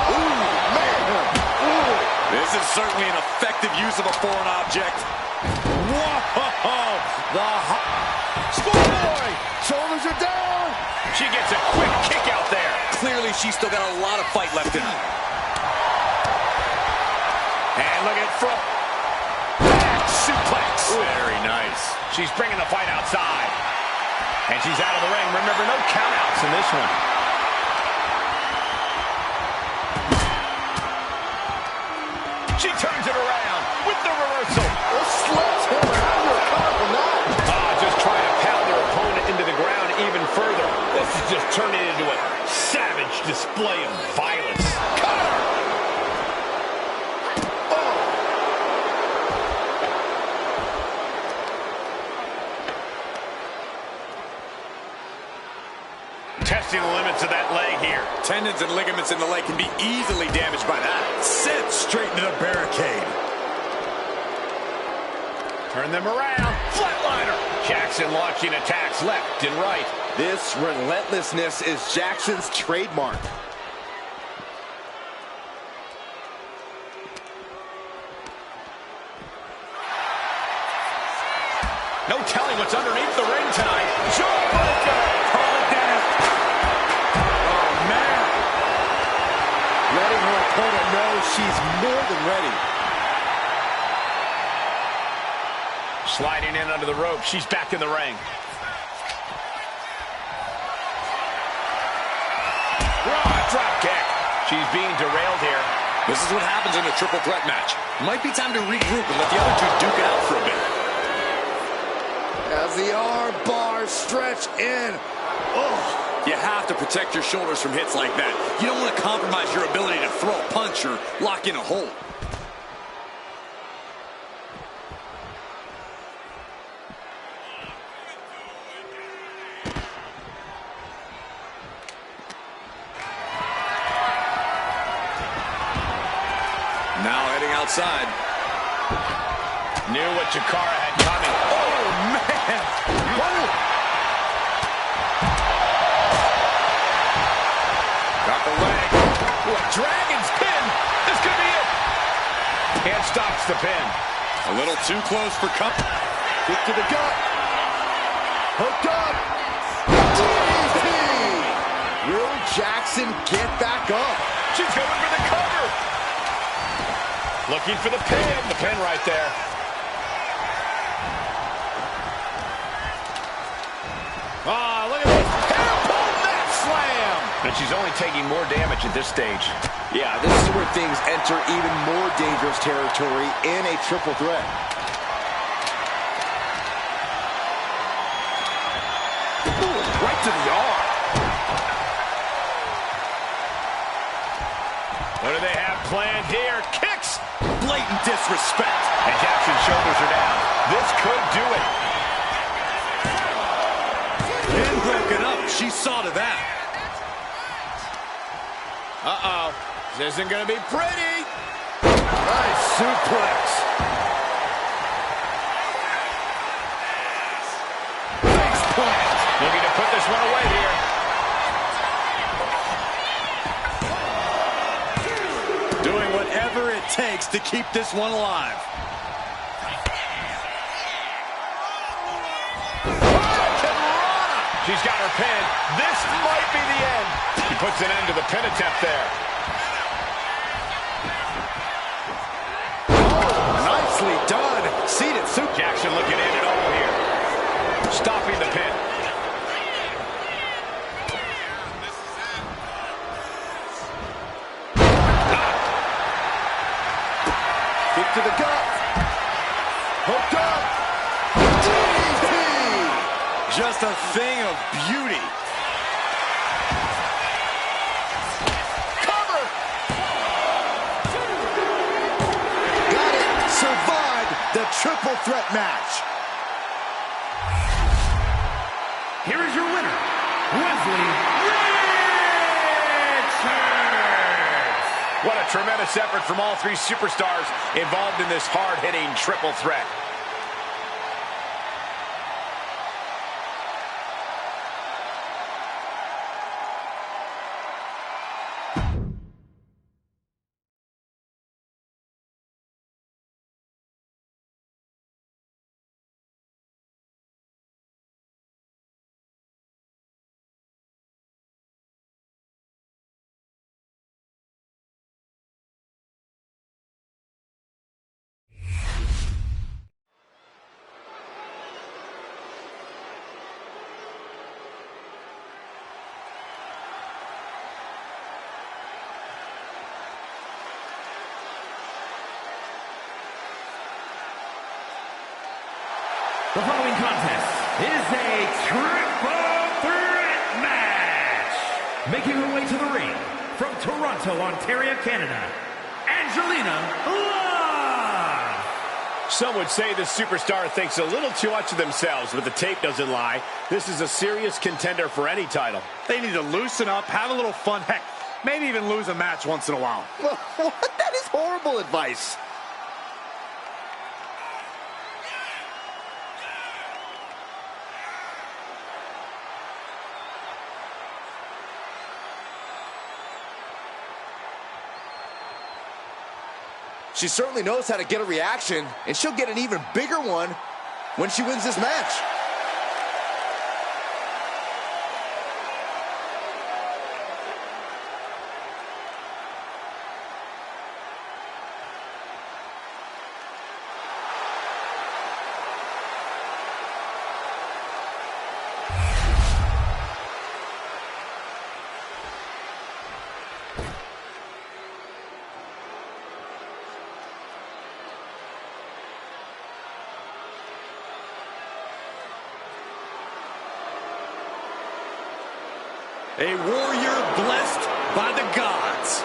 Ooh, man. Ooh. This is certainly an effective use of a foreign object. Whoa! The Schoolboy! Shoulders are down! She gets a quick kick out there. Clearly, she's still got a lot of fight left in her. And look at front. Back suplex. Very nice. She's bringing the fight outside. And she's out of the ring. Remember, no countouts in this one. She turns it around with the reversal. A sledgehammer. How do you recover from that? Just trying to pound their opponent into the ground even further. This is just turning into a savage display of violence. Cutter! Testing the limits of that leg here. Tendons and ligaments in the leg can be easily damaged by that. Sent straight into the barricade. Turn them around. Flatliner. Jackson launching attacks left and right. This relentlessness is Jackson's trademark. No telling what's underneath the ring tonight. Jawbreaker. Call it down. Oh, man. Letting her opponent know she's more than ready. Sliding in under the rope. She's back in the ring. Raw drop kick. She's being derailed here. This is what happens in a triple threat match. Might be time to regroup and let the other two duke it out for a bit. As the arm bars stretch in. Oh, you have to protect your shoulders from hits like that. You don't want to compromise your ability to throw a punch or lock in a hold. Now heading outside. Knew what Jakara had coming. Oh, man. Stops the pin. A little too close for comfort. Kick to the gut. Hooked up. DDT. Will Jackson get back up? She's going for the cover. Looking for the pin. The pin right there. Ah, look at this. Hair pull mat slam. And she's only taking more damage at this stage. Yeah, this is where things enter even more dangerous territory in a triple threat. Ooh, right to the arm. What do they have planned here? Kicks. Blatant disrespect. And Jackson's shoulders are down. This could do it. Pin broken up. She saw to that. Uh-oh. This isn't going to be pretty. Nice suplex. Face plant. Looking to put this one away here. Doing whatever it takes to keep this one alive. She's got her pin. This might be the end. She puts an end to the pin attempt there. Oh, nicely done. Seated suplex. Jackson looking in it all here. Stopping the pin. Kick to the gut. Hooked up. DDT. Just a thing of beauty. Cover. Got it. Survived the triple threat match. Here is your winner, Wesley Richards. What a tremendous effort from all three superstars involved in this hard-hitting triple threat. The following contest is a triple threat match. Making her way to the ring from Toronto, Ontario, Canada, Angelina Love. Some would say this superstar thinks a little too much of themselves, but the tape doesn't lie. This is a serious contender for any title. They need to loosen up, have a little fun. Heck, maybe even lose a match once in a while. What? That is horrible advice. She certainly knows how to get a reaction, and she'll get an even bigger one when she wins this match. A warrior blessed by the gods.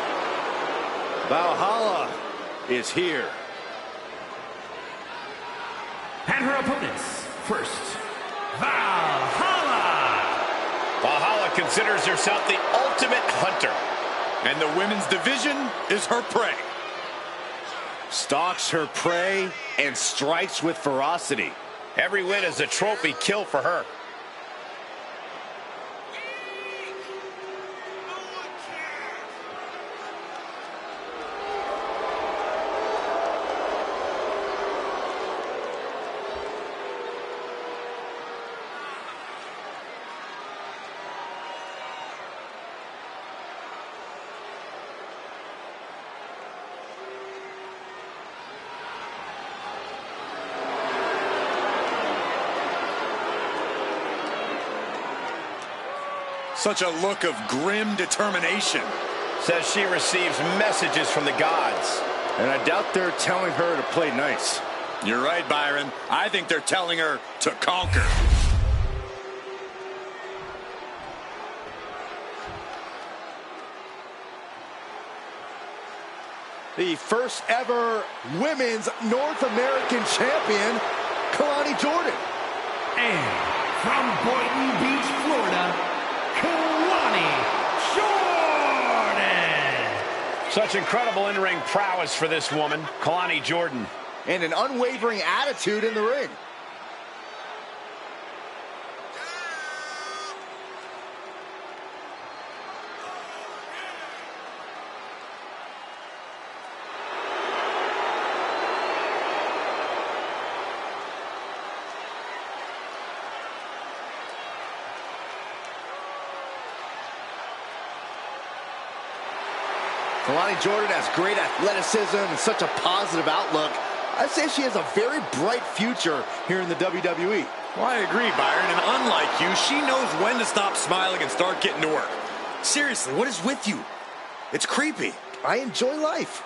Valhalla is here. And her opponents, first, Valhalla. Valhalla considers herself the ultimate hunter. And the women's division is her prey. Stalks her prey and strikes with ferocity. Every win is a trophy kill for her. Such a look of grim determination. Says she receives messages from the gods. And I doubt they're telling her to play nice. You're right, Byron. I think they're telling her to conquer. The first ever women's North American champion, Kalani Jordan. And from Boynton Beach, Florida, Kalani Jordan. Such incredible in-ring prowess for this woman, Kalani Jordan. And an unwavering attitude in the ring. Kalani Jordan has great athleticism and such a positive outlook. I'd say she has a very bright future here in the WWE. Well, I agree, Byron, and unlike you, she knows when to stop smiling and start getting to work. Seriously, what is with you? It's creepy. I enjoy life.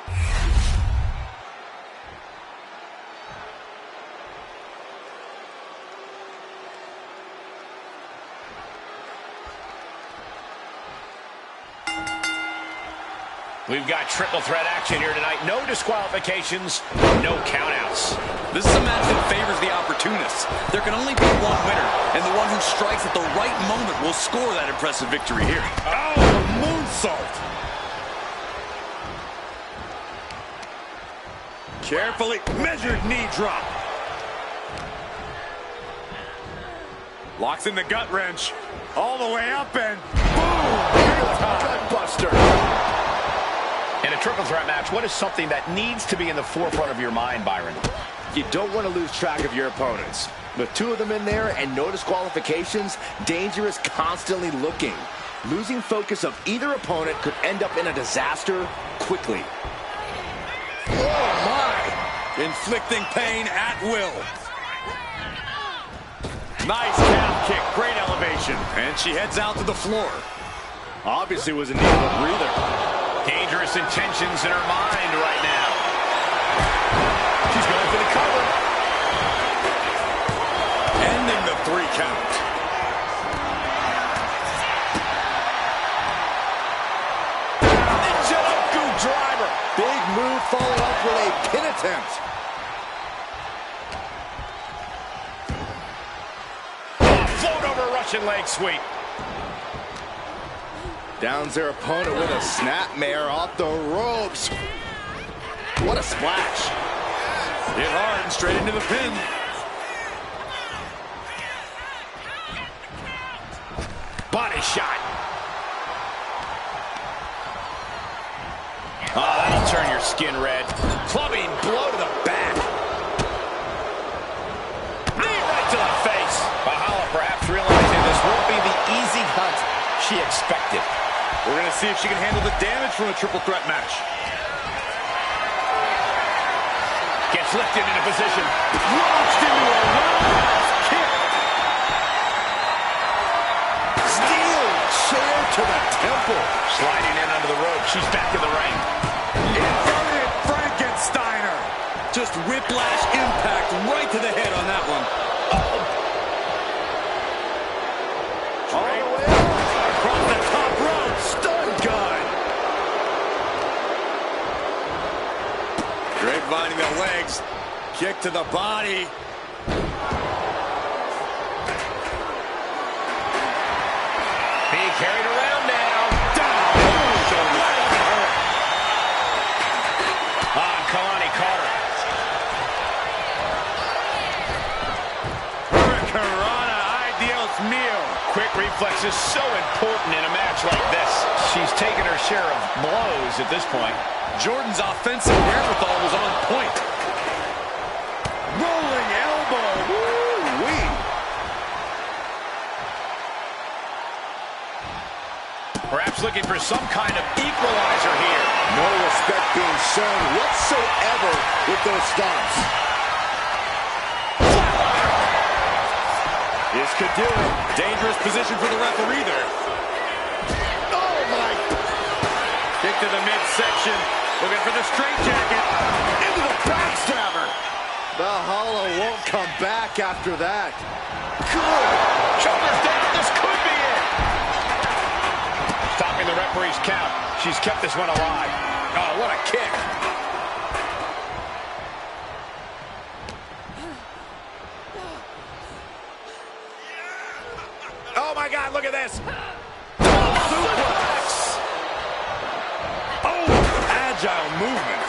We've got triple threat action here tonight. No disqualifications, no countouts. This is a match that favors the opportunists. There can only be one winner, and the one who strikes at the right moment will score that impressive victory here. Oh, the moonsault. Carefully measured knee drop. Locks in the gut wrench. All the way up and boom! Gutbuster. In a triple threat match, what is something that needs to be in the forefront of your mind, Byron? You don't want to lose track of your opponents. With two of them in there and no disqualifications, danger is constantly looking. Losing focus of either opponent could end up in a disaster quickly. Oh, my! Inflicting pain at will. Nice calf kick, great elevation. And she heads out to the floor. Obviously was in need of a breather. Dangerous intentions in her mind right now. She's going for the cover. Ending the 3 count. Ninja Uku driver. Big move followed up with a pin attempt. Float over Russian leg sweep. Downs their opponent with a snapmare off the ropes. What a splash. Hit hard and straight into the pin. Body shot. Oh, that'll turn your skin red. Clubbing blow to the back. Knee right to the face. Valhalla perhaps realizing this won't be the easy hunt she expected. We're going to see if she can handle the damage from a triple threat match. Gets lifted into position. Launched into a roundhouse kick. Steel chair to the temple. Sliding in under the rope. She's back in the ring. Inverted Frankensteiner. Just whiplash impact right to the head on that one. All the way up. Across the top rope. Stun gun. Grapevining the legs. Kick to the body. Being carried around now. Down. On Kalani Carter. Hurricanrana, Dios mío. Quick reflex is so important in a match like this. She's taken her share of blows at this point. Jordan's offensive wherewithal was on point. Rolling elbow. Woo-wee. Perhaps looking for some kind of equalizer here. No respect being shown whatsoever with those stomps. This could do it. Dangerous position for the referee there. midsection. Looking for the straitjacket. Into the backstabber. The hollow won't come back after that. Good. Shoulders down. This could be it. Stopping the referee's count. She's kept this one alive. Oh, what a kick. Oh, my God, look at this. Suplex. Oh, agile movement.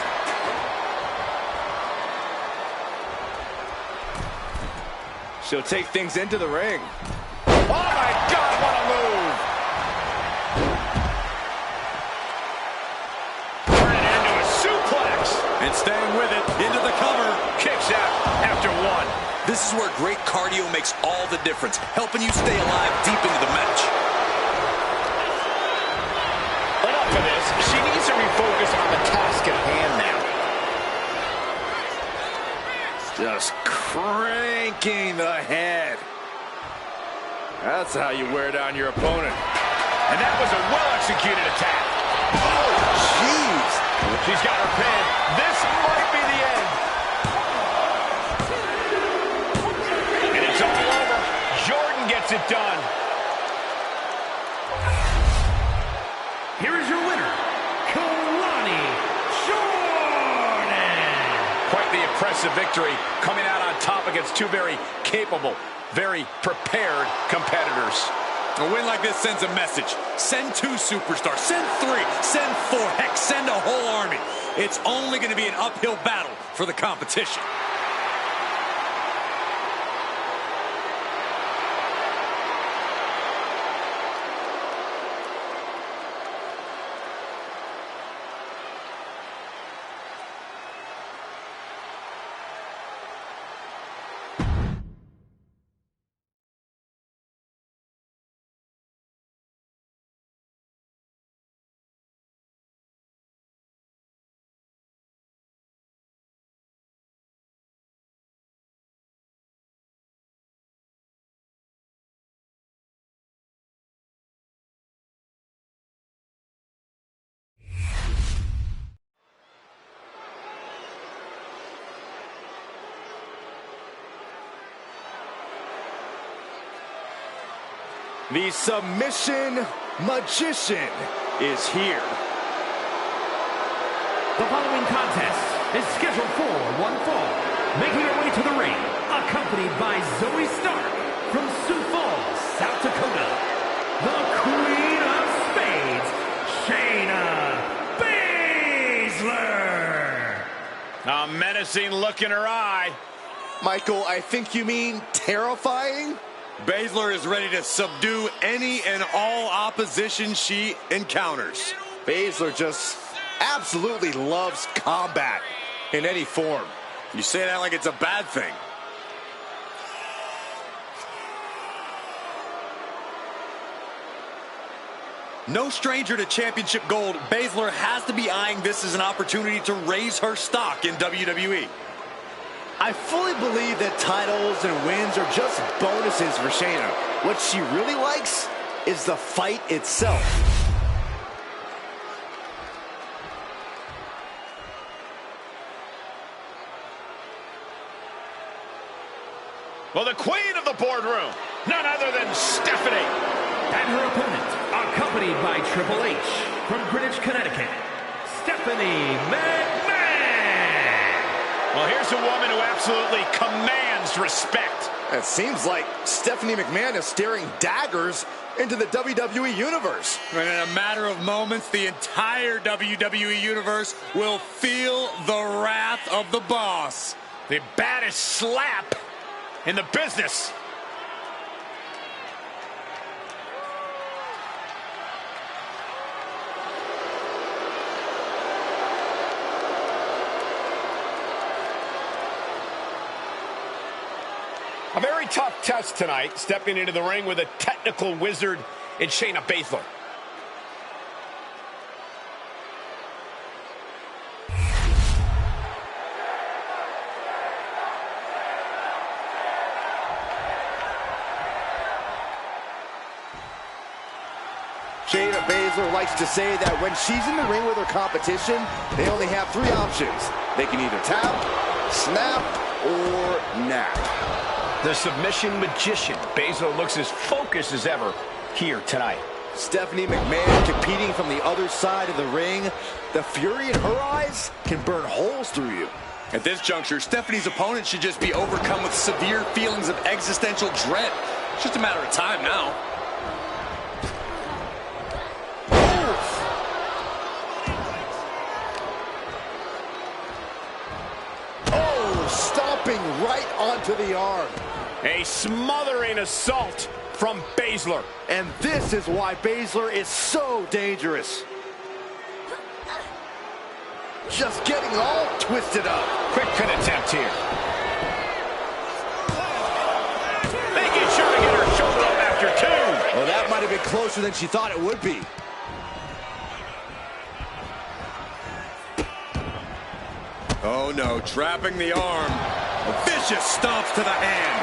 She'll take things into the ring. Oh, my God, what a move. Turning it into a suplex. And staying with it, into the cover. Kicks out after one. This is where great cardio makes all the difference, helping you stay alive deep into the match. Enough of this. She needs to refocus on the task at hand now. Just cranking the head. That's how you wear down your opponent. And that was a well-executed attack. Oh, jeez. She's got her pin. This might be the end. And it's all over. Jordan gets it done. Here is your winner, Kalani Jordan. Quite the impressive victory, coming out on top against two very capable, very prepared competitors. A win like this sends a message. Send 2 superstars, send 3, send 4, heck, send a whole army. It's only going to be an uphill battle for the competition. The submission magician is here. The following contest is scheduled for one fall. Making her way to the ring, accompanied by Zoe Stark from Sioux Falls, South Dakota, the Queen of Spades, Shayna Baszler. A menacing look in her eye. Michael, I think you mean terrifying? Baszler is ready to subdue any and all opposition she encounters. Baszler just absolutely loves combat in any form. You say that like it's a bad thing. No stranger to championship gold, Baszler has to be eyeing this as an opportunity to raise her stock in WWE. I fully believe that titles and wins are just bonuses for Shayna. What she really likes is the fight itself. Well, the queen of the boardroom, none other than Stephanie. And her opponent, accompanied by Triple H from Greenwich, Connecticut, Stephanie McMahon. Well, here's a woman who absolutely commands respect. It seems like Stephanie McMahon is staring daggers into the WWE Universe. And in a matter of moments, the entire WWE Universe will feel the wrath of the boss. The baddest slap in the business. A very tough test tonight, stepping into the ring with a technical wizard in Shayna Baszler. Shayna Baszler Baszler likes to say that when she's in the ring with her competition, they only have 3 options. They can either tap, snap, or nap. The submission magician. Baszler looks as focused as ever here tonight. Stephanie McMahon competing from the other side of the ring. The fury in her eyes can burn holes through you. At this juncture, Stephanie's opponent should just be overcome with severe feelings of existential dread. It's just a matter of time now. Oh, stomping right onto the arm. A smothering assault from Baszler. And this is why Baszler is so dangerous. Just getting all twisted up. Quick pin attempt here. Making sure to get her shoulder up after 2. Well, that might have been closer than she thought it would be. Oh no, trapping the arm. Vicious stomps to the hand.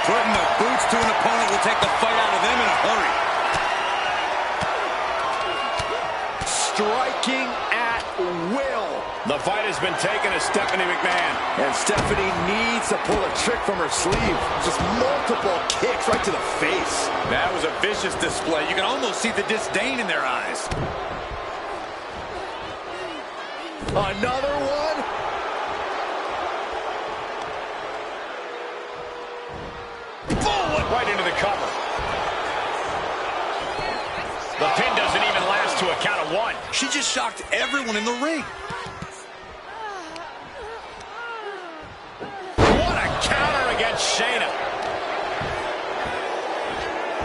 Putting the boots to an opponent will take the fight out of them in a hurry. Striking at will. The fight has been taken to Stephanie McMahon. And Stephanie needs to pull a trick from her sleeve. Just multiple kicks right to the face. That was a vicious display. You can almost see the disdain in their eyes. Another one. Bullet right into the cover. The pin doesn't even last to a count of 1. She just shocked everyone in the ring. What a counter against Shayna.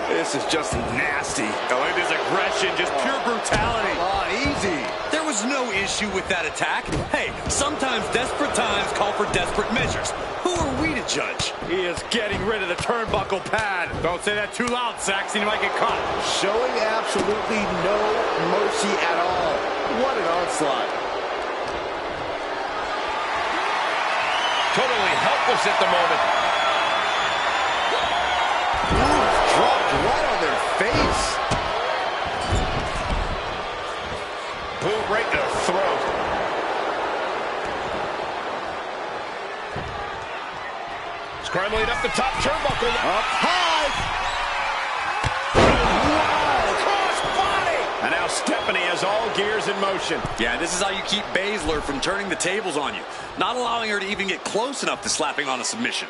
This is just nasty. Oh, look at this aggression, just pure brutality. Easy. There was no issue with that attack. Hey, sometimes desperate times call for desperate measures. Who are we to judge? He is getting rid of the turnbuckle pad. Don't say that too loud, Saxon. You might get caught. Showing absolutely no mercy at all. What an onslaught. Totally helpless at the moment. Dropped right on their face. Boot right to the throat. Scrambling up the top turnbuckle. Up high. Wow, cross body. And now Stephanie has all gears in motion. Yeah, this is how you keep Baszler from turning the tables on you. Not allowing her to even get close enough to slapping on a submission.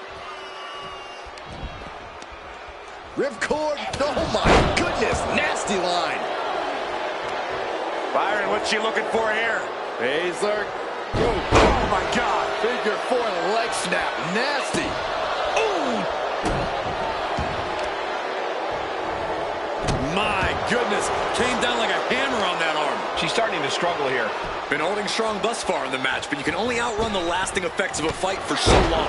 Ripcord. Oh my goodness. Nasty line. Byron, what's she looking for here? Baszler. Oh my God. Figure 4 leg snap. Nasty. My goodness, came down like a hammer on that arm. She's starting to struggle here. Been holding strong thus far in the match, but you can only outrun the lasting effects of a fight for so long.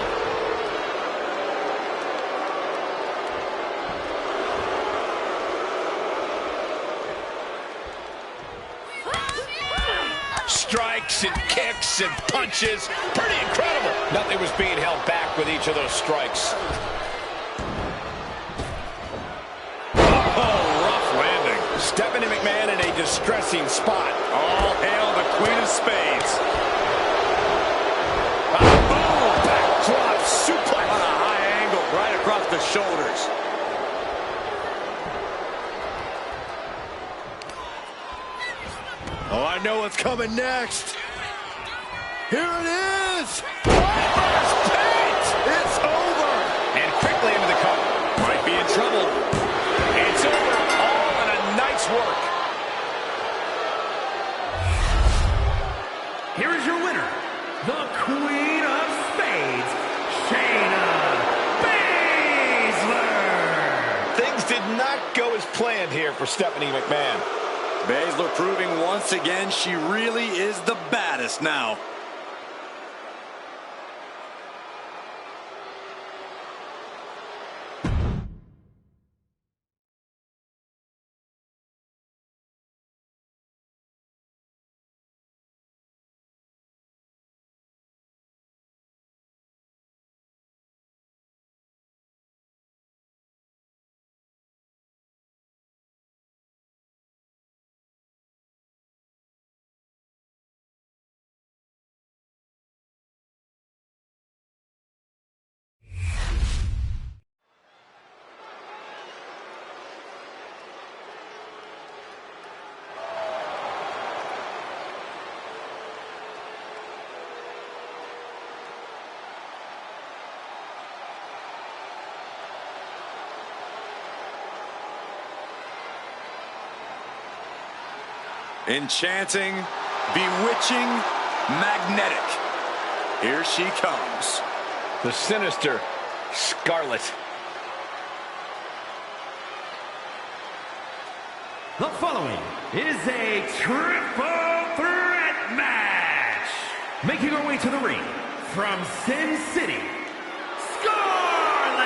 Strikes and kicks and punches. Pretty incredible. Nothing was being held back with each of those strikes. Stephanie McMahon in a distressing spot. All hail the Queen of Spades. Boom! Backdrop suplex. On a high angle, right across the shoulders. Oh, I know what's coming next. Here it is. It's over. And quickly into the cover. Might be in trouble. It's over. All in a night's work. Here is your winner, the Queen of Spades, Shayna Baszler. Things did not go as planned here for Stephanie McMahon. Baszler proving once again she really is the baddest now. Enchanting, bewitching, magnetic. Here she comes. The sinister Scarlet. The following is a triple threat match. Making her way to the ring from Sin City, Scarlet!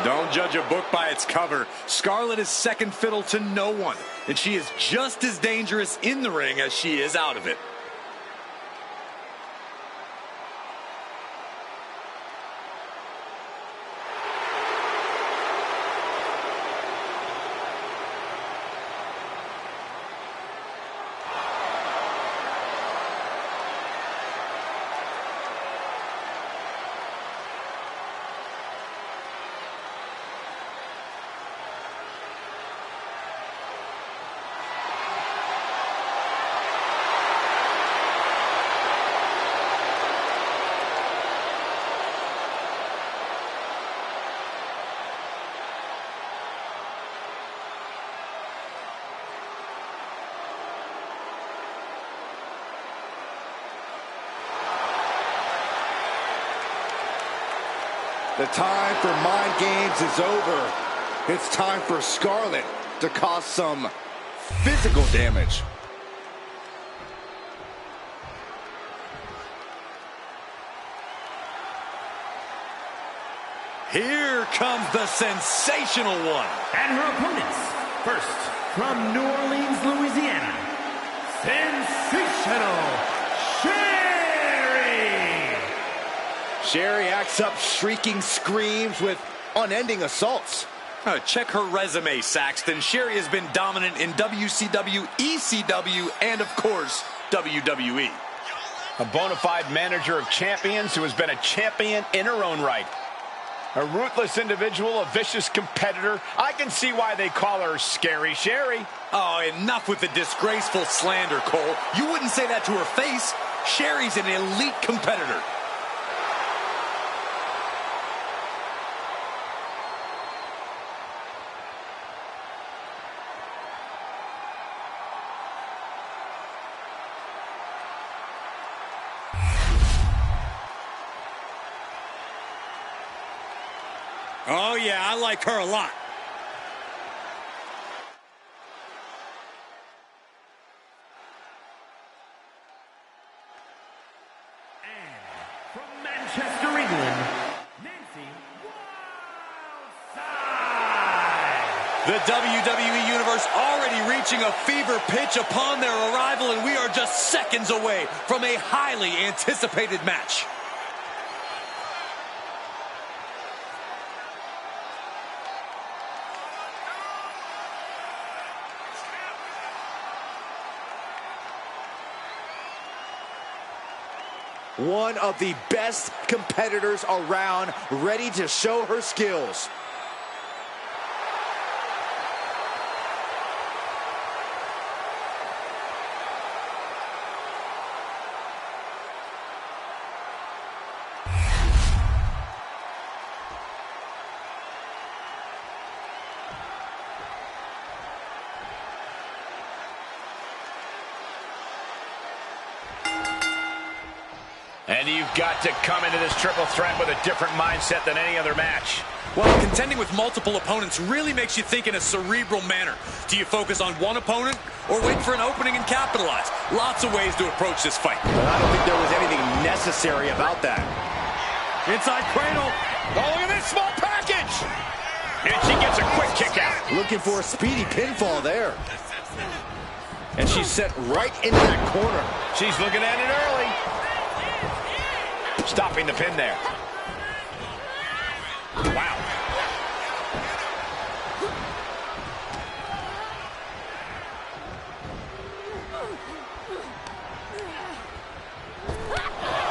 Don't judge a book by its cover. Scarlet is second fiddle to no one, and she is just as dangerous in the ring as she is out of it. The time for mind games is over. It's time for Scarlet to cause some physical damage. Here comes the sensational one. And her opponents, first, from New Orleans, Louisiana, sensational Sherry! Sherry acts up shrieking screams with unending assaults. Check her resume, Saxton. Sherry has been dominant in WCW, ECW, and, of course, WWE. A bona fide manager of champions who has been a champion in her own right. A ruthless individual, a vicious competitor. I can see why they call her Scary Sherry. Oh, enough with the disgraceful slander, Cole. You wouldn't say that to her face. Sherry's an elite competitor. Oh, yeah, I like her a lot. And from Manchester, England, Nancy Wildside! The WWE Universe already reaching a fever pitch upon their arrival, and we are just seconds away from a highly anticipated match. One of the best competitors around, ready to show her skills. And you've got to come into this triple threat with a different mindset than any other match. Well, contending with multiple opponents really makes you think in a cerebral manner. Do you focus on one opponent or wait for an opening and capitalize? Lots of ways to approach this fight. But I don't think there was anything necessary about that. Inside cradle. Oh, look at this small package! And she gets a quick kick out. Looking for a speedy pinfall there. And she's sent right into that corner. She's looking at it early. Stopping the pin there. Wow.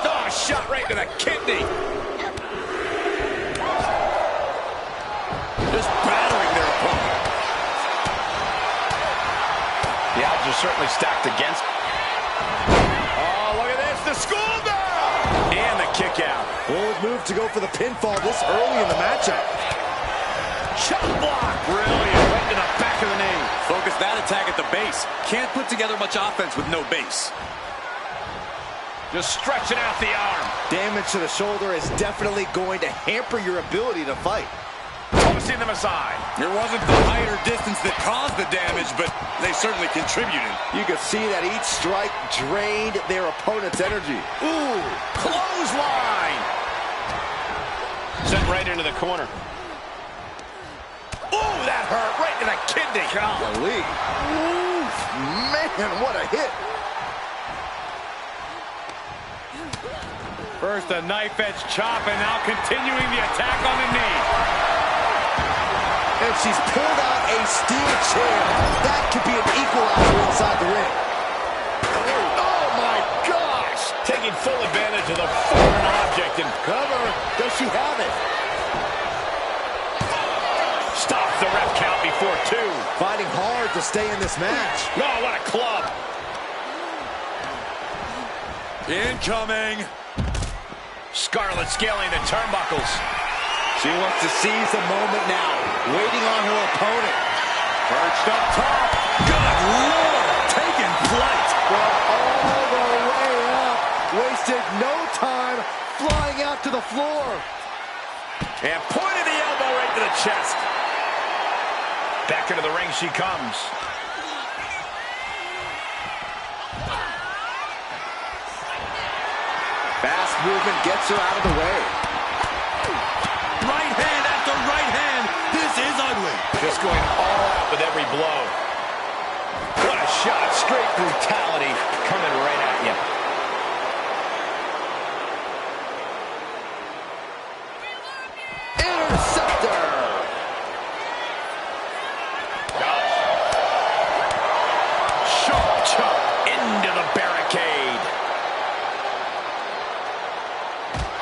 Oh, shot right to the kidney. Just battering their opponent. The odds are certainly stacked against. Oh, look at this. The schoolgirl. And the kick out. Bold move to go for the pinfall this early in the matchup. Chop block. Brilliant. Right to the back of the knee. Focus that attack at the base. Can't put together much offense with no base. Just stretching out the arm. Damage to the shoulder is definitely going to hamper your ability to fight. Tossing them aside. It wasn't the height or distance that caused the damage, but they certainly contributed. You could see that each strike drained their opponent's energy. Ooh, clothesline. Sent right into the corner. Ooh, that hurt right in the kidney. Golly. Oof, man, what a hit. First a knife edge chop, and now continuing the attack on the knee. And she's pulled out a steel chair. That could be an equalizer inside the ring. Oh my gosh! Taking full advantage of the foreign object and Cover. Does she have it? stops the ref count before 2. Fighting hard to stay in this match. Oh, what a club! Incoming. Scarlett scaling the turnbuckles. She wants to seize the moment now, waiting on her opponent. Perched up top. Good Lord, taking flight. From all the way up, wasted no time, flying out to the floor. And pointed the elbow right to the chest. Back into the ring she comes. Fast movement gets her out of the way. Right hand after right hand. This is ugly. Just going all out with every blow. What a shot. Straight brutality coming right at you. Interceptor. Sharp chop into the barricade.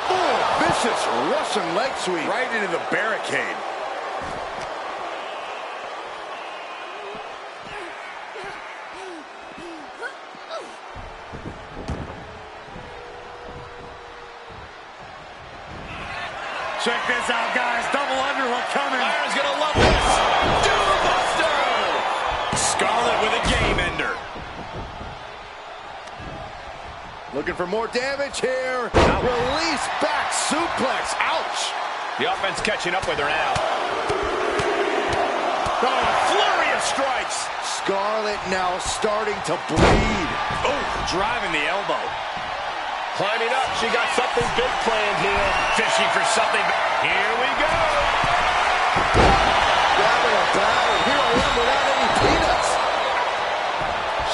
Oh, vicious Russian leg sweep. Right into the barricade. Check this out, guys. Double underhook coming. Byron's gonna love this. Doombuster! Scarlett with a game ender. Looking for more damage here. Release back suplex. Ouch. The offense catching up with her now. Oh, flurry of strikes. Scarlett now starting to bleed. Oh, driving the elbow. Climbing up, she got something big planned here. Fishing for something. Here we go. Grabbing a battle. Here I am without any peanuts.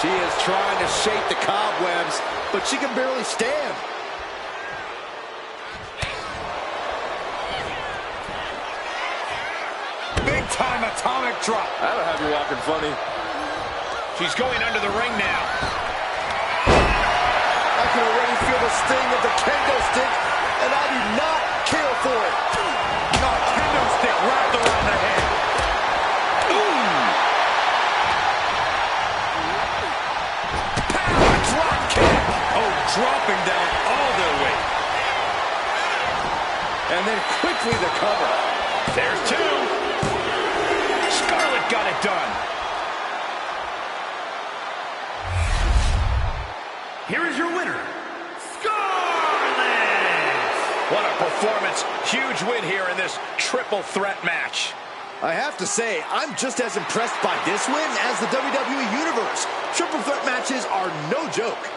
She is trying to shake the cobwebs, but she can barely stand. Big time atomic drop. That'll have you walking funny. She's going under the ring now. I can already feel the sting of the kendo stick, and I do not care for it. No, kendo stick wrapped around the head. Power drop kick. Oh, dropping down all their weight. And then quickly the cover. There's 2. Scarlett got it done. Here is your winner, Scarlett! What a performance. Huge win here in this triple threat match. I have to say, I'm just as impressed by this win as the WWE Universe. Triple threat matches are no joke.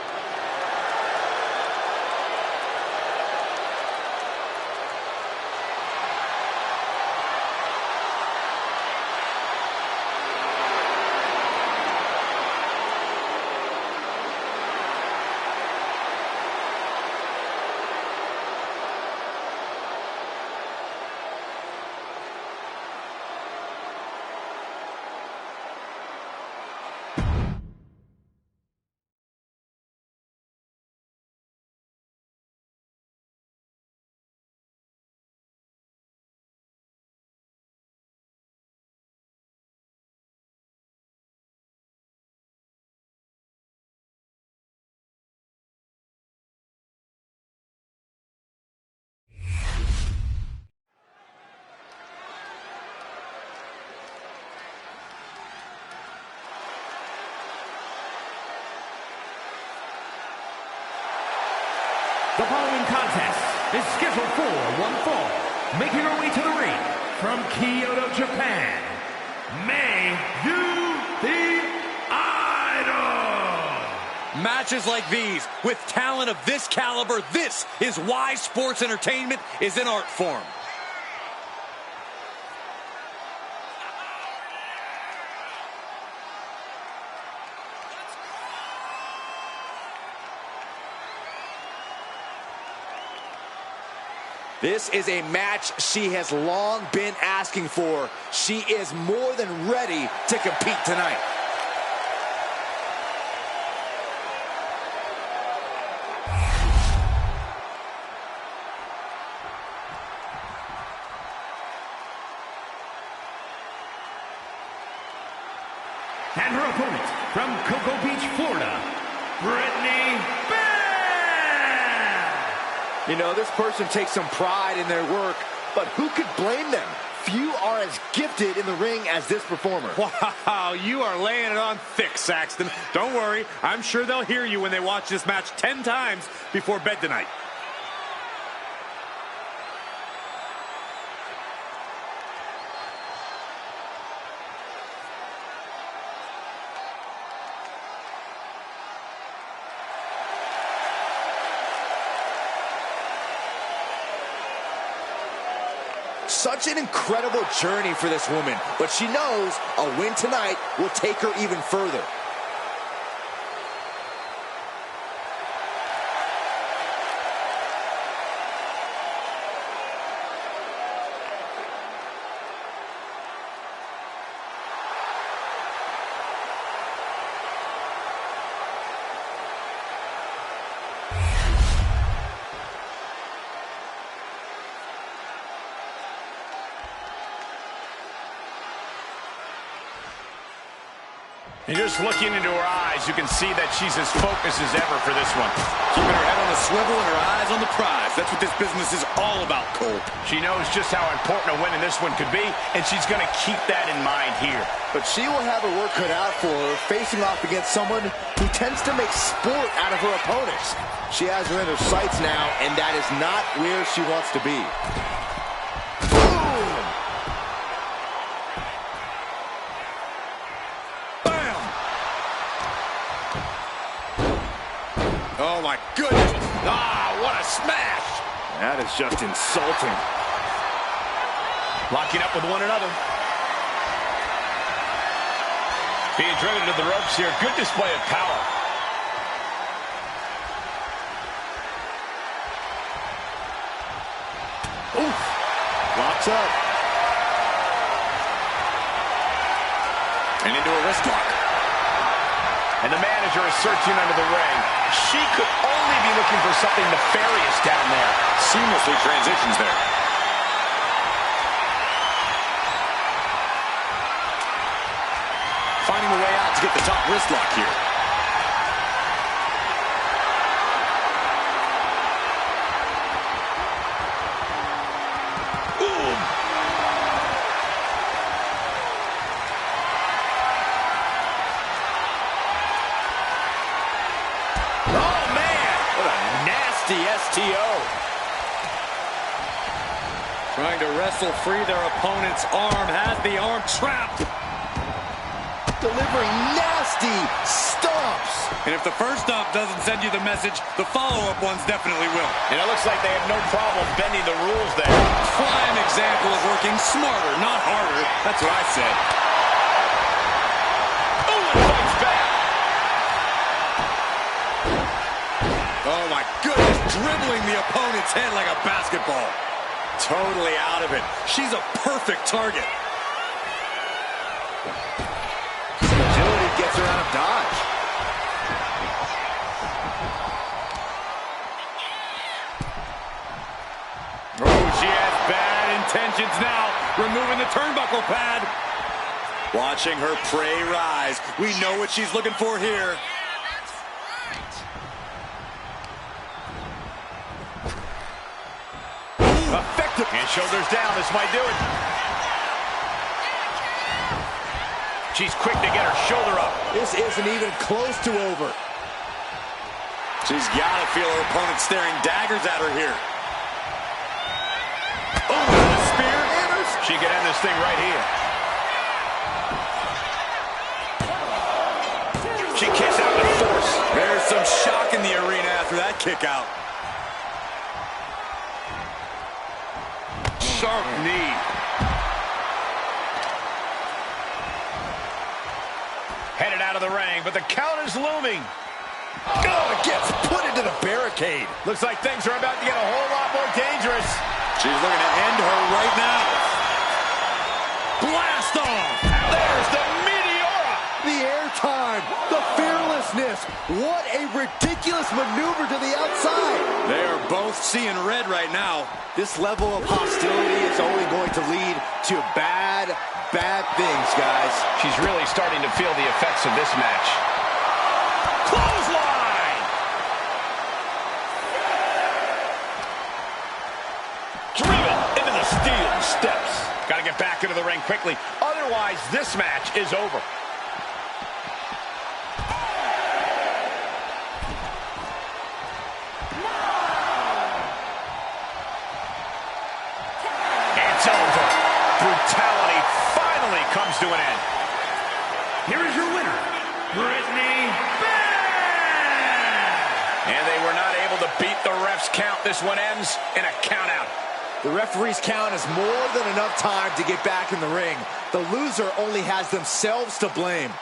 The following contest is scheduled for one fall. Making her way to the ring from Kyoto, Japan, May Yu the Idol. Matches like these, with talent of this caliber, this is why sports entertainment is an art form. This is a match she has long been asking for. She is more than ready to compete tonight. And her opponent from Cocoa Beach, Florida, Brittany Bell. You know, this person takes some pride in their work, but who could blame them? Few are as gifted in the ring as this performer. Wow, you are laying it on thick, Saxton. Don't worry, I'm sure they'll hear you when they watch this match 10 times before bed tonight. Such an incredible journey for this woman, but she knows a win tonight will take her even further. And just looking into her eyes, you can see that she's as focused as ever for this one. Keeping her head on the swivel and her eyes on the prize. That's what this business is all about, Cole. She knows just how important a win in this one could be, and she's going to keep that in mind here. But she will have her work cut out for her, facing off against someone who tends to make sport out of her opponents. She has her in her sights now, and that is not where she wants to be. Oh, my goodness. Ah, what a smash. That is just insulting. Locking up with one another. Being driven to the ropes here. Good display of power. Oof. Locks up. And into a wrist lock. And the manager is searching under the ring. She could only be looking for something nefarious down there. Seamlessly transitions there. Finding a way out to get the top wrist lock here. STO. Trying to wrestle free their opponent's arm. Has the arm trapped. Delivering nasty stomps. And if the first stomp doesn't send you the message, the follow-up ones definitely will. And it looks like they have no problem bending the rules there. Prime example of working smarter, not harder. That's what I said. Oh, and fights back. Oh, my goodness. Dribbling the opponent's head like a basketball. Totally out of it. She's a perfect target. Some agility gets her out of dodge. Oh, she has bad intentions now. Removing the turnbuckle pad. Watching her prey rise. We know what she's looking for here. Effective. And shoulders down. This might do it. She's quick to get her shoulder up. This isn't even close to over. She's got to feel her opponent staring daggers at her here. Oh, the spear. She can end this thing right here. She kicks out with force. There's some shock in the arena after that kick out. Sharp knee. Headed out of the ring, but the count is looming. Oh, it gets put into the barricade. Looks like things are about to get a whole lot more dangerous. She's looking to end her right now. Blast off! There's the Meteora! The airtime, the fearlessness. What a ridiculous maneuver to the outside. They are both seeing red right now. This level of hostility is only going to lead to bad things, guys. She's really starting to feel the effects of this match. Clothesline! Driven into the steel steps. Got to get back into the ring quickly. Otherwise, this match is over. It's over. Brutality finally comes to an end. Here is your winner, Brittany Bash! And they were not able to beat the ref's count. This one ends in a count out. The referee's count is more than enough time to get back in the ring. The loser only has themselves to blame.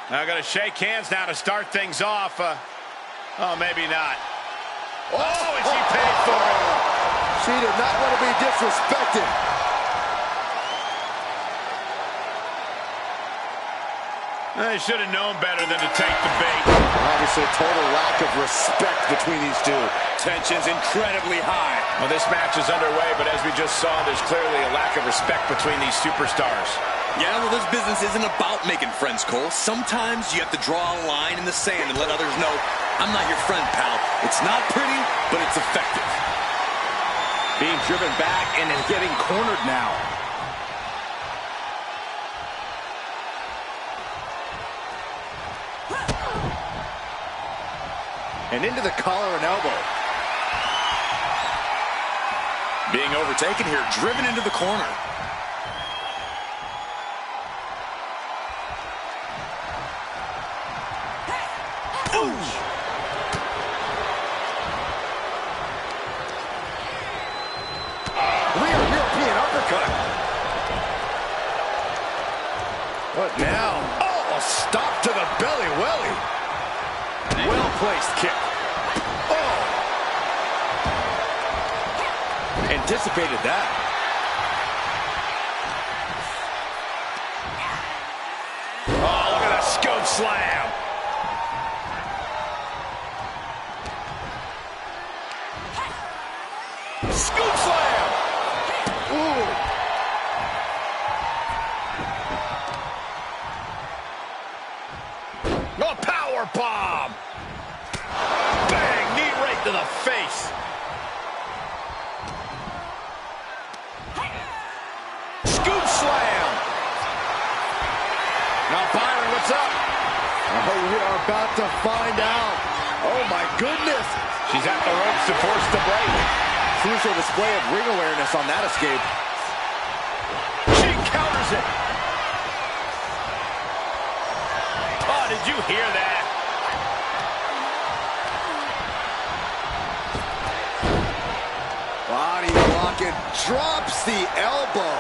Now got to shake hands now to start things off. Oh, maybe not. Oh, and she paid for it. She did not want to be disrespected. They should have known better than to take the bait. Obviously, total lack of respect between these two. Tension's incredibly high. Well, this match is underway, but as we just saw, there's clearly a lack of respect between these superstars. Yeah, well, this business isn't about making friends, Cole. Sometimes you have to draw a line in the sand and let others know, I'm not your friend, pal. It's not pretty, but it's effective. Being driven back and getting cornered now. And into the collar and elbow. Being overtaken here, driven into the corner. What now? Oh, a stop to the belly welly. Well-placed kick. Oh. Anticipated that. Oh, look at that scoop slam. Scoop slam. Ooh. A power bomb. Bang, knee right to the face. Scoop slam. Now Byron, what's up? Oh, we are about to find out. Oh my goodness. She's at the ropes to force the break. Crucial display of ring awareness on that escape. She counters it. Oh, did you hear that? Body block and drops the elbow.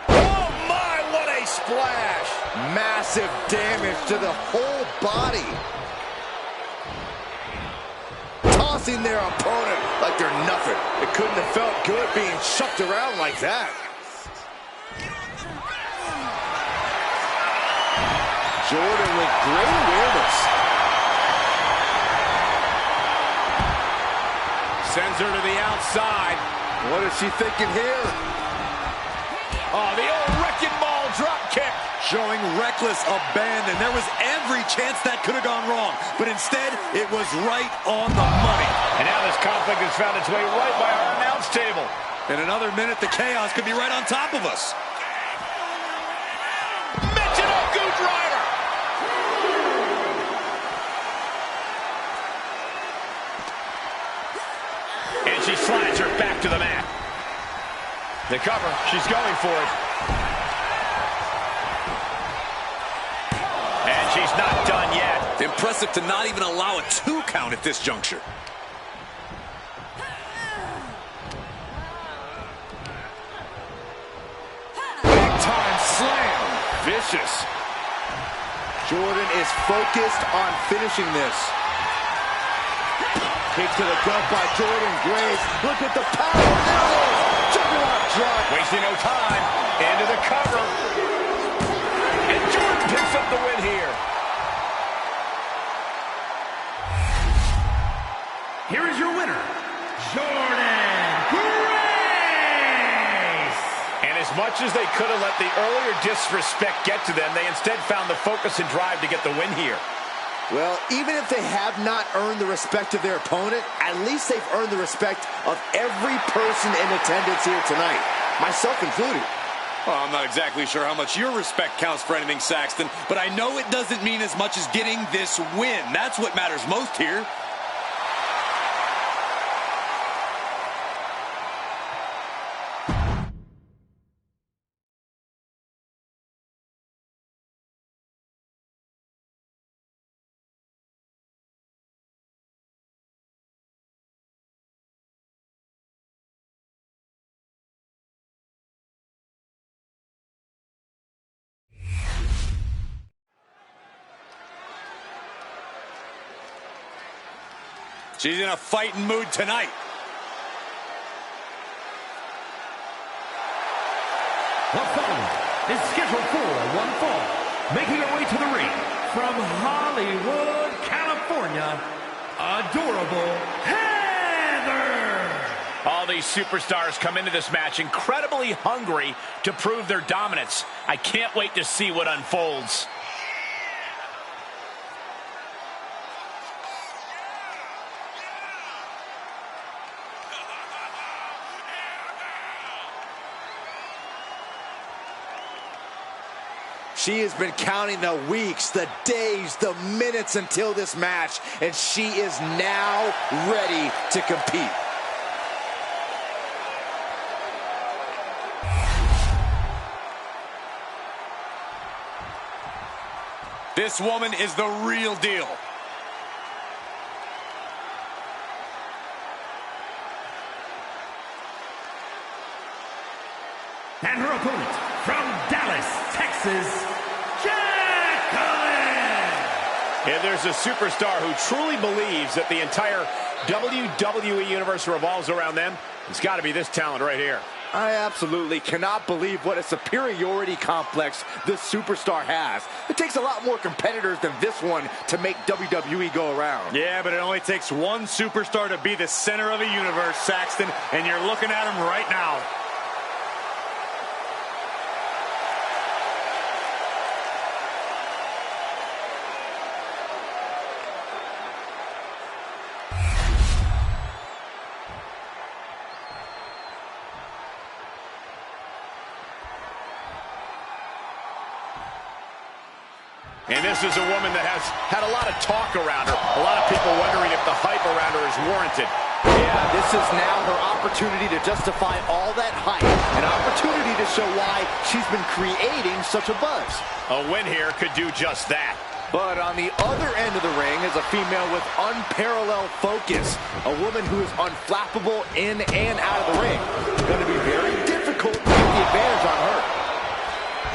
Oh my, what a splash. Massive damage to the whole body. tossing their opponent like they're nothing. It couldn't have felt good being chucked around like that. Jordan with great awareness. Sends her to the outside. What is she thinking here? Oh, the old wrecking ball drop kick. Showing reckless abandon. There was every chance that could have gone wrong, but instead, it was right on the money. And now this conflict has found its way right by our announce table. In another minute, the chaos could be right on top of us. Michinoku driver. And she slides her back to the mat. The cover, she's going for it. And she's not done yet. Impressive to not even allow a 2 count at this juncture. Big time slam. Vicious. Jordan is focused on finishing this. Kick to the gut by Jordan Grace. Look at the power. There it is. Juggernaut drop. Wasting no time. Into the cover. And Jordan picks up the win here. Here is your winner, Jordan Grace. And as much as they could have let the earlier disrespect get to them, they instead found the focus and drive to get the win here. Well, even if they have not earned the respect of their opponent, at least they've earned the respect of every person in attendance here tonight, myself included. Well, I'm not exactly sure how much your respect counts for anything, Saxton, but I know it doesn't mean as much as getting this win. That's what matters most here. She's in a fighting mood tonight. The following is scheduled for one fall. Making her way to the ring from Hollywood, California, Adorable Heather. All these superstars come into this match incredibly hungry to prove their dominance. I can't wait to see what unfolds. She has been counting the weeks, the days, the minutes until this match, and she is now ready to compete. This woman is the real deal. And her opponent from Dallas, Texas, If there's a superstar who truly believes that the entire WWE Universe revolves around them, it's got to be this talent right here. I absolutely cannot believe what a superiority complex this superstar has. It takes a lot more competitors than this one to make WWE go around. Yeah, but it only takes one superstar to be the center of a universe, Saxton, and you're looking at him right now. And this is a woman that has had a lot of talk around her. A lot of people wondering if the hype around her is warranted. Yeah, this is now her opportunity to justify all that hype. An opportunity to show why she's been creating such a buzz. A win here could do just that. But on the other end of the ring is a female with unparalleled focus. A woman who is unflappable in and out of the ring. It's going to be very difficult to get the advantage on her.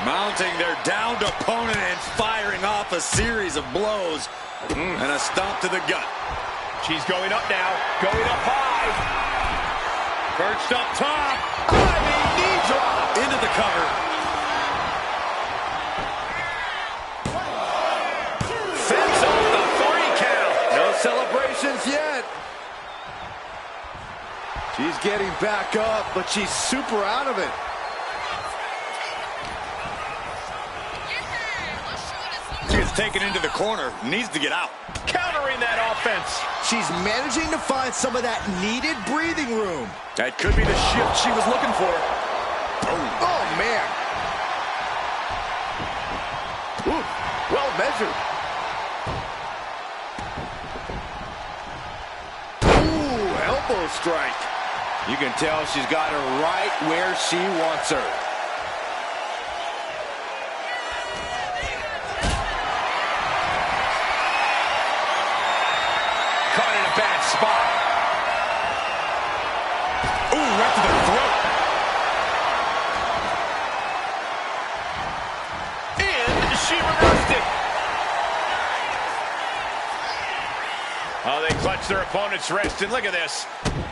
Mounting their downed opponent and firing off a series of blows. And a stomp to the gut. She's going up now. Going up high. Perched up top. Diving knee drop. Into the cover. Fence off the 3 count. No celebrations yet. She's getting back up, but she's super out of it. She gets taken into the corner. Needs to get out. Countering that offense. She's managing to find some of that needed breathing room. That could be the shift she was looking for. Oh, man. Ooh, well measured. Ooh, elbow strike. You can tell she's got her right where she wants her. Caught in a bad spot. Ooh, right to the throat. And she reversed it. Oh, they clutch their opponent's wrist, and look at this.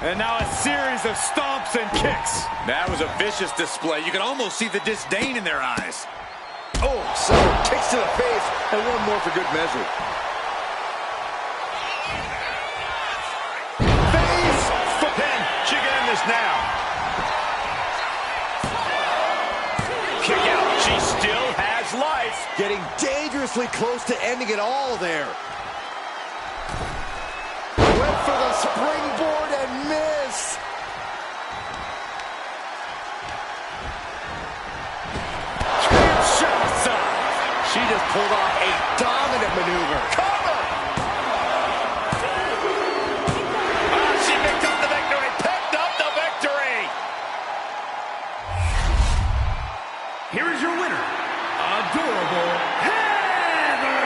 And now a series of stomps and kicks. That was a vicious display. You can almost see the disdain in their eyes. Oh, so kicks to the face, and one more for good measure. Face! Then she can end this now. Kick out. She still has life. Getting dangerously close to ending it all there. Went for the springboard and missed. She just pulled off a dominant maneuver. Cover! She picked up the victory. Picked up the victory. Here is your winner, Adorable Heather.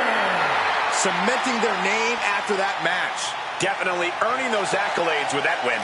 Cementing their name after that match. Definitely earning those accolades with that win.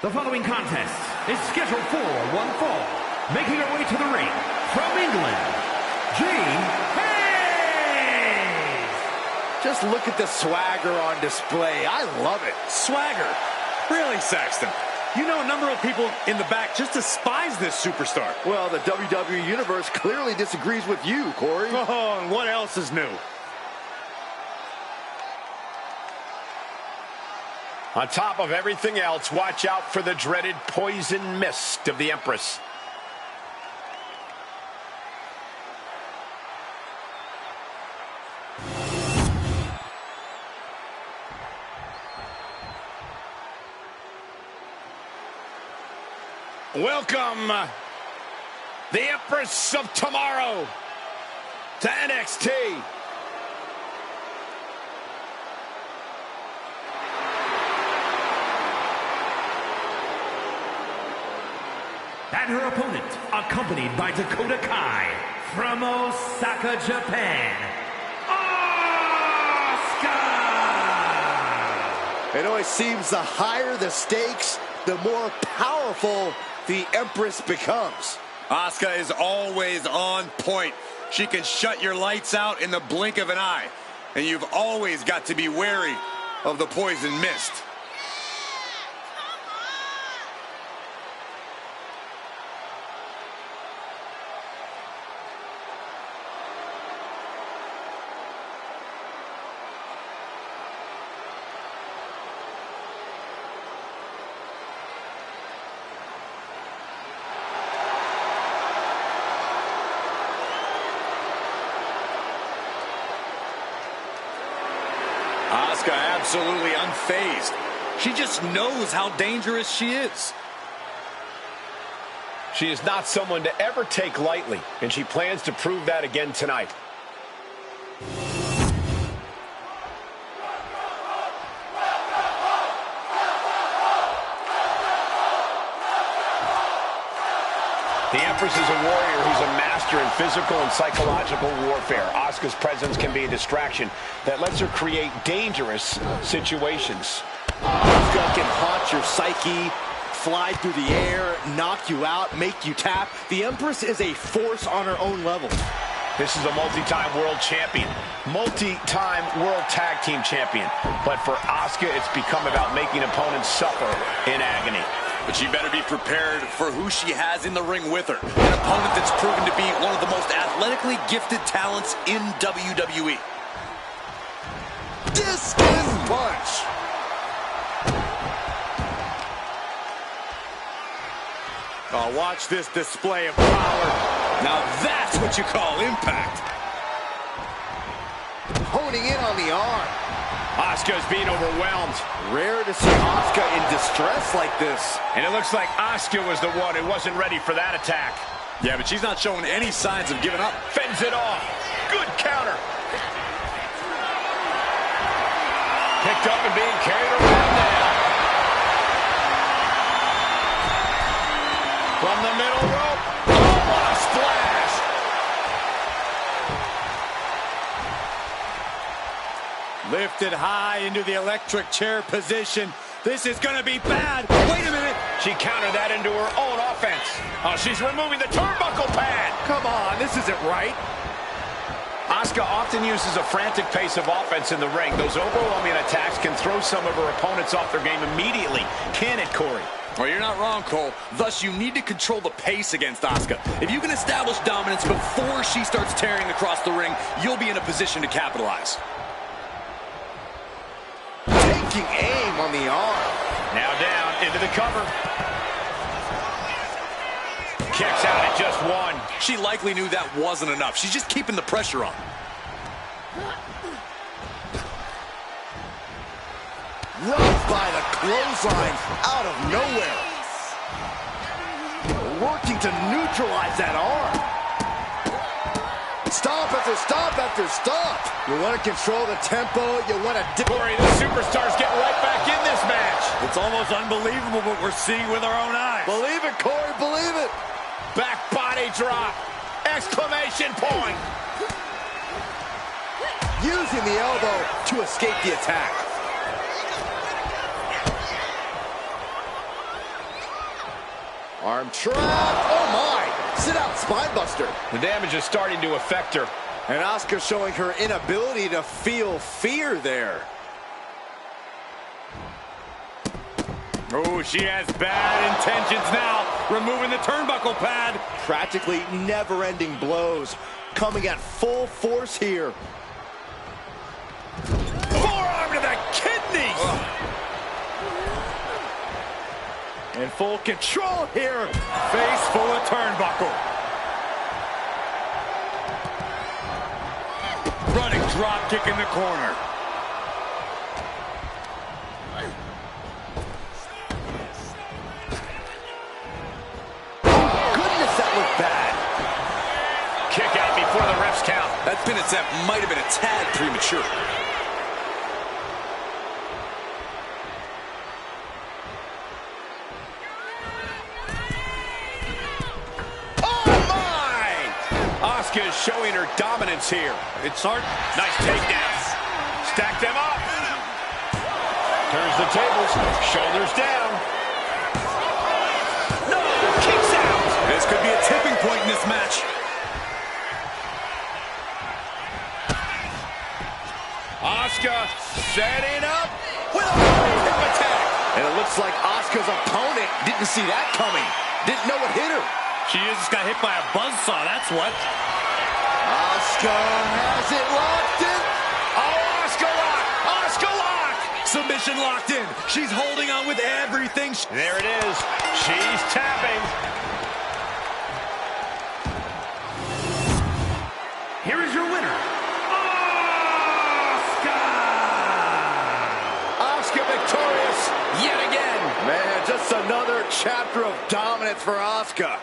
The following contest is scheduled for one fall. Making her way to the ring from England, Jean Hayes. Just look at the swagger on display. I love it. Swagger. Really, Saxton? You know a number of people in the back just despise this superstar. Well, the WWE Universe clearly disagrees with you, Corey. Oh, and what else is new? On top of everything else, watch out for the dreaded poison mist of the Empress. Welcome, the Empress of Tomorrow, to NXT. And her opponent, accompanied by Dakota Kai, from Osaka, Japan, Asuka! It always seems the higher the stakes, the more powerful the Empress becomes. Asuka is always on point. She can shut your lights out in the blink of an eye. And you've always got to be wary of the poison mist. Asuka absolutely unfazed. She just knows how dangerous she is. She is not someone to ever take lightly, and she plans to prove that again tonight. The Empress is a warrior who's a master in physical and psychological warfare. Asuka's presence can be a distraction that lets her create dangerous situations. Asuka can haunt your psyche, fly through the air, knock you out, make you tap. The Empress is a force on her own level. This is a multi-time world champion, multi-time world tag team champion. But for Asuka, it's become about making opponents suffer in agony. But she better be prepared for who she has in the ring with her. An opponent that's proven to be one of the most athletically gifted talents in WWE. Discus punch. Oh, watch this display of power. Now that's what you call impact. Honing in on the arm. Asuka's being overwhelmed. Rare to see Asuka in distress like this. And it looks like Asuka was the one who wasn't ready for that attack. Yeah, but she's not showing any signs of giving up. Fends it off. Good counter. Picked up and being carried around now. From the middle rope. Oh, what a splash. Lifted high into the electric chair position. This is going to be bad. Wait a minute. She countered that into her own offense. Oh, she's removing the turnbuckle pad. Come on, this isn't right. Asuka often uses a frantic pace of offense in the ring. Those overwhelming attacks can throw some of her opponents off their game immediately. Can it, Corey? Well, you're not wrong, Cole. Thus, you need to control the pace against Asuka. If you can establish dominance before she starts tearing across the ring, you'll be in a position to capitalize. Taking aim on the arm. Now down into the cover. Kicks out at just one. She likely knew that wasn't enough. She's just keeping the pressure on. Runs by the clothesline out of nowhere. Working to neutralize that arm. Stomp after stomp after stomp. You want to control the tempo. You want to... Corey, the superstars get right back in this match. It's almost unbelievable what we're seeing with our own eyes. Believe it, Corey, believe it. Back body drop. Exclamation point. Using the elbow to escape the attack. Arm trap. Oh, my. Sit out spine buster. The damage is starting to affect her. And Asuka showing her inability to feel fear there. Oh, she has bad intentions now. Removing the turnbuckle pad. Practically never-ending blows. Coming at full force here. Forearm to the kidneys. In full control here. Face full of turnbuckle. Running drop kick in the corner. Goodness, that looked bad. Kick out before the ref's count. That pin attempt might have been a tad premature. Asuka is showing her dominance here. It's hard. Nice takedown. Stack them up. Turns the tables. Shoulders down. No! Kicks out. This could be a tipping point in this match. Asuka setting up with a hip attack. And it looks like Asuka's opponent didn't see that coming. Didn't know what hit her. She just got hit by a buzzsaw, that's what. Asuka has it locked in. Oh, Asuka lock! Asuka lock! Submission locked in. She's holding on with everything. There it is. She's tapping. Here is your winner, Asuka! chapter of dominance for Asuka.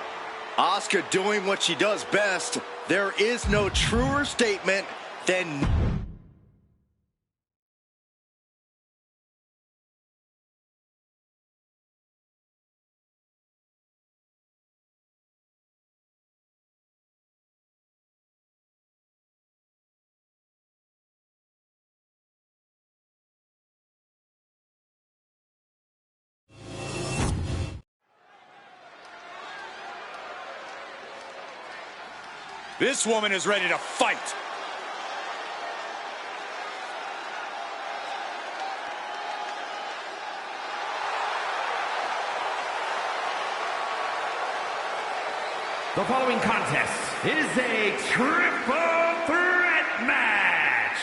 Asuka doing what she does best. There is no truer statement than... This woman is ready to fight. The following contest is a triple threat match.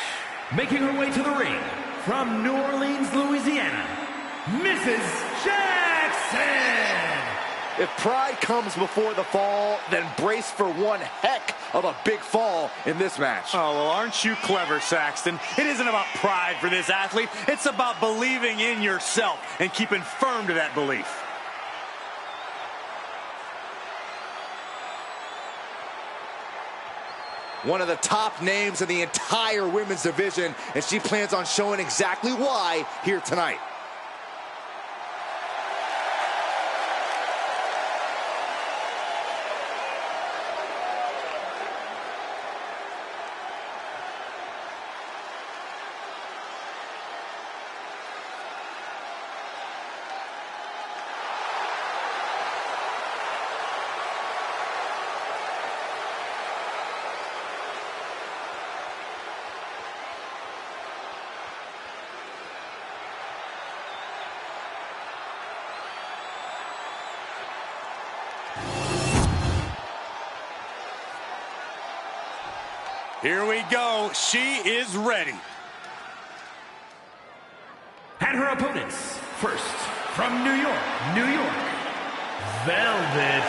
Making her way to the ring from New Orleans, Louisiana, Mrs. Jackson. If pride comes before the fall, then brace for one heck of a big fall in this match. Oh, well, aren't you clever, Saxton? It isn't about pride for this athlete. It's about believing in yourself and keeping firm to that belief. One of the top names in the entire women's division, and she plans on showing exactly why here tonight. Here we go. She is ready. And her opponents, first, from New York, Velvet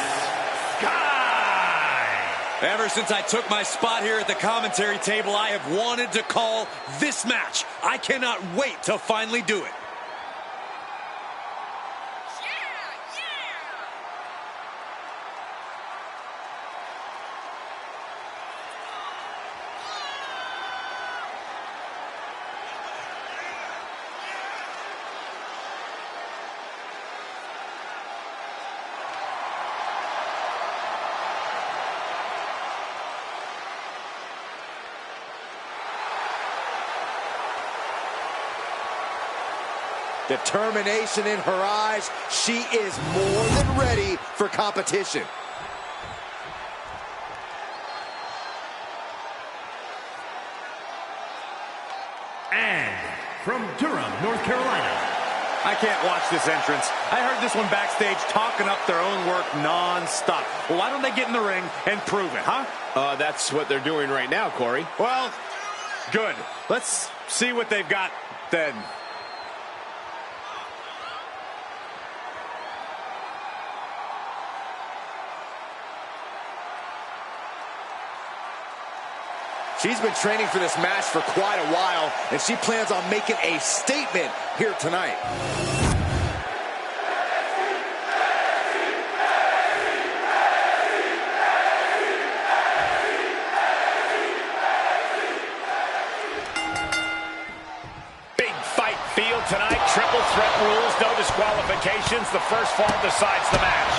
Sky. Ever since I took my spot here at the commentary table, I have wanted to call this match. I cannot wait to finally do it. Determination in her eyes. She is more than ready for competition. And from Durham, North Carolina. I can't watch this entrance. I heard this one backstage talking up their own work non-stop. Well, why don't they get in the ring and prove it, huh? That's what they're doing right now, Corey. Well, good. Let's see what they've got then. She's been training for this match for quite a while, and she plans on making a statement here tonight. Big fight field tonight. Triple threat rules, no disqualifications. The first fall decides the match.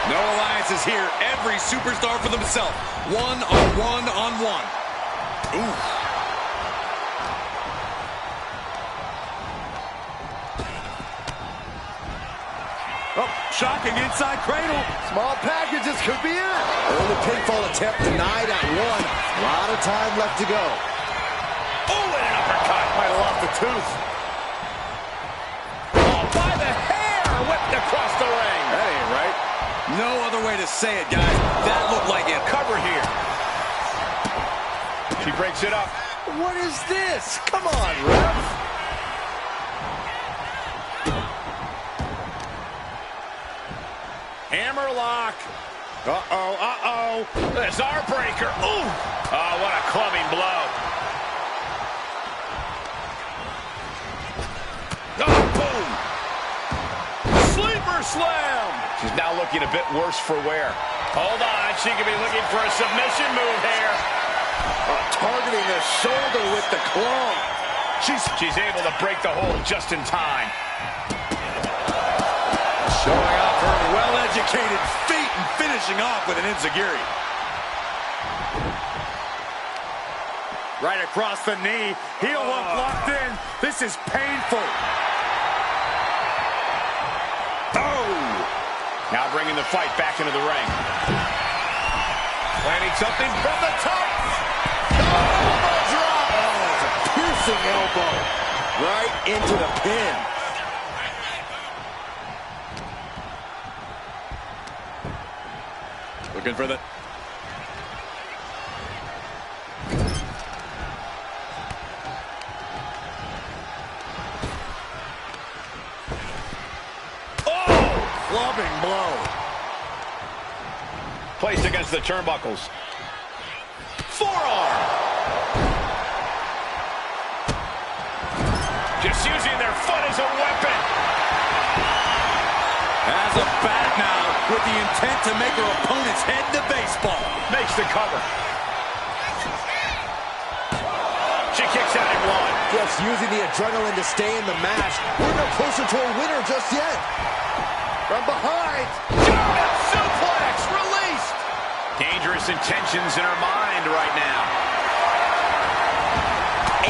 No alliances here. Every superstar for themselves. One on one on one. Ooh. Oh, shocking inside cradle. Small packages could be it. Early pinfall attempt denied at one. A lot of time left to go. Oh, and an uppercut. Might have lost the tooth. Oh, by the hair. Whipped across the ring. That ain't right. No other way to say it, guys. That looked like it. Cover here. She breaks it up. What is this? Come on, ref. Hammerlock. Uh-oh. There's our breaker. Ooh. Oh, what a clubbing blow. Oh, boom. Sleeper slam. She's now looking a bit worse for wear. Hold on, she could be looking for a submission move here. Targeting the shoulder with the claw. She's able to break the hold just in time. Showing off her well-educated feet and finishing off with an enziguri. Right across the knee. Heel hook locked in. This is painful. Oh! Now bringing the fight back into the ring. Planning something from the top. Elbow drop. Oh, it's a piercing elbow. Right into the pin. Looking for the... Clubbing blow. Placed against the turnbuckles. Forearm. Just using their foot as a weapon. Has a bat now with the intent to make her opponent's head to baseball. Makes the cover. She kicks out at one. Just using the adrenaline to stay in the match. We're no closer to a winner just yet. From behind. German suplex released. Dangerous intentions in her mind right now.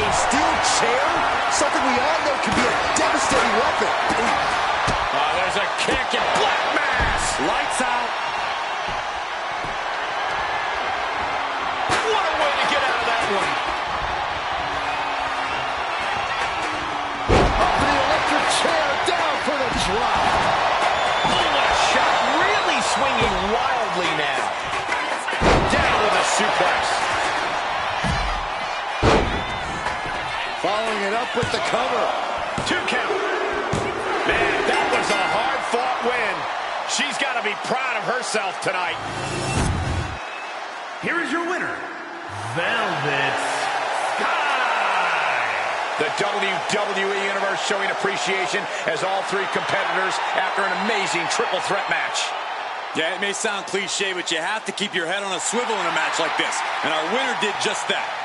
A steel chair? Something we all know can be a devastating weapon. There's a kick and black mass. Lights out. What a way to get out of that one. Up to the electric chair. Down for the drop. Swinging wildly now. Down with a suplex. Following it up with the cover. 2 count. Man, that was a hard-fought win. She's got to be proud of herself tonight. Here is your winner, Velvet Sky. The WWE Universe showing appreciation as all 3 competitors after an amazing triple threat match. Yeah, it may sound cliche, but you have to keep your head on a swivel in a match like this. And our winner did just that.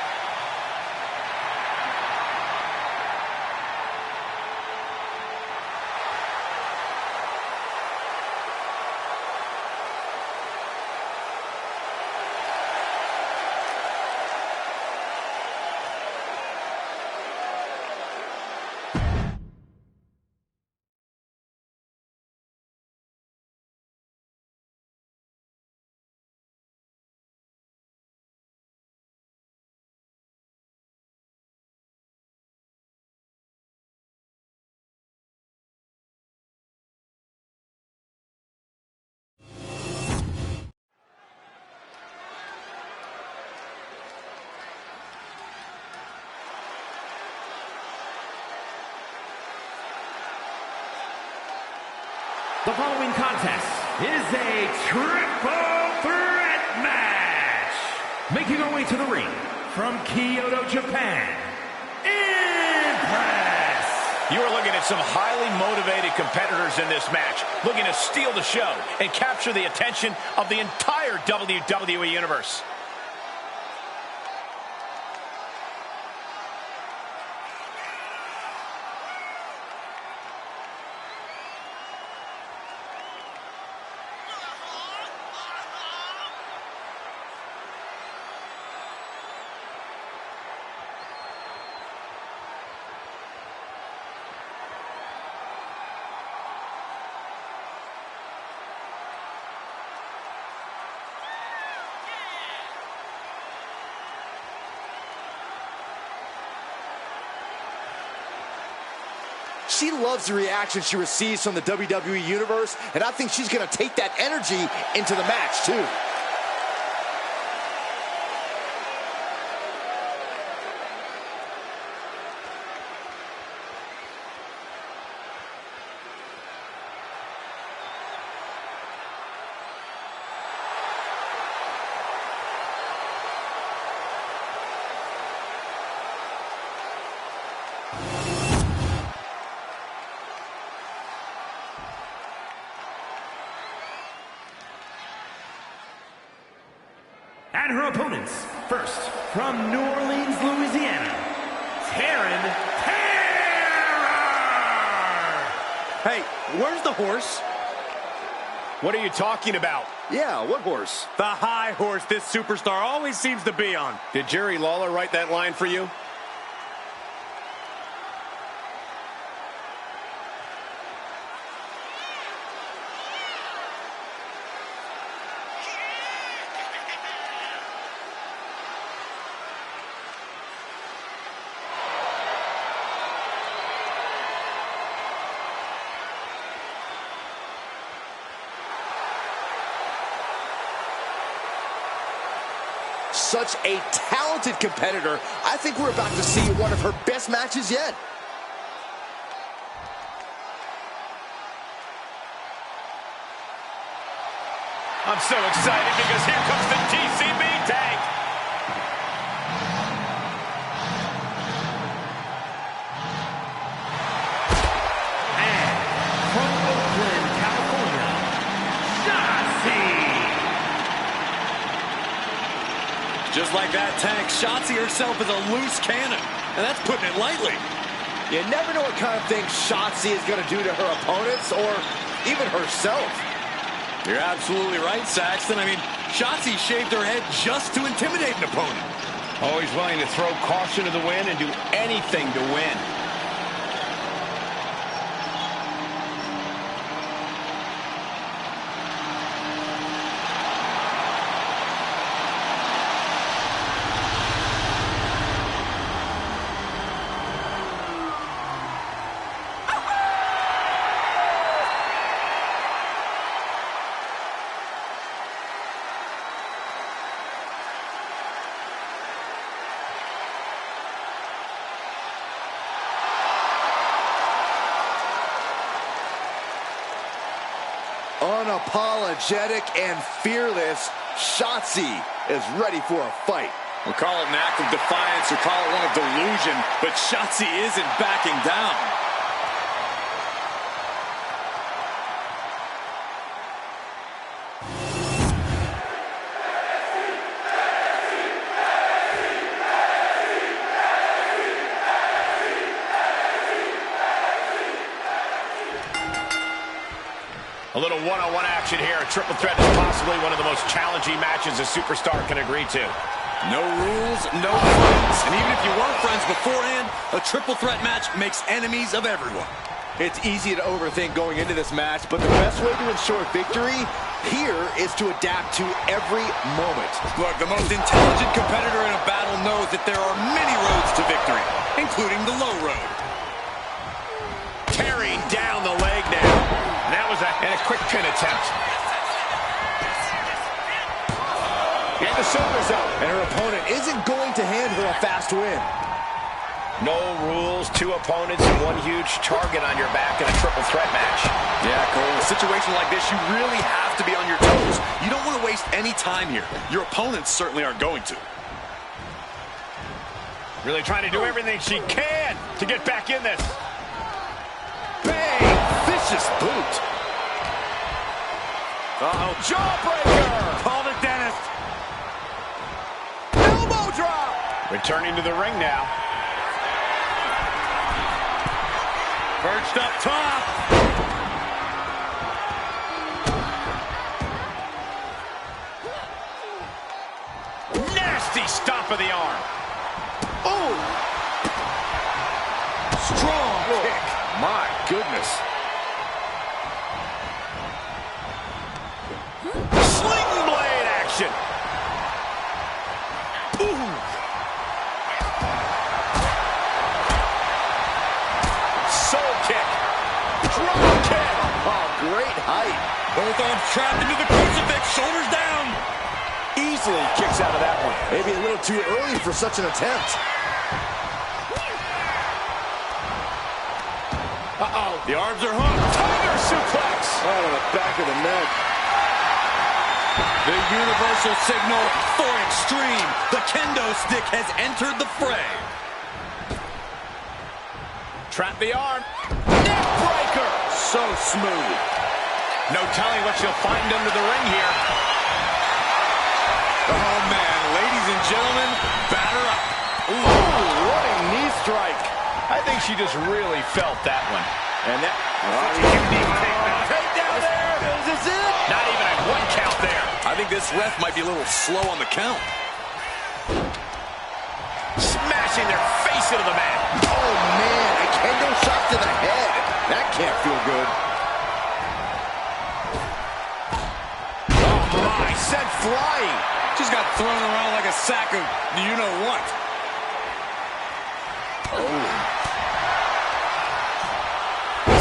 The following contest is a triple threat match. Making our way to the ring from Kyoto, Japan, Impress. You are looking at some highly motivated competitors in this match, looking to steal the show and capture the attention of the entire WWE Universe. She loves the reaction she receives from the WWE Universe, and I think she's going to take that energy into the match, too. And her opponents, first, from New Orleans, Louisiana, Terror! Hey, where's the horse? What are you talking about? Yeah, what horse? The high horse this superstar always seems to be on. Did Jerry Lawler write that line for you? Such a talented competitor. I think we're about to see one of her best matches yet. I'm so excited because here comes the TCB tag. And from Oakland, California, Shotzi! Just like that, Tank, Shotzi herself is a loose cannon, and that's putting it lightly. You never know what kind of thing Shotzi is going to do to her opponents or even herself. You're absolutely right, Saxton. I mean, Shotzi shaved her head just to intimidate an opponent. Always willing to throw caution to the wind and do anything to win. Unapologetic and fearless, Shotzi is ready for a fight. We'll call it an act of defiance or call it one of delusion, but Shotzi isn't backing down. A little one-on-one action here. A triple threat is possibly one of the most challenging matches a superstar can agree to. No rules, no friends. And even if you weren't friends beforehand, a triple threat match makes enemies of everyone. It's easy to overthink going into this match, but the best way to ensure victory here is to adapt to every moment. Look, the most intelligent competitor in a battle knows that there are many roads to victory, including the low road. Tearing down the leg now. That was a quick pin attempt. And the shoulders up. And her opponent isn't going to hand her a fast win. No rules, two opponents, and one huge target on your back in a triple threat match. Yeah, Cole, in a situation like this, you really have to be on your toes. You don't want to waste any time here. Your opponents certainly aren't going to. Really trying to do everything she can to get back in this. Bang! Vicious boot. Uh-oh, jawbreaker! Call it, Dennis. Elbow drop! Returning to the ring now. Perched up top. Nasty stomp of the arm. Oh! Strong kick. My goodness. Sling blade action. Ooh. Soul kick. Drop kick. Oh, great height. Both arms trapped into the crucifix, shoulders down. Easily kicks out of that one. Maybe a little too early for such an attempt. Uh-oh. The arms are hooked. Tiger suplex. Right on the back of the neck. The universal signal for extreme. The kendo stick has entered the fray. Trap the arm. Neck breaker. So smooth. No telling what she'll find under the ring here. Oh, man. I think she just really felt that one. And that... Takedown there! Is this it? Not even a 1 count there. I think this ref might be a little slow on the count. Smashing their face into the mat. Oh, man, a kendo shot to the head. That can't feel good. Oh, my, sent flying. Just got thrown around like a sack of you-know-what. Oh.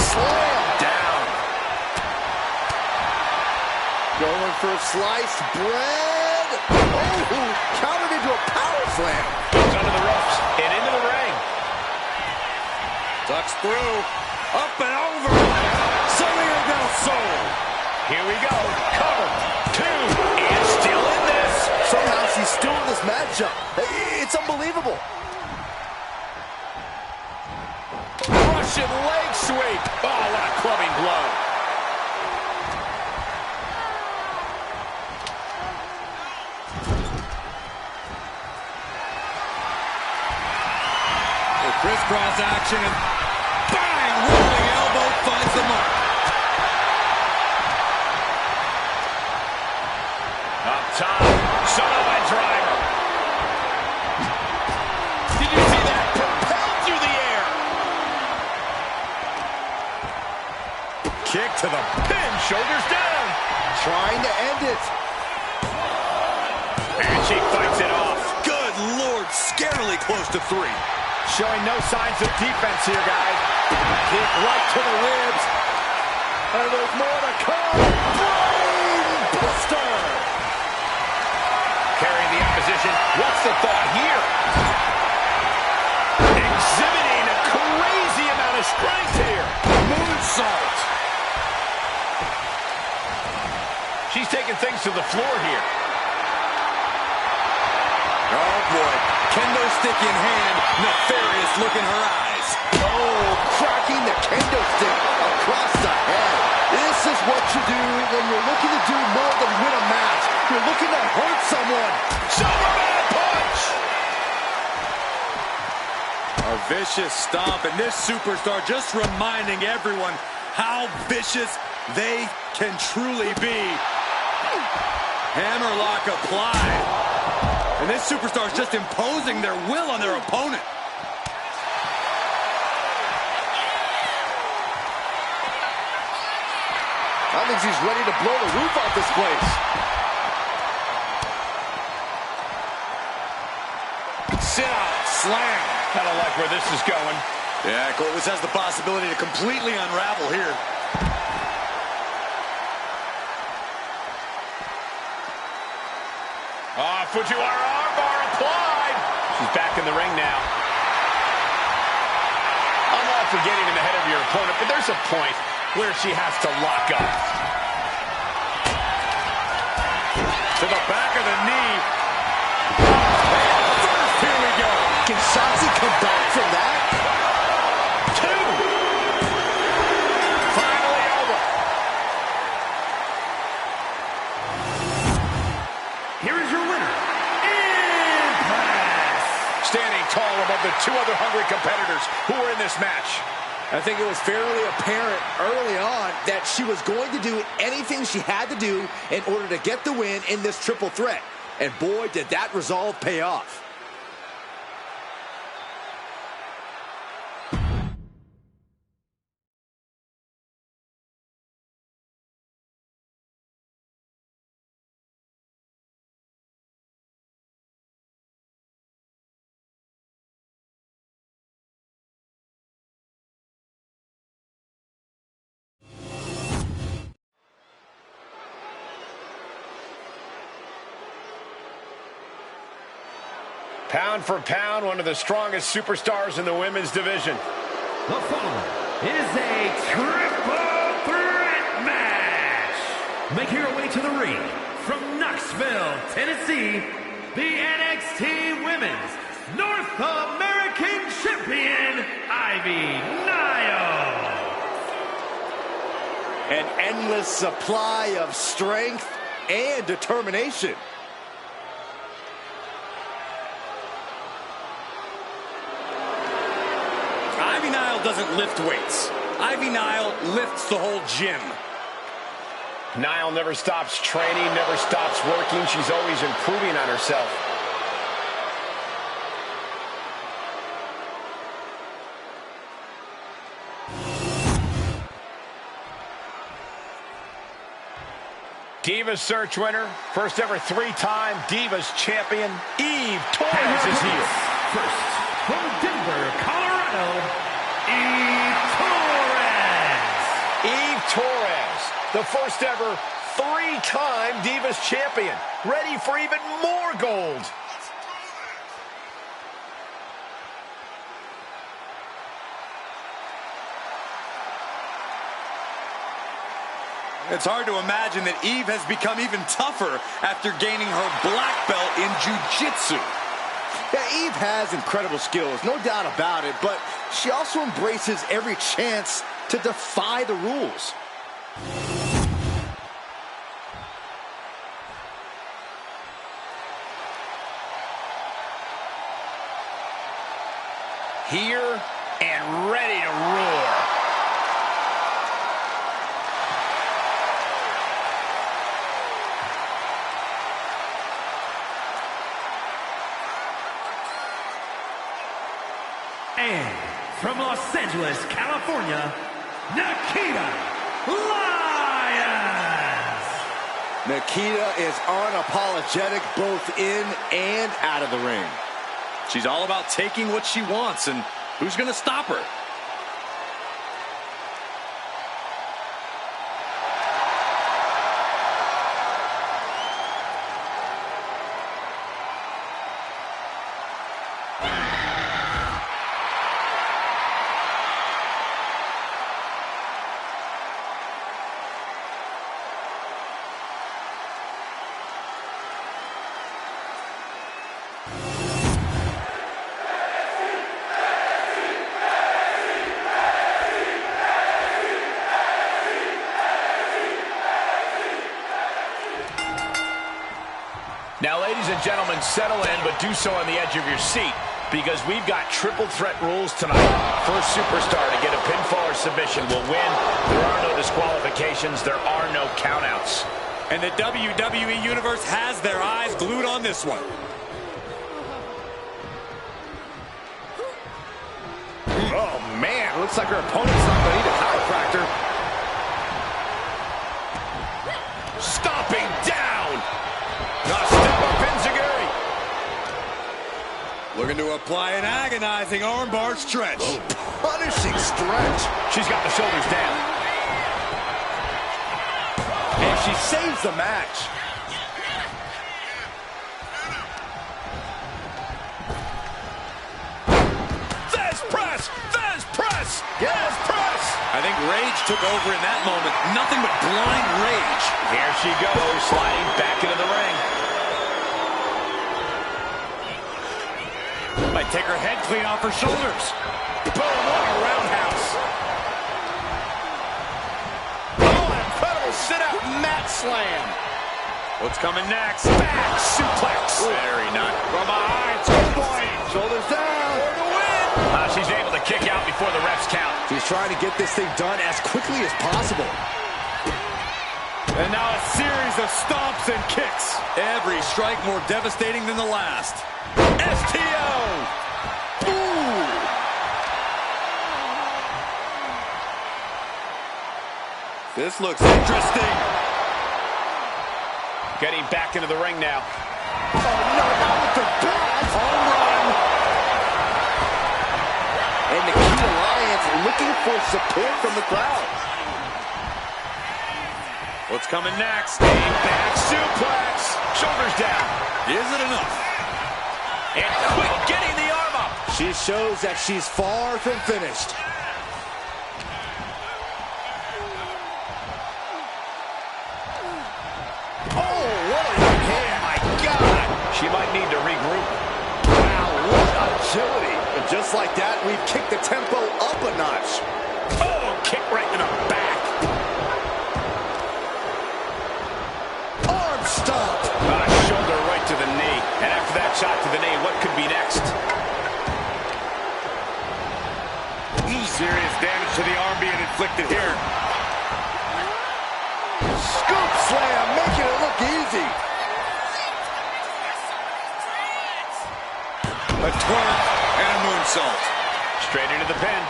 Slam down. Going for a sliced bread. Oh, countered into a power slam. Goes under the ropes and into the ring. Ducks through. Up and over. Sonia del Sol. Here we go. Cover. 2. And still in this. Somehow she's still in this matchup. It's unbelievable. Russian leg sweep. Oh, what a clubbing blow. Crisscross action and bang! Rolling elbow finds the mark. Up top, Samoa driver. Did you see that? Propelled through the air. Kick to the Pin, shoulders down. Trying to end it. And she fights it off. Good Lord, scarily close to 3. Showing no signs of defense here, guys. Kick right to the ribs. And there's more to come. Brain buster. Carrying the opposition. What's the thought here? Exhibiting a crazy amount of strength here. moonsault. She's taking things to the floor here. Oh, boy. Kendo stick in hand. Nefarious look in her eyes. Oh, cracking the kendo stick across the head. This is what you do when you're looking to do more than win a match. You're looking to hurt someone. Superman punch! A vicious stomp, and this superstar just reminding everyone how vicious they can truly be. Hammerlock applied. And this superstar is just imposing their will on their opponent. I think she's ready to blow the roof off this place. Sit out, slam. Kind of like where this is going. Yeah, Cole, this has the possibility to completely unravel here. Fujiwara armbar applied. She's back in the ring now. I'm all for getting in the head of your opponent, but there's a point where she has to lock up. To the back of the knee. First, here we go. Can Shotzi come back from that? 2. Finally over. Here is your winner, Standing tall above the 2 other hungry competitors who were in this match. I think it was fairly apparent early on that she was going to do anything she had to do in order to get the win in this triple threat. And boy, did that resolve pay off. Pound for pound, one of the strongest superstars in the women's division. The following is a triple threat match. Making her way to the ring from Knoxville, Tennessee, the NXT Women's North American Champion, Ivy Nile. An endless supply of strength and determination. doesn't lift weights. Ivy Nile lifts the whole gym. Nile never stops training, never stops working. She's always improving on herself. Divas Search winner, first ever three-time Divas champion, Eve Torres is here. First, from Denver, Colorado, Eve Torres. Eve Torres, the first ever three-time Divas champion, ready for even more gold. It's hard to imagine that Eve has become even tougher after gaining her black belt in jiu-jitsu. Yeah, Eve has incredible skills, no doubt about it, but she also embraces every chance to defy the rules. Here and ready to roar. And from Los Angeles, California, Nikita Lyons. Nikita is unapologetic both in and out of the ring. She's all about taking what she wants, and who's going to stop her? Now, ladies and gentlemen, settle in, but do so on the edge of your seat, because we've got triple threat rules tonight. First superstar to get a pinfall or submission will win. There are no disqualifications. There are no countouts. And the WWE Universe has their eyes glued on this one. Oh, man, looks like her opponent's not going to need a chiropractor. Stomping down. Now step up Enziguri. Looking to apply an agonizing armbar stretch. Punishing stretch. She's got the shoulders down. And she saves the match. Fez press! Fez press! Fez press! I think rage took over in that moment. Nothing but blind rage. Here she goes, sliding back into the ring. Might take her head clean off her shoulders. Boom, what a roundhouse. Oh, an incredible sit-out mat slam. What's coming next? Back suplex. Very nice. From behind, Shoulders down. for the win. She's able to kick out before the refs count. She's trying to get this thing done as quickly as possible. And now a series of stomps and kicks. Every strike more devastating than the last. STO. Ooh. This looks interesting. Getting back into the ring now. Oh, no, not with the bat. Home run. And Nikita Lyons looking for support from the crowd. What's coming next? A back suplex. Shoulders down. Is it enough? And quick getting the arm up. She shows that she's far from finished. Oh, what a hand. My God. She might need to regroup. Wow, what agility. And just like that, we've kicked the tempo up a notch. Oh, kick right in the back. Arm stomp. Shoulder right to the knee. And after that shot to the knee, what could be next? Serious damage to the arm being inflicted here. Scoop slam, making it look easy. A twerk and a moonsault. Straight into the pin.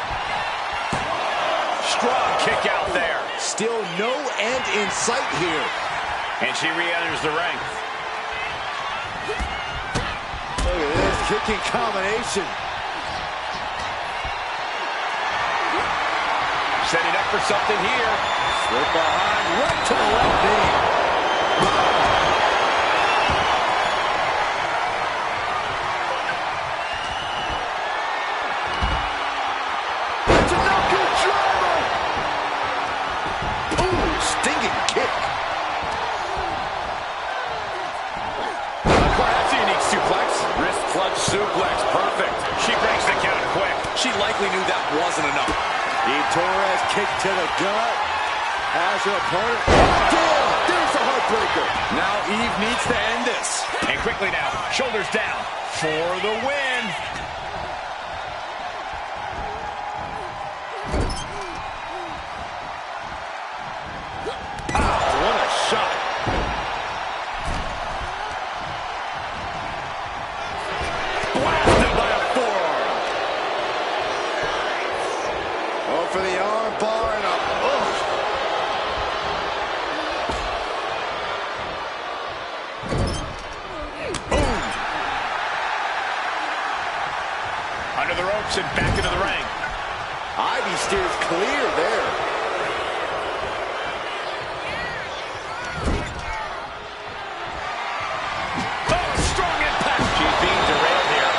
Strong kick out there. Still no end in sight here. And she re-enters the ring. Look at this kicking combination. Setting up for something here. Slip behind, right to the left knee. It's a no-good driver. Ooh, stinging kick. That's a unique suplex. Wrist clutch suplex, perfect. She breaks the count quick. She likely knew that wasn't enough. Torres kick to the gut. Has her opponent. Damn, there's the heartbreaker. Now Eve needs to end this. And quickly now, shoulders down for the win. Pow, what a shot. Blasted by a forearm. Oh, for the arm bar and a... Under the ropes and back into the ring. Ivy steers clear there. Oh, strong impact. She's being derailed here.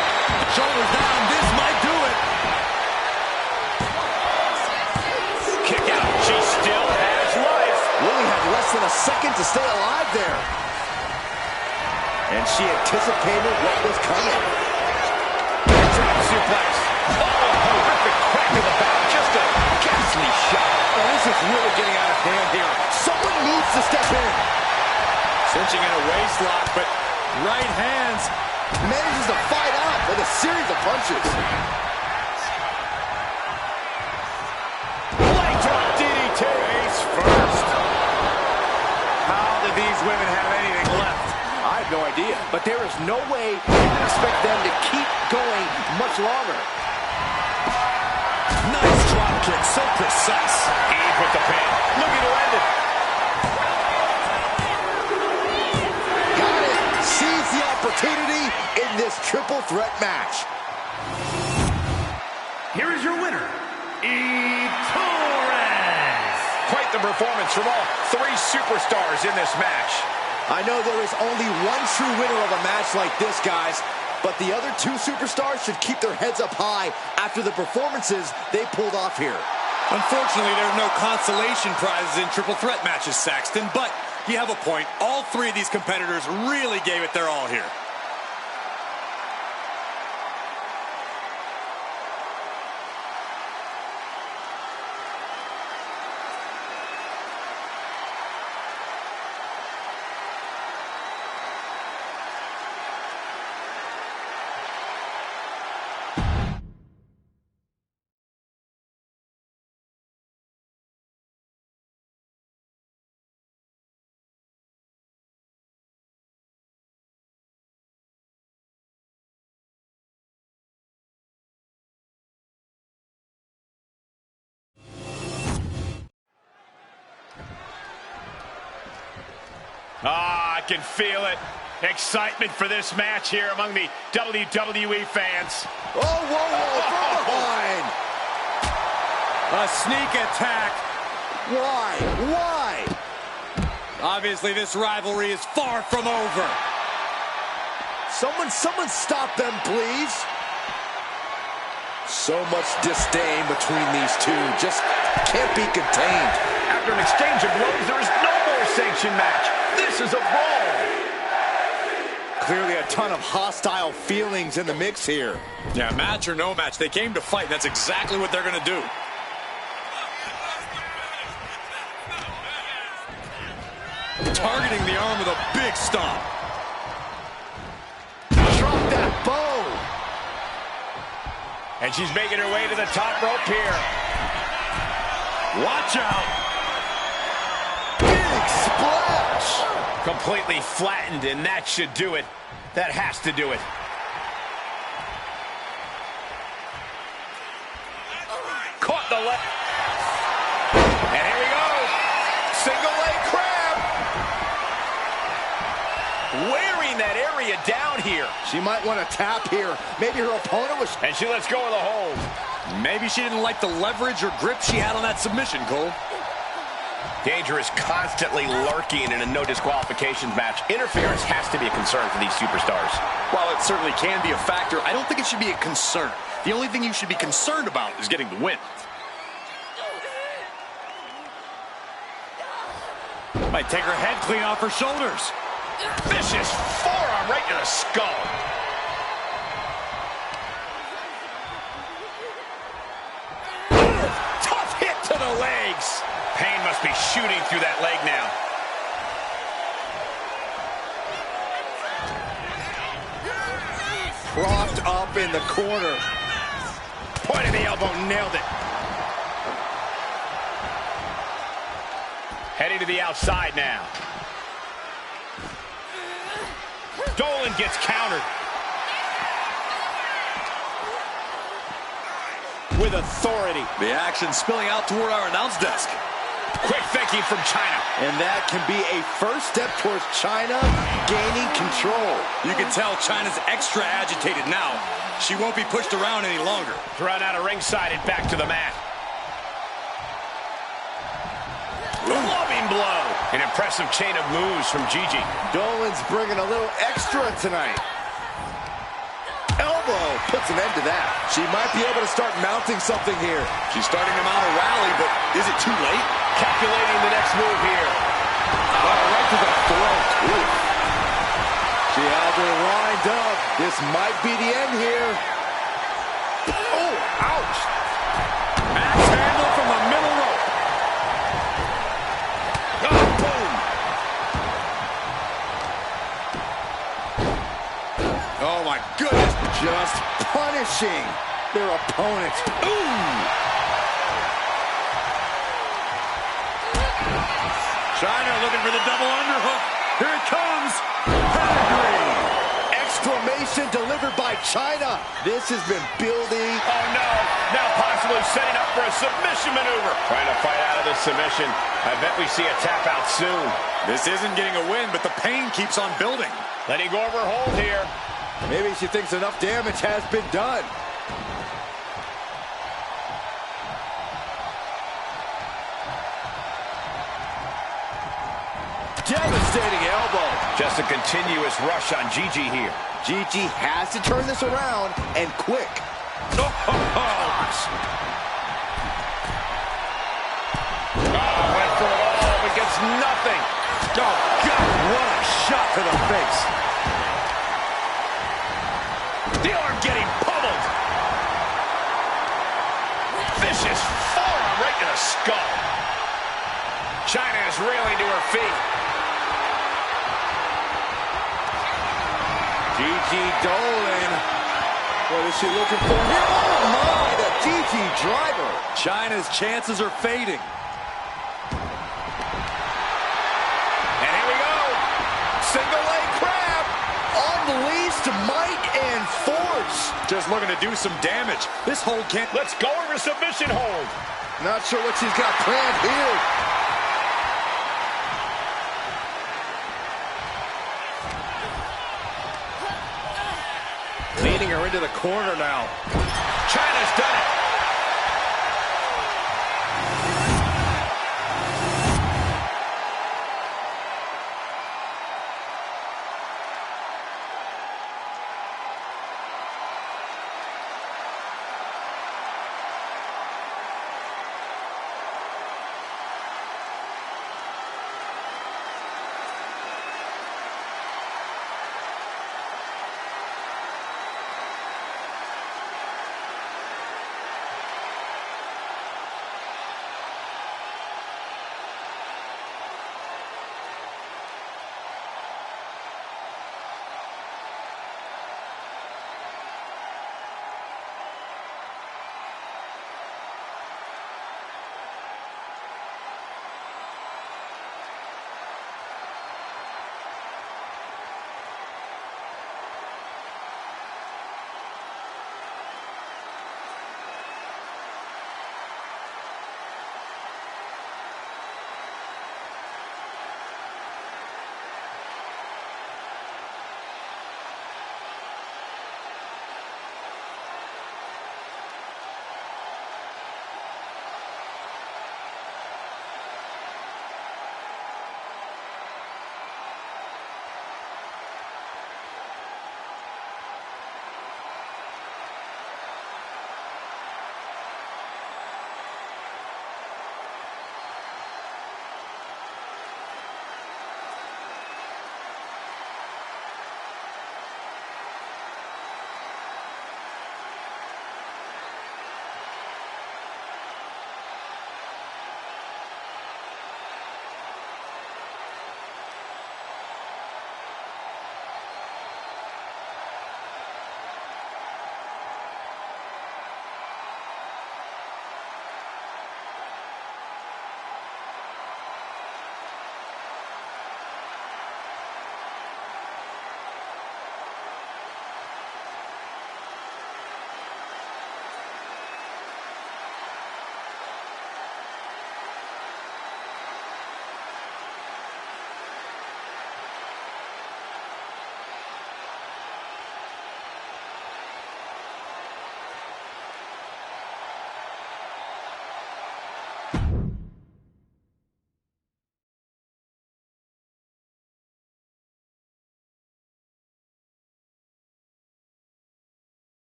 Shoulders down, this might do it. Kick out. She still has life. Lily had less than a second to stay alive there. And she anticipated what was coming. Drop suplex. Oh, horrific crack to the back. Just a ghastly shot. Oh, this is really getting out of hand here. Someone needs to step in. Cinching in a waist lock, but right hands. Manages to fight off with a series of punches. Leg drop DDT. Face first. How do these women have anything left? I have no idea, but there is no way you can expect them to keep going much longer. Nice drop kick, so precise. Eve with the pin. Looking to end it. Got it. Seize the opportunity in this triple threat match. Here is your winner, Eve Torres. Quite the performance from all three superstars in this match. I know there is only one true winner of a match like this, guys, but the other two superstars should keep their heads up high after the performances they pulled off here. Unfortunately, there are no consolation prizes in triple threat matches, Saxton, but you have a point. All three of these competitors really gave it their all here. Ah, I can feel it. Excitement for this match here among the WWE fans. Oh, whoa, from behind. A sneak attack. Why? Obviously, this rivalry is far from over. Someone stop them, please. So much disdain between these two. Just can't be contained. After an exchange of blows, there is no more sanctioned match. This is a brawl. Clearly a ton of hostile feelings in the mix here. Yeah, match or no match, they came to fight. That's exactly what they're going to do. Targeting the arm with a big stomp. Drop that bow. And she's making her way to the top rope here. Watch out. Big splash. Completely flattened, and that should do it. That has to do it. Caught the leg. And here we go. Single leg crab. Wearing that area down here. She might want to tap here. Maybe her opponent was... And she lets go of the hold. Maybe she didn't like the leverage or grip she had on that submission, Cole. Danger is constantly lurking in a no disqualifications match. Interference has to be a concern for these superstars. While it certainly can be a factor, I don't think it should be a concern. The only thing you should be concerned about is getting the win. Might take her head clean off her shoulders. Vicious forearm right to the skull. Tough hit to the legs. Pain must be shooting through that leg now. propped up in the corner. Point of the elbow, nailed it. Heading to the outside now. Dolan gets countered. With authority. The action spilling out toward our announce desk. Quick thinking from China. And that can be a first step towards China gaining control. You can tell China's extra agitated now. She won't be pushed around any longer. Thrown out of ringside and back to the mat. Loving blow. An impressive chain of moves from Gigi. Dolan's bringing a little extra tonight. Elbow puts an end to that. She might be able to start mounting something here. She's starting to mount a rally, but is it too late? Calculating the next move here. Right to the throat. Ooh. She has her lined up. This might be the end here. Oh, ouch. Axe handle from the middle rope. Oh, boom. Oh, my goodness. Just punishing their opponent. Ooh. China looking for the double underhook. Here it comes. Pedigree. Exclamation delivered by China. This has been building. Oh, no. Now possibly setting up for a submission maneuver. Trying to fight out of this submission. I bet we see a tap out soon. This isn't getting a win, but the pain keeps on building. Letting go of her hold here. Maybe she thinks enough damage has been done. Devastating elbow. Just a continuous rush on Gigi here. Gigi has to turn this around, and quick. Oh, gosh. Oh, went for it all, but gets nothing. Oh, God, what a shot to the face. The arm getting pummeled. Vicious forearm right to the skull. China is reeling to her feet. Gigi Dolan. What is she looking for here? Oh, my, the Gigi driver. China's chances are fading. And here we go. Single leg crab. Unleashed might and force. Just looking to do some damage. This hold can't... Let's go over submission hold. Not sure what she's got planned here. Leading her into the corner now. China's done it.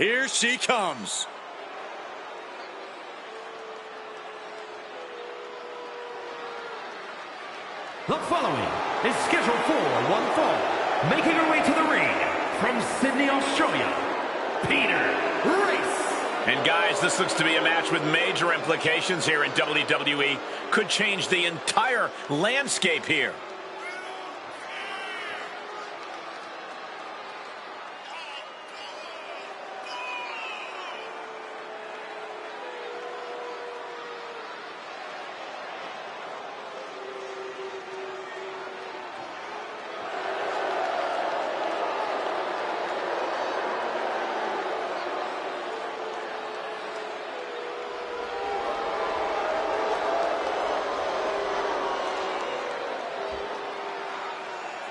Here she comes. The following is scheduled for one fall. Making her way to the ring from Sydney, Australia, Peter Race. And guys, this looks to be a match with major implications here in WWE. Could change the entire landscape here.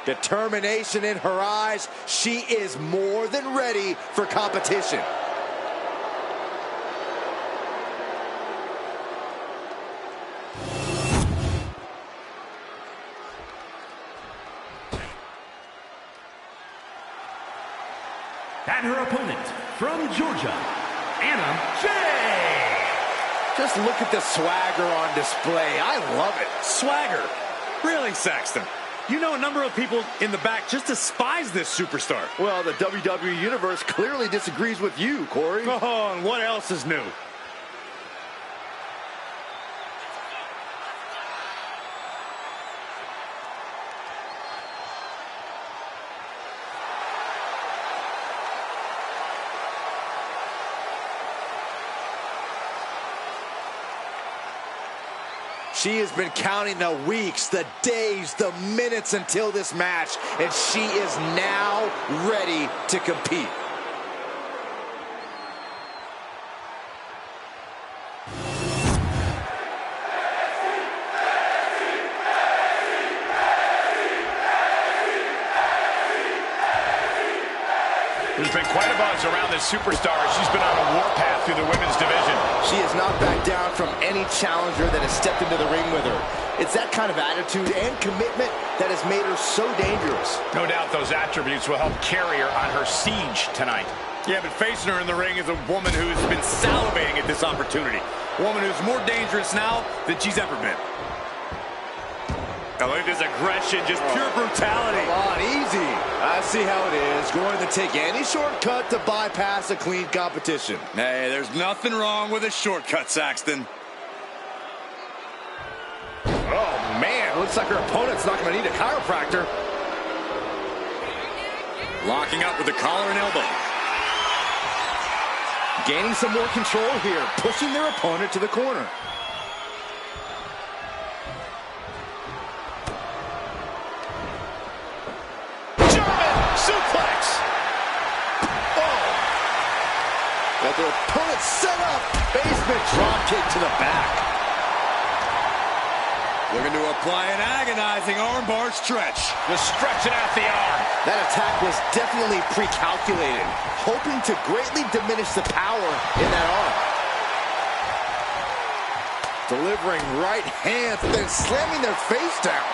Determination in her eyes. She is more than ready for competition. And her opponent from Georgia, Anna Jay. Just look at the swagger on display. I love it. Swagger? Really, Saxton? You know a number of people in the back just despise this superstar. Well, the WWE Universe clearly disagrees with you, Corey. Oh, and what else is new? She has been counting the weeks, the days, the minutes until this match, and she is now ready to compete. There's been quite a buzz around this superstar. She's been on a warpath through the women's division. She has not backed down from any challenger that has stepped into the ring with her. It's that kind of attitude and commitment that has made her so dangerous. No doubt those attributes will help carry her on her siege tonight. Yeah, but facing her in the ring is a woman who's been salivating at this opportunity. A woman who's more dangerous now than she's ever been. I look at this aggression, just pure brutality. Come on, easy. I see how it is. Going to take any shortcut to bypass a clean competition. Hey, there's nothing wrong with a shortcut, Saxton. Oh, man. Looks like her opponent's not going to need a chiropractor. Locking up with the collar and elbow. Gaining some more control here, pushing their opponent to the corner. Got their opponent set up. Basement drop kick to the back. Looking to apply an agonizing armbar stretch. Just stretching out the arm. That attack was definitely pre-calculated, hoping to greatly diminish the power in that arm. Delivering right hands, then slamming their face down.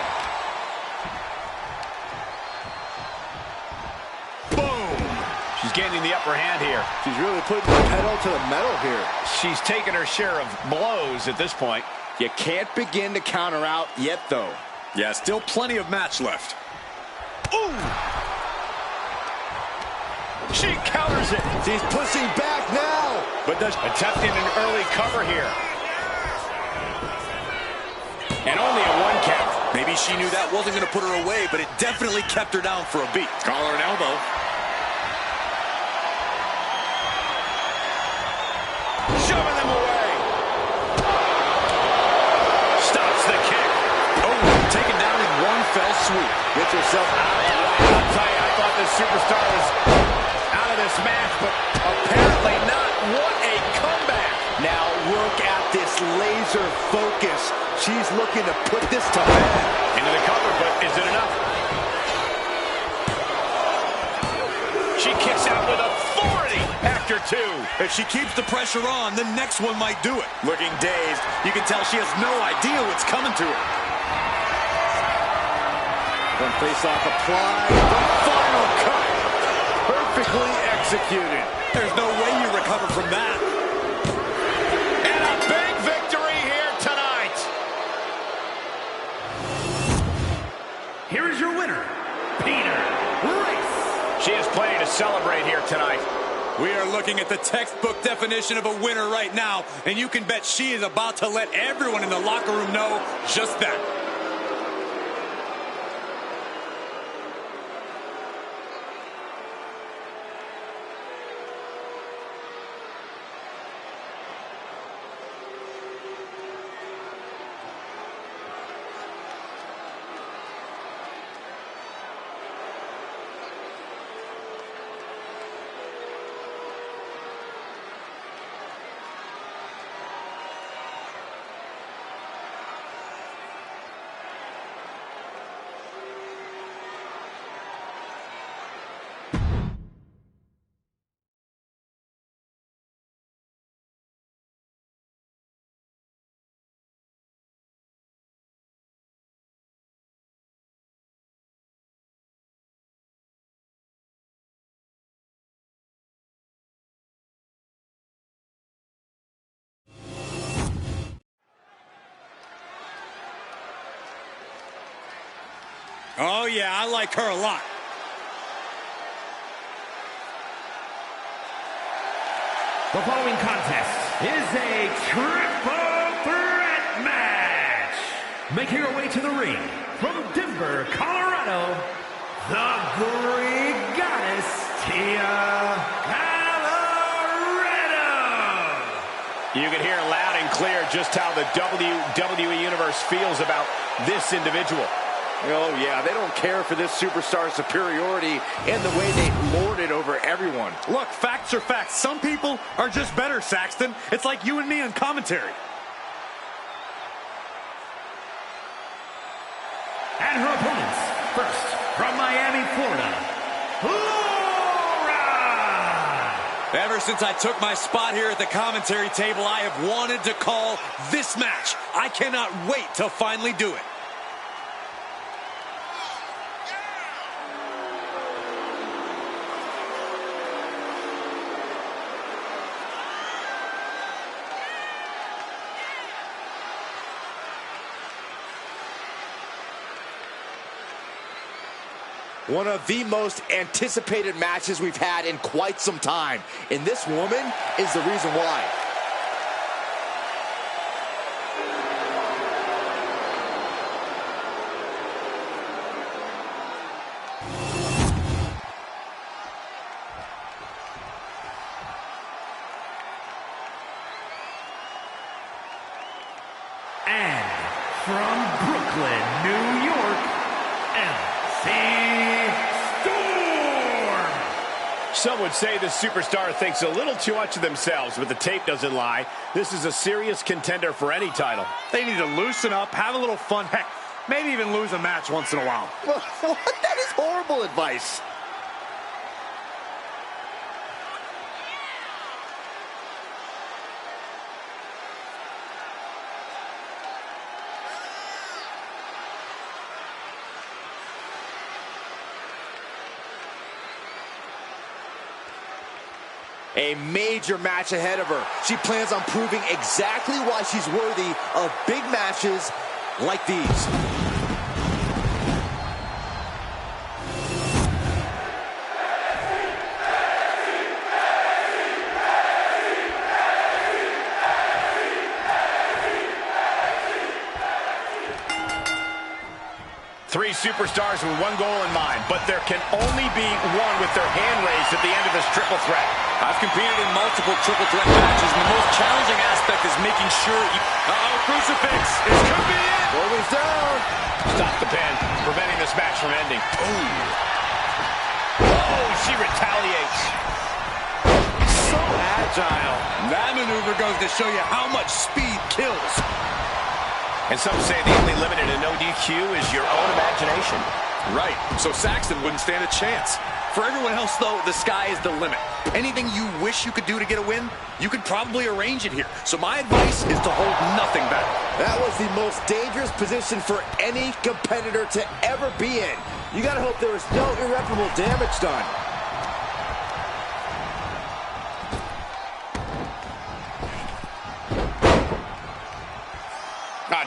She's gaining the upper hand here. She's really putting the pedal to the metal here. She's taken her share of blows at this point. You can't begin to counter out yet, though. Yeah, still plenty of match left. Ooh! She counters it. She's pushing back now. But attempting an early cover here. And only a one count. Maybe she knew that wasn't going to put her away, but it definitely kept her down for a beat. Collar and elbow. Shoving them away. Stops the kick. Oh, taken down in one fell swoop. Gets herself out of the way. I'll tell you, I thought this superstar was out of this match, but apparently not. What a comeback. Now look at this laser focus. She's looking to put this to bed. Into the cover, but is it enough? She kicks out with authority after two. If she keeps the pressure on, the next one might do it. Looking dazed, you can tell she has no idea what's coming to her. One face-off applied. The final cut. Perfectly executed. There's no way you recover from that. And a big victory here tonight. Here is your winner, Peter Rice. She has plenty to celebrate here tonight. We are looking at the textbook definition of a winner right now, and you can bet she is about to let everyone in the locker room know just that. Oh, yeah, I like her a lot. The following contest is a triple threat match. Making her way to the ring from Denver, Colorado, the Greek Goddess, Tia Colorado. You can hear loud and clear just how the WWE Universe feels about this individual. Oh, yeah, they don't care for this superstar superiority and the way they lord it over everyone. Look, facts are facts. Some people are just better, Saxton. It's like you and me on commentary. And her opponents, first, from Miami, Florida, Laura! Ever since I took my spot here at the commentary table, I have wanted to call this match. I cannot wait to finally do it. One of the most anticipated matches we've had in quite some time. And this woman is the reason why. And from Brooklyn, New York, Some would say the superstar thinks a little too much of themselves, but the tape doesn't lie. This is a serious contender for any title. They need to loosen up, have a little fun, heck, maybe even lose a match once in a while. That is horrible advice. A major match ahead of her. She plans on proving exactly why she's worthy of big matches like these. Three superstars with one goal in mind, but there can only be one with their hand raised at the end of this triple threat. I've competed in multiple triple threat matches, and the most challenging aspect is making sure you... Uh-oh, crucifix! This could be it! Shoulders down. Stop the pin, preventing this match from ending. Oh, she retaliates. So agile. That maneuver goes to show you how much speed kills. And some say the only limit in a no DQ is your own imagination. Right, so Saxton wouldn't stand a chance. For everyone else, though, the sky is the limit. Anything you wish you could do to get a win, you could probably arrange it here. So my advice is to hold nothing back. That was the most dangerous position for any competitor to ever be in. You gotta hope there was no irreparable damage done.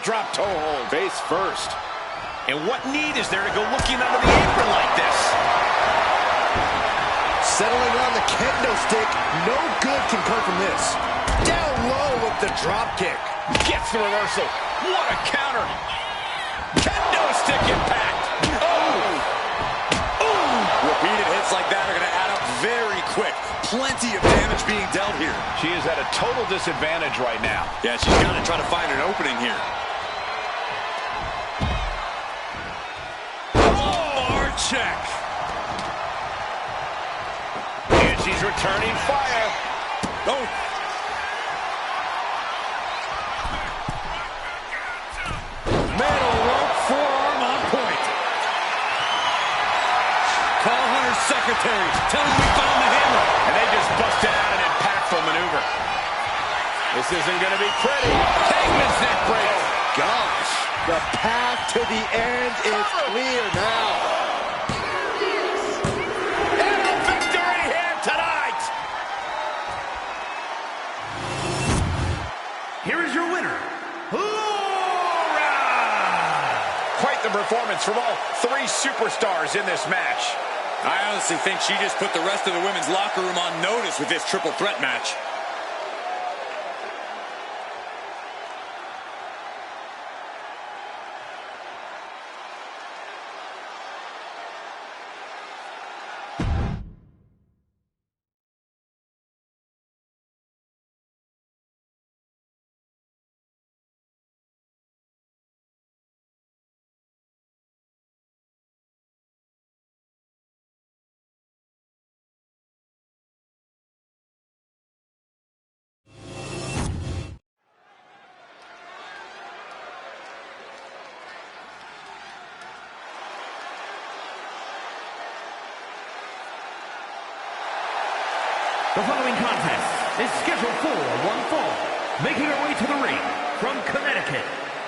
drop toe hold. Face first. And what need is there to go looking under the apron like this? Settling on the kendo stick. No good can come from this. Down low with the drop kick. Gets the reversal. What a counter. Kendo stick impact. Repeated hits like that are going to add up very quick. Plenty of damage being dealt here. She is at a total disadvantage right now. Yeah, she's got to try to find an opening here. Bar check. And she's returning fire. Oh. Metal rope forearm on point. Call Hunter's secretary. Tell him we found the hammer. And they just busted out an impactful maneuver. This isn't going to be pretty. Hangman's neck break. Gosh, the path to the end is clear now. And a victory here tonight. Here is your winner, Laura! Quite the performance from all three superstars in this match. I honestly think she just put the rest of the women's locker room on notice with this triple threat match. The following contest is scheduled for one fall. Making her way to the ring from Connecticut,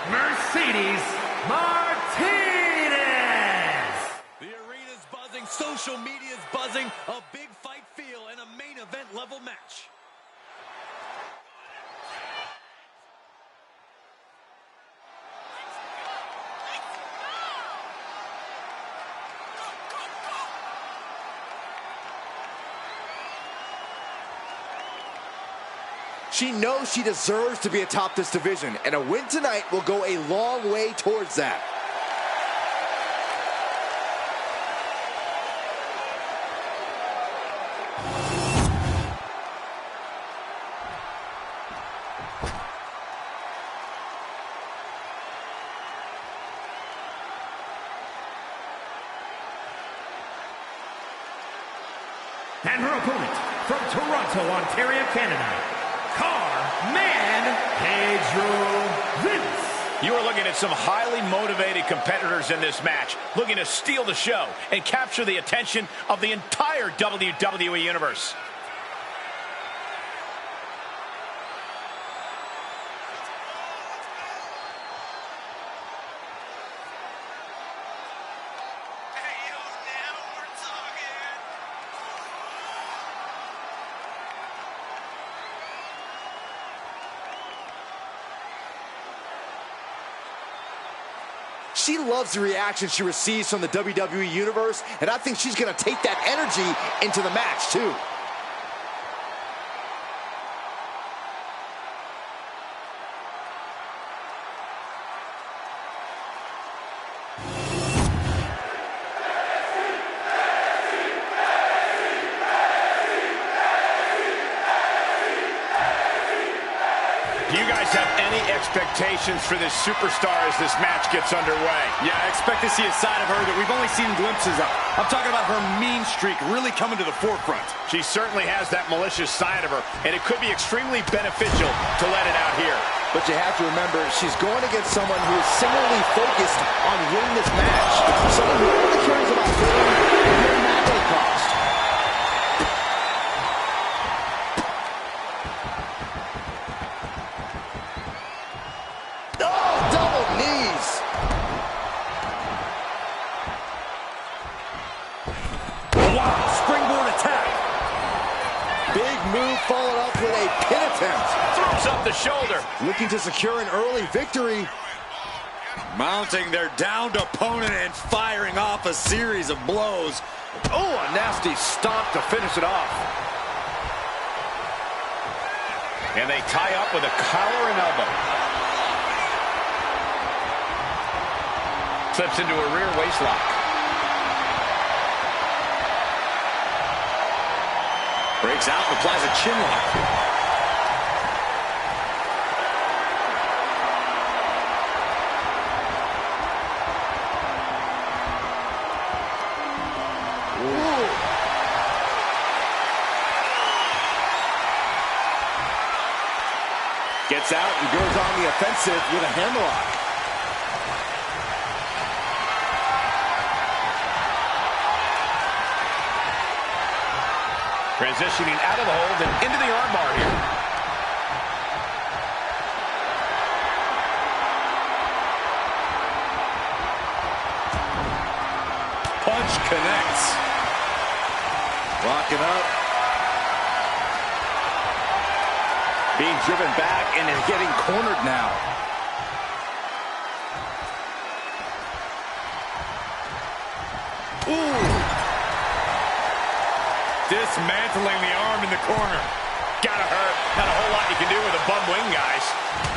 Mercedes Martinez. The arena's buzzing, social media's buzzing, a big fight feel and a main event level match. She knows she deserves to be atop this division, and a win tonight will go a long way towards that. And her opponent from Toronto, Ontario, Canada, Pedro Vince. You are looking at some highly motivated competitors in this match, looking to steal the show and capture the attention of the entire WWE Universe. She loves the reaction she receives from the WWE Universe, and I think she's going to take that energy into the match, too. Do you guys have any expectations for this superstar as this match gets underway? Yeah, I expect to see a side of her that we've only seen glimpses of. I'm talking about her mean streak really coming to the forefront. She certainly has that malicious side of her, and it could be extremely beneficial to let it out here. But you have to remember, she's going against someone who is similarly focused on winning this match. Someone who only cares about winning no matter the cost. Followed up with a pin attempt. Throws up the shoulder. Looking to secure an early victory. Mounting their downed opponent and firing off a series of blows. Oh, a nasty stomp to finish it off. And they tie up with a collar and elbow. Slips into a rear waistlock. Breaks out and applies a chin lock. Gets out and goes on the offensive with a hammerlock. Transitioning out of the hold and into the armbar here. Punch connects. Locking up. Being driven back and is getting cornered now. Ooh. Dismantling the arm in the corner. Gotta hurt. Not a whole lot you can do with a bum wing, guys.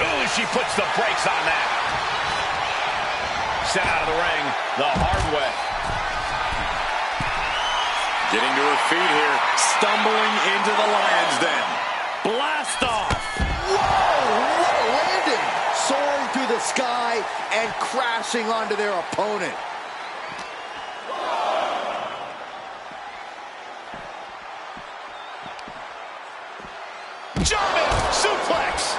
Ooh, she puts the brakes on that. Sent out of the ring the hard way. Getting to her feet here. Stumbling into the lion's den. Blast off. Whoa, what a landing. Soaring through the sky and crashing onto their opponent. German suplex.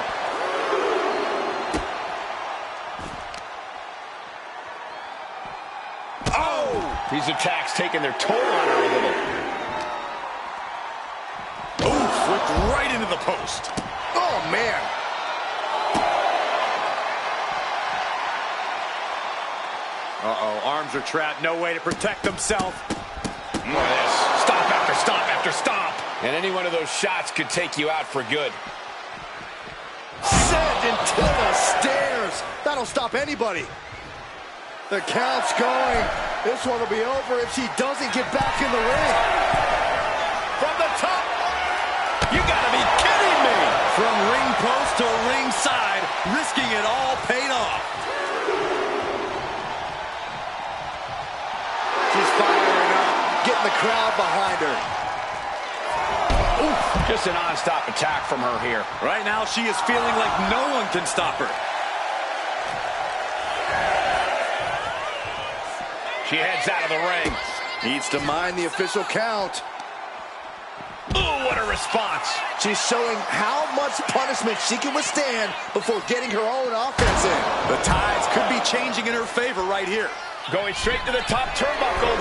Oh! These attacks taking their toll on her a little. Ooh, flipped right into the post. Oh, man. Uh-oh, arms are trapped. No way to protect themselves. Look at this. Stomp after stomp after stomp. And any one of those shots could take you out for good. Sent into the stairs. That'll stop anybody. The count's going. This one will be over if she doesn't get back in the ring. From the top. You gotta be kidding me. From ring post to ringside, risking it all paid off. She's firing up, getting the crowd behind her. Oof, just a non-stop attack from her here. Right now, she is feeling like no one can stop her. She heads out of the ring. Needs to mind the official count. Ooh, what a response. She's showing how much punishment she can withstand before getting her own offense in. The tides could be changing in her favor right here. Going straight to the top turnbuckle.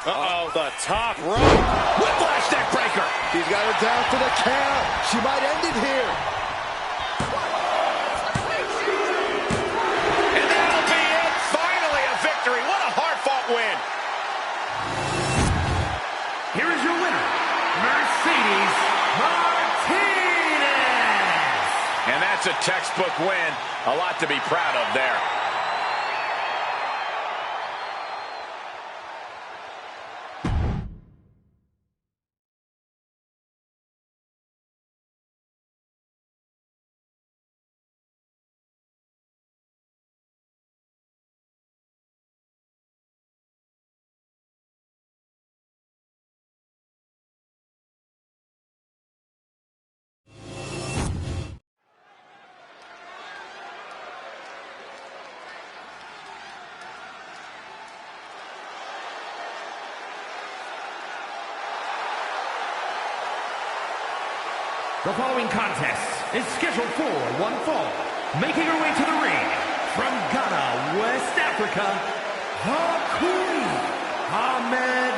Uh-oh, the top rope. Whiplash neck breaker. She's got her down for the count. She might end it here. And that'll be it. Finally a victory. What a hard-fought win. Here is your winner, Mercedes Martinez. And that's a textbook win. A lot to be proud of there. The following contest is scheduled for one fall. Making her way to the ring from Ghana, West Africa, the Queen, Ahmed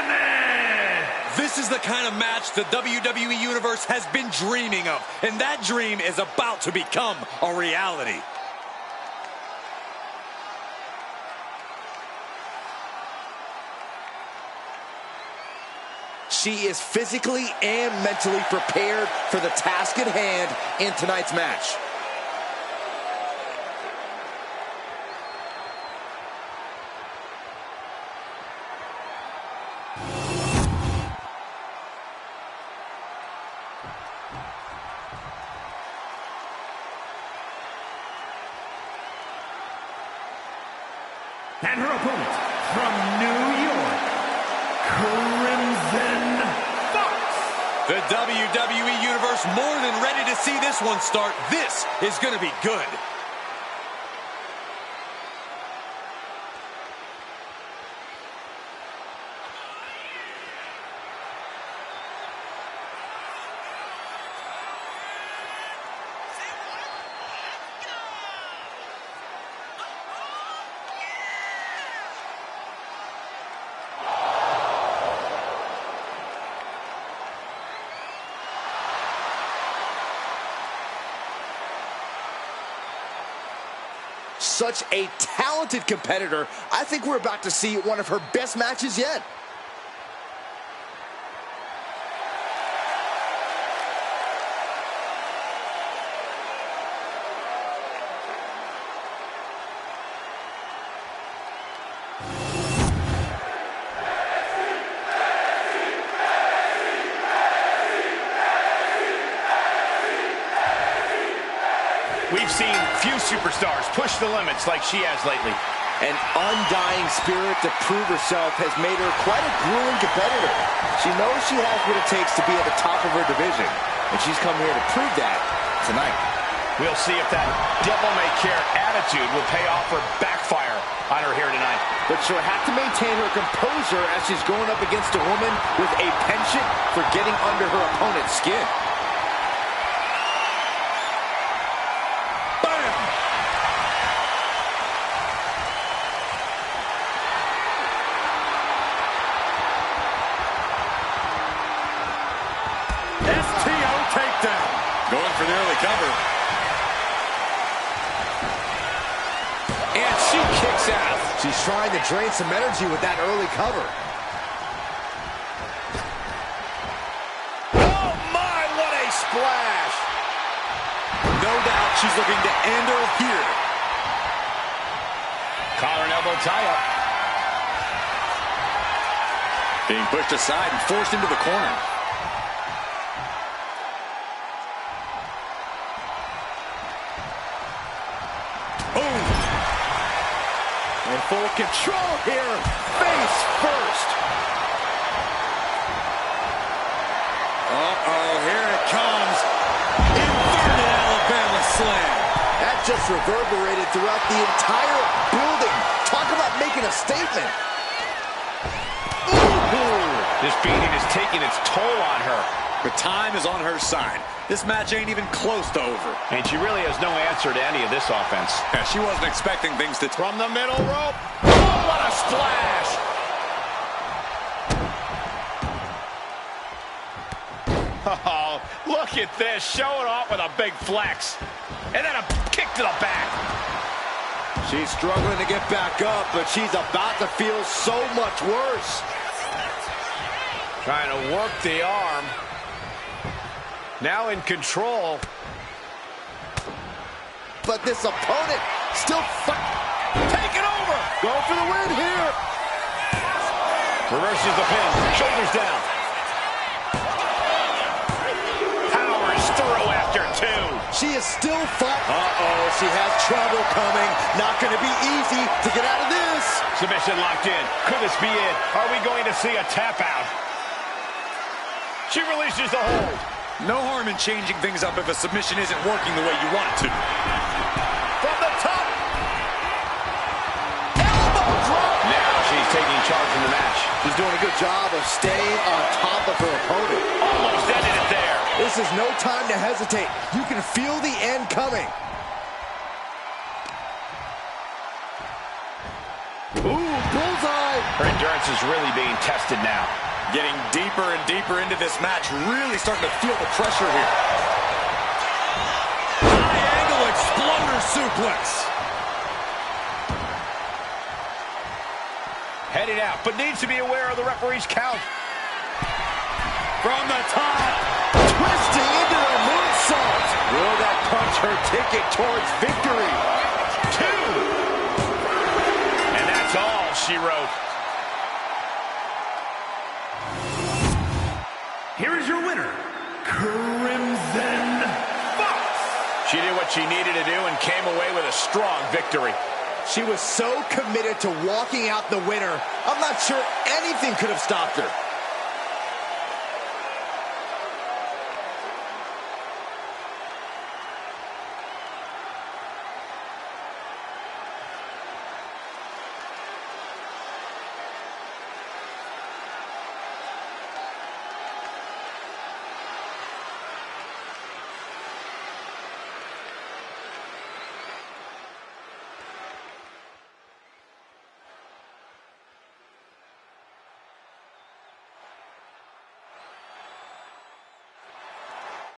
Nemeth. This is the kind of match the WWE Universe has been dreaming of, and that dream is about to become a reality. She is physically and mentally prepared for the task at hand in tonight's match. And her opponent from New York, Crimson Fox. The WWE Universe more than ready to see this one start. This is going to be good. Such a talented competitor. I think we're about to see one of her best matches yet. We've seen few superstars push the limits like she has lately. An undying spirit to prove herself has made her quite a grueling competitor. She knows she has what it takes to be at the top of her division, and she's come here to prove that tonight. We'll see if that devil-may-care attitude will pay off or backfire on her here tonight. But she'll have to maintain her composure as she's going up against a woman with a penchant for getting under her opponent's skin. Going for the early cover. And she kicks out. She's trying to drain some energy with that early cover. Oh my, what a splash! No doubt she's looking to end her here. Collar and elbow tie-up. Being pushed aside and forced into the corner. In full control here, face first. Uh-oh, here it comes. Inverted Alabama slam. That just reverberated throughout the entire building. Talk about making a statement. Ooh. This beating is taking its toll on her. The time is on her side. This match ain't even close to over. And she really has no answer to any of this offense. Yeah, she wasn't expecting things to... From the middle rope. Oh, what a splash! Oh, look at this. Showing off with a big flex. And then a kick to the back. She's struggling to get back up, but she's about to feel so much worse. Trying to work the arm. Now in control. But this opponent still taking over. Going for the win here. Reverses the pin. Shoulders down. Powers through after two. She is still fighting. Uh-oh, she has trouble coming. Not going to be easy to get out of this. Submission locked in. Could this be it? Are we going to see a tap out? She releases the hold. No harm in changing things up if a submission isn't working the way you want it to. From the top. Elbow drop. Now she's taking charge in the match. She's doing a good job of staying on top of her opponent. Almost ended it there. This is no time to hesitate. You can feel the end coming. Ooh, bullseye. Her endurance is really being tested now. Getting deeper and deeper into this match, really starting to feel the pressure here. High angle exploder suplex. Heading out, but needs to be aware of the referee's count. from the top. Twisting into the moonsault. Will that punch her ticket towards victory? 2. And that's all she wrote. Here is your winner, Crimson Fox. She did what she needed to do and came away with a strong victory. She was so committed to walking out the winner, I'm not sure anything could have stopped her.